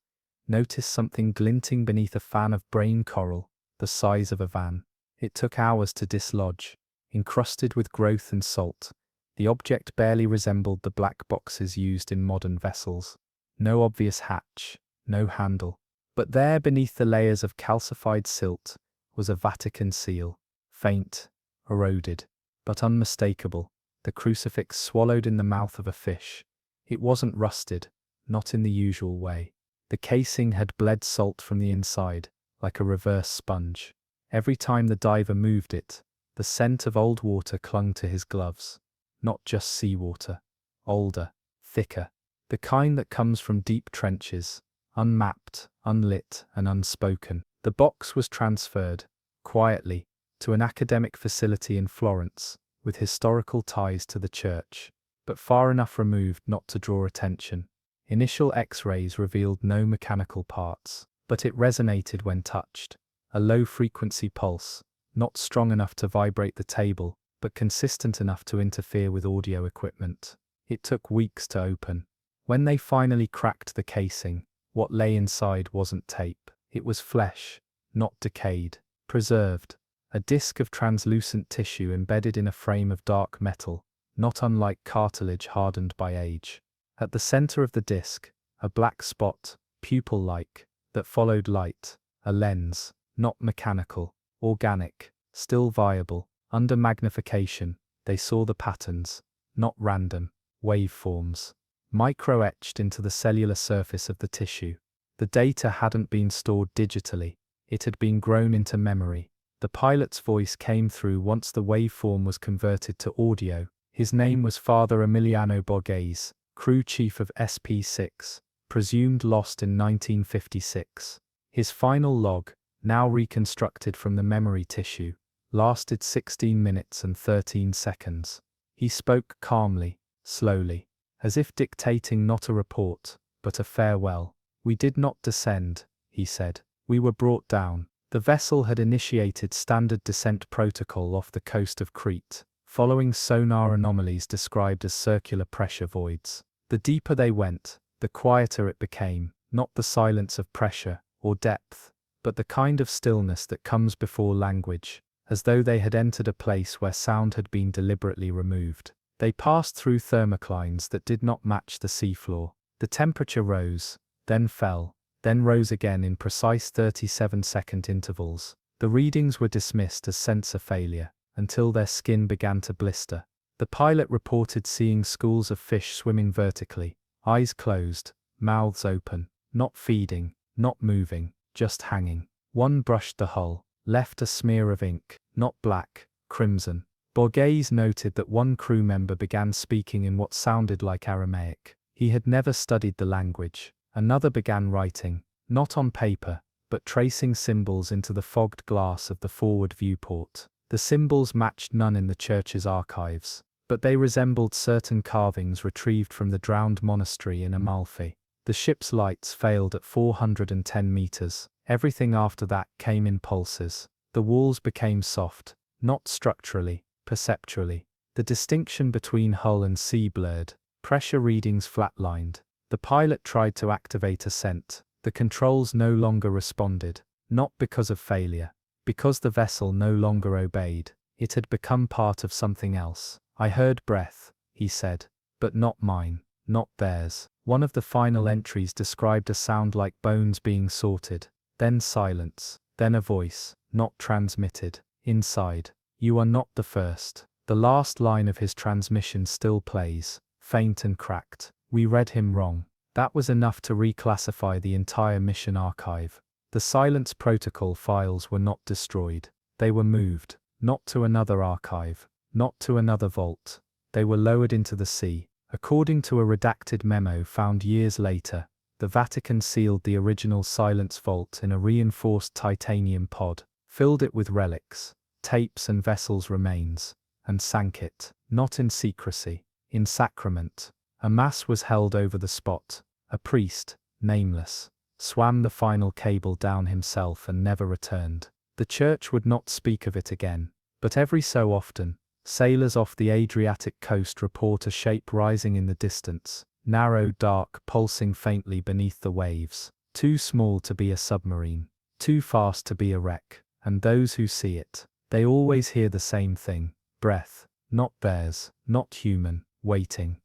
noticed something glinting beneath a fan of brain coral, the size of a van. It took hours to dislodge. Encrusted with growth and salt, the object barely resembled the black boxes used in modern vessels. No obvious hatch, no handle. But there beneath the layers of calcified silt was a Vatican seal, faint, eroded, but unmistakable, the crucifix swallowed in the mouth of a fish. It wasn't rusted, not in the usual way. The casing had bled salt from the inside, like a reverse sponge. Every time the diver moved it, the scent of old water clung to his gloves. Not just seawater, older, thicker, the kind that comes from deep trenches, unmapped, unlit, and unspoken. The box was transferred, quietly, to an academic facility in Florence, with historical ties to the church, but far enough removed not to draw attention. Initial X-rays revealed no mechanical parts, but it resonated when touched. A low-frequency pulse, not strong enough to vibrate the table, but consistent enough to interfere with audio equipment. It took weeks to open. When they finally cracked the casing, what lay inside wasn't tape. It was flesh, not decayed, preserved. A disc of translucent tissue embedded in a frame of dark metal, not unlike cartilage hardened by age. At the center of the disc, a black spot, pupil-like, that followed light, a lens, not mechanical, organic, still viable. Under magnification, they saw the patterns, not random, waveforms, micro-etched into the cellular surface of the tissue. The data hadn't been stored digitally, it had been grown into memory. The pilot's voice came through once the waveform was converted to audio. His name was Father Emiliano Borghese, crew chief of SP6, presumed lost in 1956. His final log, now reconstructed from the memory tissue, lasted 16 minutes and 13 seconds. He spoke calmly, slowly, as if dictating not a report, but a farewell. "We did not descend," he said. "We were brought down." The vessel had initiated standard descent protocol off the coast of Crete, following sonar anomalies described as circular pressure voids. The deeper they went, the quieter it became, not the silence of pressure or depth, but the kind of stillness that comes before language, as though they had entered a place where sound had been deliberately removed. They passed through thermoclines that did not match the seafloor. The temperature rose, then fell, then rose again in precise 37-second intervals. The readings were dismissed as sensor failure, until their skin began to blister. The pilot reported seeing schools of fish swimming vertically, eyes closed, mouths open, not feeding, not moving, just hanging. One brushed the hull, left a smear of ink, not black, crimson. Borghese noted that one crew member began speaking in what sounded like Aramaic. He had never studied the language. Another began writing, not on paper, but tracing symbols into the fogged glass of the forward viewport. The symbols matched none in the church's archives, but they resembled certain carvings retrieved from the drowned monastery in Amalfi. The ship's lights failed at 410 meters. Everything after that came in pulses. The walls became soft, not structurally, perceptually. The distinction between hull and sea blurred. Pressure readings flatlined. The pilot tried to activate ascent. The controls no longer responded, not because of failure, because the vessel no longer obeyed. It had become part of something else. I heard breath, he said, but not mine, not theirs. One of the final entries described a sound like bones being sorted, then silence, then a voice, not transmitted, inside. You are not the first. The last line of his transmission still plays, faint and cracked. We read him wrong. That was enough to reclassify the entire mission archive. The silence protocol files were not destroyed. They were moved, not to another archive, not to another vault. They were lowered into the sea. According to a redacted memo found years later, the Vatican sealed the original silence vault in a reinforced titanium pod, filled it with relics, tapes and vessels' remains, and sank it, not in secrecy, in sacrament. A mass was held over the spot. A priest, nameless, swam the final cable down himself and never returned. The church would not speak of it again, but every so often, sailors off the Adriatic coast report a shape rising in the distance, narrow, dark, pulsing faintly beneath the waves, too small to be a submarine, too fast to be a wreck, and those who see it, they always hear the same thing, breath, not theirs, not human, waiting.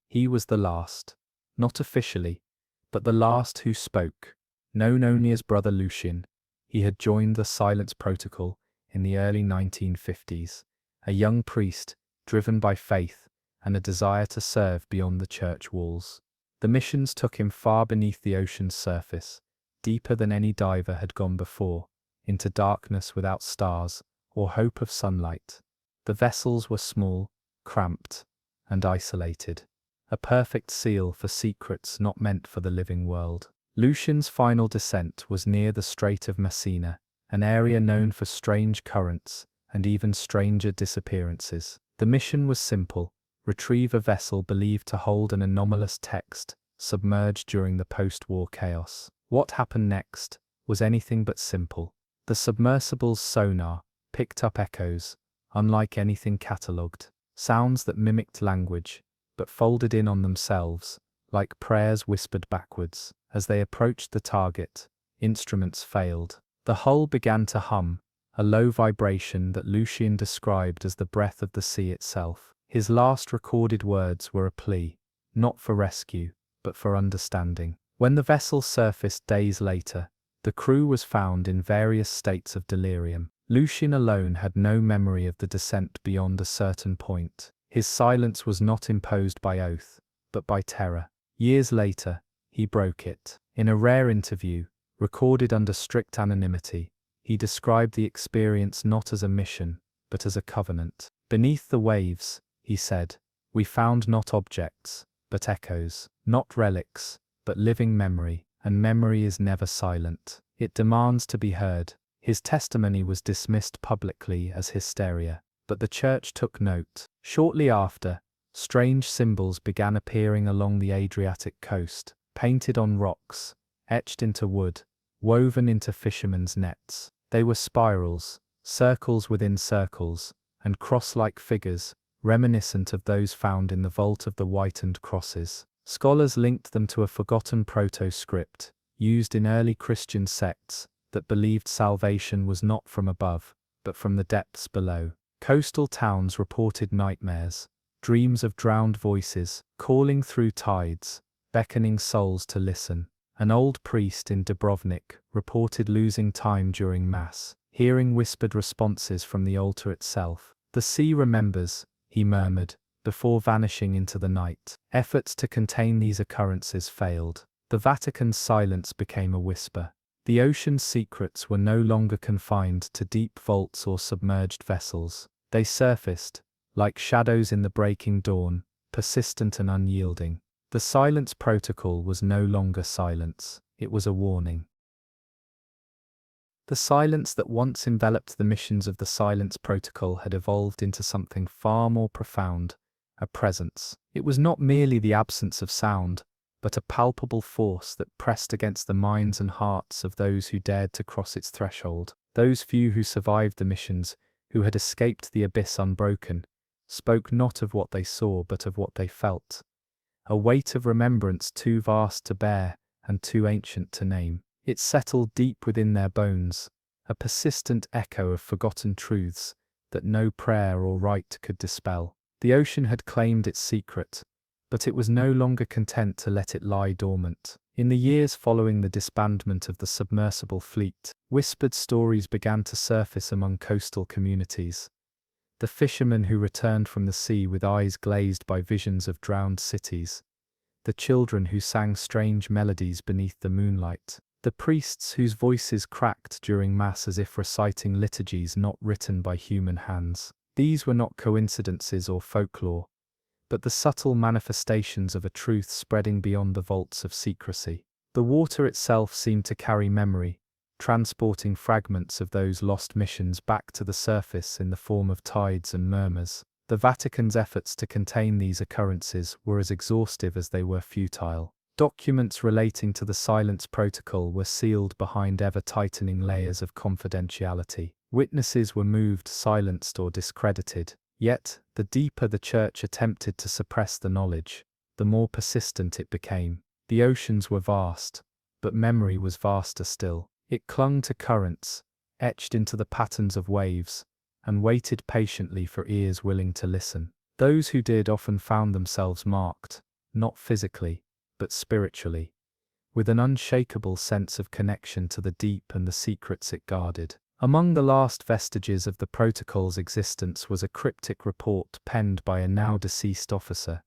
He was the last, not officially, but the last who spoke. Known only as Brother Lucian, he had joined the Silence Protocol in the early 1950s, a young priest driven by faith and a desire to serve beyond the church walls. The missions took him far beneath the ocean's surface, deeper than any diver had gone before, into darkness without stars or hope of sunlight. The vessels were small, cramped, and isolated. A perfect seal for secrets not meant for the living world. Lucian's final descent was near the Strait of Messina, an area known for strange currents and even stranger disappearances. The mission was simple: retrieve a vessel believed to hold an anomalous text, submerged during the post-war chaos. What happened next was anything but simple. The submersible's sonar picked up echoes, unlike anything catalogued, sounds that mimicked language, but folded in on themselves, like prayers whispered backwards. As they approached the target, instruments failed. The hull began to hum, a low vibration that Lucian described as the breath of the sea itself. His last recorded words were a plea, not for rescue, but for understanding. When the vessel surfaced days later, the crew was found in various states of delirium. Lucian alone had no memory of the descent beyond a certain point. His silence was not imposed by oath, but by terror. Years later, he broke it. In a rare interview, recorded under strict anonymity, he described the experience not as a mission, but as a covenant. Beneath the waves, he said, we found not objects, but echoes, not relics, but living memory, and memory is never silent. It demands to be heard. His testimony was dismissed publicly as hysteria, but the church took note. Shortly after, strange symbols began appearing along the Adriatic coast, painted on rocks, etched into wood, woven into fishermen's nets. They were spirals, circles within circles, and cross-like figures, reminiscent of those found in the vault of the Whitened Crosses. Scholars linked them to a forgotten proto-script, used in early Christian sects, that believed salvation was not from above, but from the depths below. Coastal towns reported nightmares, dreams of drowned voices, calling through tides, beckoning souls to listen. An old priest in Dubrovnik reported losing time during Mass, hearing whispered responses from the altar itself. "The sea remembers," he murmured, before vanishing into the night. Efforts to contain these occurrences failed. The Vatican's silence became a whisper. The ocean's secrets were no longer confined to deep vaults or submerged vessels. They surfaced, like shadows in the breaking dawn, persistent and unyielding. The silence protocol was no longer silence, it was a warning. The silence that once enveloped the missions of the silence protocol had evolved into something far more profound, a presence. It was not merely the absence of sound, but a palpable force that pressed against the minds and hearts of those who dared to cross its threshold. Those few who survived the missions, who had escaped the abyss unbroken, spoke not of what they saw but of what they felt. A weight of remembrance too vast to bear and too ancient to name. It settled deep within their bones, a persistent echo of forgotten truths that no prayer or rite could dispel. The ocean had claimed its secret, but it was no longer content to let it lie dormant. In the years following the disbandment of the submersible fleet, whispered stories began to surface among coastal communities. The fishermen who returned from the sea with eyes glazed by visions of drowned cities. The children who sang strange melodies beneath the moonlight. The priests whose voices cracked during Mass as if reciting liturgies not written by human hands. These were not coincidences or folklore, but the subtle manifestations of a truth spreading beyond the vaults of secrecy. The water itself seemed to carry memory, transporting fragments of those lost missions back to the surface in the form of tides and murmurs. The Vatican's efforts to contain these occurrences were as exhaustive as they were futile. Documents relating to the silence protocol were sealed behind ever-tightening layers of confidentiality. Witnesses were moved, silenced, or discredited. Yet, the deeper the Church attempted to suppress the knowledge, the more persistent it became. The oceans were vast, but memory was vaster still. It clung to currents, etched into the patterns of waves, and waited patiently for ears willing to listen. Those who did often found themselves marked, not physically, but spiritually, with an unshakable sense of connection to the deep and the secrets it guarded. Among the last vestiges of the protocol's existence was a cryptic report penned by a now-deceased officer,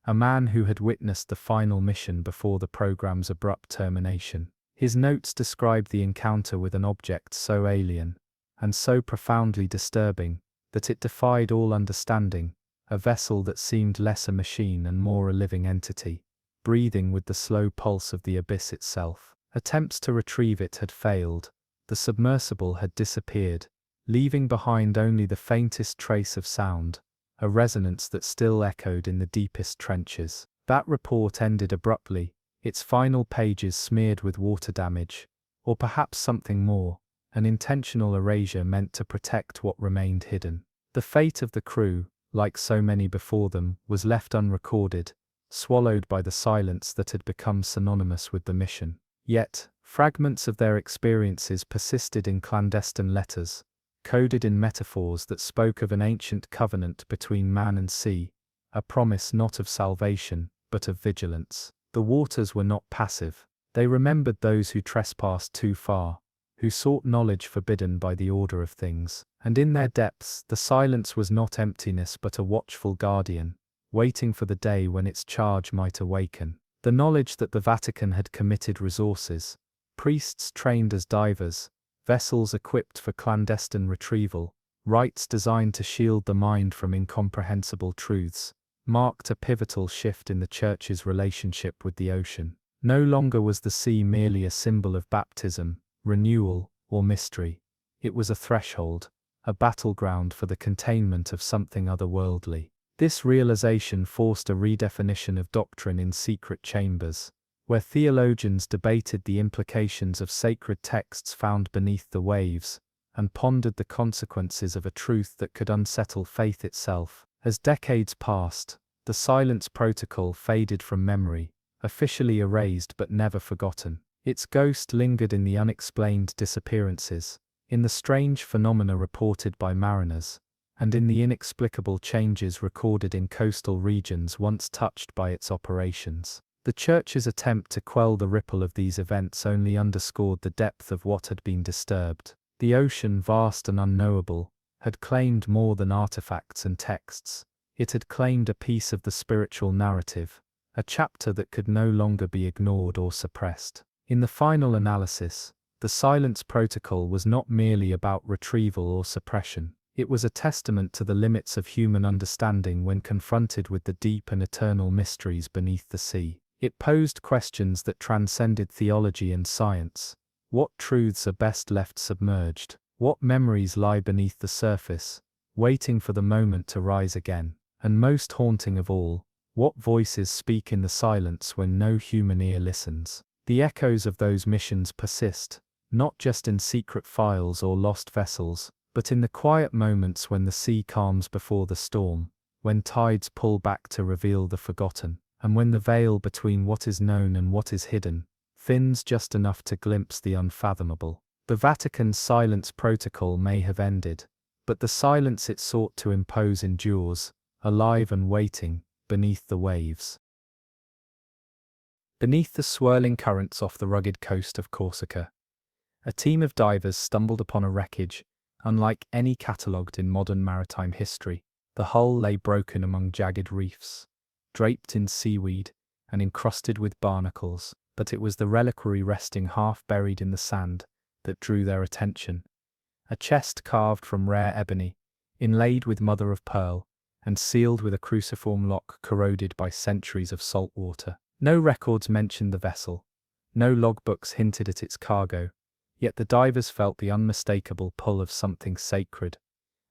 a man who had witnessed the final mission before the program's abrupt termination. His notes described the encounter with an object so alien, and so profoundly disturbing, that it defied all understanding, a vessel that seemed less a machine and more a living entity, breathing with the slow pulse of the abyss itself. Attempts to retrieve it had failed. The submersible had disappeared, leaving behind only the faintest trace of sound, a resonance that still echoed in the deepest trenches. That report ended abruptly, its final pages smeared with water damage, or perhaps something more, an intentional erasure meant to protect what remained hidden. The fate of the crew, like so many before them, was left unrecorded, swallowed by the silence that had become synonymous with the mission. Yet, fragments of their experiences persisted in clandestine letters, coded in metaphors that spoke of an ancient covenant between man and sea, a promise not of salvation, but of vigilance. The waters were not passive. They remembered those who trespassed too far, who sought knowledge forbidden by the order of things. And in their depths, the silence was not emptiness but a watchful guardian, waiting for the day when its charge might awaken. The knowledge that the Vatican had committed resources, priests trained as divers, vessels equipped for clandestine retrieval, rites designed to shield the mind from incomprehensible truths, marked a pivotal shift in the Church's relationship with the ocean. No longer was the sea merely a symbol of baptism, renewal, or mystery. It was a threshold, a battleground for the containment of something otherworldly. This realization forced a redefinition of doctrine in secret chambers, where theologians debated the implications of sacred texts found beneath the waves, and pondered the consequences of a truth that could unsettle faith itself. As decades passed, the silence protocol faded from memory, officially erased but never forgotten. Its ghost lingered in the unexplained disappearances, in the strange phenomena reported by mariners, and in the inexplicable changes recorded in coastal regions once touched by its operations. The Church's attempt to quell the ripple of these events only underscored the depth of what had been disturbed. The ocean, vast and unknowable, had claimed more than artifacts and texts. It had claimed a piece of the spiritual narrative, a chapter that could no longer be ignored or suppressed. In the final analysis, the Silence Protocol was not merely about retrieval or suppression. It was a testament to the limits of human understanding when confronted with the deep and eternal mysteries beneath the sea. It posed questions that transcended theology and science. What truths are best left submerged? What memories lie beneath the surface, waiting for the moment to rise again? And most haunting of all, what voices speak in the silence when no human ear listens? The echoes of those missions persist, not just in secret files or lost vessels, but in the quiet moments when the sea calms before the storm, when tides pull back to reveal the forgotten, and when the veil between what is known and what is hidden thins just enough to glimpse the unfathomable. The Vatican's Silence Protocol may have ended, but the silence it sought to impose endures, alive and waiting, beneath the waves. Beneath the swirling currents off the rugged coast of Corsica, a team of divers stumbled upon a wreckage unlike any catalogued in modern maritime history. The hull lay broken among jagged reefs, draped in seaweed and encrusted with barnacles, but it was the reliquary resting half buried in the sand that drew their attention. A chest carved from rare ebony, inlaid with mother of pearl, and sealed with a cruciform lock corroded by centuries of salt water. No records mentioned the vessel, no logbooks hinted at its cargo, yet the divers felt the unmistakable pull of something sacred,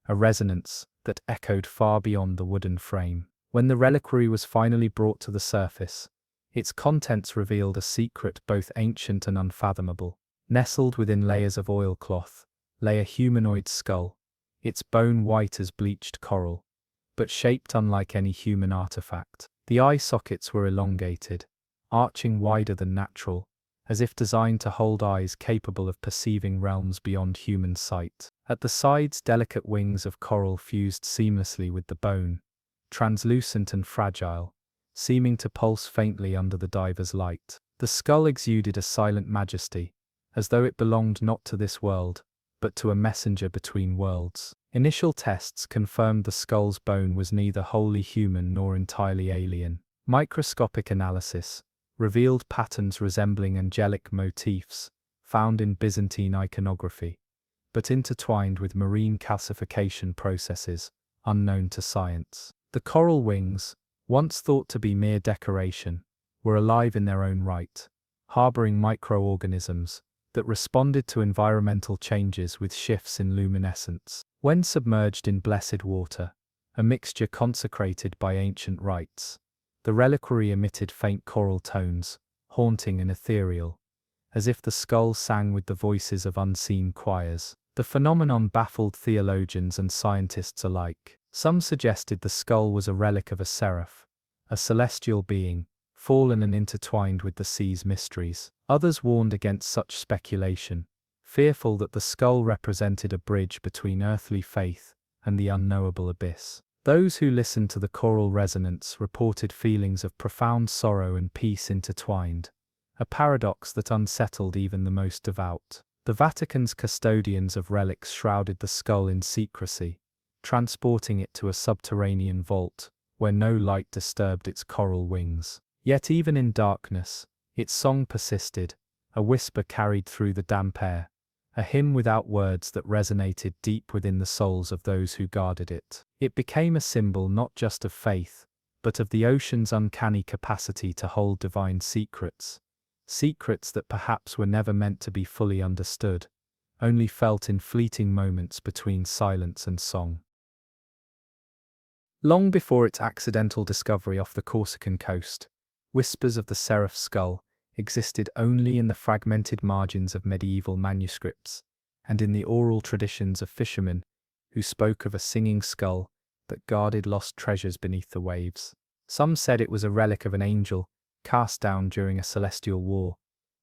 a resonance that echoed far beyond the wooden frame. When the reliquary was finally brought to the surface, its contents revealed a secret both ancient and unfathomable. Nestled within layers of oilcloth lay a humanoid skull, its bone white as bleached coral, but shaped unlike any human artifact. The eye sockets were elongated, arching wider than natural, as if designed to hold eyes capable of perceiving realms beyond human sight. At the sides, delicate wings of coral fused seamlessly with the bone, translucent and fragile, seeming to pulse faintly under the diver's light. The skull exuded a silent majesty, as though it belonged not to this world, but to a messenger between worlds. Initial tests confirmed the skull's bone was neither wholly human nor entirely alien. Microscopic analysis revealed patterns resembling angelic motifs found in Byzantine iconography, but intertwined with marine calcification processes unknown to science. The coral wings, once thought to be mere decoration, were alive in their own right, harboring microorganisms that responded to environmental changes with shifts in luminescence. When submerged in blessed water, a mixture consecrated by ancient rites, the reliquary emitted faint choral tones, haunting and ethereal, as if the skull sang with the voices of unseen choirs. The phenomenon baffled theologians and scientists alike. Some suggested the skull was a relic of a seraph, a celestial being, fallen and intertwined with the sea's mysteries. Others warned against such speculation, fearful that the skull represented a bridge between earthly faith and the unknowable abyss. Those who listened to the choral resonance reported feelings of profound sorrow and peace intertwined, a paradox that unsettled even the most devout. The Vatican's custodians of relics shrouded the skull in secrecy, transporting it to a subterranean vault where no light disturbed its coral wings. Yet even in darkness, its song persisted, a whisper carried through the damp air, a hymn without words that resonated deep within the souls of those who guarded it. It became a symbol not just of faith, but of the ocean's uncanny capacity to hold divine secrets, secrets that perhaps were never meant to be fully understood, only felt in fleeting moments between silence and song. Long before its accidental discovery off the Corsican coast, whispers of the Seraph skull existed only in the fragmented margins of medieval manuscripts, and in the oral traditions of fishermen who spoke of a singing skull that guarded lost treasures beneath the waves. Some said it was a relic of an angel cast down during a celestial war.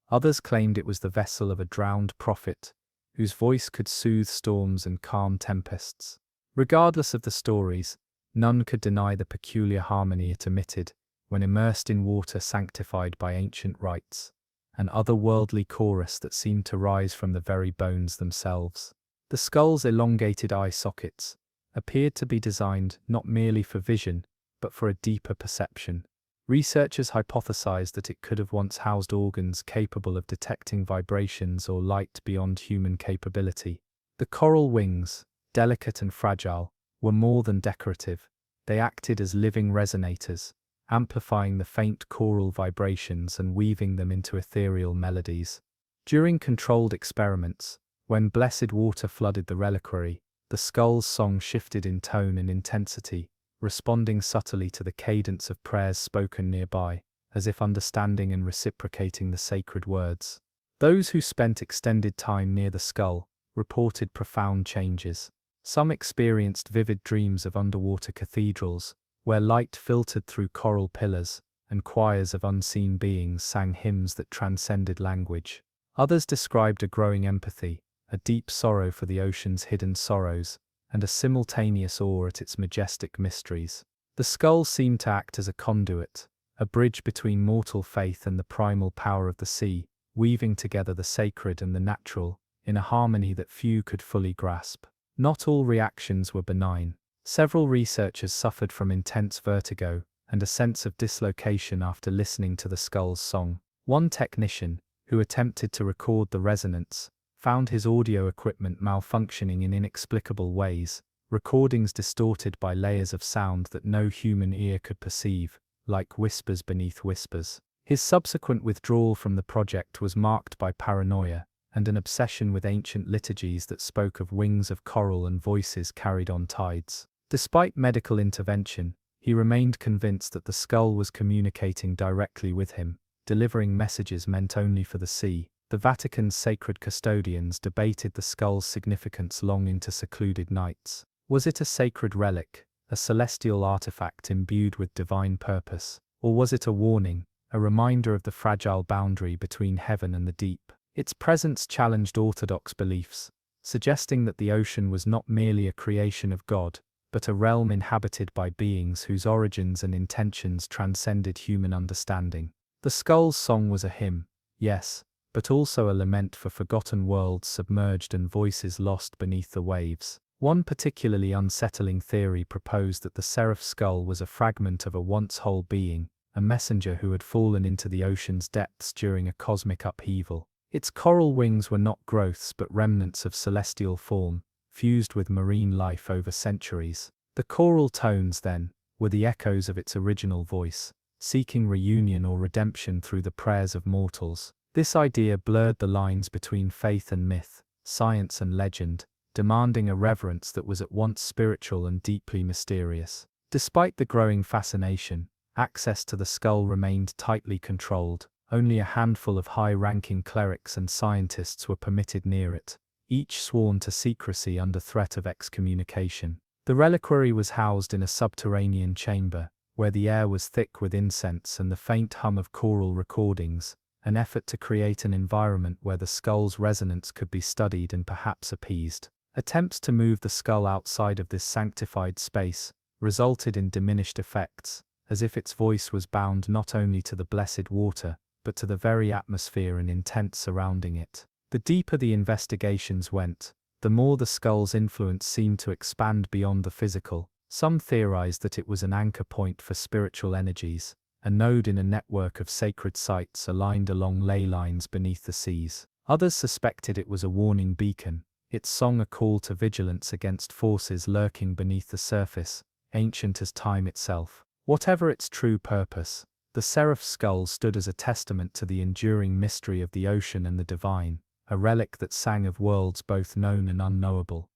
Others claimed it was the vessel of a drowned prophet, whose voice could soothe storms and calm tempests. Regardless of the stories, none could deny the peculiar harmony it emitted, when immersed in water sanctified by ancient rites, an otherworldly chorus that seemed to rise from the very bones themselves. The skull's elongated eye sockets appeared to be designed not merely for vision, but for a deeper perception. Researchers hypothesized that it could have once housed organs capable of detecting vibrations or light beyond human capability. The coral wings, delicate and fragile, were more than decorative. They acted as living resonators, amplifying the faint choral vibrations and weaving them into ethereal melodies. During controlled experiments, when blessed water flooded the reliquary, the skull's song shifted in tone and intensity, responding subtly to the cadence of prayers spoken nearby, as if understanding and reciprocating the sacred words. Those who spent extended time near the skull reported profound changes. Some experienced vivid dreams of underwater cathedrals, where light filtered through coral pillars, and choirs of unseen beings sang hymns that transcended language. Others described a growing empathy, a deep sorrow for the ocean's hidden sorrows, and a simultaneous awe at its majestic mysteries. The skull seemed to act as a conduit, a bridge between mortal faith and the primal power of the sea, weaving together the sacred and the natural, in a harmony that few could fully grasp. Not all reactions were benign. Several researchers suffered from intense vertigo and a sense of dislocation after listening to the skull's song. One technician, who attempted to record the resonance, found his audio equipment malfunctioning in inexplicable ways, recordings distorted by layers of sound that no human ear could perceive, like whispers beneath whispers. His subsequent withdrawal from the project was marked by paranoia and an obsession with ancient liturgies that spoke of wings of coral and voices carried on tides. Despite medical intervention, he remained convinced that the skull was communicating directly with him, delivering messages meant only for the sea. The Vatican's sacred custodians debated the skull's significance long into secluded nights. Was it a sacred relic, a celestial artifact imbued with divine purpose, or was it a warning, a reminder of the fragile boundary between heaven and the deep? Its presence challenged orthodox beliefs, suggesting that the ocean was not merely a creation of God, but a realm inhabited by beings whose origins and intentions transcended human understanding. The skull's song was a hymn, yes, but also a lament for forgotten worlds submerged and voices lost beneath the waves. One particularly unsettling theory proposed that the Seraph skull was a fragment of a once whole being, a messenger who had fallen into the ocean's depths during a cosmic upheaval. Its coral wings were not growths but remnants of celestial form, fused with marine life over centuries. The choral tones, then, were the echoes of its original voice, seeking reunion or redemption through the prayers of mortals. This idea blurred the lines between faith and myth, science and legend, demanding a reverence that was at once spiritual and deeply mysterious. Despite the growing fascination, access to the skull remained tightly controlled. Only a handful of high-ranking clerics and scientists were permitted near it, each sworn to secrecy under threat of excommunication. The reliquary was housed in a subterranean chamber, where the air was thick with incense and the faint hum of choral recordings, an effort to create an environment where the skull's resonance could be studied and perhaps appeased. Attempts to move the skull outside of this sanctified space resulted in diminished effects, as if its voice was bound not only to the blessed water, but to the very atmosphere and intent surrounding it. The deeper the investigations went, the more the skull's influence seemed to expand beyond the physical. Some theorized that it was an anchor point for spiritual energies, a node in a network of sacred sites aligned along ley lines beneath the seas. Others suspected it was a warning beacon, its song a call to vigilance against forces lurking beneath the surface, ancient as time itself. Whatever its true purpose, the Seraph skull stood as a testament to the enduring mystery of the ocean and the divine, a relic that sang of worlds both known and unknowable.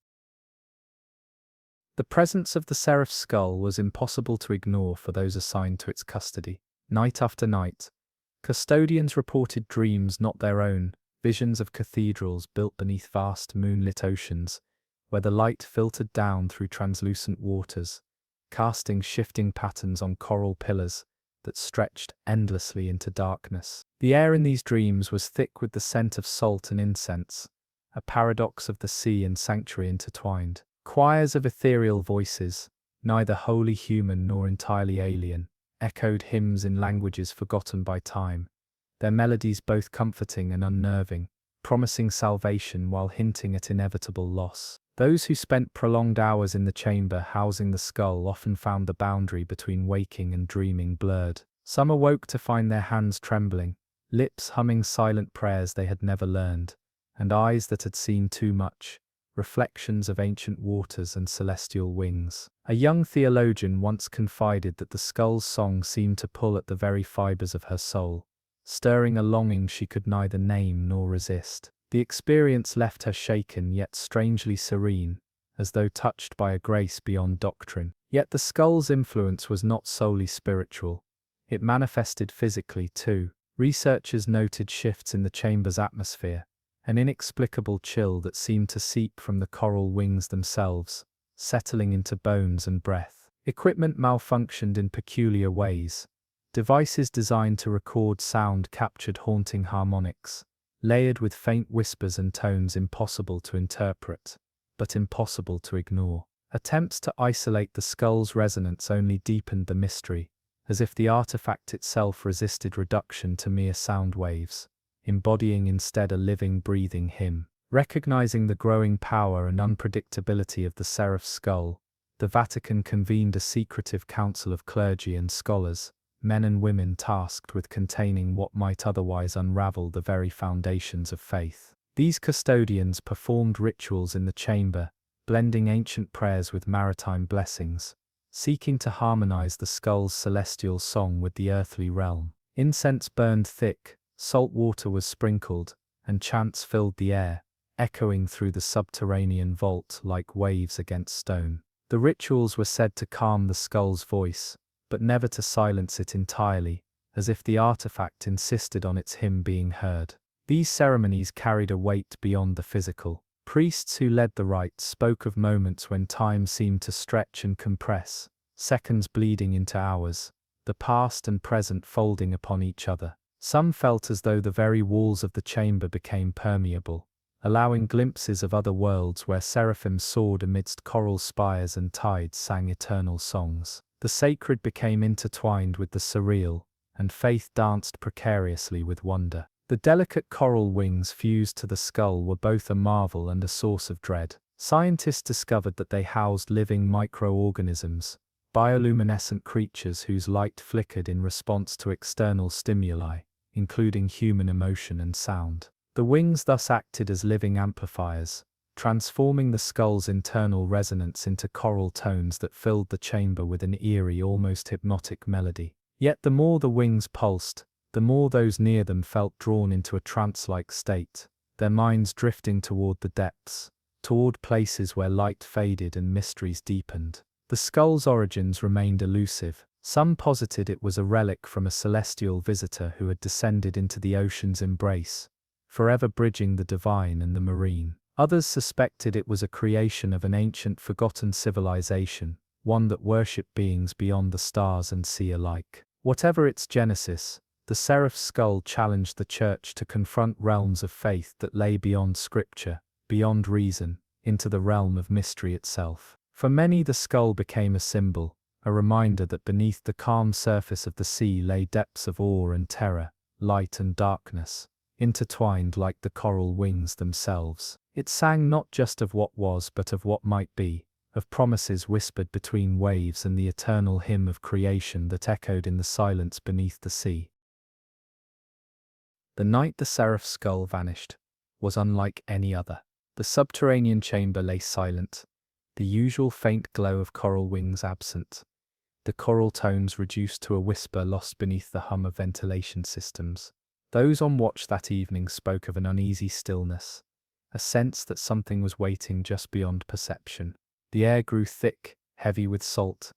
The presence of the Seraph skull was impossible to ignore for those assigned to its custody. Night after night, custodians reported dreams not their own, visions of cathedrals built beneath vast moonlit oceans, where the light filtered down through translucent waters, casting shifting patterns on coral pillars that stretched endlessly into darkness. The air in these dreams was thick with the scent of salt and incense, a paradox of the sea and sanctuary intertwined. Choirs of ethereal voices, neither wholly human nor entirely alien, echoed hymns in languages forgotten by time, their melodies both comforting and unnerving, promising salvation while hinting at inevitable loss. Those who spent prolonged hours in the chamber housing the skull often found the boundary between waking and dreaming blurred. Some awoke to find their hands trembling, lips humming silent prayers they had never learned, and eyes that had seen too much, reflections of ancient waters and celestial wings. A young theologian once confided that the skull's song seemed to pull at the very fibers of her soul, stirring a longing she could neither name nor resist. The experience left her shaken yet strangely serene, as though touched by a grace beyond doctrine. Yet the skull's influence was not solely spiritual. It manifested physically too. Researchers noted shifts in the chamber's atmosphere, an inexplicable chill that seemed to seep from the coral wings themselves, settling into bones and breath. Equipment malfunctioned in peculiar ways. Devices designed to record sound captured haunting harmonics, layered with faint whispers and tones impossible to interpret, but impossible to ignore. Attempts to isolate the skull's resonance only deepened the mystery, as if the artifact itself resisted reduction to mere sound waves, embodying instead a living, breathing hymn. Recognizing the growing power and unpredictability of the Seraph's skull, the Vatican convened a secretive council of clergy and scholars, men and women tasked with containing what might otherwise unravel the very foundations of faith. These custodians performed rituals in the chamber, blending ancient prayers with maritime blessings, seeking to harmonize the skull's celestial song with the earthly realm. Incense burned thick, salt water was sprinkled, and chants filled the air, echoing through the subterranean vault like waves against stone. The rituals were said to calm the skull's voice, but never to silence it entirely, as if the artifact insisted on its hymn being heard. These ceremonies carried a weight beyond the physical. Priests who led the rites spoke of moments when time seemed to stretch and compress, seconds bleeding into hours, the past and present folding upon each other. Some felt as though the very walls of the chamber became permeable, allowing glimpses of other worlds where seraphim soared amidst coral spires and tides sang eternal songs. The sacred became intertwined with the surreal, and faith danced precariously with wonder. The delicate coral wings fused to the skull were both a marvel and a source of dread. Scientists discovered that they housed living microorganisms, bioluminescent creatures whose light flickered in response to external stimuli, including human emotion and sound. The wings thus acted as living amplifiers, transforming the skull's internal resonance into choral tones that filled the chamber with an eerie, almost hypnotic melody. Yet the more the wings pulsed, the more those near them felt drawn into a trance-like state, their minds drifting toward the depths, toward places where light faded and mysteries deepened. The skull's origins remained elusive. Some posited it was a relic from a celestial visitor who had descended into the ocean's embrace, forever bridging the divine and the marine. Others suspected it was a creation of an ancient forgotten civilization, one that worshipped beings beyond the stars and sea alike. Whatever its genesis, the Seraph's skull challenged the Church to confront realms of faith that lay beyond scripture, beyond reason, into the realm of mystery itself. For many the skull became a symbol, a reminder that beneath the calm surface of the sea lay depths of awe and terror, light and darkness, intertwined like the coral wings themselves. It sang not just of what was but of what might be, of promises whispered between waves and the eternal hymn of creation that echoed in the silence beneath the sea. The night the Seraph's skull vanished was unlike any other. The subterranean chamber lay silent, the usual faint glow of coral wings absent, the choral tones reduced to a whisper lost beneath the hum of ventilation systems. Those on watch that evening spoke of an uneasy stillness, a sense that something was waiting just beyond perception. The air grew thick, heavy with salt,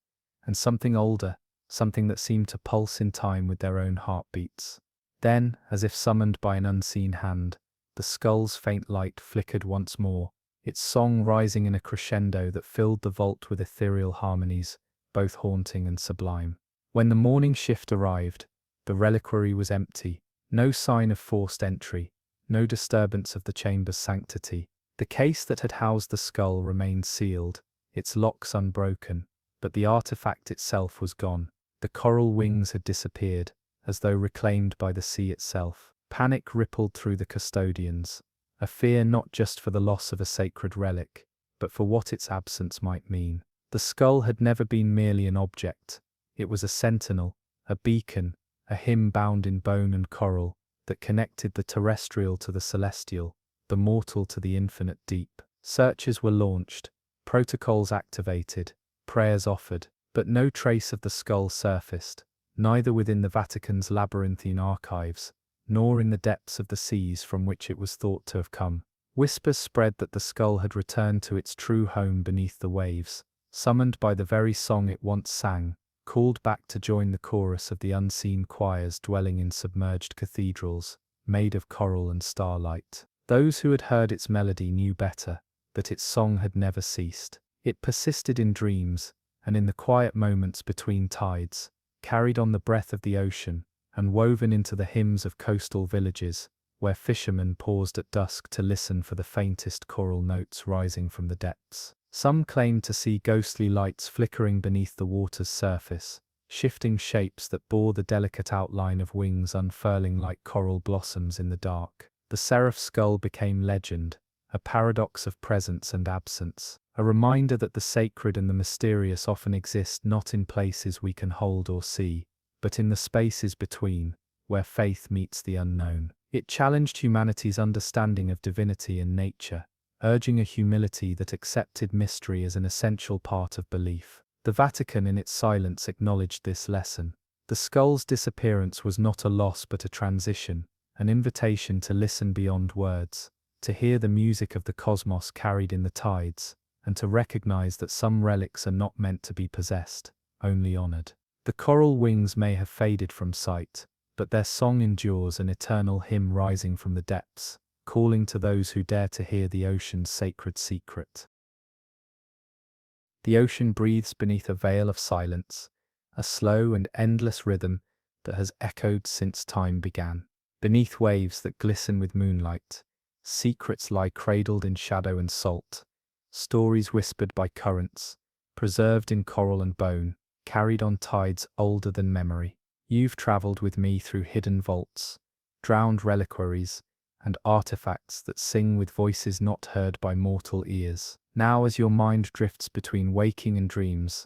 and something older, something that seemed to pulse in time with their own heartbeats. Then, as if summoned by an unseen hand, the skull's faint light flickered once more, its song rising in a crescendo that filled the vault with ethereal harmonies, both haunting and sublime. When the morning shift arrived, the reliquary was empty, no sign of forced entry, no disturbance of the chamber's sanctity. The case that had housed the skull remained sealed, its locks unbroken, but the artifact itself was gone, The coral wings had disappeared, as though reclaimed by the sea itself. Panic rippled through the custodians, a fear not just for the loss of a sacred relic, but for what its absence might mean. The skull had never been merely an object. It was a sentinel, a beacon, a hymn bound in bone and coral, that connected the terrestrial to the celestial, the mortal to the infinite deep. Searches were launched, protocols activated, prayers offered, but no trace of the skull surfaced, neither within the Vatican's labyrinthine archives, nor in the depths of the seas from which it was thought to have come. Whispers spread that the skull had returned to its true home beneath the waves, summoned by the very song it once sang, called back to join the chorus of the unseen choirs dwelling in submerged cathedrals, made of coral and starlight. Those who had heard its melody knew better, that its song had never ceased. It persisted in dreams, and in the quiet moments between tides, carried on the breath of the ocean, and woven into the hymns of coastal villages, where fishermen paused at dusk to listen for the faintest choral notes rising from the depths. Some claimed to see ghostly lights flickering beneath the water's surface, shifting shapes that bore the delicate outline of wings unfurling like coral blossoms in the dark. The Seraph skull became legend, a paradox of presence and absence, a reminder that the sacred and the mysterious often exist not in places we can hold or see, but in the spaces between, where faith meets the unknown. It challenged humanity's understanding of divinity and nature, urging a humility that accepted mystery as an essential part of belief. The Vatican in its silence acknowledged this lesson. The skull's disappearance was not a loss but a transition, an invitation to listen beyond words, to hear the music of the cosmos carried in the tides, and to recognize that some relics are not meant to be possessed, only honored. The coral wings may have faded from sight, but their song endures, an eternal hymn rising from the depths, calling to those who dare to hear the ocean's sacred secret. The ocean breathes beneath a veil of silence, a slow and endless rhythm that has echoed since time began. Beneath waves that glisten with moonlight, secrets lie cradled in shadow and salt, stories whispered by currents, preserved in coral and bone, carried on tides older than memory. You've traveled with me through hidden vaults, drowned reliquaries, and artifacts that sing with voices not heard by mortal ears. Now, as your mind drifts between waking and dreams,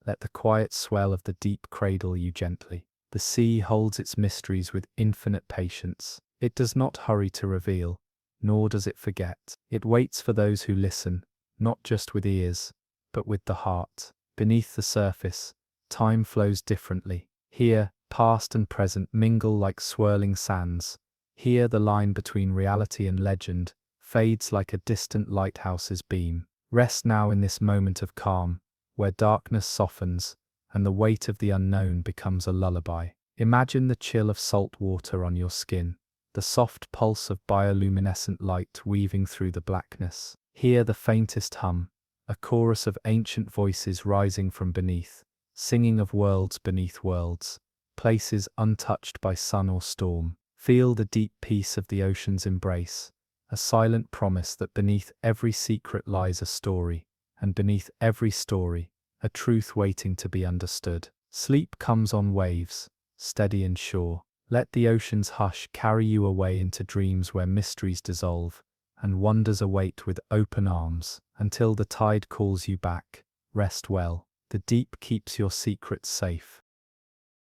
let the quiet swell of the deep cradle you gently. The sea holds its mysteries with infinite patience. It does not hurry to reveal, nor does it forget. It waits for those who listen, not just with ears, but with the heart. Beneath the surface, time flows differently. Here, past and present mingle like swirling sands. Here, the line between reality and legend fades like a distant lighthouse's beam. Rest now in this moment of calm, where darkness softens and the weight of the unknown becomes a lullaby. Imagine the chill of salt water on your skin, the soft pulse of bioluminescent light weaving through the blackness. Hear the faintest hum, a chorus of ancient voices rising from beneath, singing of worlds beneath worlds, places untouched by sun or storm. Feel the deep peace of the ocean's embrace, a silent promise that beneath every secret lies a story, and beneath every story, a truth waiting to be understood. Sleep comes on waves, steady and sure. Let the ocean's hush carry you away into dreams where mysteries dissolve, and wonders await with open arms. Until the tide calls you back, rest well. The deep keeps your secrets safe.